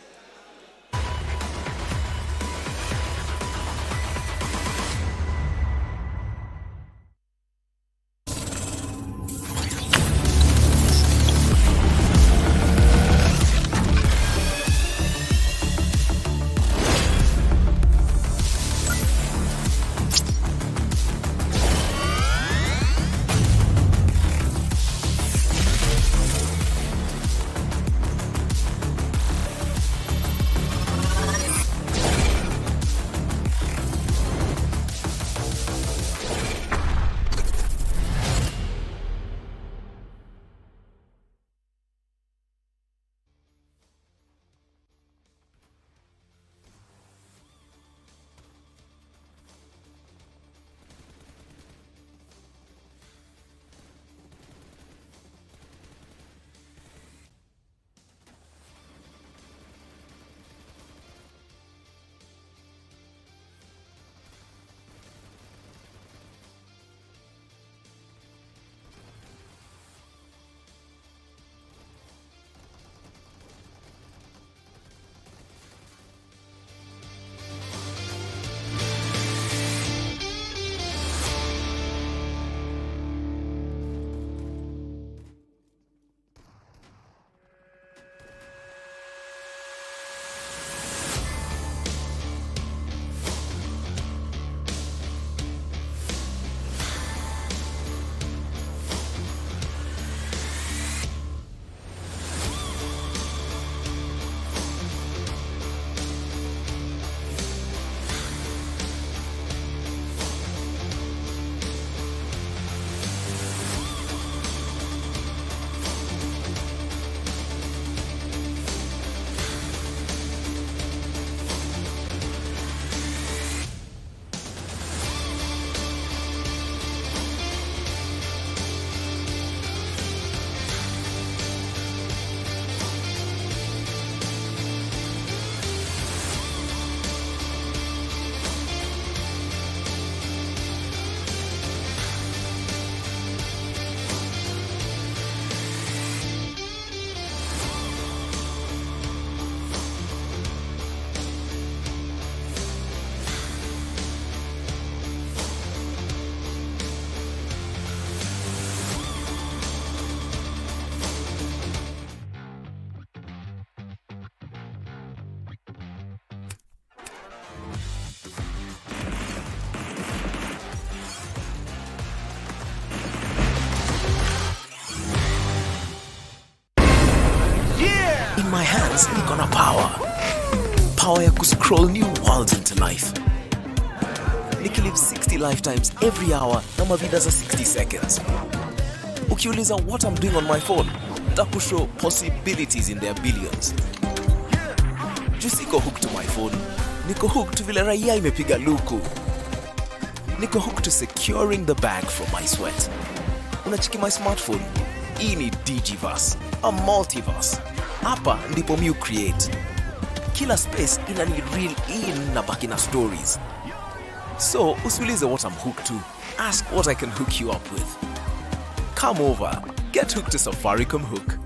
[SPEAKER 5] In my hands, niko na power ya kuscroll new worlds into life. Nikilive 60 lifetimes every hour na mavida za 60 seconds. Ukiuliza what I'm doing on my phone, takushow possibilities in their billions. Juu siko hooked to my phone, niko hooked to vile raia imepiga luku. Niko hooked to securing the bag from my sweat. Unachiki my smartphone, hii ni digiverse, a multiverse. Hapa ndipo mi create. Kila space ina ni real in na baki na stories. So usiulize what I'm hooked to, ask what I can hook you up with. Come over, get hooked to Safaricom Hook.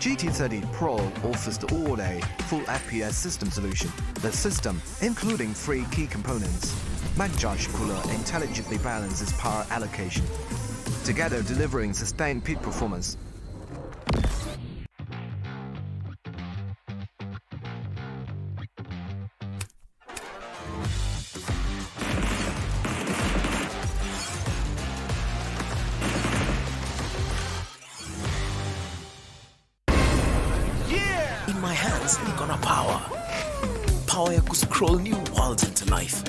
[SPEAKER 4] GT30 Pro offers the all-A full FPS system solution. The system, including 3 key components, MagJudge cooler intelligently balances power allocation, together delivering sustained peak performance.
[SPEAKER 5] In my hands, niko na power. Power ya kuscroll new worlds into life.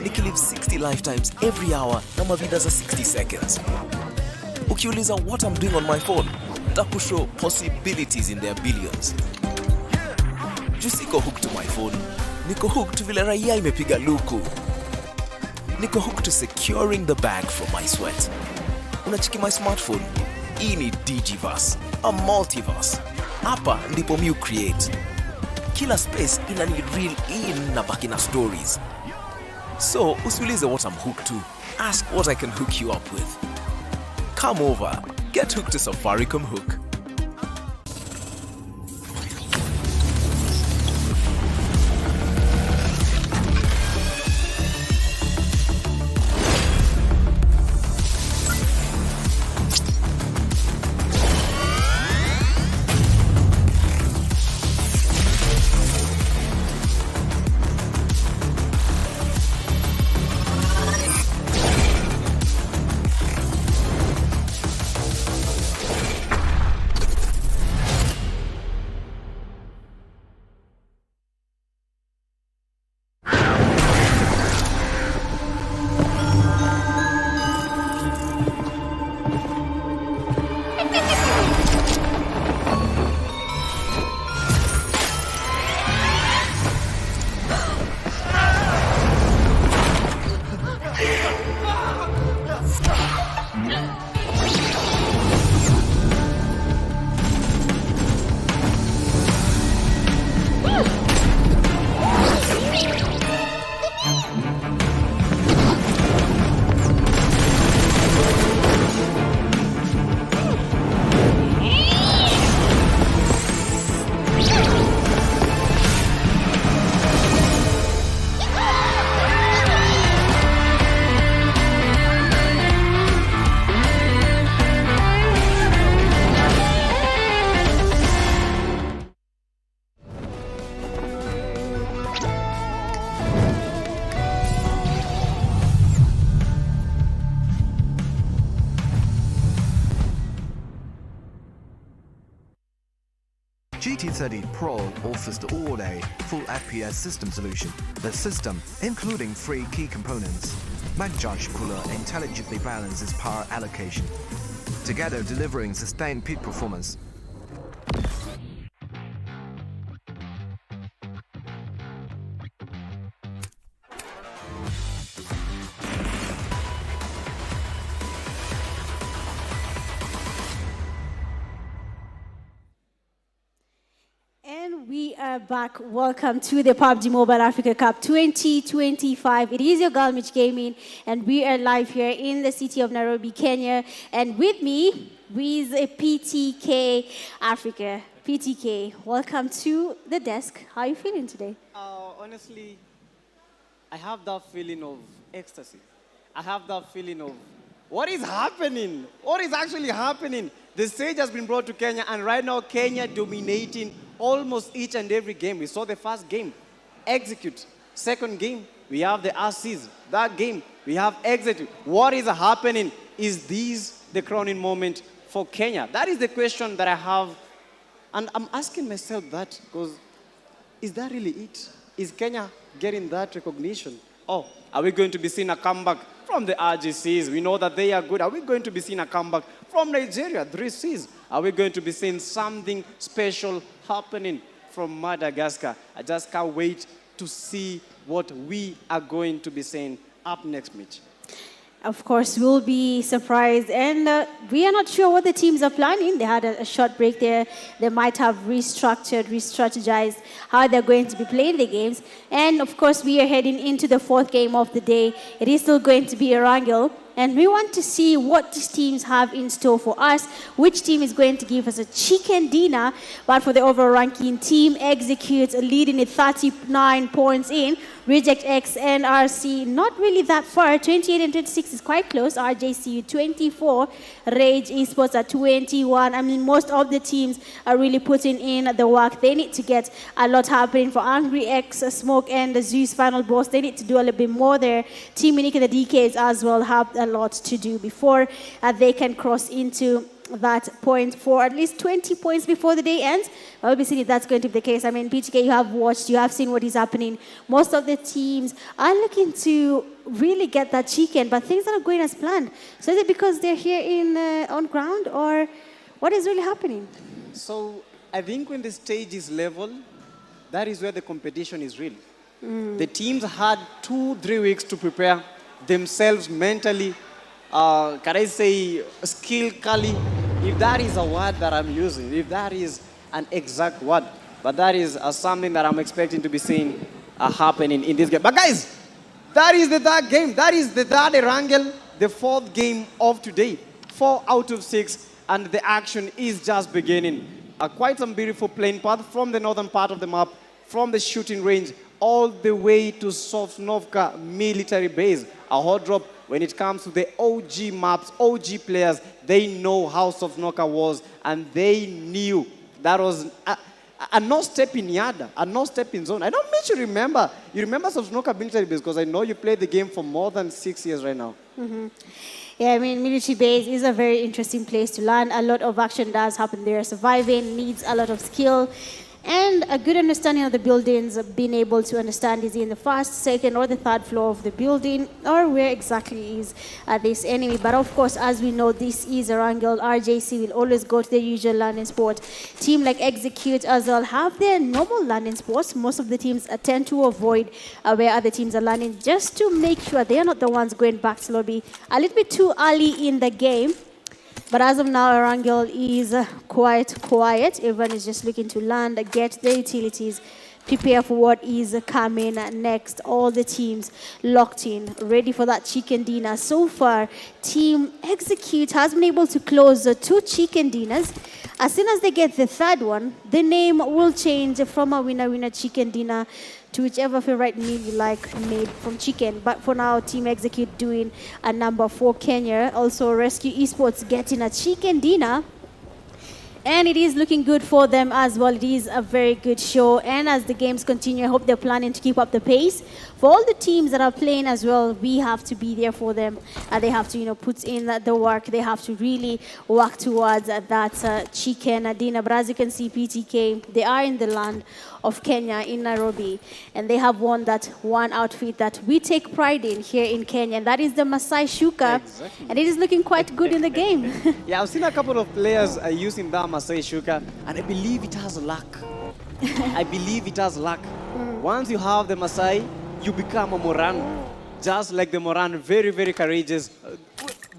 [SPEAKER 5] Nikilive 60 lifetimes every hour na mavida za 60 seconds. Ukiuliza what I'm doing on my phone, takushow possibilities in their billions. Juu siko hooked to my phone, niko hooked to vile raia imepiga luku. Niko hooked to securing the bag from my sweat. Unachiki my smartphone, hii ni digiverse, a multiverse. Hapa ndipo mi create. Kila space ina ni real in na baki na stories. So usiulize what I'm hooked to, ask what I can hook you up with. Come over, get hooked to Safaricom Hook.
[SPEAKER 4] GT30 Pro offers the all-A full FPS system solution. The system, including 3 key components, MagJudge cooler intelligently balances power allocation, together delivering sustained peak performance.
[SPEAKER 3] And we are back. Welcome to the PUBG Mobile Africa Cup 2025. It is your girl Mitch Gaming, and we are live here in the city of Nairobi, Kenya. And with me is a PTK Africa. PTK, welcome to the desk. How are you feeling today?
[SPEAKER 1] Honestly, I have that feeling of ecstasy. I have that feeling of what is happening? What is actually happening? The stage has been brought to Kenya, and right now Kenya dominating almost each and every game. We saw the first game, execute. Second game, we have the RCs. That game, we have execute. What is happening? Is this the crowning moment for Kenya? That is the question that I have. And I'm asking myself that because is that really it? Is Kenya getting that recognition? Oh, are we going to be seeing a comeback from the RGCs? We know that they are good. Are we going to be seeing a comeback from Nigeria, 3Cs? Are we going to be seeing something special happening from Madagascar? I just can't wait to see what we are going to be seeing up next, Mitch.
[SPEAKER 3] Of course, we'll be surprised, and we are not sure what the teams are planning. They had a short break there. They might have restructured, re-strategized how they're going to be playing the games. And of course, we are heading into the 4th game of the day. It is still going to be Erangel. And we want to see what these teams have in store for us, which team is going to give us a chicken dinner. But for the overall ranking, Team Execute leading at 39 points in. Reject X and RC not really that far. 28 and 26 is quite close. RJCU 24. RRAGE Esports at 21. I mean, most of the teams are really putting in the work. They need to get a lot happening for Angry X, Smoke, and the Zeus Finalboss. They need to do a little bit more there. Team Unique and the DKs as well have a lot to do before they can cross into that point for at least 20 points before the day ends. We'll be seeing if that's going to be the case. I mean, PTK, you have watched, you have seen what is happening. Most of the teams are looking to really get that chicken, but things are not going as planned. So is it because they're here in on ground, or what is really happening?
[SPEAKER 1] So I think when the stage is level, that is where the competition is real. The teams had 2-3 weeks to prepare themselves mentally. Can I say skillfully? If that is a word that I'm using, if that is an exact word, but that is something that I'm expecting to be seeing happening in this game. But guys, that is the third game. That is the third Erangel, the 4th game of today. 4 out of 6, and the action is just beginning. Quite some beautiful playing path from the northern part of the map, from the shooting range, all the way to Sofnovka military base. A hot drop when it comes to the OG maps, OG players. They know how Sofnovka was, and they knew that was a no-step in Yada, a no-step in zone. I don't make you remember. You remember Sofnovka military base because I know you played the game for more than 6 years right now.
[SPEAKER 3] Yeah, I mean, military base is a very interesting place to land. A lot of action does happen there. Surviving needs a lot of skill and a good understanding of the buildings, being able to understand is he in the 1st, 2nd, or the 3rd floor of the building, or where exactly is this enemy. But of course, as we know, this is Erangel. RJC will always go to the usual landing spot. Team like Execute as well have their normal landing spots. Most of the teams tend to avoid where other teams are landing, just to make sure they are not the ones going back to lobby a little bit too early in the game. But as of now, Erangel is quite quiet. Everyone is just looking to land, get the utilities, prepare for what is coming next. All the teams locked in, ready for that chicken dinner. So far, Team Execute has been able to close 2 chicken dinners. As soon as they get the 3rd one, the name will change from a winner-winner chicken dinner to whichever favorite meal you like made from chicken. But for now, Team Execute doing a number 4 Kenya. Also, Rescue Esports getting a chicken dinner. And it is looking good for them as well. It is a very good show. And as the games continue, I hope they're planning to keep up the pace. For all the teams that are playing as well, we have to be there for them. And they have to, put in the work. They have to really work towards that chicken dinner. But as you can see, PTK, they are in the land of Kenya, in Nairobi. And they have won that one outfit that we take pride in here in Kenya. And that is the Masai Shuka.
[SPEAKER 1] Exactly.
[SPEAKER 3] And it is looking quite good in the game.
[SPEAKER 1] Yeah, I've seen a couple of players using that Masai Shuka, and I believe it has luck. I believe it has luck. Once you have the Masai, you become a Moran. Just like the Moran, very, very courageous.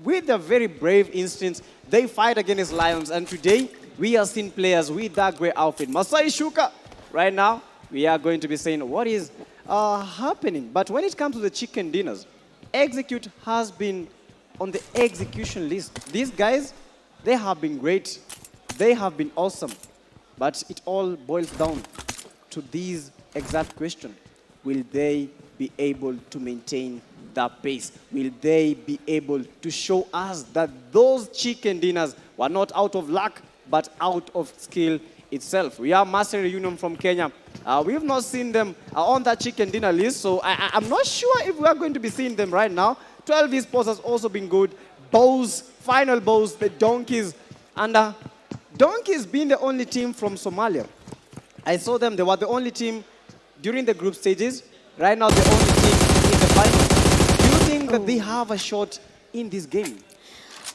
[SPEAKER 1] With a very brave instincts, they fight against lions. And today, we are seeing players with that great outfit. Masai Shuka. Right now, we are going to be saying what is happening. But when it comes to the chicken dinners, Execute has been on the execution list. These guys, they have been great. They have been awesome. But it all boils down to these exact question. Will they be able to maintain that pace? Will they be able to show us that those chicken dinners were not out of luck, but out of skill itself? We are Mercenary Union from Kenya. We have not seen them on that chicken dinner list, so I'm not sure if we are going to be seeing them right now. 12 Esports has also been good. Bows, Final Bows, the Donkeys, and Donkeys being the only team from Somalia. I saw them, they were the only team during the group stages. Right now, the only team in the final. Do you think that they have a shot in this game?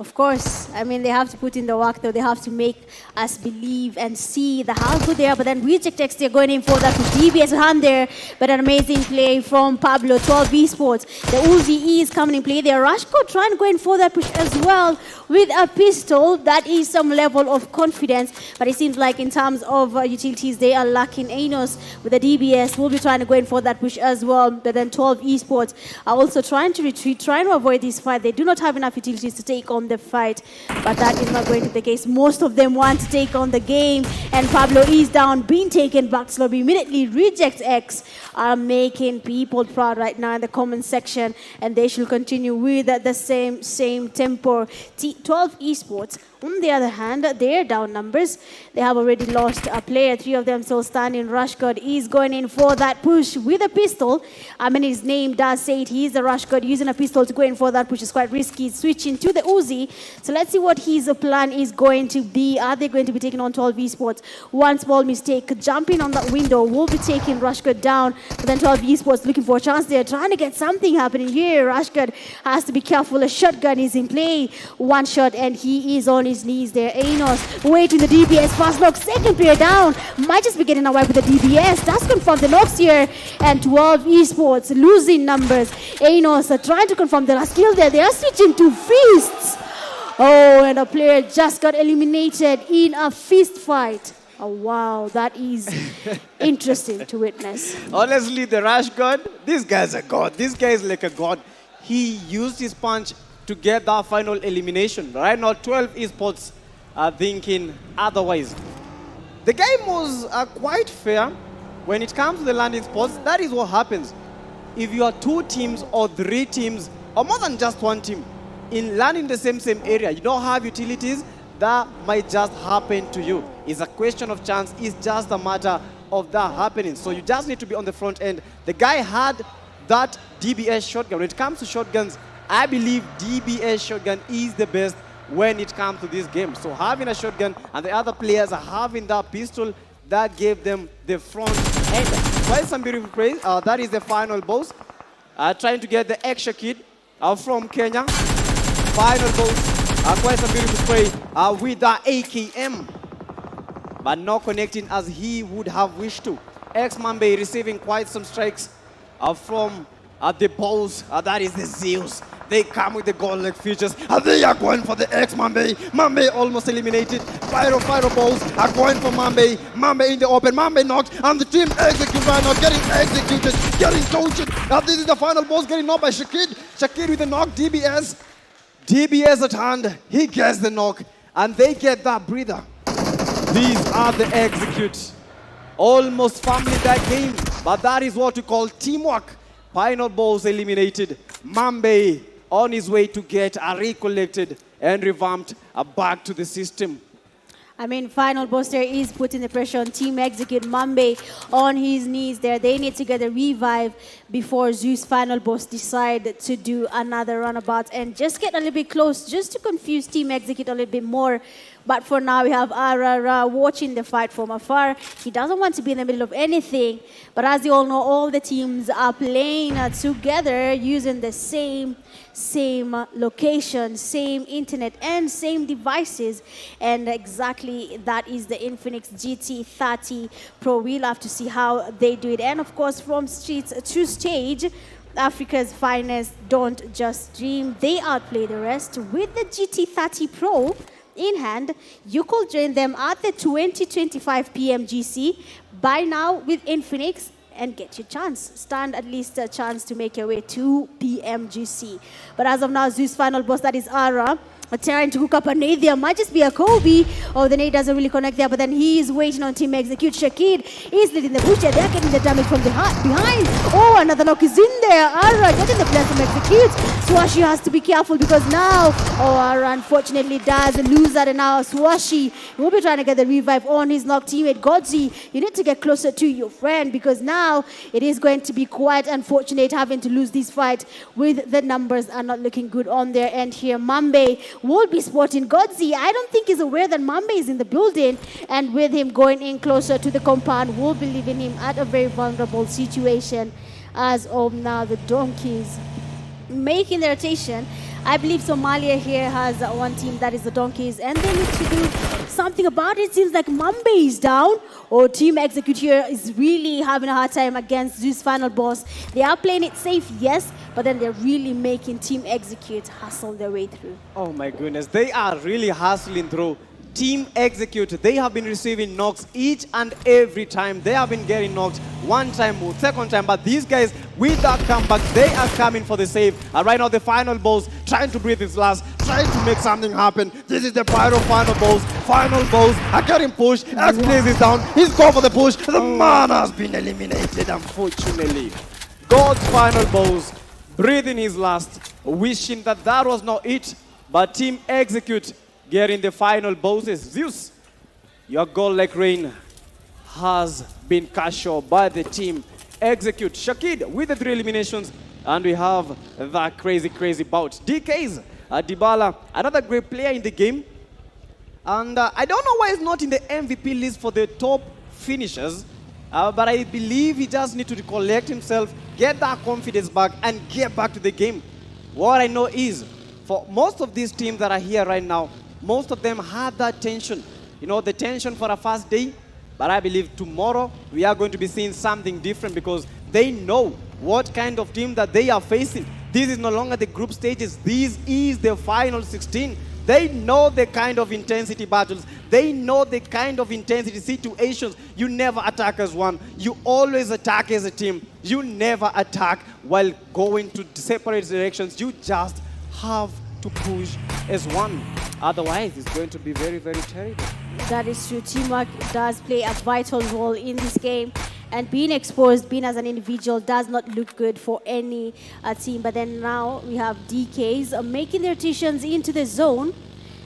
[SPEAKER 3] Of course. I mean, they have to put in the work, though. They have to make us believe and see how good they are. But then Reject X, they're going in for that with DBS hand there. But an amazing play from Pablo, 12 Esports. The Uzi is coming in play there. Rashko trying to go in for that push as well with a pistol. That is some level of confidence. But it seems like in terms of utilities, they are lacking. Anos with the DBS will be trying to go in for that push as well. But then 12 Esports are also trying to retreat, trying to avoid this fight. They do not have enough utilities to take on the fight, but that is not going to be the case. Most of them want to take on the game, and Pablo is down, being taken back slowly. Immediately, Reject X are making people proud right now in the comment section, and they should continue with the same tempo. 12 Esports, on the other hand, they're down numbers. They have already lost a player. 3 of them still standing. Rush God is going in for that push with a pistol. I mean, his name does say it. He's the Rush God using a pistol to go in for that push. It's quite risky. Switching to the Uzi. So let's see what his plan is going to be. Are they going to be taking on 12 Esports? One small mistake. Jumping on that window will be taking Rush God down. But then 12 Esports looking for a chance there. Trying to get something happening here. Rush God has to be careful. A shotgun is in play. One shot and he is on his knees there. Anos waiting the DBS. Fast knock. Second player down. Might just be getting away with the DBS. That's confirmed the knocks here. And 12 Esports losing numbers. Anos trying to confirm the last kill there. They are switching to fists. Oh, and a player just got eliminated in a fist fight. Oh, wow. That is interesting to witness.
[SPEAKER 1] Honestly, the Rush God, this guy's a god. This guy is like a god. He used his punch to get that final elimination. Right now, 12 Esports are thinking otherwise. The game was quite fair. When it comes to the landing spots, that is what happens. If you are 2 teams or 3 teams, or more than just 1 team, in landing the same area, you don't have utilities, that might just happen to you. It's a question of chance. It's just a matter of that happening. So you just need to be on the front end. The guy had that DBS shotgun. When it comes to shotguns, I believe DBS shotgun is the best when it comes to this game. So having a shotgun and the other players are having that pistol, that gave them the front end. Quite some beautiful praise. That is the final boss. Trying to get the extra kid from Kenya. Final boss. Quite some beautiful play with the AKM. But not connecting as he would have wished to. X-Mambe receiving quite some strikes from the balls. That is the Zeus. They come with the goal-like features. They are going for the X-Mambe. Mambe almost eliminated. Pyro balls are going for Mambe. Mambe in the open. Mambe knocked. And the team execute right now. Getting executed. Getting tortured. This is the final boss getting knocked by Shakid. Shakid with the knock. DBS. DBS at hand. He gets the knock. And they get that breather. These are the executes. Almost family that game. But that is what we call teamwork. Final balls eliminated. Mambe on his way to get recollected and revamped back to the system.
[SPEAKER 3] I mean, Final Boss there is putting the pressure on Team Execute. Mambe on his knees there. They need to get a revive before Zeus Final Boss decide to do another runabout and just get a little bit close, just to confuse Team Execute a little bit more. But for now, we have RRAGE watching the fight from afar. He doesn't want to be in the middle of anything. But as you all know, all the teams are playing together using the same location, same internet, and same devices. And exactly that is the Infinix GT30 Pro. We'll have to see how they do it. And of course, from streets to stage, Africa's finest don't just dream. They outplay the rest with the GT30 Pro in hand. You could join them at the 2025 PMGC. Buy now with Infinix and get your chance. Stand at least a chance to make your way to PMGC. But as of now, Zeus Final Boss, that is Ara, trying to hook up a nade there. Might just be a Kobe. Oh, the nade doesn't really connect there, but then he is waiting on Team Execute. Shakid is leading the push there. They're getting the damage from behind. Oh, another knock is in there. Ara getting the blast from Execute. Swashi has to be careful because now, Ara unfortunately does lose that, and now Swashi will be trying to get the revive on his knock teammate. Godzi, you need to get closer to your friend because now it is going to be quite unfortunate having to lose this fight with the numbers are not looking good on their end here. Mambe will be spotting Godzi. I don't think he's aware that Mambe is in the building, and with him going in closer to the compound, will be leaving him at a very vulnerable situation. As of now, the Donkeys making their rotation. I believe Somalia here has one team, that is the Donkeys, and they need to do something about it. It seems like Mambe is down, or Team Execute here is really having a hard time against Zeus Final Boss. They are playing it safe, yes, but then they're really making Team Execute hustle their way through.
[SPEAKER 1] Oh my goodness, they are really hustling through. Team Execute, they have been receiving knocks each and every time. They have been getting knocked one time, second time, but these guys, with that comeback, they are coming for the save. And right now, the Final Boss trying to breathe his last, trying to make something happen. This is the Pyro Final Boss. Final Boss are getting pushed. X plays is down. He's going for the push. The man has been eliminated, unfortunately. God's Final Boss breathing his last, wishing that that was not it, but Team Execute getting the final bosses. Zeus, your goal like rain has been casual by the Team Execute. Shakid with the 3 eliminations, and we have that crazy bout. DK's Dybala, another great player in the game, and I don't know why he's not in the MVP list for the top finishers, but I believe he just needs to recollect himself, get that confidence back, and get back to the game. What I know is, for most of these teams that are here right now, most of them had that tension, you know, the tension for a first day. But I believe tomorrow we are going to be seeing something different because they know what kind of team that they are facing. This is no longer the group stages. This is the final 16. They know the kind of intensity battles. They know the kind of intensity situations. You never attack as one. You always attack as a team. You never attack while going to separate directions. You just have to push as one. Otherwise, it's going to be very terrible.
[SPEAKER 3] That is true. Teamwork does play a vital role in this game. And being exposed, being as an individual, does not look good for any team. But then now we have DKs making their rotations into the zone.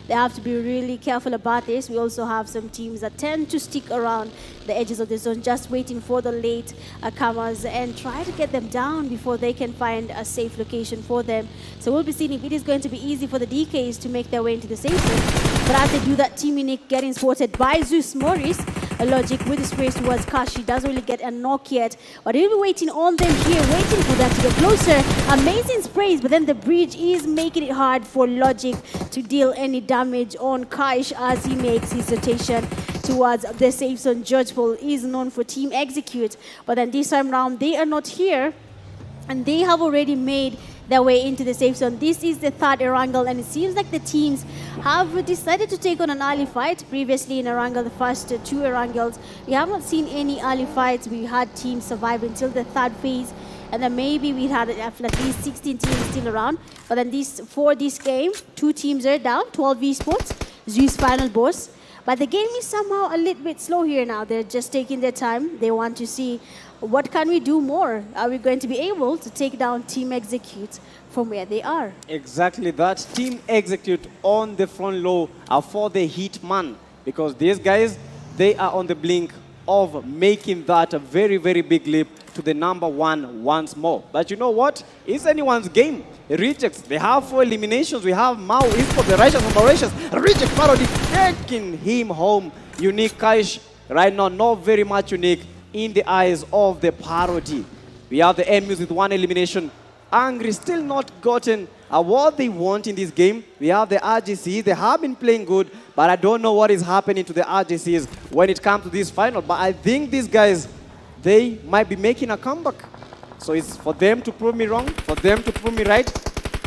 [SPEAKER 3] They have to be really careful about this. We also have some teams that tend to stick around the edges of the zone, just waiting for the late comers and try to get them down before they can find a safe location for them. So we'll be seeing if it is going to be easy for the DKs to make their way into the safe zone. But as they do that, Team Unique getting spotted by Zeus Moris. A Logic with the sprays towards Kashi doesn't really get a knock yet, but he'll be waiting on them here, waiting for them to get closer. Amazing sprays, but then the bridge is making it hard for Logic to deal any damage on Kaish as he makes his rotation towards the safe zone. Judgeful is known for Team Execute, but then this time round they are not here, and they have already made their way into the safe zone. This is the third Erangel, and it seems like the teams have decided to take on an early fight. Previously in Erangel, the first 2 Erangels, we have not seen any early fights. We had teams survive until the 3rd phase, and then maybe we had at least 16 teams still around. But then for this game, 2 teams are down, 12 Esports, Zeus Final Boss. But the game is somehow a little bit slow here now. They're just taking their time. They want to see what can we do more. Are we going to be able to take down Team Execute from where they are?
[SPEAKER 1] Exactly that. Team Execute on the front low for the hit man. because these guys, they are on the blink of making that a very, very big leap to the #1 once more. But you know what? It's anyone's game. Rejects, they have 4 eliminations. We have Mao, Esports, the Righteous and Mauritius. Reject Parody taking him home. Unique Kaish, right now, not very much unique in the eyes of the Parody. We have the enemies with 1 elimination. Angry still not gotten what they want in this game. We have the RGCs. They have been playing good, but I don't know what is happening to the RGCs when it comes to this final. But I think these guys, they might be making a comeback. So it's for them to prove me wrong, for them to prove me right.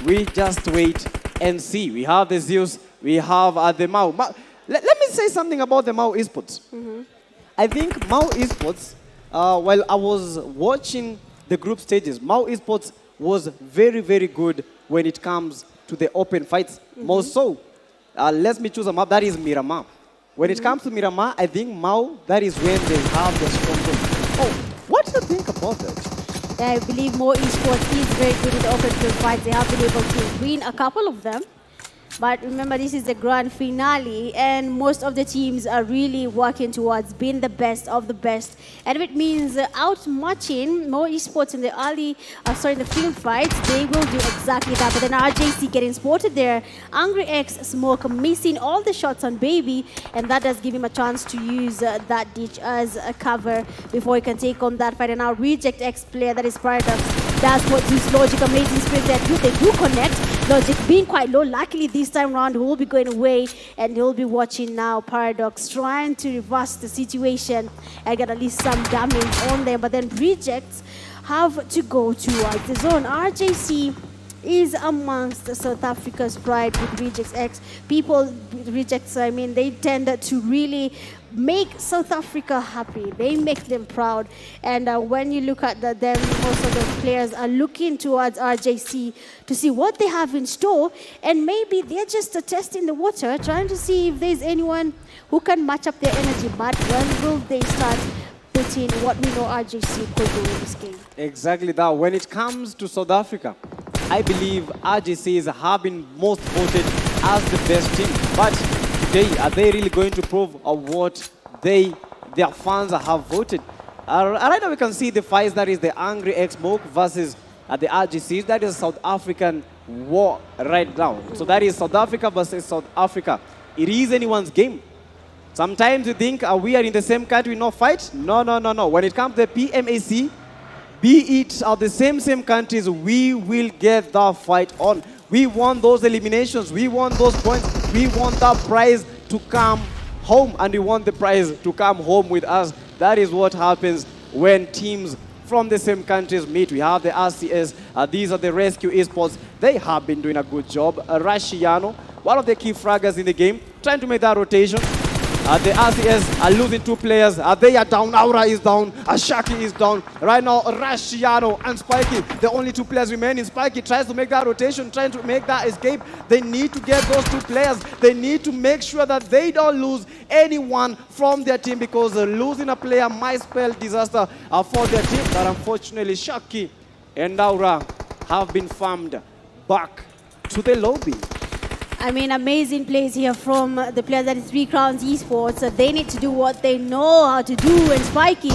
[SPEAKER 1] We just wait and see. We have the Zeus, we have the Mao. Let me say something about the Mao Esports. I think Mao Esports, while I was watching the group stages, Mao Esports was very, very good when it comes to the open fights. More so, let me choose a map, that is Miramar. When it comes to Miramar, I think Mao, that is when they have the stronghold. Oh, what do you think about that?
[SPEAKER 3] I believe Mo Esports is very good in the open field fights. They have been able to win a couple of them. But remember, this is the grand finale, and most of the teams are really working towards being the best of the best. And if it means outmatching Mo Esports in the in the field fights, they will do exactly that. But then RJC getting spotted there. Angry X Smoke missing all the shots on Baby, and that does give him a chance to use that ditch as a cover before he can take on that fight. And now Reject X player, that is Paradox, that's what this Logic amazing spirit there too. They do connect. Logic being quite low. Luckily this time around he will be going away, and he'll be watching now Paradox trying to reverse the situation and get at least some damage on them. But then Rejects have to go towards the zone. RJC is amongst South Africa's pride with Rejects X. People, Rejects, I mean, they tend to really make South Africa happy. They make them proud. And when you look at them, most of the players are looking towards RJC to see what they have in store. And maybe they're just testing the water, trying to see if there's anyone who can match up their energy. But when will they start putting what we know RJC could do in this game?
[SPEAKER 1] Exactly that. When it comes to South Africa, I believe RGCs have been most voted as the best team. But today, are they really going to prove what their fans have voted? Right now we can see the fights, that is the Angry X-Smoke versus the RGCs. That is South African war right now. So that is South Africa versus South Africa. It is anyone's game. Sometimes you think we are in the same country, no fight? No, no, no, no. When it comes to the PMAC, be it the same countries, we will get the fight on. We want those eliminations. We want those points. We want that prize to come home, and we want the prize to come home with us. That is what happens when teams from the same countries meet. We have the RCS. These are the Rescue Esports. They have been doing a good job. Rashiano, one of the key fraggers in the game, trying to make that rotation. The RCS are losing 2 players. They are down. Aura is down. Ashaki is down. Right now, Rashiano and Spiky, the only 2 players remaining. Spiky tries to make that rotation, trying to make that escape. They need to get those 2 players. They need to make sure that they don't lose anyone from their team, because losing a player might spell disaster for their team. But unfortunately, Shaki and Aura have been farmed back to the lobby.
[SPEAKER 3] I mean, amazing plays here from the players at 3 Crowns Esports. They need to do what they know how to do, and Spiky,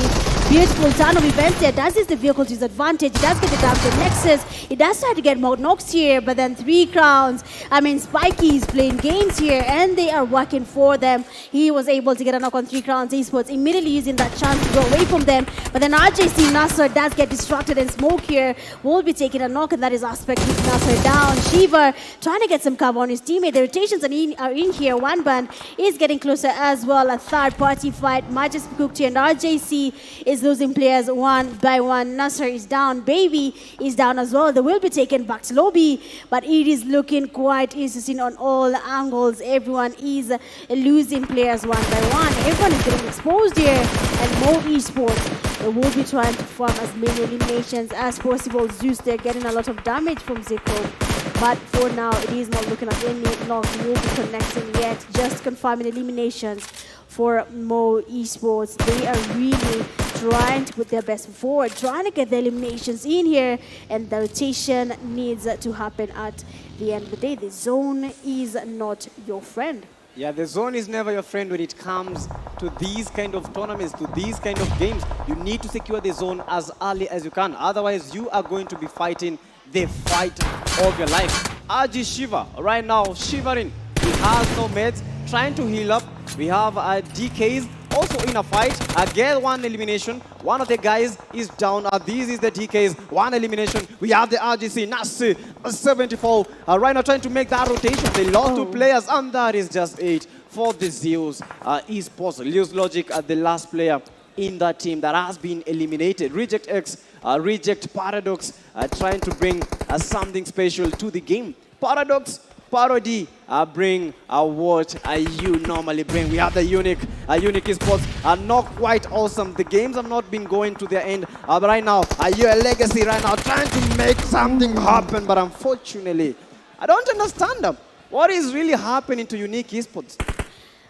[SPEAKER 3] beautiful ton of events there, does use the vehicle to his advantage. He does get the damage to Nexus. He does try to get Mount Knox here, but then 3 Crowns. I mean, Spiky is playing games here, and they are working for them. He was able to get a knock on 3 Crowns Esports, immediately using that chance to go away from them. But then RJC Nasser does get distracted, and Smoke here will be taking a knock, and that is Aspect with Nasser down. Shiva trying to get some cover on his teammate. The rotations are in here. One band is getting closer as well. A third-party fight. Majus Kukti and RJC is losing players 1 by 1. Nasser is down. Baby is down as well. They will be taken back to lobby, but it is looking quite interesting on all angles. Everyone is losing players 1 by 1. Everyone is getting exposed here, and Mo Esports will be trying to farm as many eliminations as possible. Zeus, they're getting a lot of damage from Zico. But for now, it is not looking at any knock. We will be connecting yet. Just confirming eliminations for Mo Esports. They are really trying to put their best forward, trying to get the eliminations in here, and the rotation needs to happen at the end of the day. The zone is not your friend.
[SPEAKER 1] Yeah, the zone is never your friend when it comes to these kind of tournaments, to these kind of games. You need to secure the zone as early as you can. Otherwise, you are going to be fighting the fight of your life. RG Shiva, right now, shivering. He has no meds, trying to heal up. We have DKs also in a fight. Again, one elimination. One of the guys is down. This is the DKs. One elimination. We have the RGC. Nasi, 74. Right now trying to make that rotation. They lost 2 players, and that is just 8 for the Zeus Esports. Lose Logic, the last player in that team that has been eliminated. Reject X, Reject Paradox, trying to bring something special to the game. Paradox, Parody, bring what you normally bring. We have the Unique Esports are not quite awesome. The games have not been going to their end. But right now, you're a legacy right now, trying to make something happen. But unfortunately, I don't understand what is really happening to Unique Esports.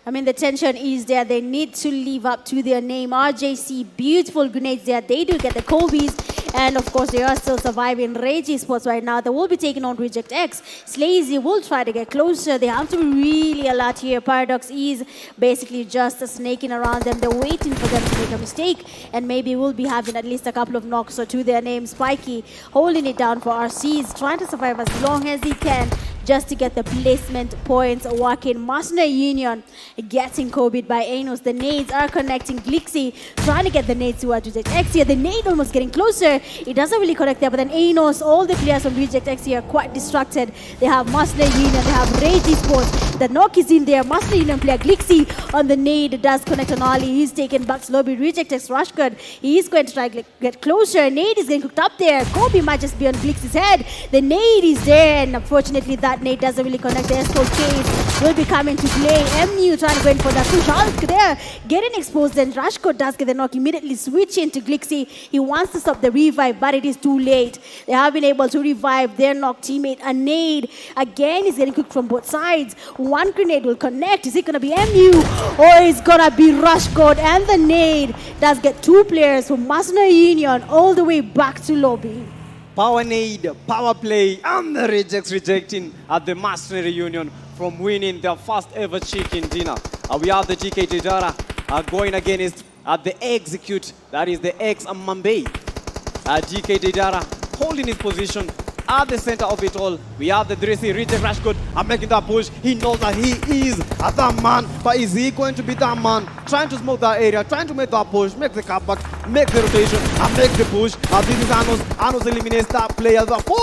[SPEAKER 3] I mean, the tension is there. They need to live up to their name. RJC, beautiful grenades there. They do get the Kobe's. And of course, they are still surviving. RRAGE Esports right now. They will be taking on Reject X. Slazy will try to get closer. They have to be really alert here. Paradox is basically just snaking around them. They're waiting for them to make a mistake. And maybe we'll be having at least a couple of knocks or to their name. Spiky holding it down for RCs, trying to survive as long as he can, just to get the placement points working. Mercenary Union getting Kobe'd by Anos. The nades are connecting. Glixie trying to get the nades towards Reject X here. The nade almost getting closer. It doesn't really connect there, but then Anos, all the players from Reject X here are quite distracted. They have Mercenary Union, they have RRAGE Esports. The knock is in there. Mercenary Union player Glixie on the nade does connect on Ali. He's taken back to lobby. Reject X Rushcard. He is going to try to get closer. Nade is getting cooked up there. Kobe might just be on Glixie's head. The nade is there, and unfortunately that nade doesn't really connect. The escort case will be coming to play. MU trying to go in for that push. Hulk there getting exposed, and Rushcard does get the knock. Immediately switch into Glixie. He wants to stop the revive, but it is too late. They have been able to revive their knock teammate. A nade again is getting cooked from both sides. One grenade will connect. Is it going to be MU or is going to be Rushcard? And the nade does get 2 players from Mercenary Union all the way back to lobby.
[SPEAKER 1] Power nade, power play, and the rejects rejecting at the Mercenary Union from winning their first ever chicken dinner. We have the GK Didara going against the execute, that is the ex Mambe. GK Didara holding his position at the center of it all. We have the Dressy Reject Rashgood making that push. He knows that he is that man, but is he going to be that man? Trying to smoke that area, trying to make that push, make the cutback, make the rotation, and make the push. This is Anos. Anos eliminates that player. 4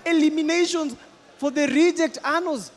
[SPEAKER 1] eliminations for the Reject Anos.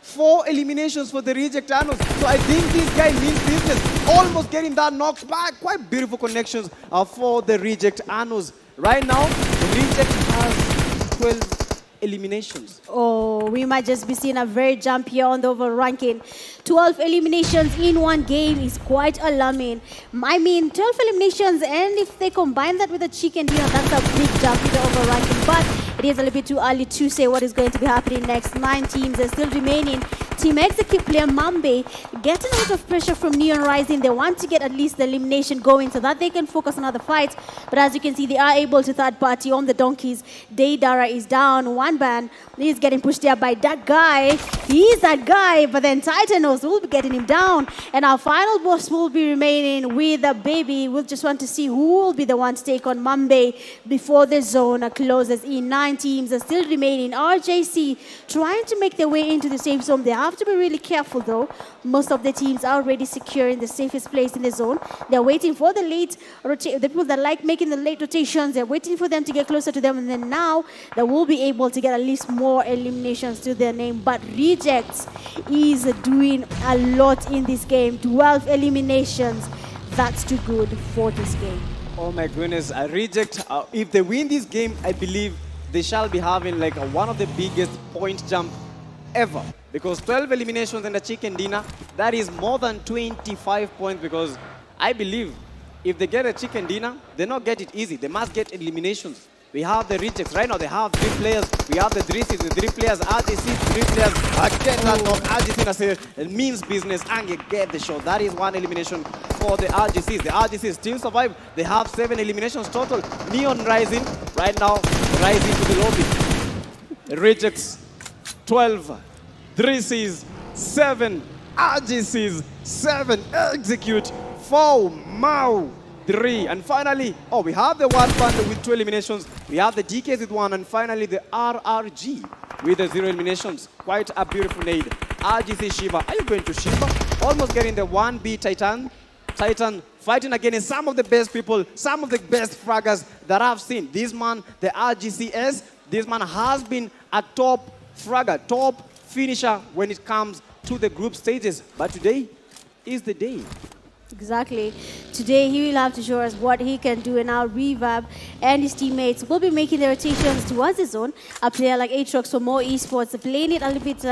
[SPEAKER 1] 4 eliminations for the Reject Anos. So I think this guy means business. Almost getting that knocked back. Quite beautiful connections for the Reject Anos. Right now, the Reject has 12 eliminations.
[SPEAKER 3] Oh, we might just be seeing a very jump here on the overall ranking. 12 eliminations in one game is quite alarming. I mean, 12 eliminations, and if they combine that with a chicken dinner, that's a big jump in the overall ranking. But it is a little bit too early to say what is going to be happening next. 9 teams are still remaining. Team Execute player Mambe getting a lot of pressure from NEONRISING. They want to get at least the elimination going so that they can focus on other fights. But as you can see, they are able to third party on the donkeys. Daydara is down. One ban. He's getting pushed there by that guy. He's that guy, but then Titanos will be getting him down. And our final boss will be remaining with a baby. We'll just want to see who will be the one to take on Mambe before the zone closes in. 9 teams are still remaining. RJC trying to make their way into the safe zone. They have to be really careful though. Most of the teams are already secure in the safest place in the zone. They're waiting for the late rotation. The people that like making the late rotations, they're waiting for them to get closer to them, and then now they will be able to get at least more eliminations to their name. But Rejects is doing a lot in this game. 12 eliminations. That's too good for this game.
[SPEAKER 1] Oh my goodness, Reject, if they win this game, I believe they shall be having like one of the biggest point jump ever. Because 12 eliminations and a chicken dinner, that is more than 25 points. Because I believe if they get a chicken dinner, they not get it easy. They must get eliminations. We have the Rejects. Right now they have 3 players. We have the Drisses, the 3 players. RGC, 3 players. Get that knock. RGC means business and you get the shot. That is 1 elimination for the RGCs. The RGCs still survive. They have 7 eliminations total. NEONRISING right now rising to the lobby. Rejects 12. Drisses 7. RGC's 7, Execute 4, Mau 3, and finally, we have the one bundle with 2 eliminations. We have the DKs with 1, and finally the RRG with the 0 eliminations. Quite a beautiful nade. RGC Shiva. Are you going to Shiva? Almost getting the 1B Titan. Titan fighting against some of the best people, some of the best fraggers that I've seen. This man, the RGCS, this man has been a top fragger, top finisher when it comes to the group stages. But today is the day.
[SPEAKER 3] Exactly. Today he will have to show us what he can do, and now Reverb and his teammates will be making their rotations towards the zone. A player like Aatrox for more esports playing it a little bit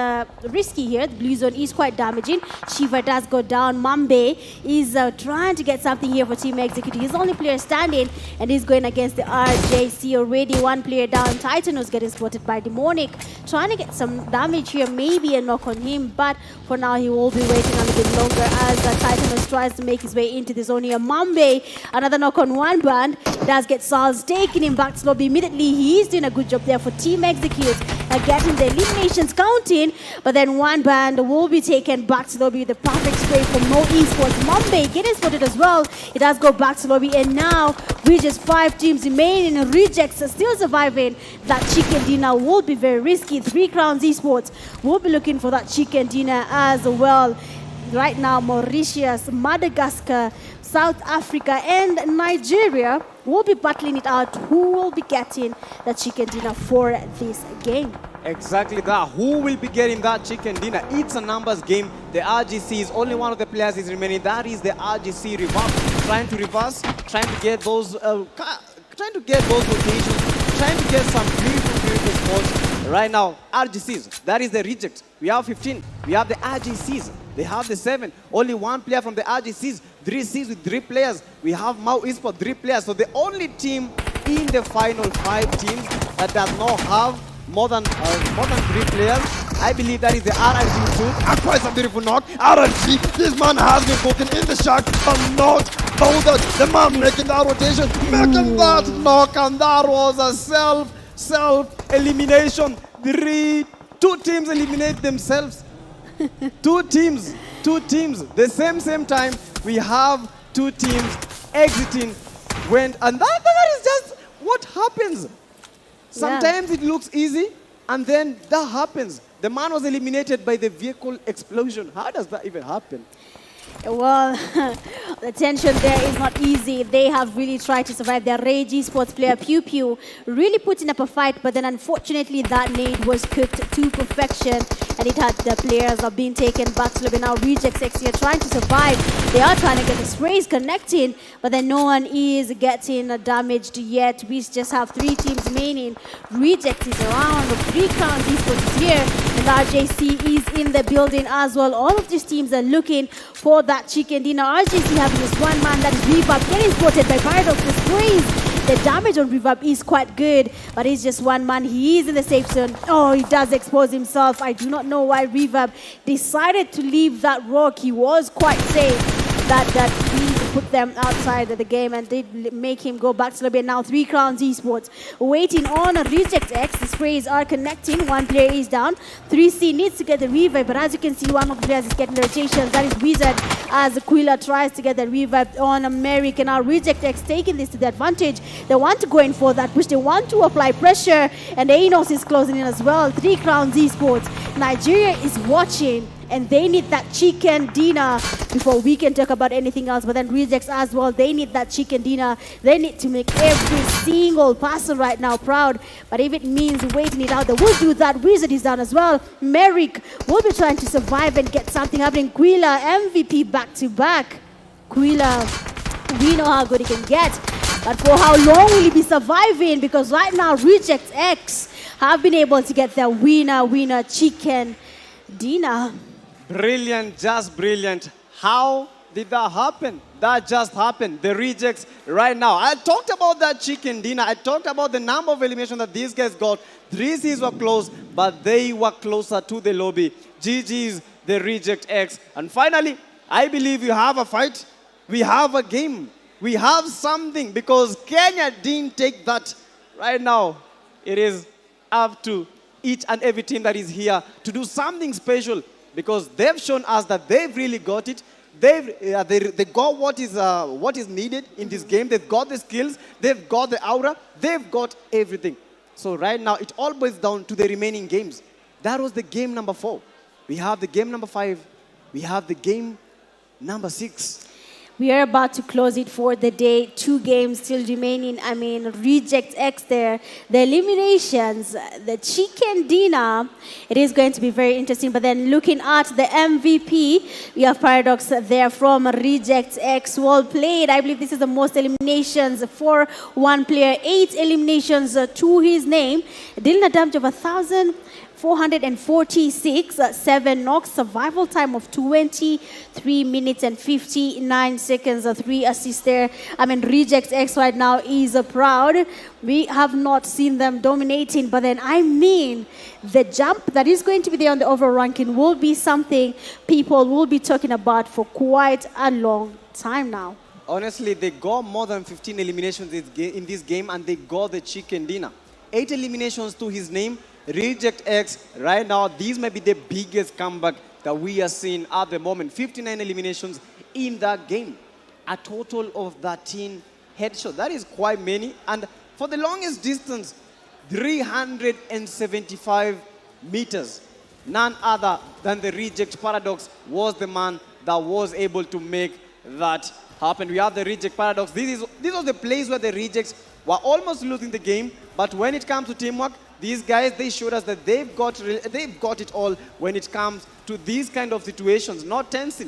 [SPEAKER 3] risky here. The blue zone is quite damaging. Shiva does go down. Mambe is trying to get something here for Team Execute. He's the only player standing, and he's going against the RJC. Already one player down. Titan was getting spotted by Demonic, trying to get some damage here, maybe a knock on him, but for now he will be waiting a little bit longer as Titan tries to make his way into the zone here. Mambe, another knock on one band, does get Salz, taking him back to lobby immediately. He's doing a good job there for Team Execute, getting the eliminations counting, but then one band will be taken back to lobby with the perfect spray from No Esports. Mambe getting spotted as well. It does go back to lobby, and now with just 5 teams remaining, Rejects are still surviving. That chicken dinner will be very risky. 3 Crowns Esports will be looking for that chicken dinner as well. Right now, Mauritius, Madagascar, South Africa, and Nigeria will be battling it out. Who will be getting the chicken dinner for this game?
[SPEAKER 1] Exactly that. Who will be getting that chicken dinner? It's a numbers game. The RGC is only one of the players is remaining. That is the RGC reverse. Trying to reverse, trying to get those rotations, trying to get some beautiful spots. Right now, RGCs, that is the reject. We have 15. We have the RGCs. They have the 7. Only one player from the RGCs. 3 Cs with 3 players. We have Mau Esports, 3 players. So the only team in the final 5 teams that does not have more than 3 players, I believe that is the RRG too. And quite a beautiful knock. RRG, this man has been cooking in the shack, but not bothered. The man making that rotation, making that knock, and that was a self-elimination. 2 teams eliminate themselves. 2 teams, the same time. We have 2 teams exiting, and that is just what happens. Sometimes it looks easy, and then that happens. The man was eliminated by the vehicle explosion. How does that even happen?
[SPEAKER 3] Well, the tension there is not easy. They have really tried to survive. Their RRAGE Esports player, Pubg, really putting up a fight, but then unfortunately that nade was cooked to perfection, and it had the players are being taken back to lobby. Now Rejects X are trying to survive. They are trying to get the sprays connecting, but then no one is getting damaged yet. We just have 3 teams remaining. Rejects is around, 3 Crowns Esports is here, and RJC is in the building as well. All of these teams are looking for that chicken dinner. RJC having this one man, that is Reverb, getting spotted by Paradox. The sprays, the damage on Reverb is quite good, but he's just one man. He is in the safe zone. Oh, he does expose himself. I do not know why Reverb decided to leave that rock. He was quite safe. That he put them outside of the game and did make him go back to lobby. And now 3 Crowns Esports waiting on a Reject X. The sprays are connecting. One player is down. 3C needs to get the revive, but as you can see, one of the players is getting the rotations. That is Wizard, as Aquila tries to get the revive on American. Now Reject X taking this to the advantage. They want to go in for that push. They want to apply pressure, and Anos is closing in as well. 3 Crowns Esports. Nigeria is watching, and they need that chicken dinner before we can talk about anything else. But then Rejects as well, they need that chicken dinner. They need to make every single person right now proud. But if it means waiting it out, they will do that. Wizard is down as well. Merrick will be trying to survive and get something happening. Quila, MVP back to back. Quila, we know how good he can get. But for how long will he be surviving? Because right now, Rejects X have been able to get their winner chicken dinner.
[SPEAKER 1] Brilliant, just brilliant. How did that happen? That just happened. The Rejects right now. I talked about that chicken dinner. I talked about the number of eliminations that these guys got. 3 Cs were close, but they were closer to the lobby. GG's, the Reject X. And finally, I believe you have a fight. We have a game. We have something, because Kenya didn't take that. Right now, it is up to each and every team that is here to do something special. because they've shown us that they've really got it. They got what is needed in this game. They've got the skills. They've got the aura. They've got everything. So right now, it all boils down to the remaining games. That was the game number 4. We have the game number 5. We have the game number 6.
[SPEAKER 3] We are about to close it for the day. 2 games still remaining. I mean, Reject X there. The eliminations, the chicken dinner. It is going to be very interesting. But then looking at the MVP, we have Paradox there from Reject X. Well played. I believe this is the most eliminations for one player. 8 eliminations to his name. Dealing a damage of 1,446, 7 knocks, survival time of 23 minutes and 59 seconds, 3 assists there. I mean, Reject X right now is proud. We have not seen them dominating, but then I mean, the jump that is going to be there on the overall ranking will be something people will be talking about for quite a long time now.
[SPEAKER 1] Honestly, they got more than 15 eliminations in this game, and they got the chicken dinner. 8 eliminations to his name. Reject X, right now, these may be the biggest comeback that we are seeing at the moment. 59 eliminations in that game. A total of 13 headshots. That is quite many. And for the longest distance, 375 meters. None other than the Reject Paradox was the man that was able to make that happen. We have the Reject Paradox. This was the place where the Rejects were almost losing the game. But when it comes to teamwork, these guys, they showed us that they've got it all when it comes to these kind of situations. Not tense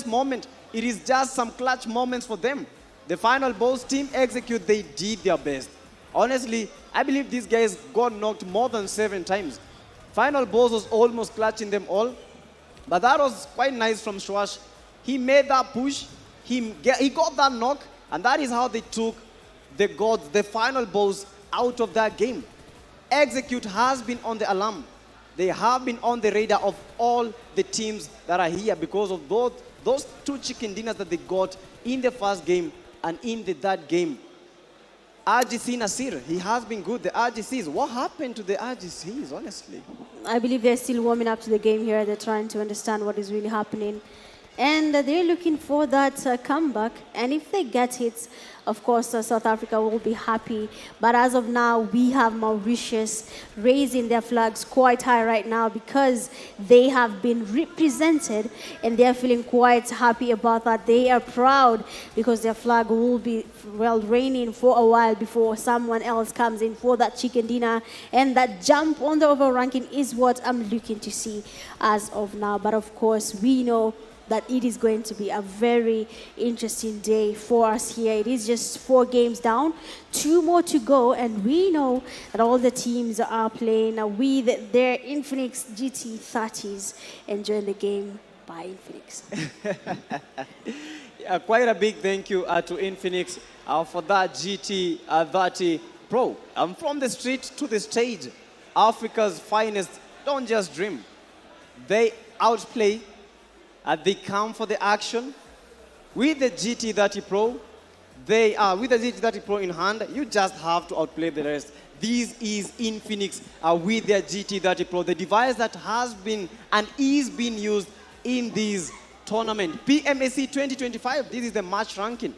[SPEAKER 1] moment. It is just some clutch moments for them. The final boss team execute, they did their best. Honestly, I believe these guys got knocked more than 7 times. Final boss was almost clutching them all. But that was quite nice from Schwash. He made that push. He got that knock. And that is how they took the gods, the final boss, out of that game. Execute has been on the alarm. They have been on the radar of all the teams that are here because of those 2 chicken dinners that they got in the first game and in the third game. RGC Nasir, he has been good. The RGCs, what happened to the RGCs, honestly?
[SPEAKER 3] I believe they're still warming up to the game here. They're trying to understand what is really happening. And they're looking for that comeback. And if they get it, of course, South Africa will be happy. But as of now, we have Mauritius raising their flags quite high right now because they have been represented and they're feeling quite happy about that. They are proud because their flag will be, well, reigning for a while before someone else comes in for that chicken dinner. And that jump on the overall ranking is what I'm looking to see as of now. But of course, we know that it is going to be a very interesting day for us here. It is just 4 games down, 2 more to go, and we know that all the teams are playing with their Infinix GT30s, enjoying the game by Infinix.
[SPEAKER 1] Yeah, quite a big thank you to Infinix for that GT30 Pro. From the street to the stage, Africa's finest don't just dream. They outplay. They come for the action. With the GT30 Pro, with the GT30 Pro in hand, you just have to outplay the rest. This is Infinix with their GT30 Pro, the device that has been and is being used in this tournament. PMAC 2025, this is the match ranking.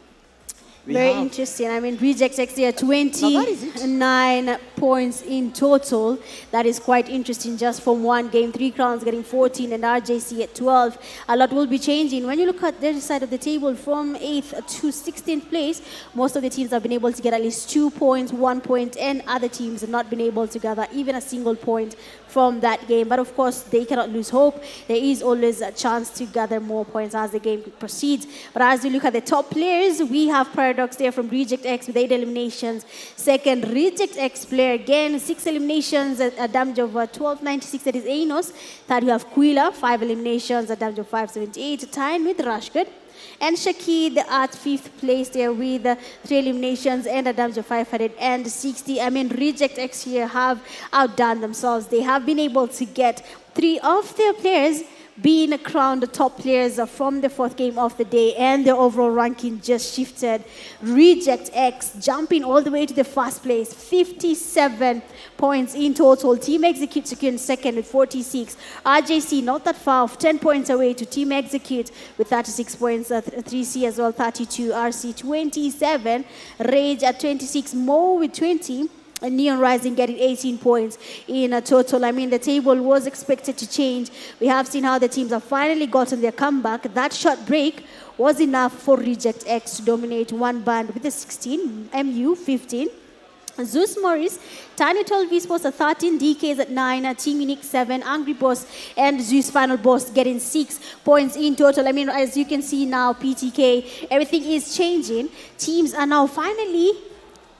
[SPEAKER 3] Very interesting. I mean, Reject X here, 29 points in total. That is quite interesting just from one game. 3 Crowns getting 14 and RJC at 12. A lot will be changing. When you look at their side of the table from 8th to 16th place, most of the teams have been able to get at least 2 points, 1 point, and other teams have not been able to gather even a single point from that game. But of course, they cannot lose hope. There is always a chance to gather more points as the game proceeds. But as we look at the top players, we have Paradox there from Reject X with 8 eliminations. Second, Reject X player again, 6 eliminations, a damage of 1296, that is Anos. Third, we have Quila, 5 eliminations, a damage of 578, tying with Rashgad. And Shakid at 5th place there with 3 eliminations and a damage of 560. I mean, Reject X here have outdone themselves. They have been able to get 3 of their players being crowned the top players from the fourth game of the day, and the overall ranking just shifted. Reject X jumping all the way to the first place, 57 points in total. Team Execute secured second with 46. RJC not that far off, 10 points away to Team Execute with 36 points. 3C as well, 32. RC 27. Rage at 26. Mo with 20. And NEONRISING getting 18 points in a total. I mean, the table was expected to change. We have seen how the teams have finally gotten their comeback. That short break was enough for Reject X to dominate one band with a 16, MU 15. Zeus Moris, Tiny 12 Esports at 13, DKs at 9, Team Unique 7, Angry Boss and Zeus Finalboss getting 6 points in total. I mean, as you can see now, PTK, everything is changing. Teams are now finally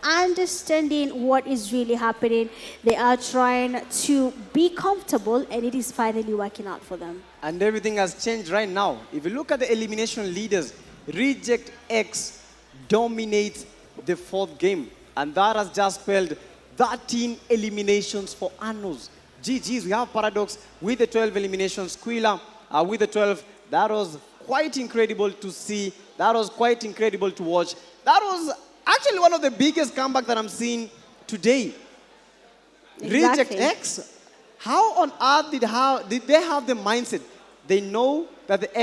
[SPEAKER 3] understanding what is really happening. They are trying to be comfortable, and it is finally working out for them.
[SPEAKER 1] And everything has changed right now. If you look at the elimination leaders, Reject X dominates the fourth game. And that has just spelled 13 eliminations for Anos. GG's, we have Paradox with the 12 eliminations, Squilla with the 12. That was quite incredible to see. That was quite incredible to watch. That was actually one of the biggest comebacks that I'm seeing today.
[SPEAKER 3] Exactly.
[SPEAKER 1] Reject X, how on earth did they have the mindset? They know that the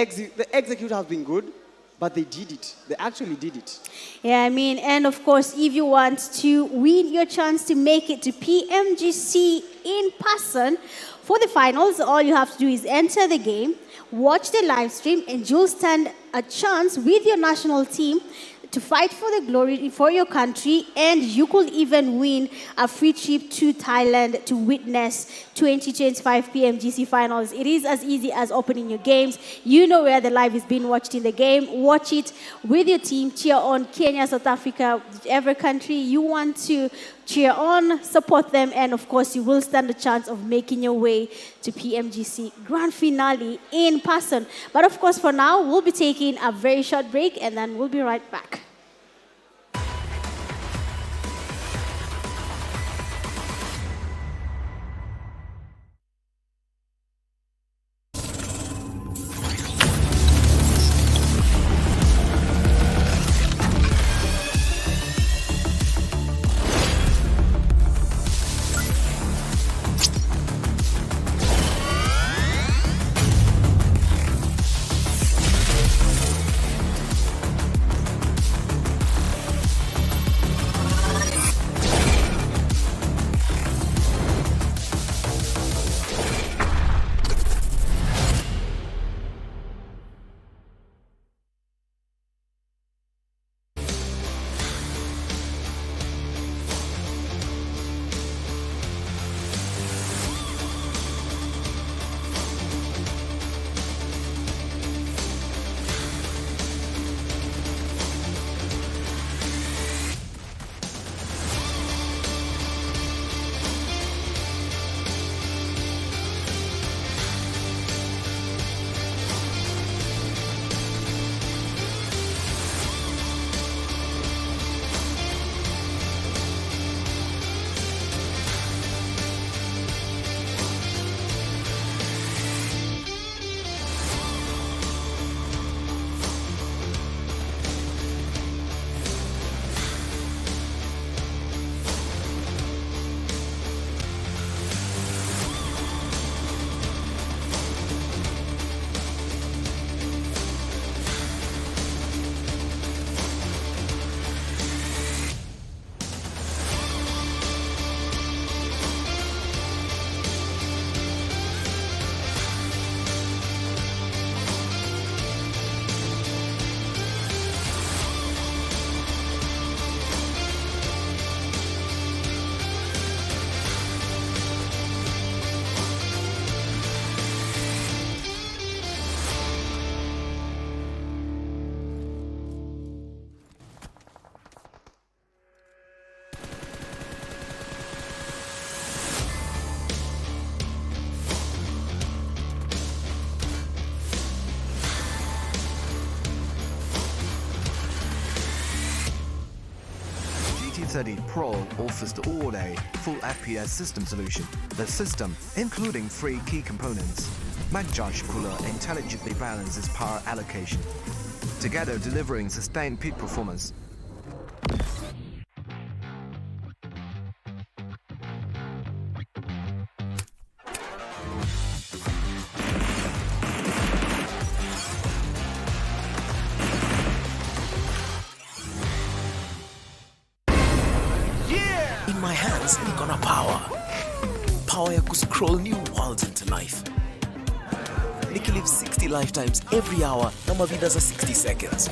[SPEAKER 1] execute has been good, but they did it. They actually did it.
[SPEAKER 3] Yeah, I mean, and of course, if you want to win your chance to make it to PMGC in person for the finals, all you have to do is enter the game, watch the live stream, and you'll stand a chance with your national team to fight for the glory for your country, and you could even win a free trip to Thailand to witness 2025 PMGC finals. It is as easy as opening your games. You know where the live is being watched in the game. Watch it with your team. Cheer on Kenya, South Africa, whichever country you want to cheer on, support them, and of course you will stand a chance of making your way to PMGC Grand Finale in person. But of course, for now, we'll be taking a very short break, and then we'll be right back.
[SPEAKER 4] GT30 Pro offers the all-A full FPS system solution. The system, including 3 key components: MacJudge Cooler intelligently balances power allocation, together delivering sustained peak performance.
[SPEAKER 5] In my hands, niko na power ya kuscroll new worlds into life. Nikilive 60 lifetimes every hour na mavida za 60 seconds.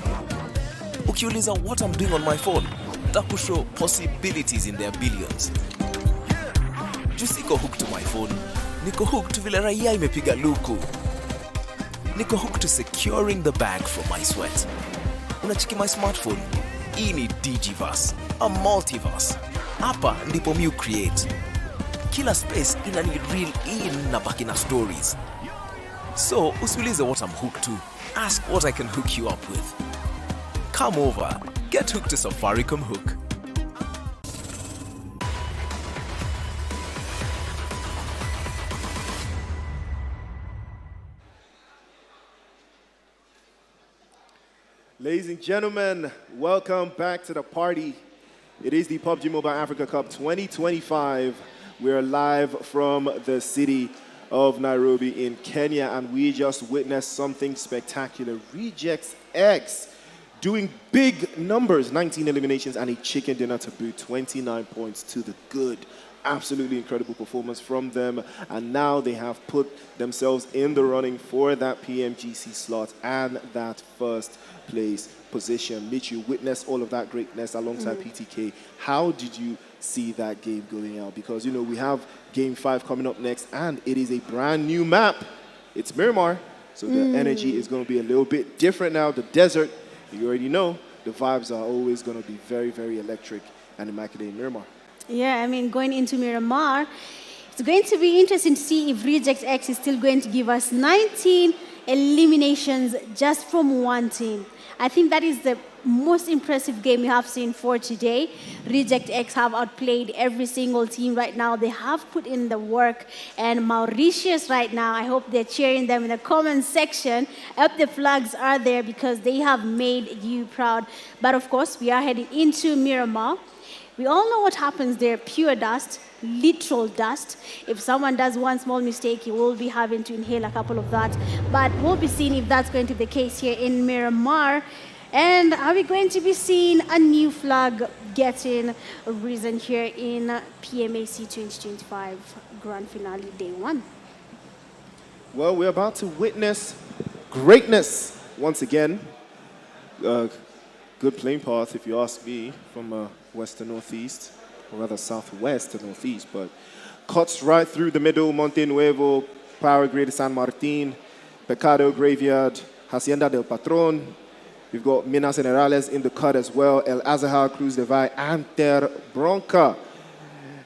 [SPEAKER 5] Ukiuliza what I'm doing on my phone, takushow possibilities in their billions. Jusiko hooked to my phone, niko hooked vile raia imepiga luku. Niko hooked to securing the bag from my sweat. Unachiki my smartphone, hii ni Digiverse, a multiverse. Hapa ndipo mi create. Kila space ina ni real in na baki na stories. So, usiulize what I'm hooked to. Ask what I can hook you up with. Come over. Get hooked to Safaricom Hook.
[SPEAKER 2] Ladies and gentlemen, welcome back to the party. It is the PUBG Mobile Africa Cup 2025. We're live from the city of Nairobi in Kenya, and we just witnessed something spectacular. Rejects X doing big numbers, 19 eliminations and a chicken dinner to boot, 29 points to the good. Absolutely incredible performance from them, and now they have put themselves in the running for that PMGC slot and that first place position. Mitch, you witnessed all of that greatness alongside PTK. How did you see that game going out? Because, you know, we have Game 5 coming up next, and it is a brand new map. It's Miramar, so the energy is going to be a little bit different now. The desert, you already know, the vibes are always going to be very, very electric and immaculate in Miramar.
[SPEAKER 3] Yeah, I mean, going into Miramar, it's going to be interesting to see if Reject X is still going to give us 19 eliminations just from one team. I think that is the most impressive game we have seen for today. Reject X have outplayed every single team right now. They have put in the work, and Mauritius right now, I hope they're cheering them in the comment section. I hope the flags are there because they have made you proud. But of course, we are heading into Miramar. We all know what happens there, pure dust, literal dust. If someone does one small mistake, you will be having to inhale a couple of that. But we'll be seeing if that's going to be the case here in Miramar. And are we going to be seeing a new flag getting risen here in PMAC 2025 Grand Finale Day 1?
[SPEAKER 2] Well, we're about to witness greatness once again. Good playing path, if you ask me, from west to northeast, or rather southwest to northeast, but cuts right through the middle. Monte Nuevo, Power Grid, San Martin, Pecado Graveyard, Hacienda del Patron. We've got Minas Generales in the cut as well, El Azahar, Cruz de Valle, and Ter Bronca.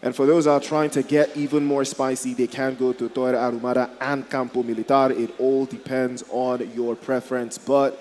[SPEAKER 2] And for those that are trying to get even more spicy, they can go to Torre Arumada and Campo Militar. It all depends on your preference, but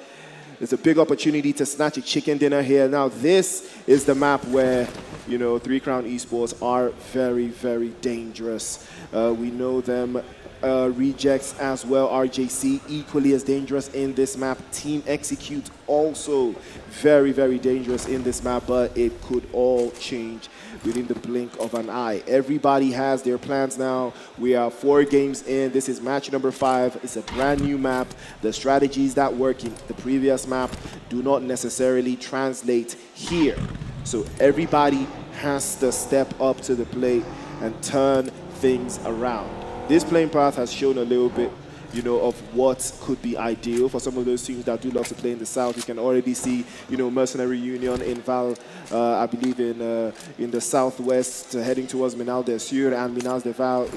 [SPEAKER 2] it's a big opportunity to snatch a chicken dinner here. Now, this is the map where, you know, Three Crown Esports are very, very dangerous. We know them. Rejects as well, RJC equally as dangerous in this map. Team Execute also very, very dangerous in this map, but it could all change within the blink of an eye. Everybody has their plans now. We are 4 games in. This is match number 5. It's a brand new map. The strategies that work in the previous map do not necessarily translate here. So everybody has to step up to the plate and turn things around. This playing path has shown a little bit, you know, of what could be ideal for some of those teams that do love to play in the south. You can already see, you know, Mercenary Union in Val, I believe in the southwest, heading towards Minal del Sur and Minas de Val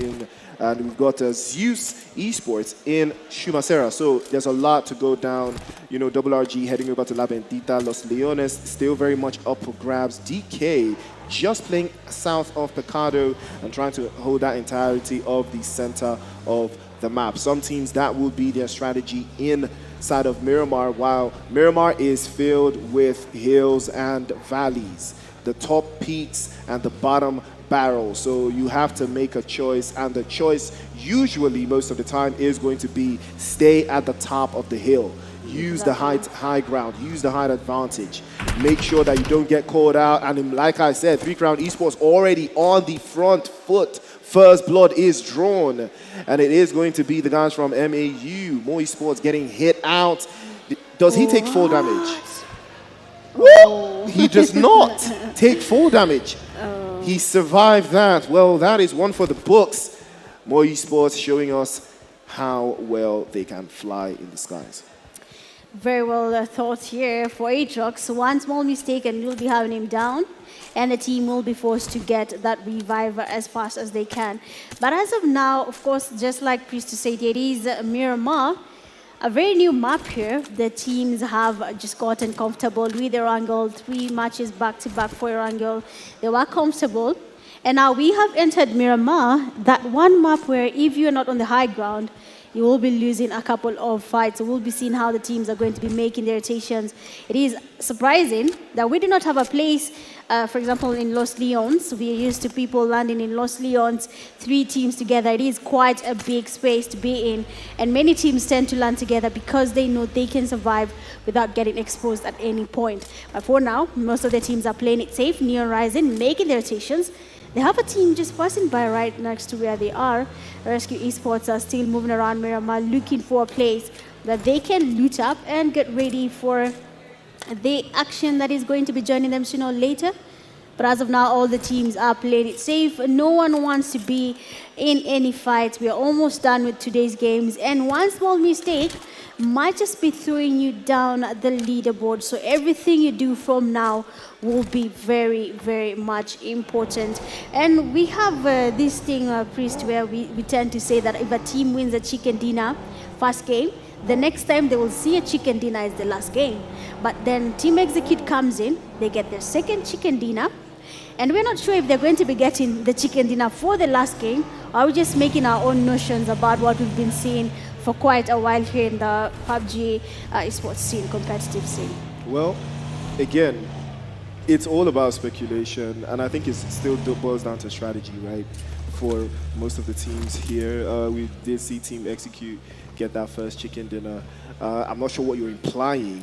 [SPEAKER 2] and we've got Zeus Esports in Shumacera. So there's a lot to go down. You know, RRAGE heading over to La Bendita. Los Leones still very much up for grabs. DK just playing south of Pecado and trying to hold that entirety of the center of the map. Some teams, that will be their strategy inside of Miramar, while Miramar is filled with hills and valleys. The top peaks and the bottom barrel. So you have to make a choice, and the choice usually most of the time is going to be stay at the top of the hill. Use the high ground, use the height advantage. Make sure that you don't get caught out. And like I said, 3 Crown Esports already on the front foot. First blood is drawn. And it is going to be the guys from MAU. More Esports getting hit out. Does he take full damage? Woo! He does not take full damage. He survived that. Well, that is one for the books. More Esports showing us how well they can fly in the skies.
[SPEAKER 3] Very well thought here for Aatrox. One small mistake and you'll be having him down, and the team will be forced to get that revive as fast as they can. But as of now, of course, just like Priest said, it is Miramar, a very new map here. The teams have just gotten comfortable with Erangel. 3 matches back-to-back for Erangel. They were comfortable. And now we have entered Miramar, that one map where if you're not on the high ground, you will be losing a couple of fights. So we'll be seeing how the teams are going to be making their rotations. It is surprising that we do not have a place, for example, in Los Leones. We are used to people landing in Los Leones, 3 teams together. It is quite a big space to be in. And many teams tend to land together because they know they can survive without getting exposed at any point. But for now, most of the teams are playing it safe. NEONRISING making their rotations. They have a team just passing by right next to where they are. Rescue Esports are still moving around Miramar, looking for a place that they can loot up and get ready for the action that is going to be joining them sooner or later. But as of now, all the teams are playing it safe. No one wants to be in any fights. We are almost done with today's games. And one small mistake might just be throwing you down the leaderboard. So everything you do from now will be very, very much important. And we have this thing, Priest, where we tend to say that if a team wins a chicken dinner first game, the next time they will see a chicken dinner is the last game. But then Team Execute comes in, they get their second chicken dinner, and we're not sure if they're going to be getting the chicken dinner for the last game, or are we just making our own notions about what we've been seeing for quite a while here in the PUBG esports scene, competitive scene?
[SPEAKER 2] Well, again, it's all about speculation, and I think it still boils down to strategy, right? For most of the teams here, we did see Team Execute get that first chicken dinner. I'm not sure what you're implying,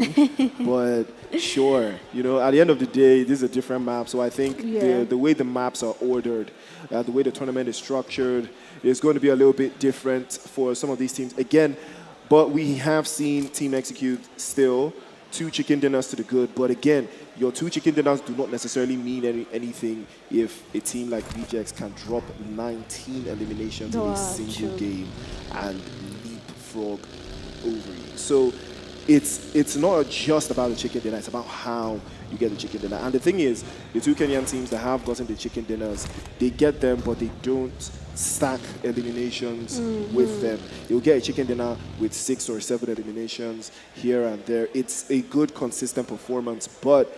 [SPEAKER 2] but sure. You know, at the end of the day, this is a different map, so I think the way the maps are ordered, the way the tournament is structured, is going to be a little bit different for some of these teams. Again, but we have seen Team Execute still 2 chicken dinners to the good, but again, your 2 chicken dinners do not necessarily mean anything if a team like Rejects can drop 19 eliminations in a single game and leapfrog over you. So it's not just about the chicken dinner, it's about how you get the chicken dinner. And the thing is, the 2 Kenyan teams that have gotten the chicken dinners, they get them, but they don't stack eliminations with them. You'll get a chicken dinner with 6 or 7 eliminations here and there. It's a good, consistent performance, but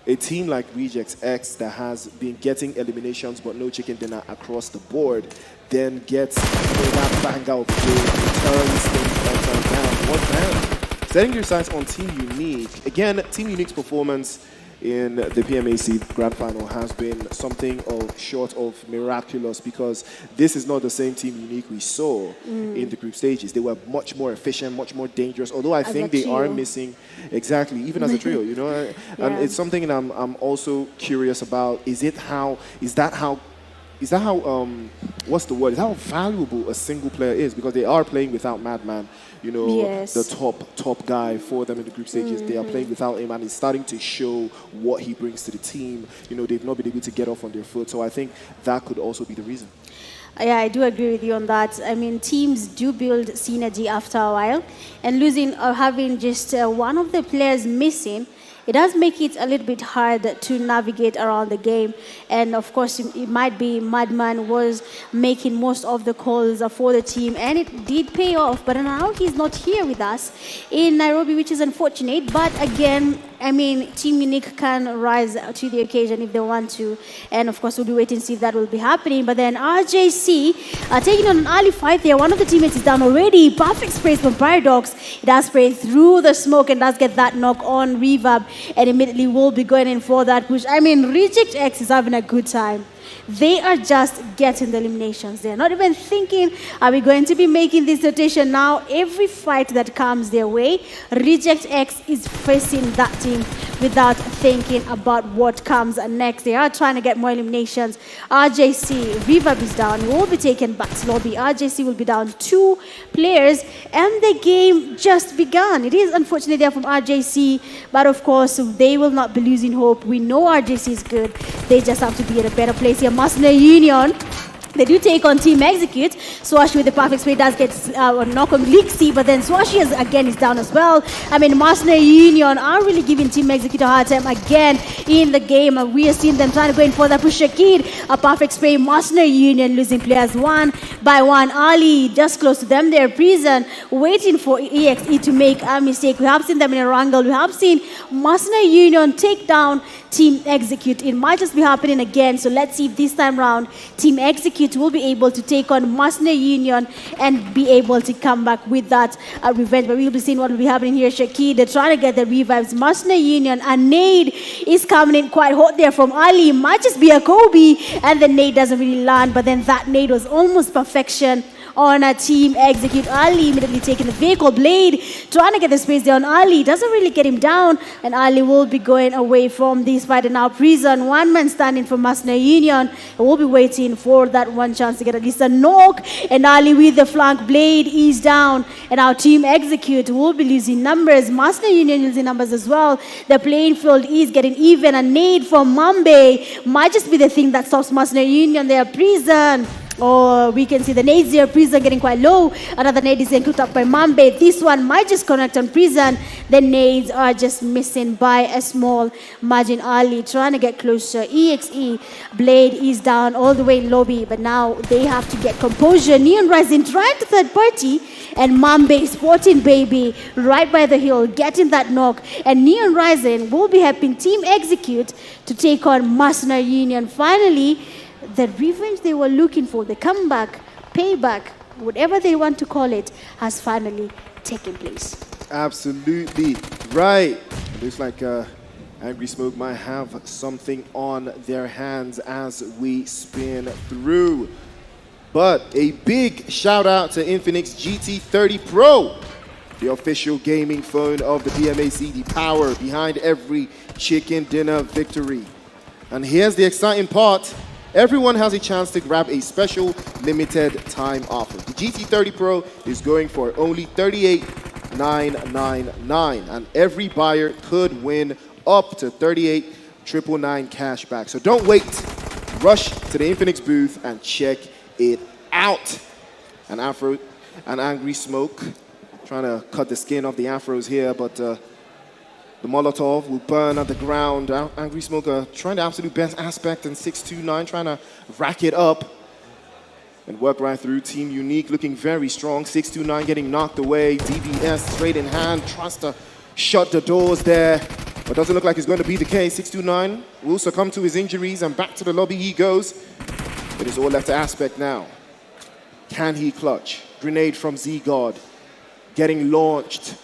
[SPEAKER 2] a team like Rejects X that has been getting eliminations but no chicken dinner across the board then gets that banger of the game, turns things upside down. What now? Setting your sights on Team Unique. Again, Team Unique's performance in the PMAC Grand Final has been something of short of miraculous, because this is not the same Team Unique we saw in the group stages. They were much more efficient, much more dangerous, although I think they are missing, exactly, even as a trio, you know, and it's something that I'm also curious about. Is that how what's the word? Is how valuable a single player is, because they are playing without Madman, you know, the top guy for them in the group stages. They are playing without him, and it's starting to show what he brings to the team. You know, they've not been able to get off on their foot, so I think that could also be the reason.
[SPEAKER 3] Yeah, I do agree with you on that. I mean, teams do build synergy after a while, and losing or having just one of the players missing, it does make it a little bit hard to navigate around the game. And of course, it might be Madman was making most of the calls for the team, and it did pay off. But now he's not here with us in Nairobi, which is unfortunate. But again, I mean, Team Unique can rise to the occasion if they want to. And of course, we'll be waiting to see if that will be happening. But then RJC taking on an early fight there. One of the teammates is down already. Perfect sprays from Paradox. It does spray through the smoke and does get that knock on reverb. And immediately will be going in for that push. I mean, Reject X is having a good time. They are just getting the eliminations. They're not even thinking, are we going to be making this rotation now? Every fight that comes their way, Reject X is facing that team without thinking about what comes next. They are trying to get more eliminations. RJC, Reverb is down, will be taken back to lobby. RJC will be down 2 players, and the game just begun. It is unfortunate there from RJC, but of course, they will not be losing hope. We know RJC is good. They just have to be in a better place here. Mercenary Union, they do take on Team Execute. Swashi with the perfect spray does get a knock on Lixi, but then Swashi again is down as well. I mean, Mercenary Union are really giving Team Execute a hard time again in the game. We are seeing them trying to go in for the push. Shakid, a perfect spray. Mercenary Union losing players one by one. Ali just close to them. They're prison, waiting for EXE to make a mistake. We have seen them in Erangel. We have seen Mercenary Union take down Team Execute. It might just be happening again. So let's see if this time round Team Execute will be able to take on Mercenary Union and be able to come back with that revenge. But we'll be seeing what will be happening here. Shakid, they're trying to get the revives. Mercenary Union, a nade is coming in quite hot there from Ali. Might just be a Kobe, and the nade doesn't really land, but then that nade was almost perfection on a Team Execute. Ali immediately taking the vehicle. Blade trying to get the space there on Ali. Doesn't really get him down, and Ali will be going away from this fight. And now Prison, one man standing for Mercenary Union. We'll be waiting for that one chance to get at least a knock. And Ali with the flank. Blade is down, and our Team Execute will be losing numbers. Mercenary Union losing numbers as well. The playing field is getting even. A nade from Mambe might just be the thing that stops Mercenary Union there. Prison. Or we can see the nades here. Prison getting quite low. Another nade is getting cooked up by Mambe. This one might just connect on Prison. The nades are just missing by a small margin. Ali trying to get closer. EXE. Blade is down all the way in lobby. But now they have to get composure. NEONRISING trying to third party. And Mambe sporting baby right by the hill. Getting that knock. And NEONRISING will be helping Team Execute to take on Mercenary Union. Finally, the revenge they were looking for, the comeback, payback, whatever they want to call it, has finally taken place.
[SPEAKER 2] Absolutely right. It looks like Angry Smoke might have something on their hands as we spin through. But a big shout out to Infinix GT30 Pro, the official gaming phone of the PMAC, the power behind every chicken dinner victory. And here's the exciting part. Everyone has a chance to grab a special limited time offer. The GT30 Pro is going for only $38,999, and every buyer could win up to $38,999 cash back. So don't wait. Rush to the Infinix booth and check it out. An Angry Smoke trying to cut the skin off the afros here, but the Molotov will burn at the ground. Angry Smoker trying the absolute best aspect, and 629 trying to rack it up and work right through. Team Unique looking very strong. 629 getting knocked away. DBS straight in hand, tries to shut the doors there, but doesn't look like it's going to be the case. 629 will succumb to his injuries, and back to the lobby he goes. It is all left to Aspect now. Can he clutch? Grenade from Z-God getting launched.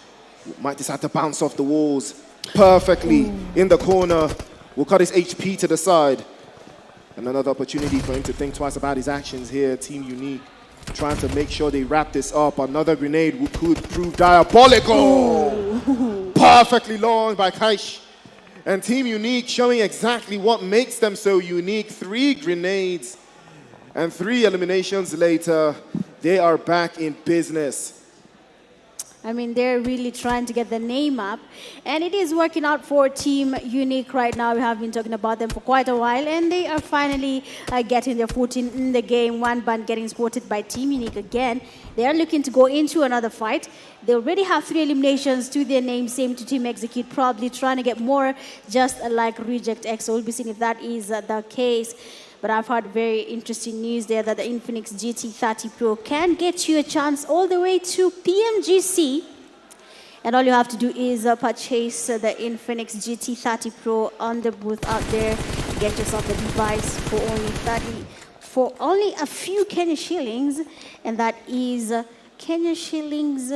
[SPEAKER 2] Might decide to bounce off the walls perfectly in the corner. Will cut his HP to the side. And another opportunity for him to think twice about his actions here. Team Unique trying to make sure they wrap this up. Another grenade could prove diabolical. Perfectly launched by Kaish. And Team Unique showing exactly what makes them so unique. 3 grenades and 3 eliminations later, they are back in business.
[SPEAKER 3] I mean, they're really trying to get the name up, and it is working out for Team Unique right now. We have been talking about them for quite a while, and they are finally getting their footing in the game. One band getting spotted by Team Unique again. They are looking to go into another fight. They already have 3 eliminations to their name, same to Team Execute, probably trying to get more, just like Reject X. So we'll be seeing if that is the case. But I've heard very interesting news there that the Infinix GT30 Pro can get you a chance all the way to PMGC. And all you have to do is purchase the Infinix GT30 Pro on the booth out there. Get yourself the device for only a few Kenya shillings. And that is Kenya shillings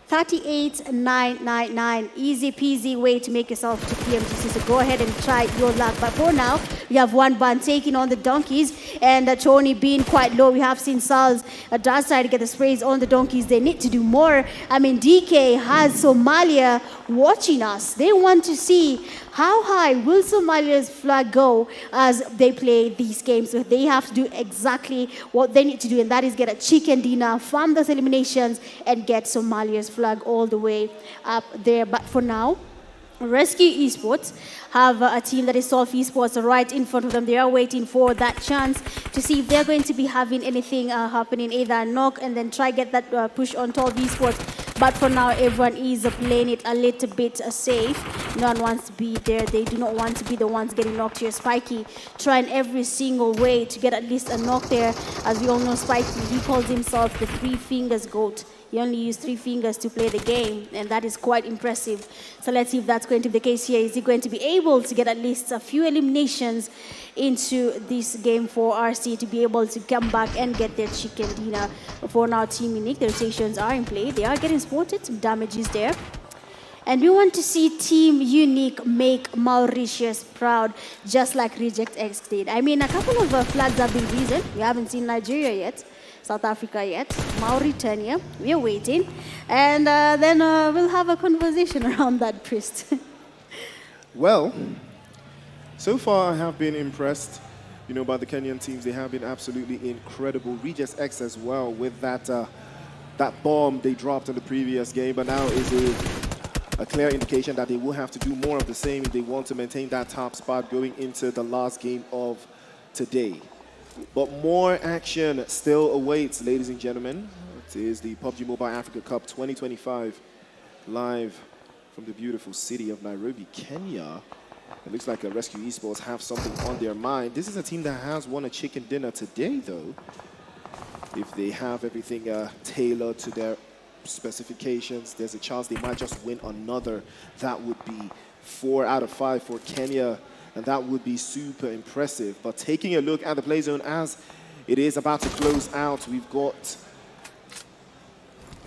[SPEAKER 3] 38,999. Easy peasy way to make yourself to PMGC. So go ahead and try your luck. But for now, We have one band taking on the donkeys, and Tony being quite low. We have seen Sal's does try to get the sprays on the donkeys. They need to do more. I mean, DK has Somalia watching us. They want to see how high will Somalia's flag go as they play these games. So they have to do exactly what they need to do, and that is get a chicken dinner, farm those eliminations, and get Somalia's flag all the way up there. But for now, Rescue Esports have a team that is Solve Esports right in front of them. They are waiting for that chance to see if they're going to be having anything happening, either a knock and then try get that push on Solve Esports. But for now, everyone is playing it a little bit safe. No one wants to be there. They do not want to be the ones getting knocked here. Spiky trying every single way to get at least a knock there. As we all know, Spiky, he calls himself the Three Fingers Goat. He only used 3 fingers to play the game, and that is quite impressive. So let's see if that's going to be the case here. Is he going to be able to get at least a few eliminations into this game for RC to be able to come back and get their chicken dinner? For now, Team Unique, the rotations are in play. They are getting spotted. Some damage is there. And we want to see Team Unique make Mauritius proud, just like Reject X did. I mean, a couple of flags have been risen. We haven't seen Nigeria yet. South Africa yet, Mauritania, we are waiting, and then we'll have a conversation around that, Priest.
[SPEAKER 2] Well, so far I have been impressed, by the Kenyan teams. They have been absolutely incredible. Regis X as well with that bomb they dropped in the previous game, but now is a clear indication that they will have to do more of the same if they want to maintain that top spot going into the last game of today. But more action still awaits, ladies and gentlemen. It is the PUBG Mobile Africa Cup 2025, live from the beautiful city of Nairobi, Kenya. It looks like Rescue Esports have something on their mind. This is a team that has won a chicken dinner today, though. If they have everything tailored to their specifications, there's a chance they might just win another. That would be 4 out of 5 for Kenya. And that would be super impressive. But taking a look at the play zone as it is about to close out, we've got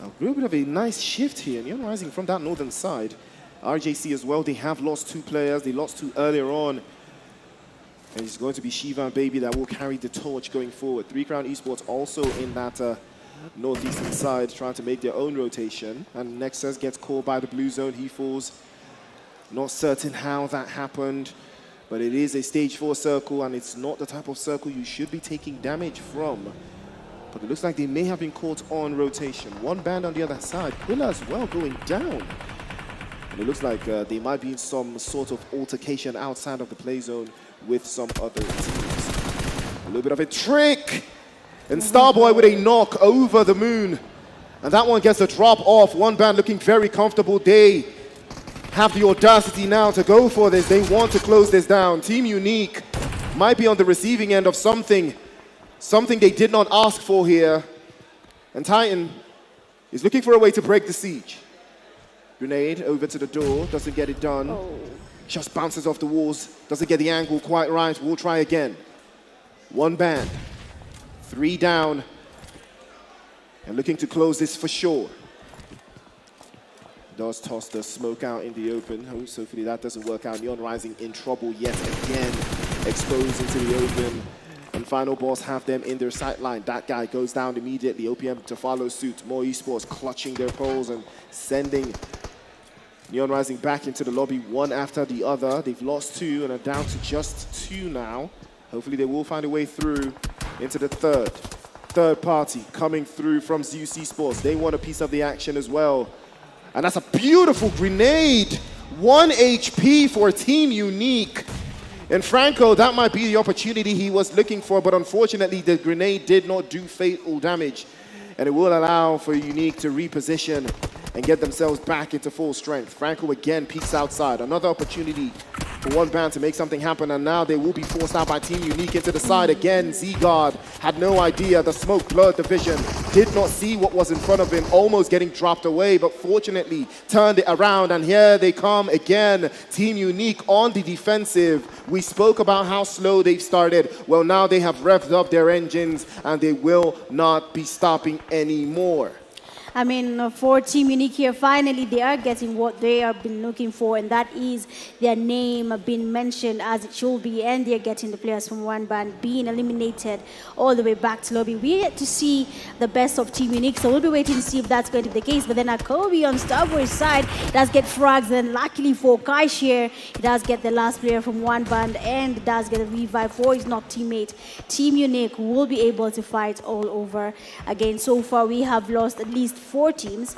[SPEAKER 2] a little bit of a nice shift here. NEONRISING from that northern side. RJC as well, they have lost 2 players. They lost 2 earlier on. And it's going to be Shiva and Baby that will carry the torch going forward. 3 Crown Esports also in that northeastern side trying to make their own rotation. And Nexus gets caught by the blue zone. He falls. Not certain how that happened. But it is a stage 4 circle, and it's not the type of circle you should be taking damage from. But it looks like they may have been caught on rotation. One band on the other side. Quilla as well going down. And it looks like they might be in some sort of altercation outside of the play zone with some other teams. A little bit of a trick. And Starboy with a knock over the moon. And that one gets a drop off. One band looking very comfortable. They have the audacity now to go for this. They want to close this down. Team Unique might be on the receiving end of something they did not ask for here. And Titan is looking for a way to break the siege. Grenade over to the door, doesn't get it done. Just bounces off the walls, doesn't get the angle quite right. We'll try again. One band, 3 down, and looking to close this for sure. Does toss the smoke out in the open. Oh, so hopefully that doesn't work out. NEONRISING in trouble yet again. Exposed into the open. And Finalboss have them in their sight line. That guy goes down immediately. OPM to follow suit. More Esports clutching their poles and sending NEONRISING back into the lobby one after the other. They've lost 2 and are down to just 2 now. Hopefully they will find a way through into the third party coming through from Zeus Esports. They want a piece of the action as well. And that's a beautiful grenade. 1 HP for Team Unique. And Franco, that might be the opportunity he was looking for, but unfortunately the grenade did not do fatal damage. And it will allow for Unique to reposition and get themselves back into full strength. Franco again peeks outside. Another opportunity for one band to make something happen, and now they will be forced out by Team Unique into the side again. Z-Guard had no idea. The smoke blurred the vision. Did not see what was in front of him, almost getting dropped away, but fortunately turned it around, and here they come again. Team Unique on the defensive. We spoke about how slow they've started. Well, now they have revved up their engines, and they will not be stopping anymore.
[SPEAKER 3] I mean, for Team Unique here, finally they are getting what they have been looking for, and that is their name being mentioned as it should be, and they're getting the players from one band being eliminated all the way back to lobby. We get to see the best of Team Unique, so we'll be waiting to see if that's going to be the case. But then Akobe on Starboy's side does get frags, and luckily for Kaish here, he does get the last player from one band and does get a revive for his knock teammate. Team Unique will be able to fight all over again. So far, we have lost at least 4 teams.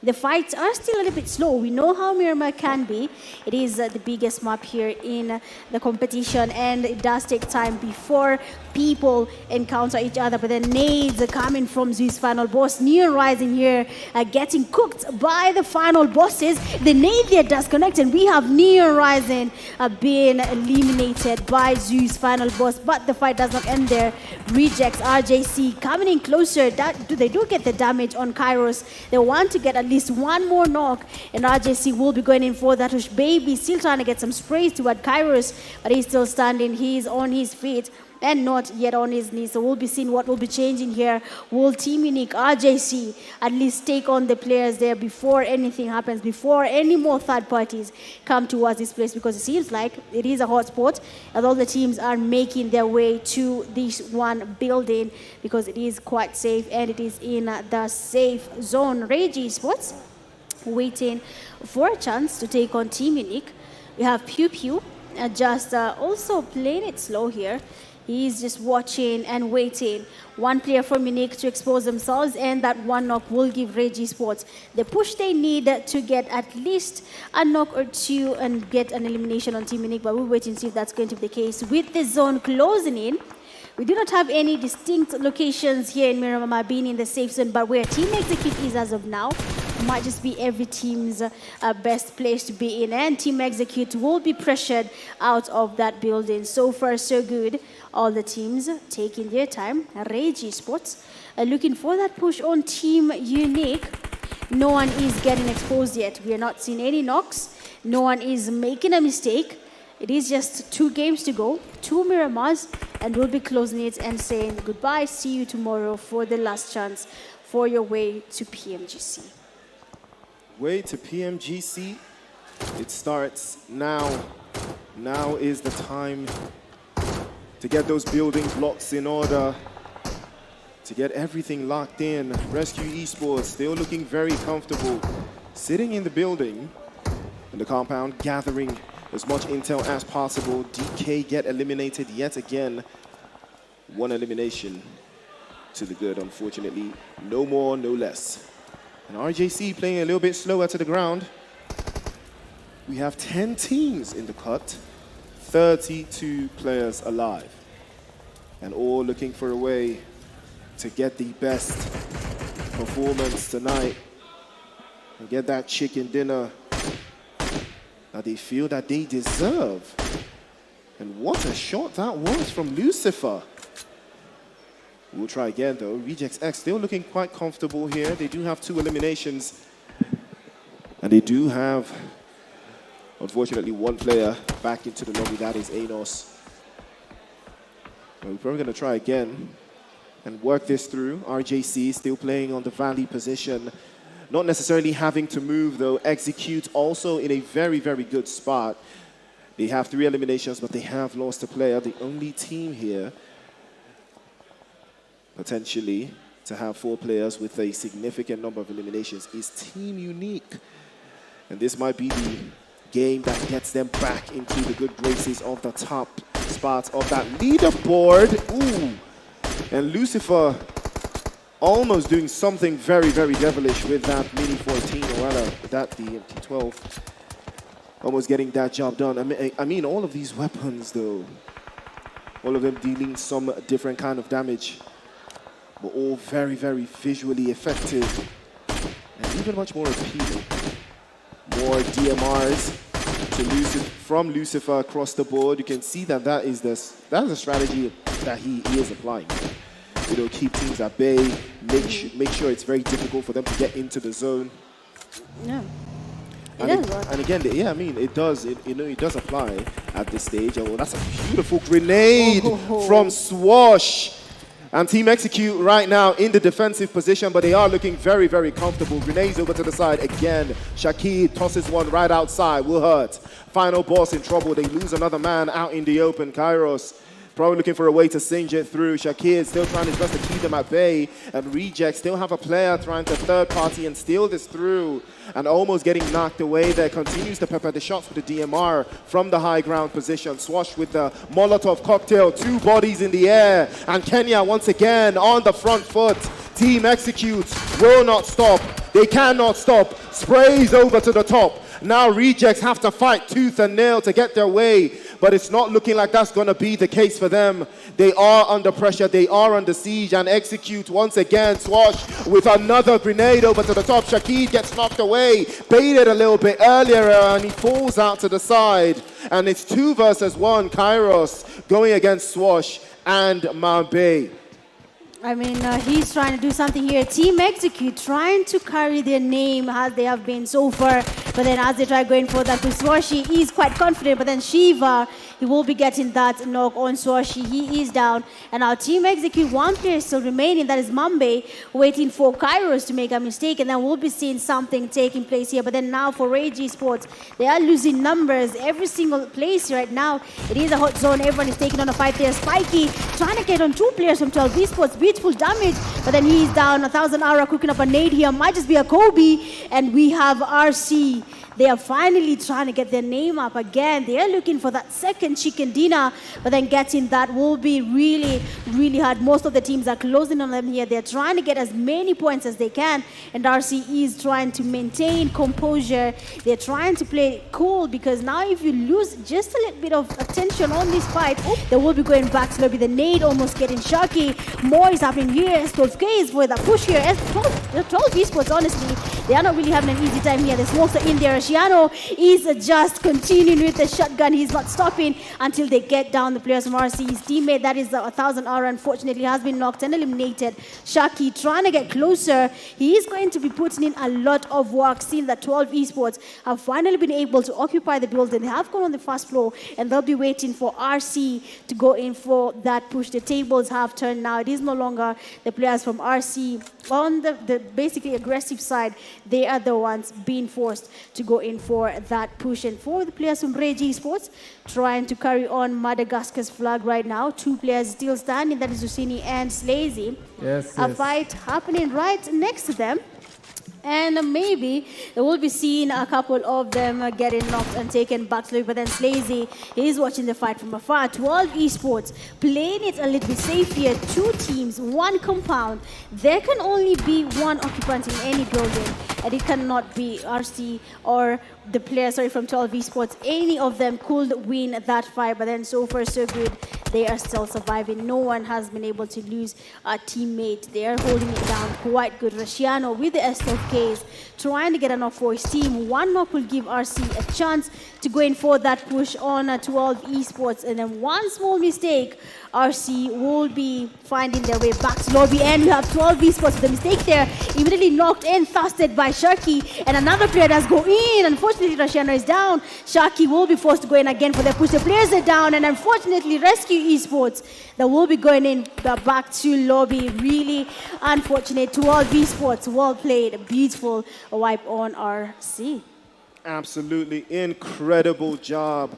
[SPEAKER 3] The fights are still a little bit slow. We know how Miramar can be. It is the biggest map here in the competition, and it does take time before people encounter each other. But the nades are coming from Zeus Finalboss. NEONRISING here getting cooked by the final bosses. The nade there does connect, and we have NEONRISING being eliminated by Zeus Finalboss. But the fight does not end there. Rejects RJC coming in closer. They do get the damage on Kairos. They want to get at least one more knock, and RJC will be going in for that. Baby still trying to get some sprays toward Kairos, but he's still standing. He's on his feet and not yet on his knees. So we'll be seeing what will be changing here. Will Team Unique, RJC, at least take on the players there before anything happens, before any more third parties come towards this place, because it seems like it is a hot spot and all the teams are making their way to this one building because it is quite safe and it is in the safe zone. RRAGE Esports waiting for a chance to take on Team Unique. We have Pubg just also playing it slow here. He's just watching and waiting. One player from Unique to expose themselves, and that one knock will give RRAGE Esports the push they need to get at least a knock or two and get an elimination on Team Unique. But we'll wait and see if that's going to be the case. With the zone closing in, we do not have any distinct locations here in Miramar being in the safe zone, but where Team Execute is as of now might just be every team's best place to be in, and Team Execute will be pressured out of that building. So far, so good. All the teams taking their time. RRAGE Esports looking for that push on Team Unique. No one is getting exposed yet. We are not seeing any knocks. No one is making a mistake. It is just 2 games to go, 2 Miramars, and we'll be closing it and saying goodbye. See you tomorrow for the last chance for your way to PMGC.
[SPEAKER 2] Way to PMGC. It starts now. Now is the time to get those building blocks in order, to get everything locked in. Rescue Esports still looking very comfortable, sitting in the building, in the compound, gathering as much intel as possible. DK get eliminated yet again. 1 elimination to the good, unfortunately. No more, no less. And RJC playing a little bit slower to the ground. We have 10 teams in the cut, 32 players alive, and all looking for a way to get the best performance tonight and get that chicken dinner that they feel that they deserve. And what a shot that was from Lucifer. We'll try again though. Rejects X still looking quite comfortable here. They do have 2 eliminations, and they do have, unfortunately, 1 player back into the lobby. That is Anos. We're probably going to try again and work this through. RJC still playing on the valley position. Not necessarily having to move, though. Execute also in a very, very good spot. They have 3 eliminations, but they have lost a player. The only team here, potentially, to have 4 players with a significant number of eliminations is Team Unique. And this might be the game that gets them back into the good graces of the top spots of that leaderboard. Ooh. And Lucifer almost doing something very, very devilish with that Mini 14, or rather, that the MT12. Almost getting that job done. I mean, all of these weapons, though, all of them dealing some different kind of damage, but all very, very visually effective and even much more appealing. More DMRs to from Lucifer across the board. You can see that that is the strategy that he is applying. You know, keep teams at bay, make sure it's very difficult for them to get into the zone.
[SPEAKER 3] Yeah.
[SPEAKER 2] And again, yeah, I mean, it does apply at this stage. Oh, that's a beautiful grenade from Swash. And Team Execute right now in the defensive position, but they are looking very, very comfortable. Grenades over to the side again. Shakid tosses one right outside, will hurt. Finalboss in trouble, they lose another man out in the open. Kairos probably looking for a way to singe it through. Shakir still trying his best to keep them at bay. And Reject still have a player trying to third party and steal this through. And almost getting knocked away there. Continues to pepper the shots with the DMR from the high ground position. Swash with the Molotov cocktail. 2 bodies in the air. And Kenya once again on the front foot. Team Executes will not stop. They cannot stop. Sprays over to the top. Now Rejects have to fight tooth and nail to get their way, but it's not looking like that's going to be the case for them. They are under pressure, they are under siege, and Execute once again. Swash with another grenade over to the top. Shakid gets knocked away, baited a little bit earlier, and he falls out to the side. And it's 2 versus 1, Kairos going against Swash and Mambe.
[SPEAKER 3] I mean, he's trying to do something here. Team Execute trying to carry their name as they have been so far. But then as they try going for that, Swashi is quite confident. But then Shiva, he will be getting that knock on Swashi. He is down. And our Team Execute, 1 player still remaining. That is Mambe, waiting for Kairos to make a mistake. And then we'll be seeing something taking place here. But then now for RRAGE Esports, they are losing numbers every single place right now. It is a hot zone. Everyone is taking on a fight there. Spiky trying to get on 2 players from 12 Esports. Beautiful damage, but then he's down. 1,000 Aura cooking up a nade here. Might just be a Kobe. And we have RC. They are finally trying to get their name up again. They are looking for that second chicken dinner, but then getting that will be really, really hard. Most of the teams are closing on them here. They're trying to get as many points as they can, and RC is trying to maintain composure. They're trying to play cool, because now if you lose just a little bit of attention on this fight, they will be going back to lobby. The nade almost getting shocky. More is happening here. S12K is for the push here. S12 Esports, honestly, they are not really having an easy time here. The smokes are in there. Shiano is just continuing with the shotgun. He's not stopping until they get down the players from RC. His teammate, that is the 1,000 Aura, unfortunately has been knocked and eliminated. Shaki trying to get closer. He is going to be putting in a lot of work, seeing that 12 Esports have finally been able to occupy the building. They have gone on the first floor, and they'll be waiting for RC to go in for that push. The tables have turned now. It is no longer the players from RC on the basically aggressive side. They are the ones being forced to go in for that push. And for the players from RRAGE Esports, trying to carry on Madagascar's flag right now. 2 players still standing, that is Zusini and Slazy.
[SPEAKER 1] Yes,
[SPEAKER 3] a fight happening right next to them. And maybe we'll be seeing a couple of them getting knocked and taken back to, but then Slazy is watching the fight from afar. 12 Esports playing it a little bit safe here. 2 teams, 1 compound. There can only be 1 occupant in any building, and it cannot be RC or the players, from 12 Esports. Any of them could win that fight, but then so far so good. They are still surviving. No one has been able to lose a teammate. They are holding it down quite good. Rashiano with the S12Ks trying to get enough for his team. 1 knock will give RC a chance to go in for that push on 12 Esports. And then 1 small mistake, RC will be finding their way back to lobby. And we have 12 Esports. The mistake there immediately knocked in, thrusted by Sharky. And another player does go in. Unfortunately, Rashiano is down. Sharky will be forced to go in again for the push. The players are down. And unfortunately, Rescue Esports, that will be going in back to lobby. Really unfortunate. 12 Esports, well played. A beautiful wipe on RC.
[SPEAKER 2] Absolutely incredible job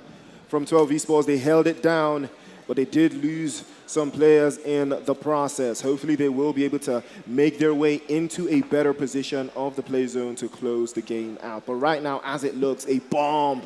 [SPEAKER 2] from 12 Esports. They held it down, but they did lose some players in the process. Hopefully they will be able to make their way into a better position of the play zone to close the game out. But right now, as it looks, a bomb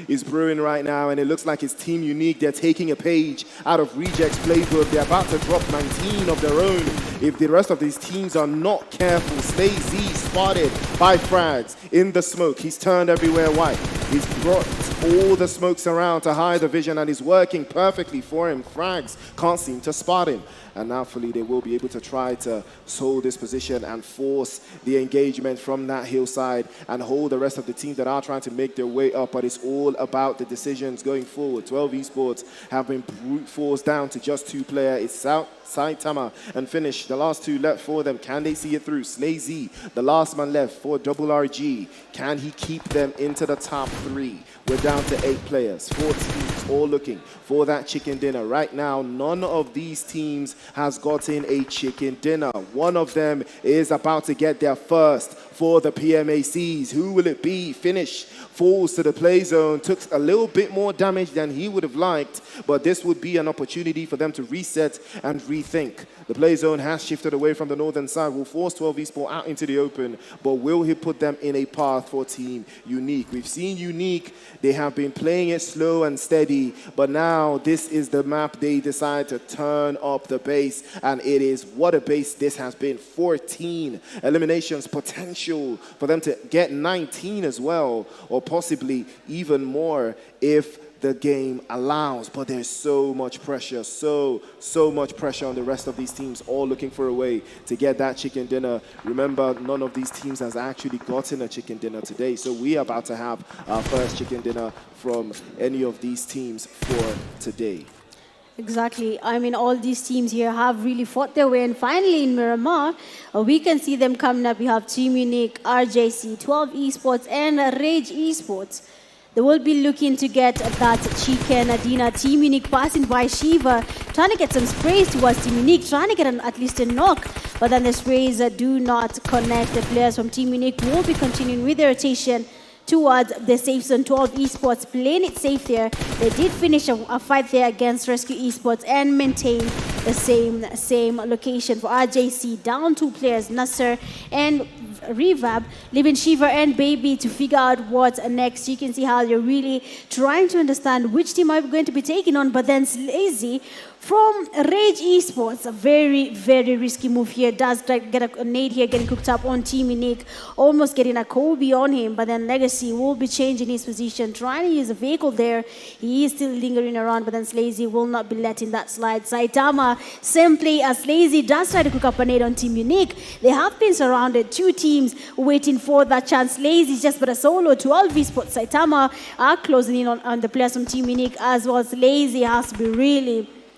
[SPEAKER 2] is brewing right now, and it looks like it's Team Unique. They're taking a page out of Reject's playbook. They're about to drop 19 of their own. If the rest of these teams are not careful, Slazy spotted by Frags in the smoke. He's turned everywhere white. He's brought all the smokes around to hide the vision, and it's working perfectly for him. Frags can't seem to spot him. And now fully they will be able to try to hold this position and force the engagement from that hillside and hold the rest of the teams that are trying to make their way up. But it's all about the decisions going forward. 12 Esports have been brute forced down to just 2 players. It's Saitama and Finish, the last 2 left for them. Can they see it through? Slazy, the last man left for RRAGE. Can he keep them into the top 3. We're down to 8 players, 4 teams, all looking for that chicken dinner. Right now, none of these teams has gotten a chicken dinner. One of them is about to get their first for the PMACs. Who will it be? Finish falls to the play zone, took a little bit more damage than he would have liked, but this would be an opportunity for them to reset and rethink. The play zone has shifted away from the northern side, will force 12 Esports out into the open, but will he put them in a path for Team Unique? We've seen Unique, they have been playing it slow and steady, but now this is the map they decide to turn up the base, and it is what a base this has been. 14 eliminations, potential for them to get 19 as well, or possibly even more if the game allows. But there's so much pressure, so much pressure on the rest of these teams, all looking for a way to get that chicken dinner. Remember, none of these teams has actually gotten a chicken dinner today, so we are about to have our first chicken dinner from any of these teams for today.
[SPEAKER 3] Exactly. I mean, all these teams here have really fought their way, and finally in Miramar, we can see them coming up. We have Team Unique, RJC, 12 Esports, and RRAGE Esports. They will be looking to get that chicken dinner. Team Unique passing by Shiva, trying to get some sprays towards Team Unique, trying to get at least a knock, but then the sprays do not connect. The players from Team Unique will be continuing with their rotation towards the safe zone. 12 Esports playing it safe there. They did finish a fight there against Rescue Esports and maintain the same location. For RJC, down 2 players, Nasser and Revab, leaving Shiva and Baby to figure out what's next. You can see how they're really trying to understand which team are we going to be taking on, but then Lazy from RRAGE Esports, a very, very risky move here. Does get a nade here, getting cooked up on Team Unique, almost getting a Kobe on him, but then Legacy will be changing his position, trying to use a vehicle there. He is still lingering around, but then Slazy will not be letting that slide. Saitama, simply as Slazy does try to cook up a nade on Team Unique, they have been surrounded, 2 teams waiting for that chance. Slazy is just but a solo. 12 Esports, Saitama are closing in on the players from Team Unique as well. Slazy has to be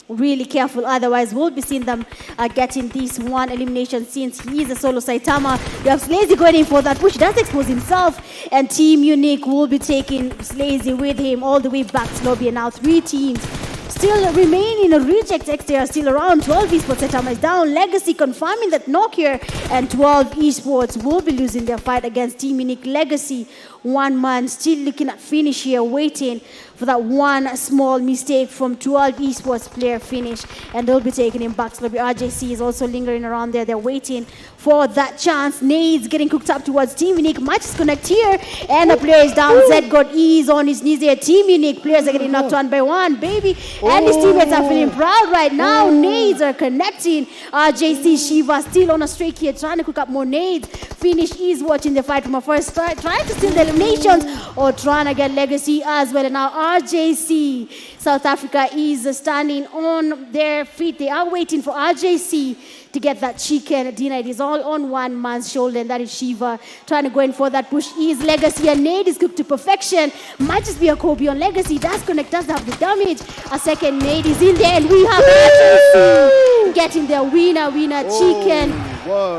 [SPEAKER 3] really careful, otherwise we'll be seeing them getting this one elimination since he is a solo. Saitama, you have Slazy going in for that push, does expose himself, and Team Unique will be taking Slazy with him all the way back to lobby. And now 3 teams still remaining. Reject X, they are still around. 12 Esports, Saitama is down. Legacy confirming that knock here, and 12 Esports will be losing their fight against Team Unique. Legacy, 1 man, still looking at finish here, waiting for that one small mistake from 12 Esports player finish, and they'll be taking him back to lobby. RJC is also lingering around there. They're waiting for that chance. Nades getting cooked up towards Team Unique. Matches connect here, and the player is down. Zgod is on his knees there. Team Unique players are getting knocked one by one. Baby and his teammates are feeling proud right now. Nades are connecting. RJC Shiva still on a streak here, trying to cook up more nades. Finish is watching the fight from a first start, trying to steal the eliminations or trying to get Legacy as well. And now RJC, South Africa is standing on their feet. They are waiting for RJC to get that chicken dinner. It is all on one man's shoulder, and that is Shiva trying to go in for that push. Is Legacy, and nade is cooked to perfection. Might just be a Kobe on Legacy. Does connect, does have the damage. A second nade is in there, and we have RJC getting their winner chicken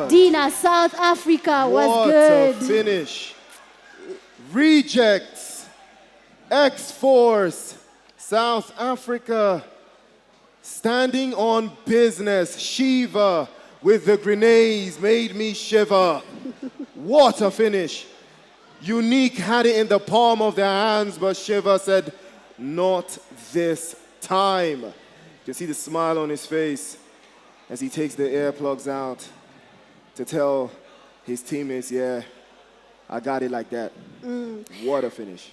[SPEAKER 3] dinner. South Africa was good.
[SPEAKER 2] What a finish. Rejects, X-Force, South Africa, standing on business. Shiva with the grenades made me shiver. What a finish. Unique had it in the palm of their hands, but Shiva said, not this time. You can see the smile on his face as he takes the earplugs out to tell his teammates, yeah, I got it like that. What a finish.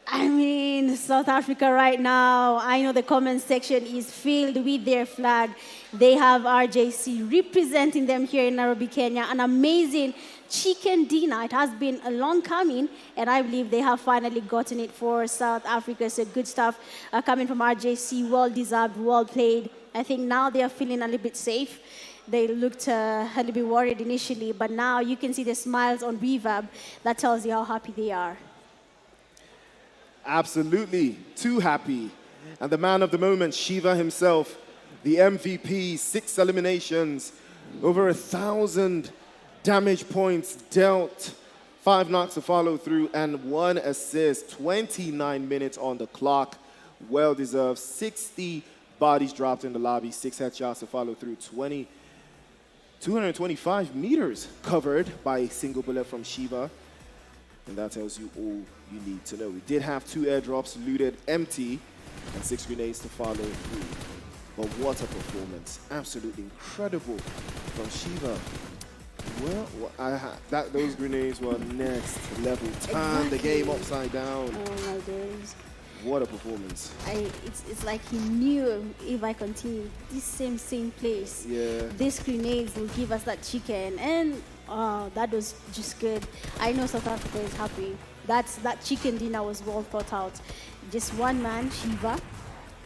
[SPEAKER 3] I mean, South Africa right now, I know the comment section is filled with their flag. They have RJC representing them here in Nairobi, Kenya. An amazing chicken dinner. It has been a long coming, and I believe they have finally gotten it for South Africa. So good stuff coming from RJC. Well deserved, well played. I think now they are feeling a little bit safe. They looked a little bit worried initially, but now you can see the smiles on Revab. That tells you how happy they are.
[SPEAKER 2] Absolutely, too happy. And the man of the moment, Shiva himself, the MVP, 6 eliminations, over 1,000 damage points dealt 5 knocks to follow through and 1 assist. 29 minutes on the clock. Well deserved. 60 bodies dropped in the lobby. 6 headshots to follow through. 225 meters covered by a single bullet from Shiva. And that tells you all you need to know. We did have 2 airdrops looted empty and 6 grenades to follow through. But what a performance. Absolutely incredible from Shiva. Well, those grenades were next level. Turn the game upside down.
[SPEAKER 3] Oh my days.
[SPEAKER 2] What a performance.
[SPEAKER 3] It's like he knew if I continue this same place, these grenades will give us that chicken. And that was just good. I know South Africa is happy. That chicken dinner was well thought out. Just one man, Shiva,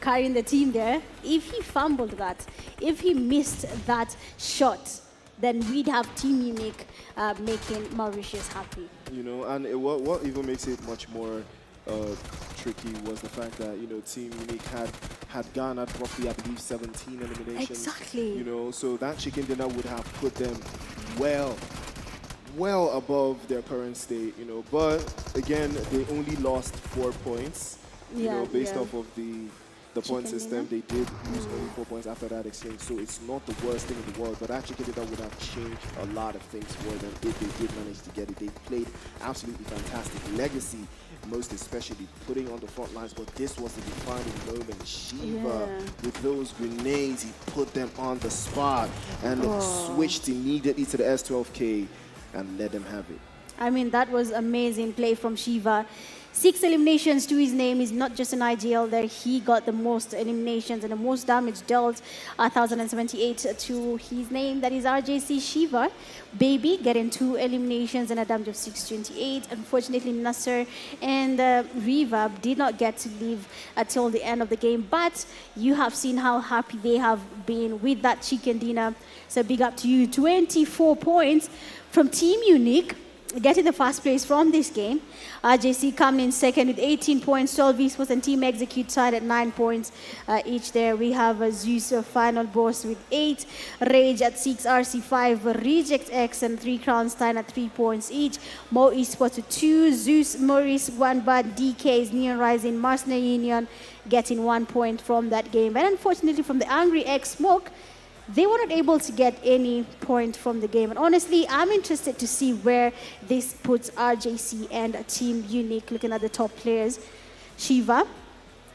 [SPEAKER 3] carrying the team there. If he fumbled that, if he missed that shot, then we'd have Team Unique making Mauritius happy.
[SPEAKER 2] You know, and what even makes it much more tricky was the fact that, you know, Team Unique had garnered roughly, I believe, 17 eliminations.
[SPEAKER 3] Exactly.
[SPEAKER 2] You know, so that chicken dinner would have put them well above their current state, you know. But again, they only lost 4 points, you know, based off of the point system. They did lose only 4 points after that exchange, so it's not the worst thing in the world. But that chicken dinner would have changed a lot of things for them if they did manage to get it. They played absolutely fantastic. Legacy, most especially, putting on the front lines, but this was the defining moment. Shiva, with those grenades, he put them on the spot and switched immediately to the S12K and let them have it.
[SPEAKER 3] I mean, that was amazing play from Shiva. 6 eliminations to his name is not just an IGL there. He got the most eliminations and the most damage dealt, 1,078 to his name. That is RJC Shiva. Baby getting 2 eliminations and a damage of 628. Unfortunately, Nasser and Riva did not get to leave until the end of the game. But you have seen how happy they have been with that chicken dinner. So big up to you. 24 points from Team Unique, getting the first place from this game. RJC coming in second with 18 points. 12 Esports and Team Execute tied at 9 points each there. We have Zeus Finalboss with 8, Rage at 6, RC5, Reject X and 3 Crowns tied at 3 points each. Mo Esports with 2, Zeus Moris, 1 bad, DK's NEONRISING, Mercenary Union getting 1 point from that game. And unfortunately from the Angry X Smoke, they were not able to get any point from the game. And honestly, I'm interested to see where this puts RJC and Team Unique, looking at the top players. Shiva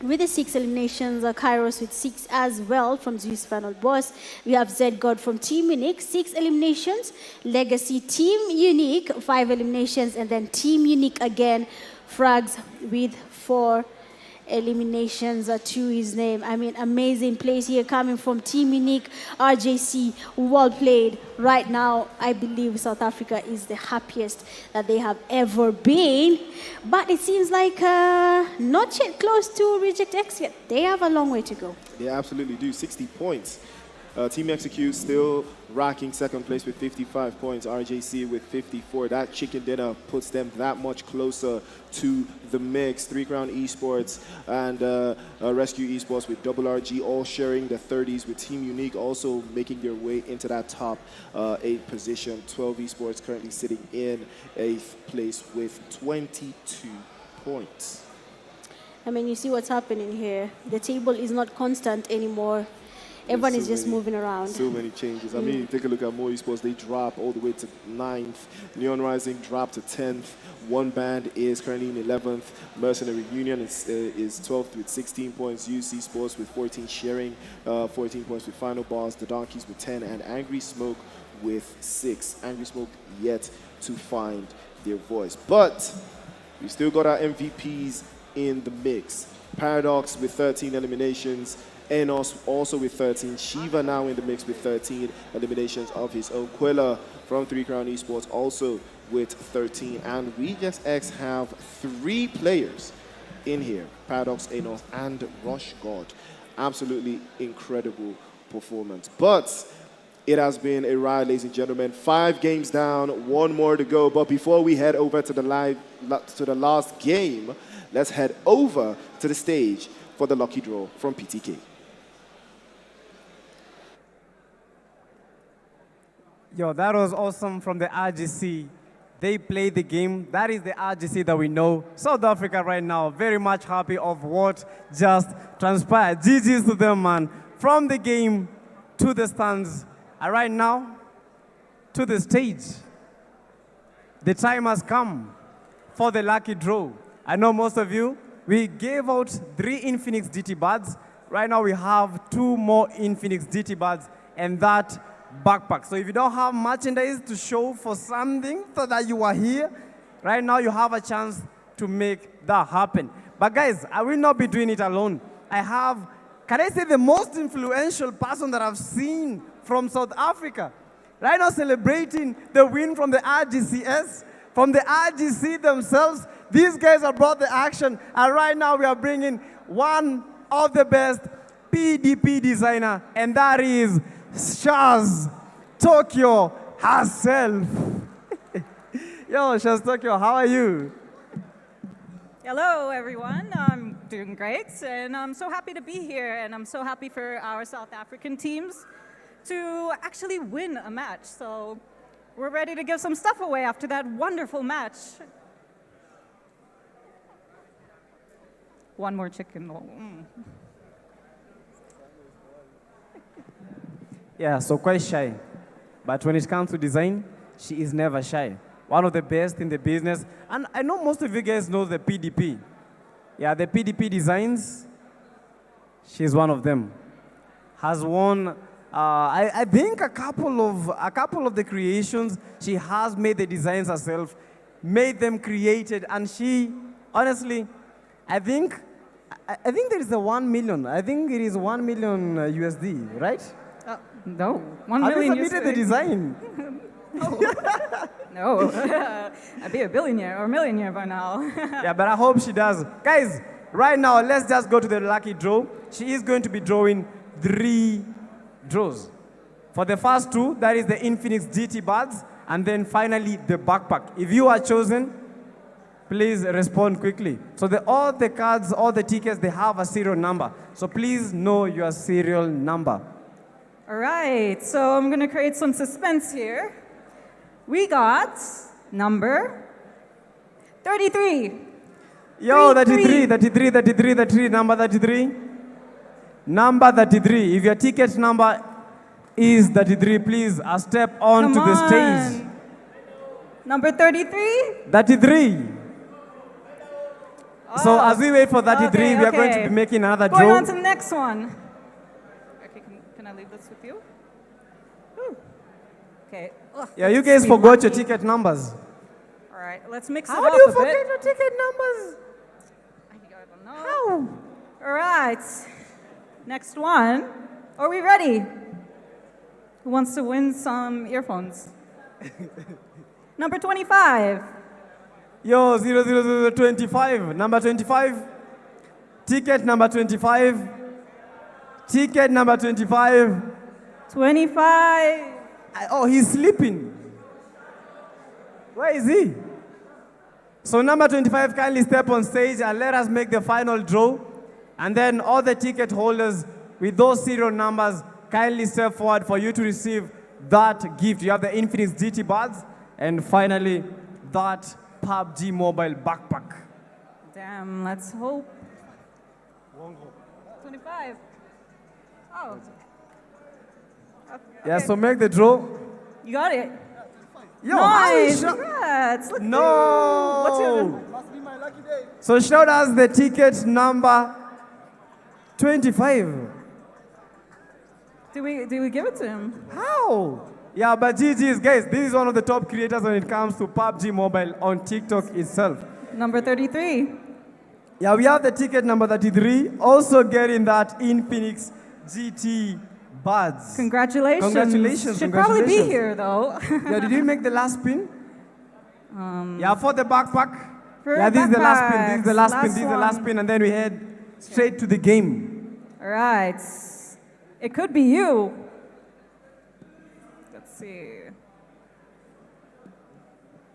[SPEAKER 3] with the 6 eliminations, Kairos with 6 as well from Zeus Finalboss. We have Z God from Team Unique, 6 eliminations. Legacy Team Unique, 5 eliminations. And then Team Unique again, Frags with 4 eliminations to his name. I mean, amazing plays here coming from Team Unique. RJC, well played. Right now, I believe South Africa is the happiest that they have ever been. But it seems like not yet close to Reject X yet. They have a long way to go.
[SPEAKER 2] They absolutely do. 60 points. Team Execute still racking second place with 55 points. RJC with 54. That chicken dinner puts them that much closer to the mix. 3 Crown Esports and Rescue Esports with Double RG all sharing the 30s, with Team Unique also making their way into that top 8 position. 12 Esports currently sitting in 8th place with 22 points.
[SPEAKER 3] I mean, you see what's happening here. The table is not constant anymore. Everyone is just moving around.
[SPEAKER 2] So many changes. I mean, take a look at Mo Esports. They drop all the way to 9th. NEONRISING dropped to 10th. One Band is currently in 11th. Mercenary Union is 12th with 16 points. UC Sports with 14, sharing 14 points with Finalboss. The Donkeys with 10, and Angry Smoke with 6. Angry Smoke yet to find their voice. But we still got our MVPs in the mix. Paradox with 13 eliminations. Enos also with 13. Shiva now in the mix with 13 eliminations of his own. Quilla from 3 Crown Esports also with 13. And Reject X have 3 players in here. Paradox, Enos, and Rush God. Absolutely incredible performance. But it has been a ride, ladies and gentlemen. 5 games down, 1 more to go. But before we head over to the last game, let's head over to the stage for the lucky draw from PTK.
[SPEAKER 1] Yo, that was awesome from the RGC They play the game. That is the RGC that we know. South Africa right now, very much happy of what just transpired. GG's to them, man. From the game to the stands. And right now, to the stage. The time has come for the lucky draw. I know most of you, we gave out 3 Infinix DT buds. Right now we have 2 more Infinix DT buds and that backpack. So if you don't have merchandise to show for something so that you are here, right now you have a chance to make that happen. But guys, I will not be doing it alone. I have, can I say, the most influential person that I've seen from South Africa. Right now celebrating the win from the RGCS, from the RGC themselves. These guys have brought the action, and right now we are bringing one of the best PDP designer, and that is Shaz Tokyo herself. Yo, Shaz Tokyo, how are you?
[SPEAKER 9] Hello, everyone. I'm doing great, and I'm so happy to be here, and I'm so happy for our South African teams to actually win a match. So we're ready to give some stuff away after that wonderful match. One more chicken.
[SPEAKER 1] Yeah, so quite shy. But when it comes to design, she is never shy. One of the best in the business. And I know most of you guys know the PDP. Yeah, the PDP designs, she's one of them. Has won, I think a couple of the creations. She has made the designs herself, made them created, and she, honestly, I think there is a 1 million. I think it is 1 million USD, right?
[SPEAKER 9] No, 1
[SPEAKER 1] Have
[SPEAKER 9] million.
[SPEAKER 1] you submitted the design?
[SPEAKER 9] No, I'd be a billionaire or millionaire by now.
[SPEAKER 1] Yeah, but I hope she does. Guys, right now, let's just go to the lucky draw. She is going to be drawing 3 draws. For the first 2, that is the Infinix GT buds, and then finally the backpack. If you are chosen, please respond quickly. So all the cards, all the tickets, they have a serial number. So please know your serial number.
[SPEAKER 9] All right, so I'm going to create some suspense here. We got number 33.
[SPEAKER 1] Yo, 33, number 33. Number 33. If your ticket number is 33, please step on to the stage.
[SPEAKER 9] Number 33?
[SPEAKER 1] 33. So as we wait for 33, we are going to be making another draw.
[SPEAKER 9] Going on to the next one. Okay, can I leave this with you? Ooh. Okay. Ugh,
[SPEAKER 1] Yeah, you guys forgot your ticket numbers.
[SPEAKER 9] All right, let's mix it
[SPEAKER 1] How
[SPEAKER 9] up
[SPEAKER 1] do you
[SPEAKER 9] a
[SPEAKER 1] forget
[SPEAKER 9] bit.
[SPEAKER 1] your ticket numbers?
[SPEAKER 9] I don't know.
[SPEAKER 1] How?
[SPEAKER 9] All right. Next one. Are we ready? Who wants to win some earphones? Number 25.
[SPEAKER 1] Yo, 00025, number 25. Ticket number 25. Ticket number 25.
[SPEAKER 9] 25.
[SPEAKER 1] Oh, he's sleeping. Where is he? So number 25, kindly step on stage and let us make the final draw. And then all the ticket holders with those serial numbers, kindly step forward for you to receive that gift. You have the Infinix GT buds, and finally, that PUBG mobile backpack.
[SPEAKER 9] Damn, let's hope. 25. Oh. Okay.
[SPEAKER 1] Yeah, so make the draw.
[SPEAKER 9] You got it.
[SPEAKER 1] Yo,
[SPEAKER 9] Nice. Congrats. Look
[SPEAKER 1] No.
[SPEAKER 9] What's your...
[SPEAKER 8] Must be my lucky day.
[SPEAKER 1] So show us the ticket number 25.
[SPEAKER 9] Do we give it to him?
[SPEAKER 1] How? Yeah, but GG's, guys, this is one of the top creators when it comes to PUBG Mobile on TikTok itself.
[SPEAKER 9] Number 33.
[SPEAKER 1] Yeah, we have the ticket number 33, also getting that Infinix GT buds.
[SPEAKER 9] Congratulations.
[SPEAKER 1] Congratulations.
[SPEAKER 9] Should probably be here, though.
[SPEAKER 1] Yeah, did you make the last spin? Yeah, for the backpack.
[SPEAKER 9] For
[SPEAKER 1] Yeah, this is the last spin, this is the last spin,
[SPEAKER 9] backpacks,
[SPEAKER 1] this is the last
[SPEAKER 9] one.
[SPEAKER 1] spin, and then we head straight to the game.
[SPEAKER 9] All right. It could be you. Let's see.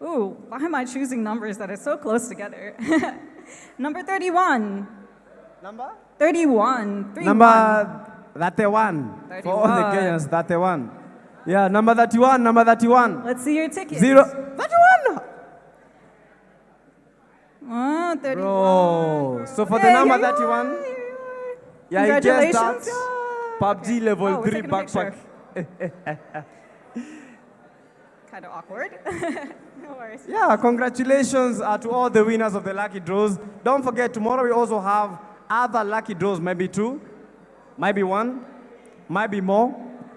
[SPEAKER 9] Ooh, why am I choosing numbers that are so close together? Number 31.
[SPEAKER 1] Number?
[SPEAKER 9] 31.
[SPEAKER 1] Number 31.
[SPEAKER 9] 31.
[SPEAKER 1] For all the Kenyans, 31. Yeah, number 31, number 31.
[SPEAKER 9] Let's see your ticket.
[SPEAKER 1] 31!
[SPEAKER 9] 31, 31.
[SPEAKER 1] Bro, so for the number 31, yeah, he guessed that.
[SPEAKER 9] Congratulations.
[SPEAKER 1] PUBG level
[SPEAKER 9] Oh, we're
[SPEAKER 1] 3
[SPEAKER 9] taking a picture.
[SPEAKER 1] backpack.
[SPEAKER 9] Kind of awkward. No worries.
[SPEAKER 1] Yeah, congratulations to all the winners of the lucky draws. Don't forget, tomorrow we also have other lucky draws, maybe 2, maybe 1, might be more.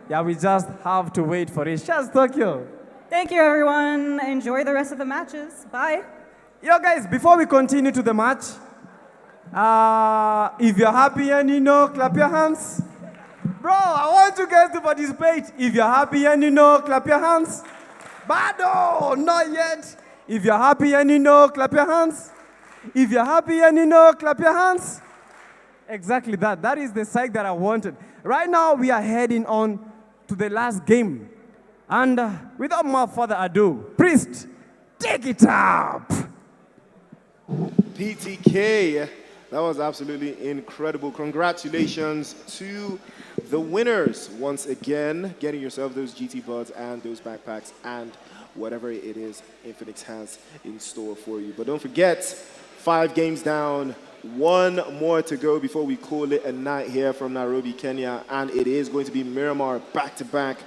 [SPEAKER 1] Yeah, we just have to wait for it. Cheers, Tokyo.
[SPEAKER 9] Thank you, everyone. Enjoy the rest of the matches. Bye.
[SPEAKER 1] Yo, guys, before we continue to the match, if you're happy and you know, clap your hands. Bro, I want you guys to participate. If you're happy and you know, clap your hands. Bado, not yet. If you're happy and you know, clap your hands. If you're happy and you know, clap your hands. Exactly that. That is the psych that I wanted. Right now, we are heading on to the last game. And without more further ado, Priest, take it up.
[SPEAKER 2] PTK, that was absolutely incredible. Congratulations to the winners once again, getting yourself those GT buds and those backpacks and whatever it is Infinix has in store for you. But don't forget, 5 games down, 1 more to go before we call it a night here from Nairobi, Kenya. And it is going to be Miramar back-to-back.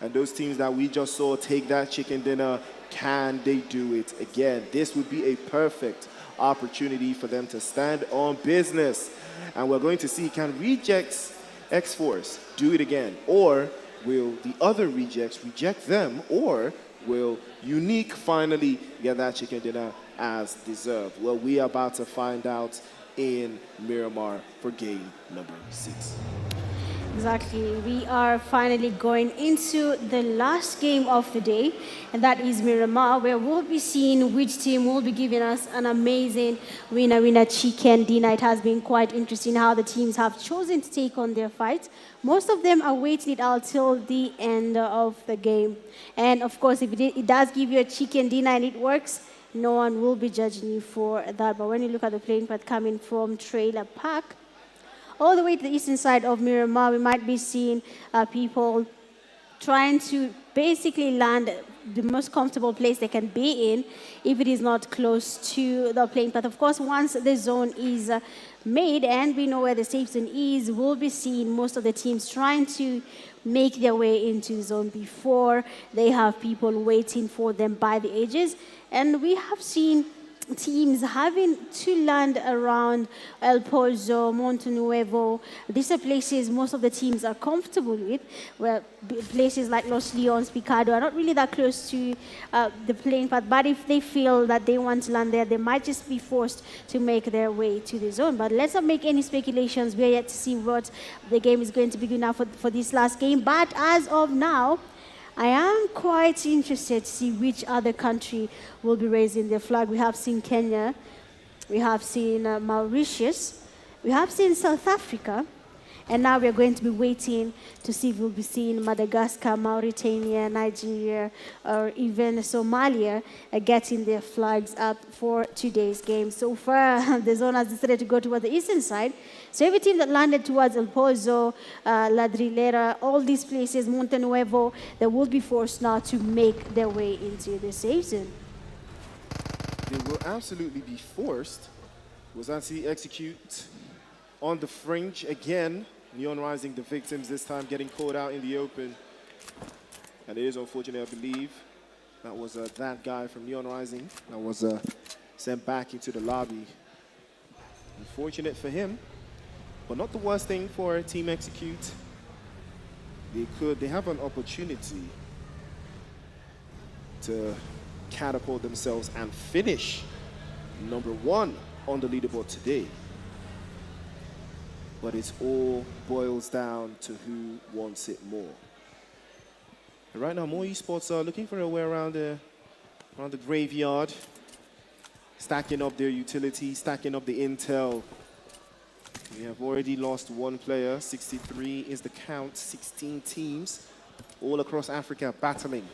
[SPEAKER 2] And those teams that we just saw take that chicken dinner, can they do it again? This would be a perfect opportunity for them to stand on business. And we're going to see, can rejects X-Force do it again? Or will the other rejects reject them? Or will Unique finally get that chicken dinner as deserved? Well, we are about to find out in Miramar for game number 6.
[SPEAKER 3] Exactly. We are finally going into the last game of the day, and that is Miramar, where we'll be seeing which team will be giving us an amazing winner chicken dinner. It has been quite interesting how the teams have chosen to take on their fight. Most of them are waiting it out till the end of the game. And of course, if it does give you a chicken dinner and it works, no one will be judging you for that. But when you look at the playing path coming from Trailer Park, all the way to the eastern side of Miramar, we might be seeing people trying to basically land the most comfortable place they can be in if it is not close to the playing path. Of course, once the zone is made and we know where the safe zone is, we'll be seeing most of the teams trying to make their way into the zone before they have people waiting for them by the edges. And we have seen teams having to land around El Pozo, Monte Nuevo. These are places most of the teams are comfortable with, where places like Los Leones, Picado are not really that close to the playing path. But if they feel that they want to land there, they might just be forced to make their way to the zone. But let's not make any speculations. We're yet to see what the game is going to be good now for this last game. But as of now, I am quite interested to see which other country will be raising their flag. We have seen Kenya, we have seen Mauritius, we have seen South Africa, and now we're going to be waiting to see if we'll be seeing Madagascar, Mauritania, Nigeria, or even Somalia getting their flags up for today's game. So far, the zone has decided to go toward the eastern side. So every team that landed towards El Pozo, Ladrilera, all these places, Monte Nuevo, they will be forced now to make their way into the safe zone.
[SPEAKER 2] They will absolutely be forced. Was actually execute on the fringe again. NEONRISING, the victims this time, getting caught out in the open. And it is unfortunate, I believe. That was that guy from NEONRISING that was sent back into the lobby. Unfortunate for him, but not the worst thing for Team Execute. They have an opportunity to catapult themselves and finish number 1 on the leaderboard today. But it all boils down to who wants it more. And right now, more esports are looking for a way around the graveyard, stacking up their utility, stacking up the intel. We have already lost 1 player. 63 is the count. 16 teams all across Africa battling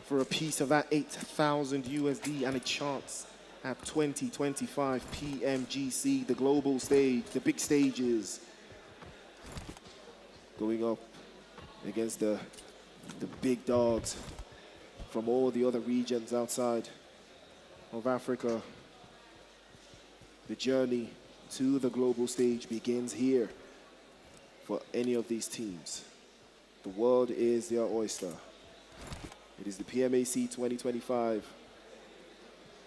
[SPEAKER 2] for a piece of that 8,000 USD and a chance at 2025 PMGC, the global stage, the big stages, going up against the big dogs from all the other regions outside of Africa. The journey to the global stage begins here for any of these teams. The world is their oyster. It is the PMAC 2025.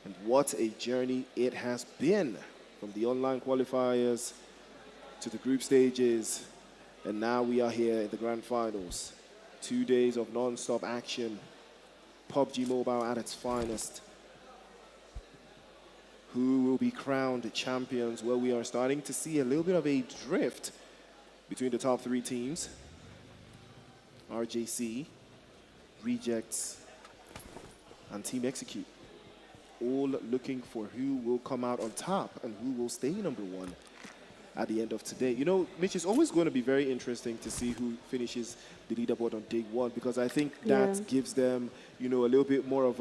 [SPEAKER 2] And what a journey it has been, from the online qualifiers to the group stages, and now we are here in the grand finals. 2 days of non-stop action. PUBG Mobile at its finest. Who will be crowned champions? Well, we are starting to see a little bit of a drift between the top 3 teams. RJC, Rejects, and Team Execute. All looking for who will come out on top and who will stay number 1 at the end of today. You know, Mitch, it's always going to be very interesting to see who finishes the leaderboard on day 1, because I think that gives them, you know, a little bit more of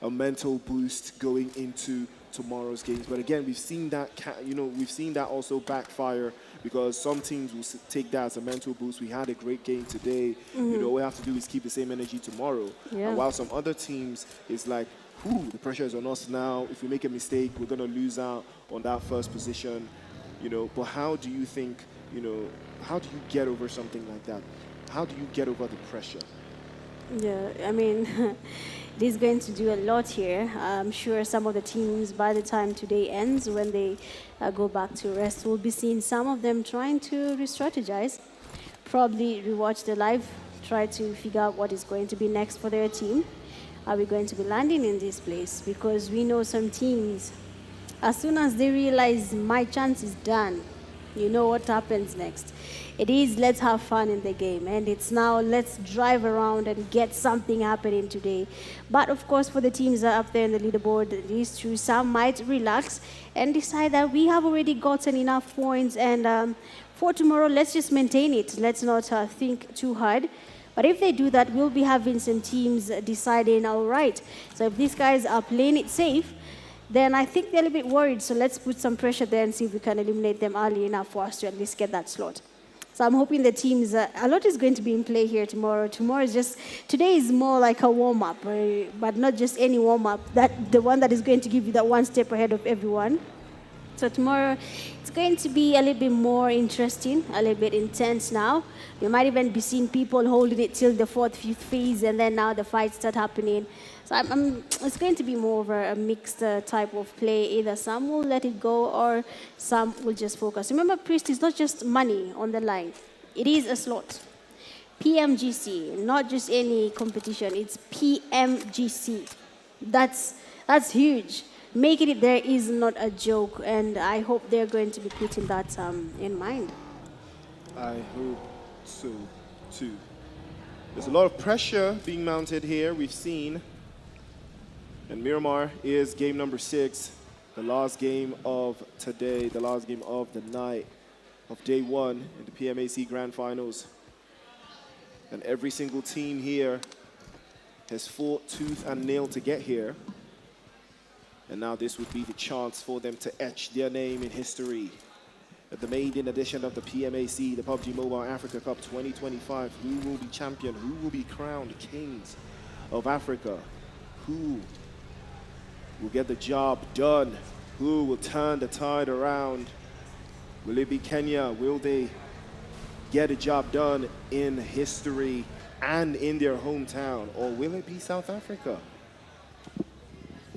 [SPEAKER 2] a mental boost going into tomorrow's games. But again, we've seen that, we've seen that also backfire, because some teams will take that as a mental boost. We had a great game today. You know, all we have to do is keep the same energy tomorrow. And while some other teams, it's like, the pressure is on us now. If we make a mistake, we're going to lose out on that first position. You know, but how do you think, you know, how do you get over something like that? How do you get over the pressure?
[SPEAKER 3] Yeah, I mean, it is going to do a lot here. I'm sure some of the teams, by the time today ends, when they go back to rest, we'll be seeing some of them trying to re-strategize, probably rewatch the live, try to figure out what is going to be next for their team. Are we going to be landing in this place? Because we know some teams, as soon as they realize my chance is done, you know what happens next. It is let's have fun in the game, and it's now let's drive around and get something happening today. But of course, for the teams that are up there in the leaderboard, it is true, some might relax and decide that we have already gotten enough points, and for tomorrow, let's just maintain it. Let's not think too hard. But if they do that, we'll be having some teams deciding, all right, so if these guys are playing it safe, then I think they're a little bit worried. So let's put some pressure there and see if we can eliminate them early enough for us to at least get that slot. So I'm hoping the teams, a lot is going to be in play here tomorrow. Today is more like a warm-up, but not just any warm-up, the one that is going to give you that one step ahead of everyone. So tomorrow, it's going to be a little bit more interesting, a little bit intense now. You might even be seeing people holding it till the 4th, 5th phase, and then now the fights start happening. So it's going to be more of a mixed type of play. Either some will let it go or some will just focus. Remember, Priest is not just money on the line. It is a slot. PMGC, not just any competition. It's PMGC. That's huge. Making it there is not a joke, and I hope they're going to be putting that in mind.
[SPEAKER 2] I hope so, too. There's a lot of pressure being mounted here, we've seen. And Miramar is game number 6, the last game of today, the last game of the night of day 1 in the PMAC Grand Finals. And every single team here has fought tooth and nail to get here. And now this would be the chance for them to etch their name in history. At the maiden edition of the PMAC, the PUBG Mobile Africa Cup 2025, who will be champion? Who will be crowned kings of Africa? Who will get the job done? Who will turn the tide around? Will it be Kenya? Will they get a job done in history and in their hometown? Or will it be South Africa?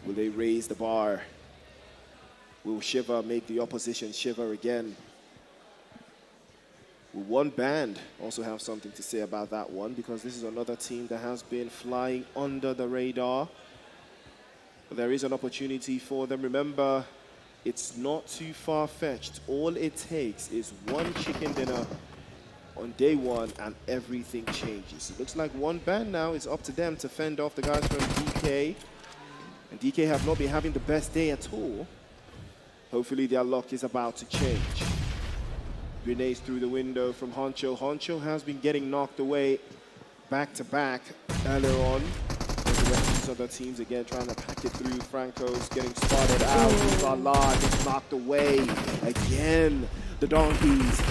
[SPEAKER 2] Will they raise the bar? Will Shiva make the opposition shiver again? Will one band also have something to say about that one? Because this is another team that has been flying under the radar. But there is an opportunity for them. Remember, it's not too far-fetched. All it takes is one chicken dinner on day 1 and everything changes. It looks like one band now is up to them to fend off the guys from DK. And DK have not been having the best day at all. Hopefully their luck is about to change. Grenades through the window from Honcho. Honcho has been getting knocked away back-to-back earlier on. And the rest of these other teams again trying to pack it through. Franco's getting spotted out. Salah gets knocked away again. The Donkeys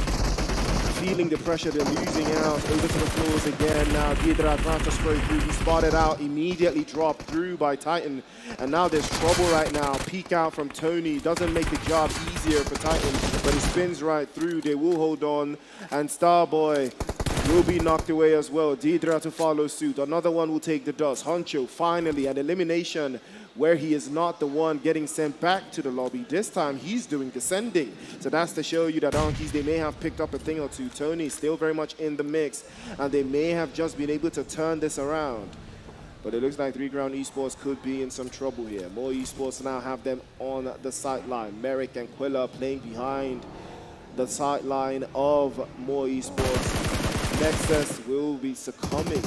[SPEAKER 2] feeling the pressure. They're losing out. Over to the floors again now. Diedra trying to spray through. He spotted out, immediately dropped through by Titan. And now there's trouble right now. Peek out from Tony. Doesn't make the job easier for Titan, but he spins right through. They will hold on. And Starboy will be knocked away as well. Diedra to follow suit. Another one will take the dust. Honcho, finally, an elimination where he is not the one getting sent back to the lobby. This time, he's doing descending. So that's to show you that Donkeys, they may have picked up a thing or two. Tony is still very much in the mix, and they may have just been able to turn this around. But it looks like 3 Ground Esports could be in some trouble here. More Esports now have them on the sideline. Merrick and Quilla playing behind the sideline of More Esports. Nexus will be succumbing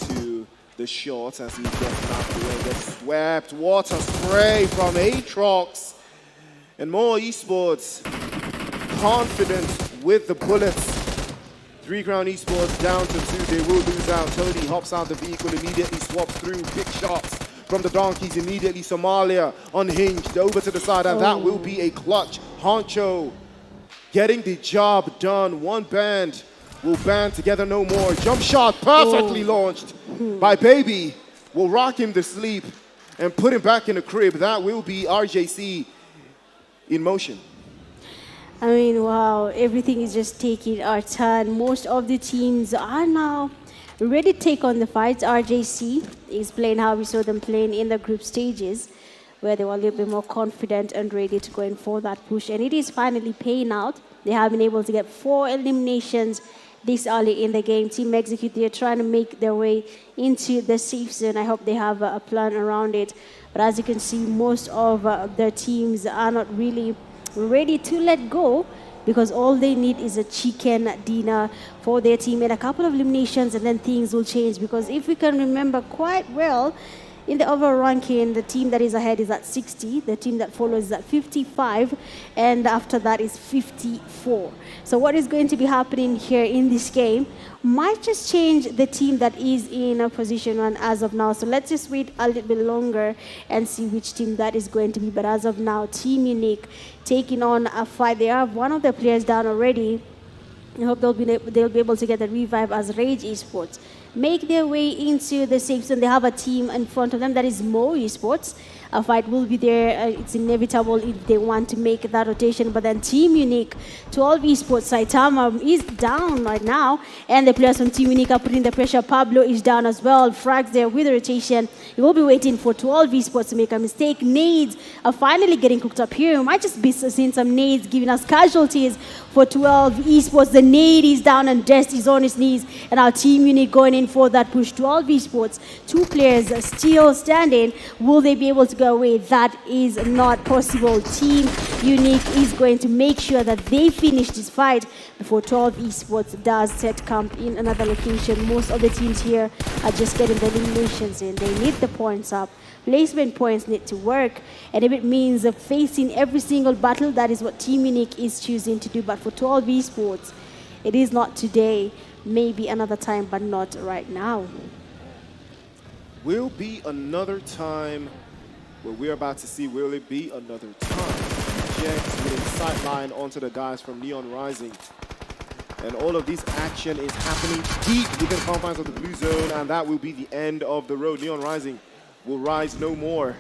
[SPEAKER 2] to the shot as he gets knocked away, gets swept. Water spray from Aatrox. And More Esports confident with the bullets. 3 Crown Esports down to 2. They will lose out. Tony hops out the vehicle, immediately swaps through. Big shots from the Donkeys. Immediately Somalia unhinged over to the side, and that will be a clutch. Honcho getting the job done. One band will band together no more. Jump shot perfectly launched by Baby. Will rock him to sleep and put him back in the crib. That will be RJC in motion.
[SPEAKER 3] I mean, wow, everything is just taking our turn. Most of the teams are now ready to take on the fights. RJC is playing how we saw them playing in the group stages, where they were a little bit more confident and ready to go in for that push. And it is finally paying out. They have been able to get 4 eliminations this early in the game. Team Execute, they're trying to make their way into the safe zone. I hope they have a plan around it. But as you can see, most of their teams are not really ready to let go, because all they need is a chicken dinner for their team and a couple of eliminations, and then things will change. Because if we can remember quite well, in the overall ranking, the team that is ahead is at 60, the team that follows is at 55, and after that is 54. So what is going to be happening here in this game might just change the team that is in a position 1 as of now. So let's just wait a little bit longer and see which team that is going to be. But as of now, Team Unique taking on a fight. They have one of their players down already. I hope they'll be able to get the revive as Rage Esports make their way into the safe zone. They have a team in front of them that is More Esports. A fight will be there. It's inevitable if they want to make that rotation. But then Team Unique, 12 Esports, Saitama is down right now. And the players from Team Unique are putting the pressure. Pablo is down as well. Frags there with the rotation. He will be waiting for 12 Esports to make a mistake. Nades are finally getting cooked up here. We might just be seeing some nades giving us casualties for 12 Esports. The nade is down and Dest is on his knees. And our Team Unique going in for that push. 12 Esports, 2 players still standing. Will they be able to go away? That is not possible. Team Unique is going to make sure that they finish this fight before 12 Esports does set camp in another location. Most of the teams here are just getting the eliminations in. They need the points up. Placement points need to work, and if it means facing every single battle, that is what Team Unique is choosing to do. But for 12 Esports, it is not today. Maybe another time, but not right now.
[SPEAKER 2] Will be another time where we're about to see, will it be another time? Jets with a sideline onto the guys from NEONRISING. And all of this action is happening deep within the confines of the blue zone, and that will be the end of the road. NEONRISING will rise no more.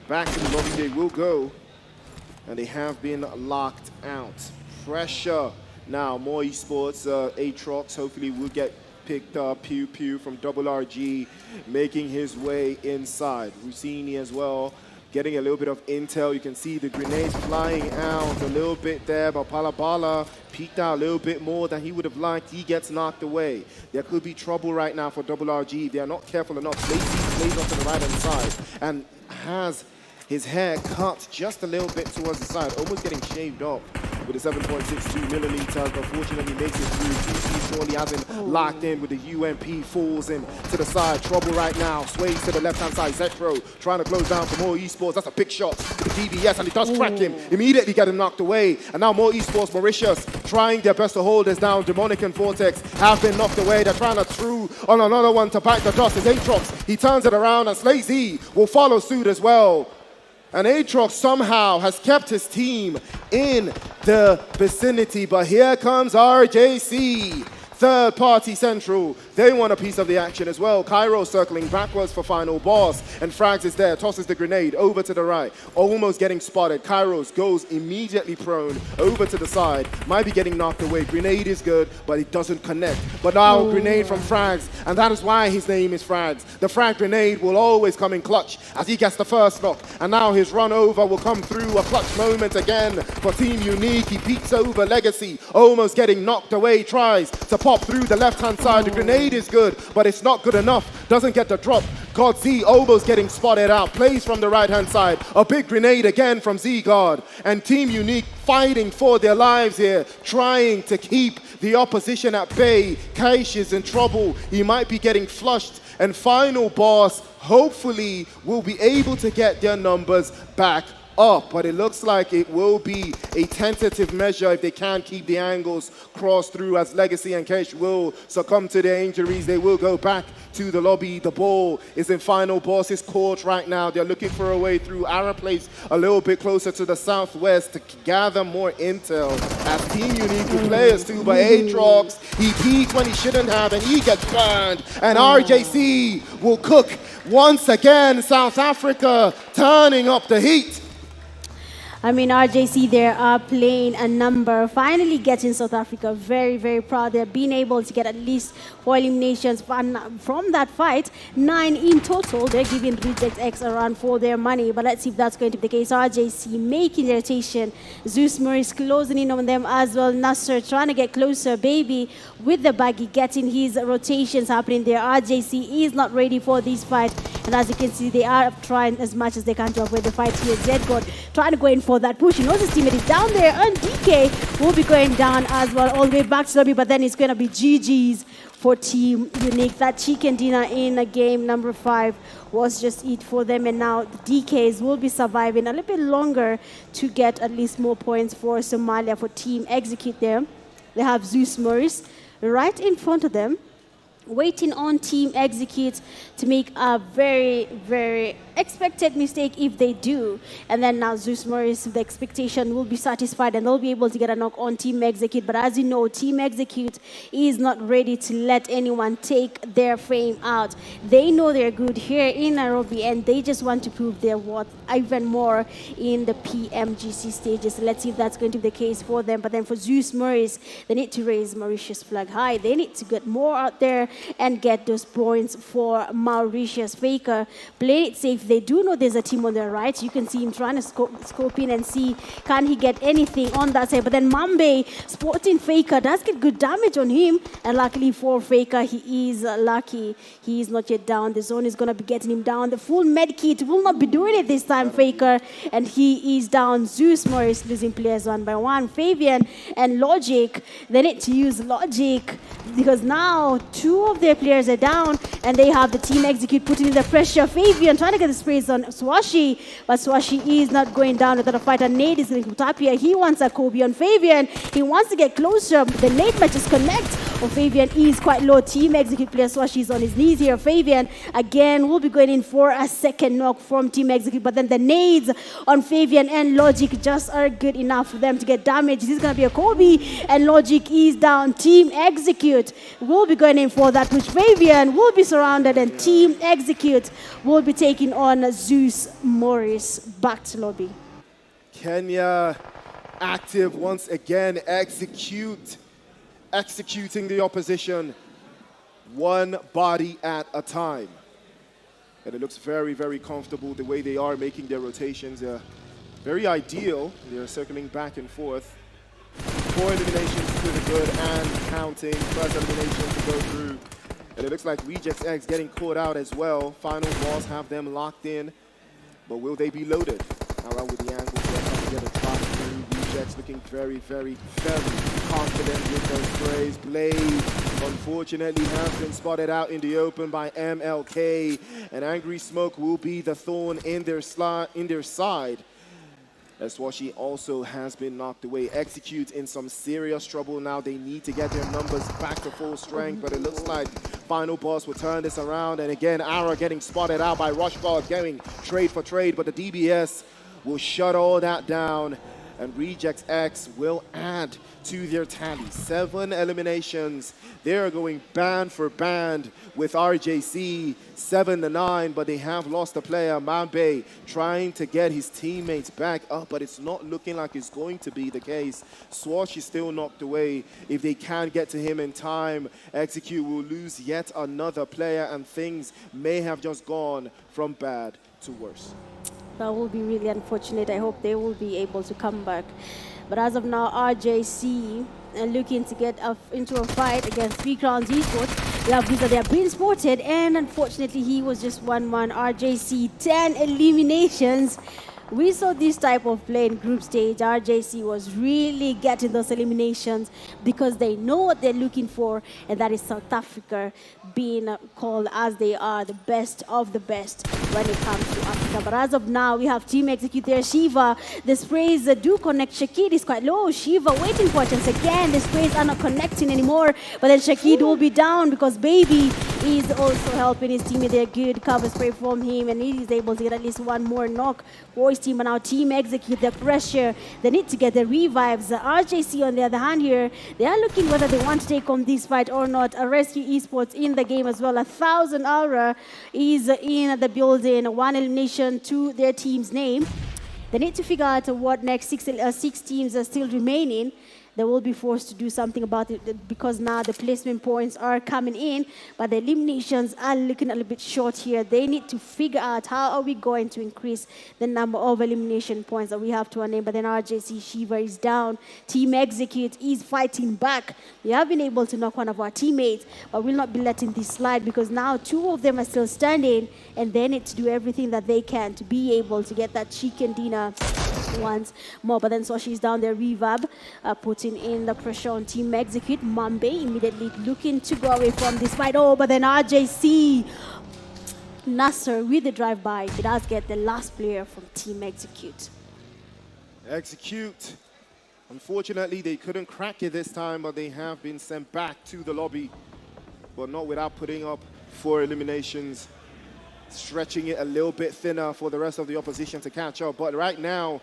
[SPEAKER 2] Back to the lobby they will go, and they have been locked out. Pressure. Now, More Esports, Aatrox hopefully will get picked up. Pew Pew from RRAGE making his way inside. Rossini as well, getting a little bit of intel. You can see the grenades flying out a little bit there, but Palabala peeked out a little bit more than he would have liked. He gets knocked away. There could be trouble right now for RRAGE if they are not careful enough. Lazy plays off to the right-hand side and has his hair cut just a little bit towards the side, almost getting shaved off with a 7.62 milliliters, but fortunately makes it through. TC surely hasn't locked in with the UMP, falls him to the side. Trouble right now, sways to the left-hand side. Zetro trying to close down for More Esports. That's a big shot to the DBS, and he does crack him. Immediately get him knocked away. And now More Esports, Mauritius, trying their best to hold us down. Demonic and Vortex have been knocked away. They're trying to throw on another one to back the dust. It's Aatrox. He turns it around, and Slazy will follow suit as well. And Aatrox somehow has kept his team in the vicinity. But here comes RJC. Third party central, they want a piece of the action as well. Cairo circling backwards for final boss, and Frags is there, tosses the grenade over to the right, almost getting spotted. Kairos goes immediately prone over to the side, might be getting knocked away. Grenade is good, but it doesn't connect. But now grenade from Frags, and that is why his name is Frags. The frag grenade will always come in clutch as he gets the first knock, and now his run over will come through. A clutch moment again for Team Unique. He peeks over Legacy, almost getting knocked away, tries to pop through the left-hand side. The grenade is good, but it's not good enough. Doesn't get the drop. God Z almost getting spotted out. Plays from the right-hand side. A big grenade again from Z-God. And Team Unique fighting for their lives here, trying to keep the opposition at bay. Kaish is in trouble. He might be getting flushed. And final boss, hopefully, will be able to get their numbers back up, but it looks like it will be a tentative measure if they can't keep the angles crossed through, as Legacy and Kesh will succumb to their injuries. They will go back to the lobby. The ball is in final boss's court right now. They're looking for a way through. Ara plays a little bit closer to the southwest to gather more intel as Team Unique with players too, but Aatrox, he peaks when he shouldn't have and he gets burned, and RJC will cook once again. South Africa turning up the heat.
[SPEAKER 3] I mean, RJC, they are playing a number, finally getting South Africa very, very proud. They're being able to get at least 4 eliminations from that fight. 9 in total. They're giving Reject X a run for their money, but let's see if that's going to be the case. RJC making the rotation. Zeus Moris closing in on them as well. Nasser trying to get closer. Baby with the baggy getting his rotations happening there. RJC is not ready for this fight, and as you can see, they are trying as much as they can to avoid the fight here. Zedgod trying to go in for that push. He knows his teammate is down there, and DK will be going down as well, all the way back to lobby, but then it's going to be GG's for Team Unique. That chicken dinner in game number 5 was just it for them, and now the DKs will be surviving a little bit longer to get at least more points for Somalia. For Team Execute there, they have Zeus Moris right in front of them, waiting on Team Execute to make a very, very expected mistake if they do. And then now Zeus Moris, the expectation will be satisfied and they'll be able to get a knock on Team Execute. But as you know, Team Execute is not ready to let anyone take their fame out. They know they're good here in Nairobi and they just want to prove their worth even more in the PMGC stages. Let's see if that's going to be the case for them. But then for Zeus Moris, they need to raise Mauritius flag high. They need to get more out there and get those points for Mauritius. Faker playing it safe. They do know there's a team on their right. You can see him trying to scope in and see can he get anything on that side. But then Mambe sporting Faker does get good damage on him, and luckily for Faker, he is lucky. He is not yet down. The zone is going to be getting him down. The full med kit will not be doing it this time, Faker, and he is down. Zeus Moris losing players 1 by 1. Fabian and Logic, they need to use Logic because now 2 of their players are down and they have the Team Execute putting in the pressure. Fabian trying to get the sprays on Swashi, but Swashi is not going down without a fight. And Nade is going to Tapia. He wants a Kobe on Fabian. He wants to get closer. The Nade might just connect. Oh, Fabian is quite low. Team Execute player Swashi is on his knees here. Fabian again will be going in for a second knock from Team Execute, but then the nades on Fabian and Logic just are good enough for them to get damage. This is going to be a Kobe, and Logic is down. Team Execute will be going in for that push. Fabian will be surrounded, and Team Execute will be taking on Zeus Moris. Back to lobby.
[SPEAKER 2] Kenya active once again. Executing the opposition one body at a time. And it looks very, very comfortable the way they are making their rotations. They're very ideal. They're circling back and forth. 4 eliminations to the good and counting. First elimination to go through. And it looks like Reject X getting caught out as well. Final boss have them locked in. But will they be loaded? Around with the angle, they're trying to get a drop through. Rejects looking very, very, very confident with those sprays. Blade, unfortunately, has been spotted out in the open by MLK. And Angry Smoke will be the thorn in their side. As Swashi also has been knocked away. Execute in some serious trouble now. They need to get their numbers back to full strength, but it looks like Final Boss will turn this around. And again, Ara getting spotted out by Rush God, going trade for trade, but the DBS will shut all that down and Rejects X will add to their tally. 7 eliminations. They are going band for band with RJC 7-9, but they have lost a player, Mambe, trying to get his teammates back up, but it's not looking like it's going to be the case. Swash is still knocked away. If they can't get to him in time, Execute will lose yet another player, and things may have just gone from bad to worse.
[SPEAKER 3] That will be really unfortunate. I hope they will be able to come back. But as of now, RJC looking to get into a fight against 3 Crowns Esports. Love Visa, they are being spotted, and unfortunately, he was just 1-1. RJC, 10 eliminations. We saw this type of play in group stage. RJC was really getting those eliminations because they know what they're looking for, and that is South Africa being called as they are the best of the best when it comes to Africa. But as of now, we have Team Execute there. Shiva, the sprays do connect. Shakid is quite low. Shiva waiting for chance again. The sprays are not connecting anymore, but then Shakid will be down because Baby is also helping his teammate there. Good cover spray from him, and he is able to get at least one more knock for his team. And now Team Execute the pressure. They need to get the revives. RJC on the other hand here, they are looking whether they want to take on this fight or not. A Rescue Esports in the game as well. 1,000 Aura is in the building. 1 elimination to their team's name. They need to figure out what next. 6 teams are still remaining. They will be forced to do something about it because now the placement points are coming in, but the eliminations are looking a little bit short here. They need to figure out how are we going to increase the number of elimination points that we have to our name. But then RJC Shiva is down. Team Execute is fighting back. We have been able to knock one of our teammates, but we'll not be letting this slide because now 2 of them are still standing, and they need to do everything that they can to be able to get that chicken dinner once more. But then Soshi is down there, Reverb, putting in the pressure on Team Execute. Mambe immediately looking to go away from this fight. Oh, but then RJC, Nasser with the drive-by, he does get the last player from Team Execute.
[SPEAKER 2] Execute. Unfortunately, they couldn't crack it this time, but they have been sent back to the lobby, but not without putting up 4 eliminations, stretching it a little bit thinner for the rest of the opposition to catch up. But right now,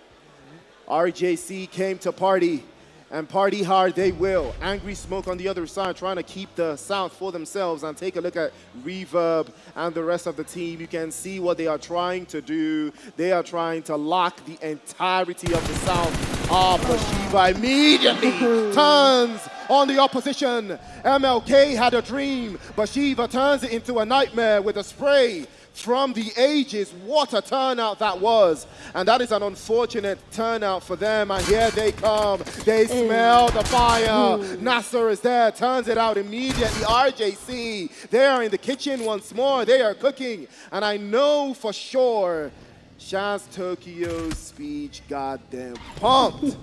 [SPEAKER 2] RJC came to party, and party hard they will. Angry Smoke on the other side trying to keep the South for themselves, and take a look at Reverb and the rest of the team. You can see what they are trying to do. They are trying to lock the entirety of the South up. But Shiva immediately turns on the opposition. MLK had a dream, but Shiva turns it into a nightmare with a spray from the ages. What a turnout that was. And that is an unfortunate turnout for them. And here they come. They smell the fire. Nasser is there, turns it out immediately. RJC, they are in the kitchen once more. They are cooking. And I know for sure Shaz Tokyo's speech got them pumped.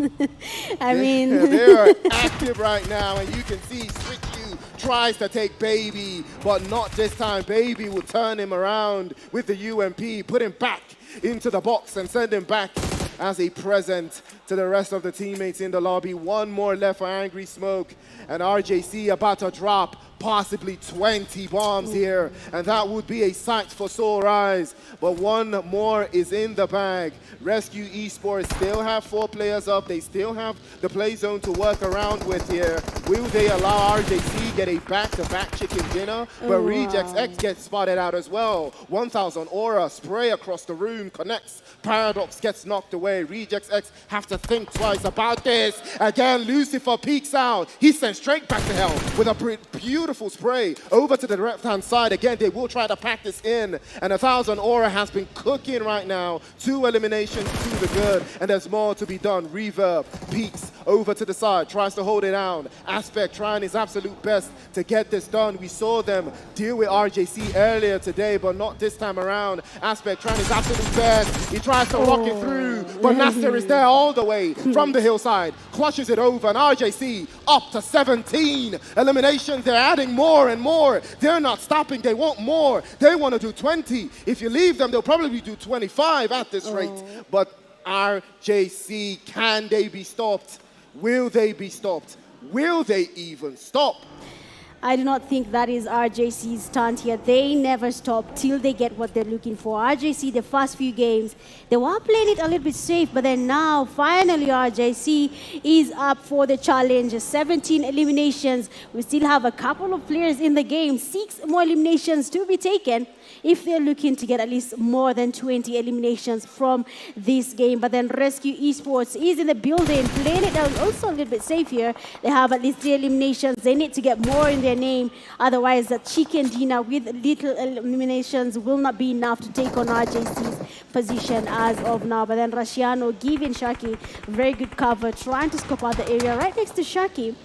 [SPEAKER 3] I mean,
[SPEAKER 2] they are active right now, and you can see Switch U tries to take Baby, but not this time. Baby will turn him around with the UMP, put him back into the box and send him back as a present to the rest of the teammates in the lobby. 1 more left for Angry Smoke, and RJC about to drop possibly 20 bombs here, and that would be a sight for sore eyes. But 1 more is in the bag. Rescue Esports still have 4 players up. They still have the play zone to work around with here. Will they allow RJC get a back-to-back chicken dinner? But Rejects X gets spotted out as well. 1,000 Aura spray across the room, connects. Paradox gets knocked away. Rejects X have to think twice about this. Again, Lucifer peeks out. He's sent straight back to hell with a beautiful spray over to the left-hand side. Again, they will try to pack this in, and 1,000 Aura has been cooking right now. 2 eliminations to the good, and there's more to be done. Reverb peeks over to the side, tries to hold it down. Aspect trying his absolute best to get this done. We saw them deal with RJC earlier today, but not this time around. Aspect trying his absolute best. He tries to rock it through, but Nasser is there all the way from the hillside, clutches it over, and RJC up to 17 eliminations. They're adding more and more. They're not stopping. They want more. They want to do 20. If you leave them, they'll probably do 25 at this rate. But RJC, can they be stopped? Will they be stopped? Will they even stop?
[SPEAKER 3] I do not think that is RJC's stunt here. They never stop till they get what they're looking for. RJC, the first few games, they were playing it a little bit safe, but then now, finally, RJC is up for the challenge. 17 eliminations. We still have a couple of players in the game. 6 more eliminations to be taken if they're looking to get at least more than 20 eliminations from this game. But then Rescue Esports is in the building, playing it down also a little bit safe here. They have at least 3 eliminations. They need to get more in their name. Otherwise, the chicken dinner with little eliminations will not be enough to take on RJC's position as of now. But then Rashiano giving Shaki very good cover, trying to scope out the area right next to Shaki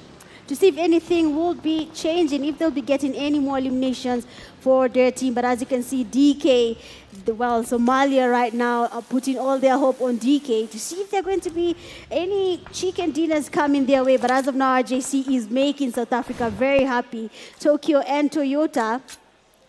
[SPEAKER 3] to see if anything will be changing, if they'll be getting any more eliminations for their team. But as you can see, DK, well, Somalia right now are putting all their hope on DK to see if there are going to be any chicken dinners coming their way. But as of now, RJC is making South Africa very happy. Tokyo and Toyota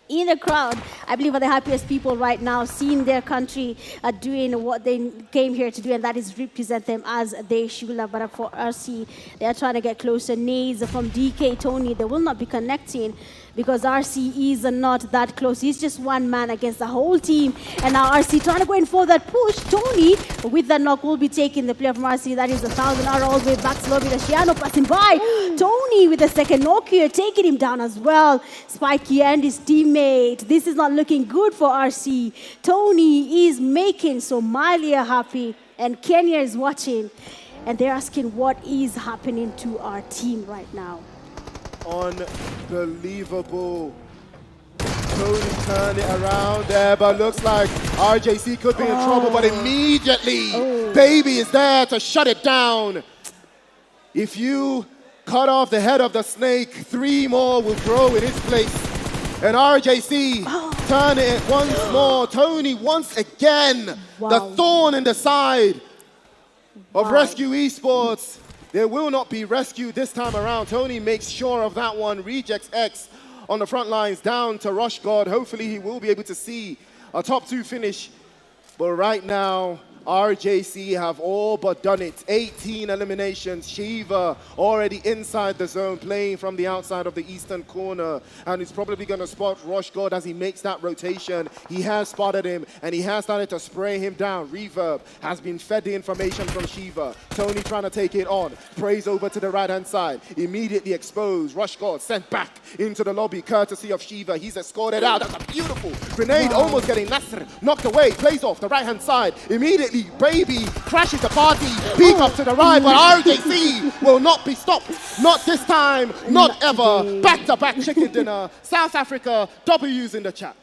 [SPEAKER 3] in the crowd, I believe, are the happiest people right now, seeing their country doing what they came here to do, and that is represent them as they should have. But for RC, they are trying to get closer. Nades from DK, Tony, they will not be connecting because RC is not that close. He's just one man against the whole team. And now RC trying to go in for that push. Tony, with that knock, will be taking the player from RC. That is 1,000 R all the way back to lobby. Rashiano passing by. Tony with the second knock here, taking him down as well. Spikey and his teammate. This is not looking good for RC. Tony is making Somalia happy, and Kenya is watching. And they're asking what is happening to our team right now.
[SPEAKER 2] Unbelievable. Tony turned it around there, but looks like RJC could be in trouble, but immediately Baby is there to shut it down. If you cut off the head of the snake, 3 more will grow in its place. And RJC turn it once more. Tony once again, the thorn in the side of Rescue Esports. They will not be rescued this time around. Tony makes sure of that one. Rejects X on the front lines down to Rush God. Hopefully he will be able to see a top 2 finish. But right now, RJC have all but done it. 18 eliminations. Shiva already inside the zone, playing from the outside of the eastern corner. And he's probably going to spot Rush God as he makes that rotation. He has spotted him, and he has started to spray him down. Reverb has been fed the information from Shiva. Tony trying to take it on. Sprays over to the right-hand side. Immediately exposed. Rush God sent back into the lobby, courtesy of Shiva. He's escorted out. That's a beautiful grenade, almost getting Nasr knocked away. Plays off the right-hand side. Immediately, Baby crashes the party, peek up to the right, but RJC will not be stopped. Not this time, not ever. Back-to-back chicken dinner. South Africa, W's in the chat.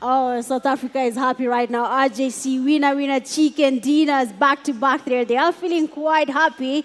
[SPEAKER 3] Oh, South Africa is happy right now. RJC, winner, chicken dinners, back-to-back there. They are feeling quite happy.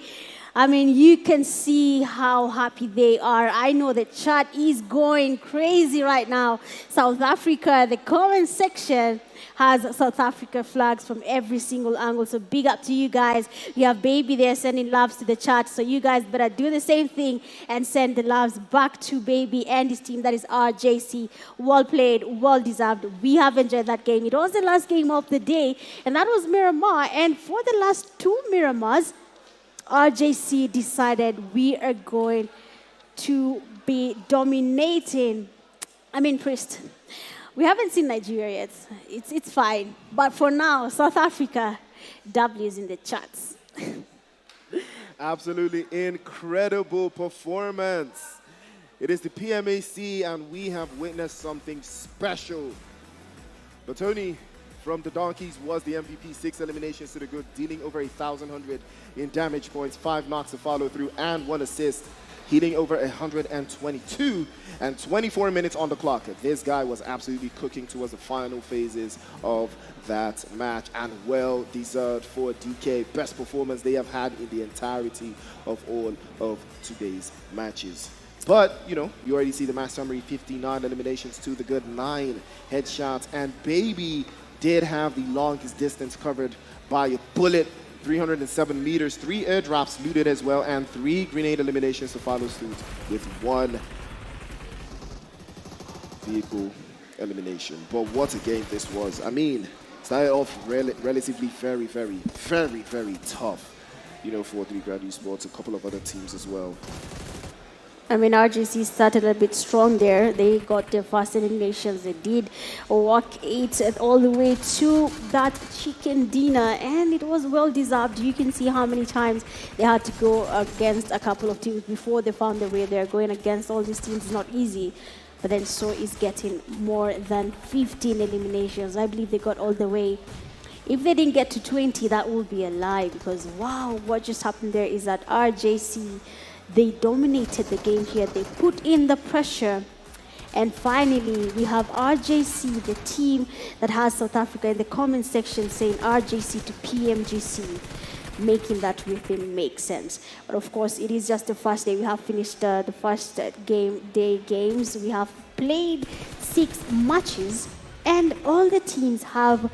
[SPEAKER 3] I mean, you can see how happy they are. I know the chat is going crazy right now. South Africa, the comment section has South Africa flags from every single angle. So big up to you guys. We have Baby there sending loves to the chat. So you guys better do the same thing and send the loves back to Baby and his team. That is RJC. Well played, well deserved. We have enjoyed that game. It was the last game of the day, and that was Miramar. And for the last 2 Miramars, RJC decided we are going to be dominating. I mean, Priest, we haven't seen Nigeria yet. It's fine. But for now, South Africa, W is in the chats.
[SPEAKER 2] Absolutely incredible performance. It is the PMAC, and we have witnessed something special. But Tony from the Donkeys was the MVP, 6 eliminations to the good, dealing over 1,100 in damage points, 5 knocks to follow through, and 1 assist, hitting over 122 and 24 minutes on the clock. This guy was absolutely cooking towards the final phases of that match, and well deserved for DK. Best performance they have had in the entirety of all of today's matches. But, you know, you already see the match summary, 59 eliminations to the good, 9 headshots, and Baby did have the longest distance covered by a bullet, 307 meters, 3 airdrops looted as well, and 3 grenade eliminations to follow suit with 1 vehicle elimination. But what a game this was. I mean, started off relatively very tough, you know, for 3 Grand Esports, a couple of other teams as well.
[SPEAKER 3] I mean, RGC started a bit strong there. They got their first eliminations. They did walk 8 all the way to that chicken dinner, and it was well deserved. You can see how many times they had to go against a couple of teams before they found their way there. Going against all these teams is not easy, but then so is getting more than 15 eliminations. I believe they got all the way. If they didn't get to 20, that would be a lie, because wow, what just happened there is that RJC, they dominated the game here. They put in the pressure. And finally, we have RJC, the team that has South Africa, in the comment section saying RJC to PMGC, making that rhythm make sense. But of course, it is just the first day. We have finished the first day games. We have played 6 matches, and all the teams have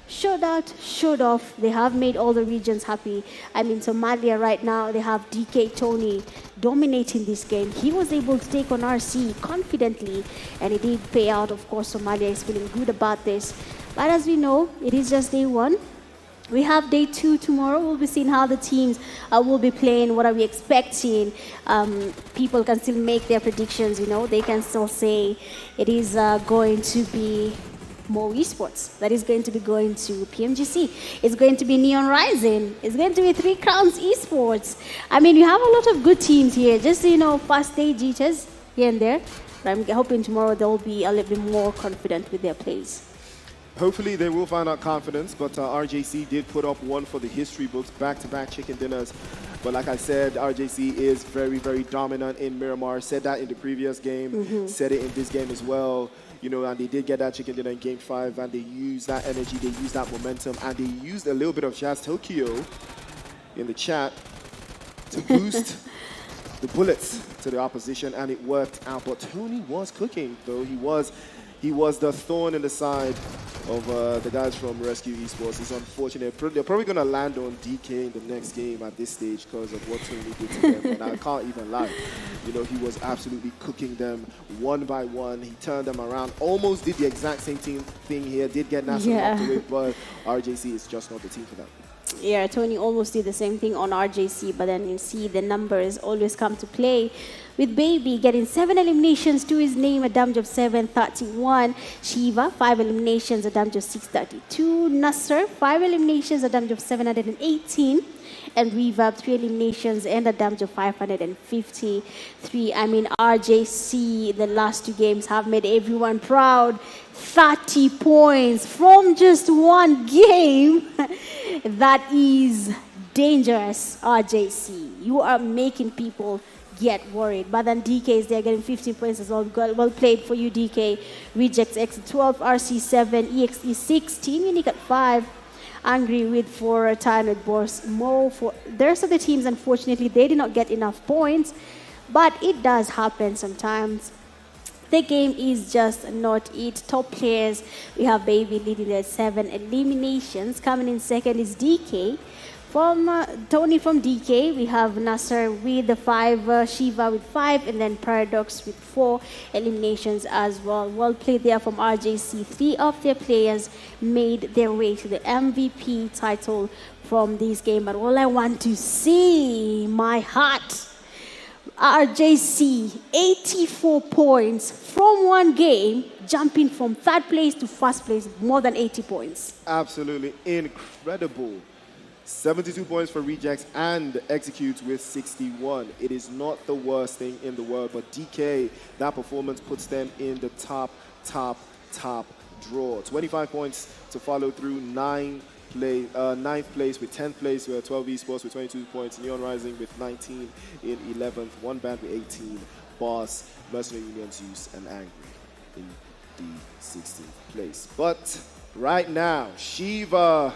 [SPEAKER 3] showed out, showed off. They have made all the regions happy. I mean, Somalia right now, they have DK Tony dominating this game. He was able to take on RC confidently, and it did pay out. Of course, Somalia is feeling good about this. But as we know, it is just day 1. We have day 2 tomorrow. We'll be seeing how the teams will be playing. What are we expecting? People can still make their predictions, you know. They can still say it is going to be more Esports. That is going to be going to PMGC. It's going to be NEONRISING. It's going to be 3 Crowns Esports. I mean, you have a lot of good teams here. Just, you know, first day jitters here and there. But I'm hoping tomorrow they'll be a little bit more confident with their plays.
[SPEAKER 2] Hopefully they will find out confidence, but RJC did put up one for the history books, back-to-back chicken dinners. But like I said, RJC is very, very dominant in Miramar. Said that in the previous game, said it in this game as well. You know, and they did get that chicken dinner in game 5, and they used that energy, they used that momentum, and they used a little bit of Jazz Tokyo in the chat to boost the bullets to the opposition, and it worked out. But Tony was cooking, though. He was the thorn in the side of the guys from Rescue Esports. It's unfortunate. They're probably going to land on DK in the next game at this stage because of what Tony did to them. And I can't even lie. You know, he was absolutely cooking them one by one. He turned them around. Almost did the exact same thing here. Did get Nassau knocked away, but RJC is just not the team for that.
[SPEAKER 3] Yeah, Tony almost did the same thing on RJC, but then you see the numbers always come to play. With Baby getting 7 eliminations to his name, a damage of 731. Shiva, 5 eliminations, a damage of 632. Nasser, 5 eliminations, a damage of 718. And Reverb, 3 eliminations and a damage of 553. I mean, RJC, the last 2 games have made everyone proud. 30 points from just 1 game. That is dangerous, RJC. You are making people get worried. But then DK is there getting 15 points as well. Well played for you, DK. Rejects X 12, RC 7, EXE 6, Team Unique at 5. Angry with 4, Time with Boss Mo. For the rest of the teams, unfortunately, they did not get enough points. But it does happen sometimes. The game is just not it. Top players, we have Baby leading at 7 eliminations. Coming in second is DK. From Tony from DK, we have Nasser with the 5, Shiva with 5, and then Paradox with 4 eliminations as well. Well played there from RJC. 3 of their players made their way to the MVP title from this game. But all I want to see, my heart, RJC, 84 points from 1 game, jumping from 3rd place to 1st place, more than 80 points.
[SPEAKER 2] Absolutely incredible. 72 points for Rejects and Executes with 61. It is not the worst thing in the world, but DK, that performance puts them in the top draw. 25 points to follow through, 9th place with 10th place, 12 Esports with 22 points, NEONRISING with 19 in 11th, 1 Band with 18, Boss, Mercenary Union, Zeus, and Angry in the 16th place. But right now, Shiva,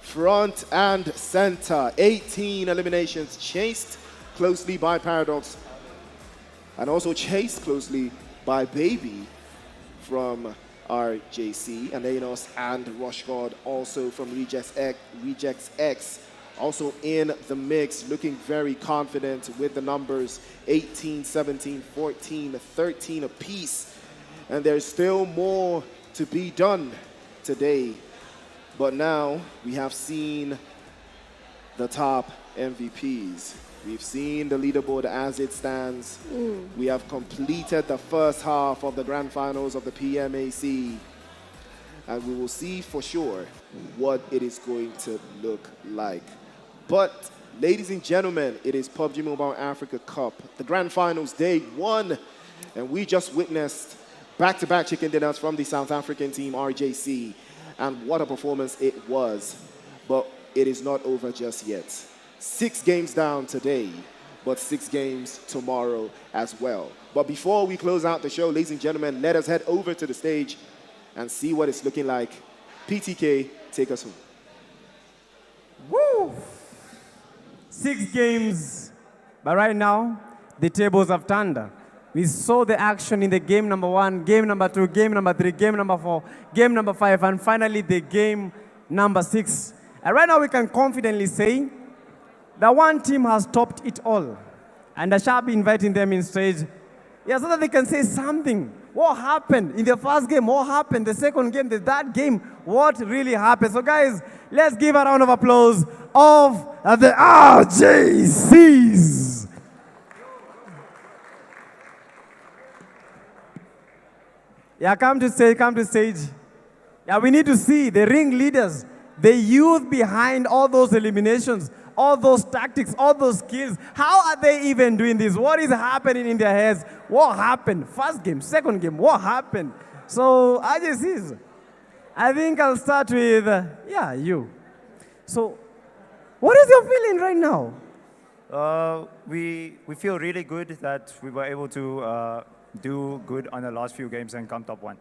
[SPEAKER 2] front and center, 18 eliminations, chased closely by Paradox, and also chased closely by Baby from RJC, and Anos and Rushguard also from Rejects X, also in the mix, looking very confident with the numbers 18, 17, 14, 13 apiece. And there's still more to be done today. But now we have seen the top MVPs. We've seen the leaderboard as it stands. We have completed the first half of the grand finals of the PMAC. And we will see for sure what it is going to look like. But, ladies and gentlemen, it is PUBG Mobile Africa Cup, the grand finals, day 1. And we just witnessed back-to-back chicken dinners from the South African team, RJC. And what a performance it was. But it is not over just yet. 6 games down today, but 6 games tomorrow as well. But before we close out the show, ladies and gentlemen, let us head over to the stage and see what it's looking like. PTK, take us home.
[SPEAKER 1] Woo! 6 games, but right now, the tables have turned. We saw the action in the game number 1, game number 2, game number 3, game number 4, game number 5, and finally the game number 6. And right now we can confidently say that one team has topped it all. And I shall be inviting them in stage, yeah, so that they can say something. What happened in the first game? What happened the second game? The third game? What really happened? So guys, let's give a round of applause of the RJCs. Yeah, come to stage. Yeah, we need to see the ringleaders, the youth behind all those eliminations, all those tactics, all those skills. How are they even doing this? What is happening in their heads? What happened? First game, second game, what happened? So, RJCs, I think I'll start with, you. So, what is your feeling right now?
[SPEAKER 10] We feel really good that we were able to do good on the last few games and come top 1.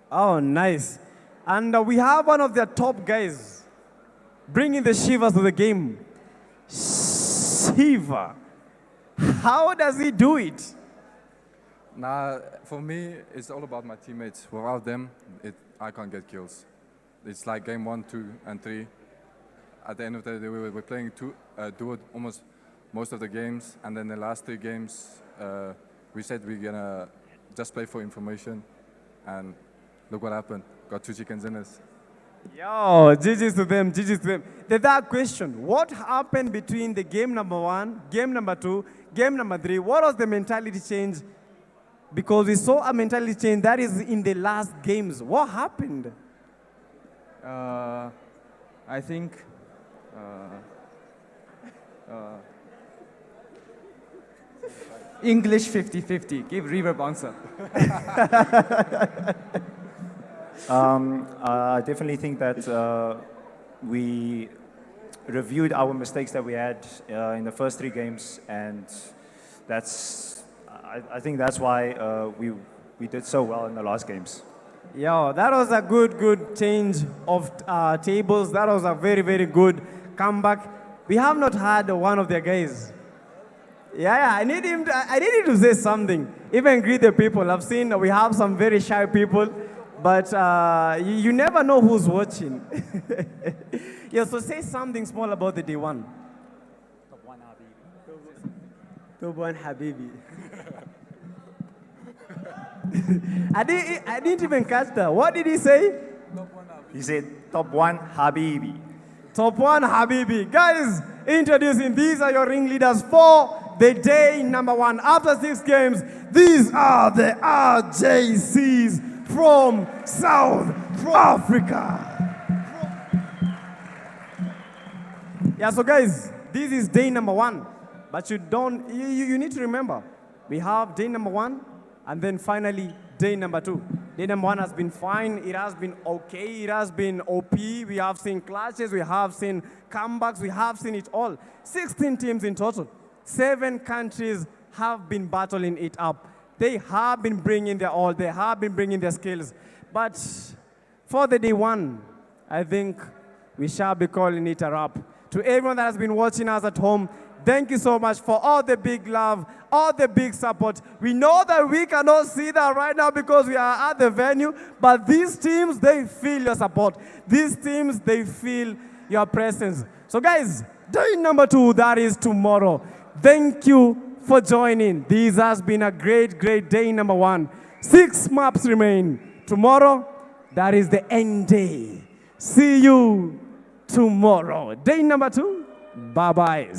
[SPEAKER 1] Oh, nice. And we have one of their top guys bringing the Shivas to the game. Shiva. How does he do it?
[SPEAKER 11] Nah, for me, it's all about my teammates. Without them, I can't get kills. It's like game 1, 2, and 3. At the end of the day, we're playing duo almost most of the games, and then the last 3 games, we said we're gonna just play for information, and look what happened. Got 2 chicken dinners.
[SPEAKER 1] Yo, GG's to them, GG's to them. That question, what happened between the game number 1, game number 2, game number 3? What was the mentality change? Because we saw a mentality change that is in the last games. What happened?
[SPEAKER 12] I think English 50-50. Give reverb answer.
[SPEAKER 10] I definitely think that we reviewed our mistakes that we had in the first 3 games, and I think that's why we did so well in the last games.
[SPEAKER 1] Yo, that was a good change of tables. That was a very good comeback. We have not had one of their guys. Yeah, I need him to say something. Even greet the people. I've seen we have some very shy people, but you never know who's watching. Yeah, so say something small about the day 1.
[SPEAKER 12] Top 1 Habibi.
[SPEAKER 1] I didn't even catch that. What did he say?
[SPEAKER 10] He said top 1 Habibi.
[SPEAKER 1] Top 1 Habibi. Guys, introducing, these are your ringleaders for the day number 1. After 6 games, these are the RJCs from South Africa. Yeah, so guys, this is day number 1. But you need to remember, we have day number 1, and then finally day number 2. Day number 1 has been fine, it has been okay, it has been OP, we have seen clashes, we have seen comebacks, we have seen it all. 16 teams in total. 7 countries have been battling it up. They have been bringing their all, they have been bringing their skills. But for the day 1, I think we shall be calling it a wrap. To everyone that has been watching us at home, thank you so much for all the big love, all the big support. We know that we cannot see that right now because we are at the venue, but these teams, they feel your support. These teams, they feel your presence. So guys, day number 2, that is tomorrow. Thank you for joining. This has been a great day number 1. 6 maps remain. Tomorrow, that is the end day. See you tomorrow. Day number 2, bye-bye.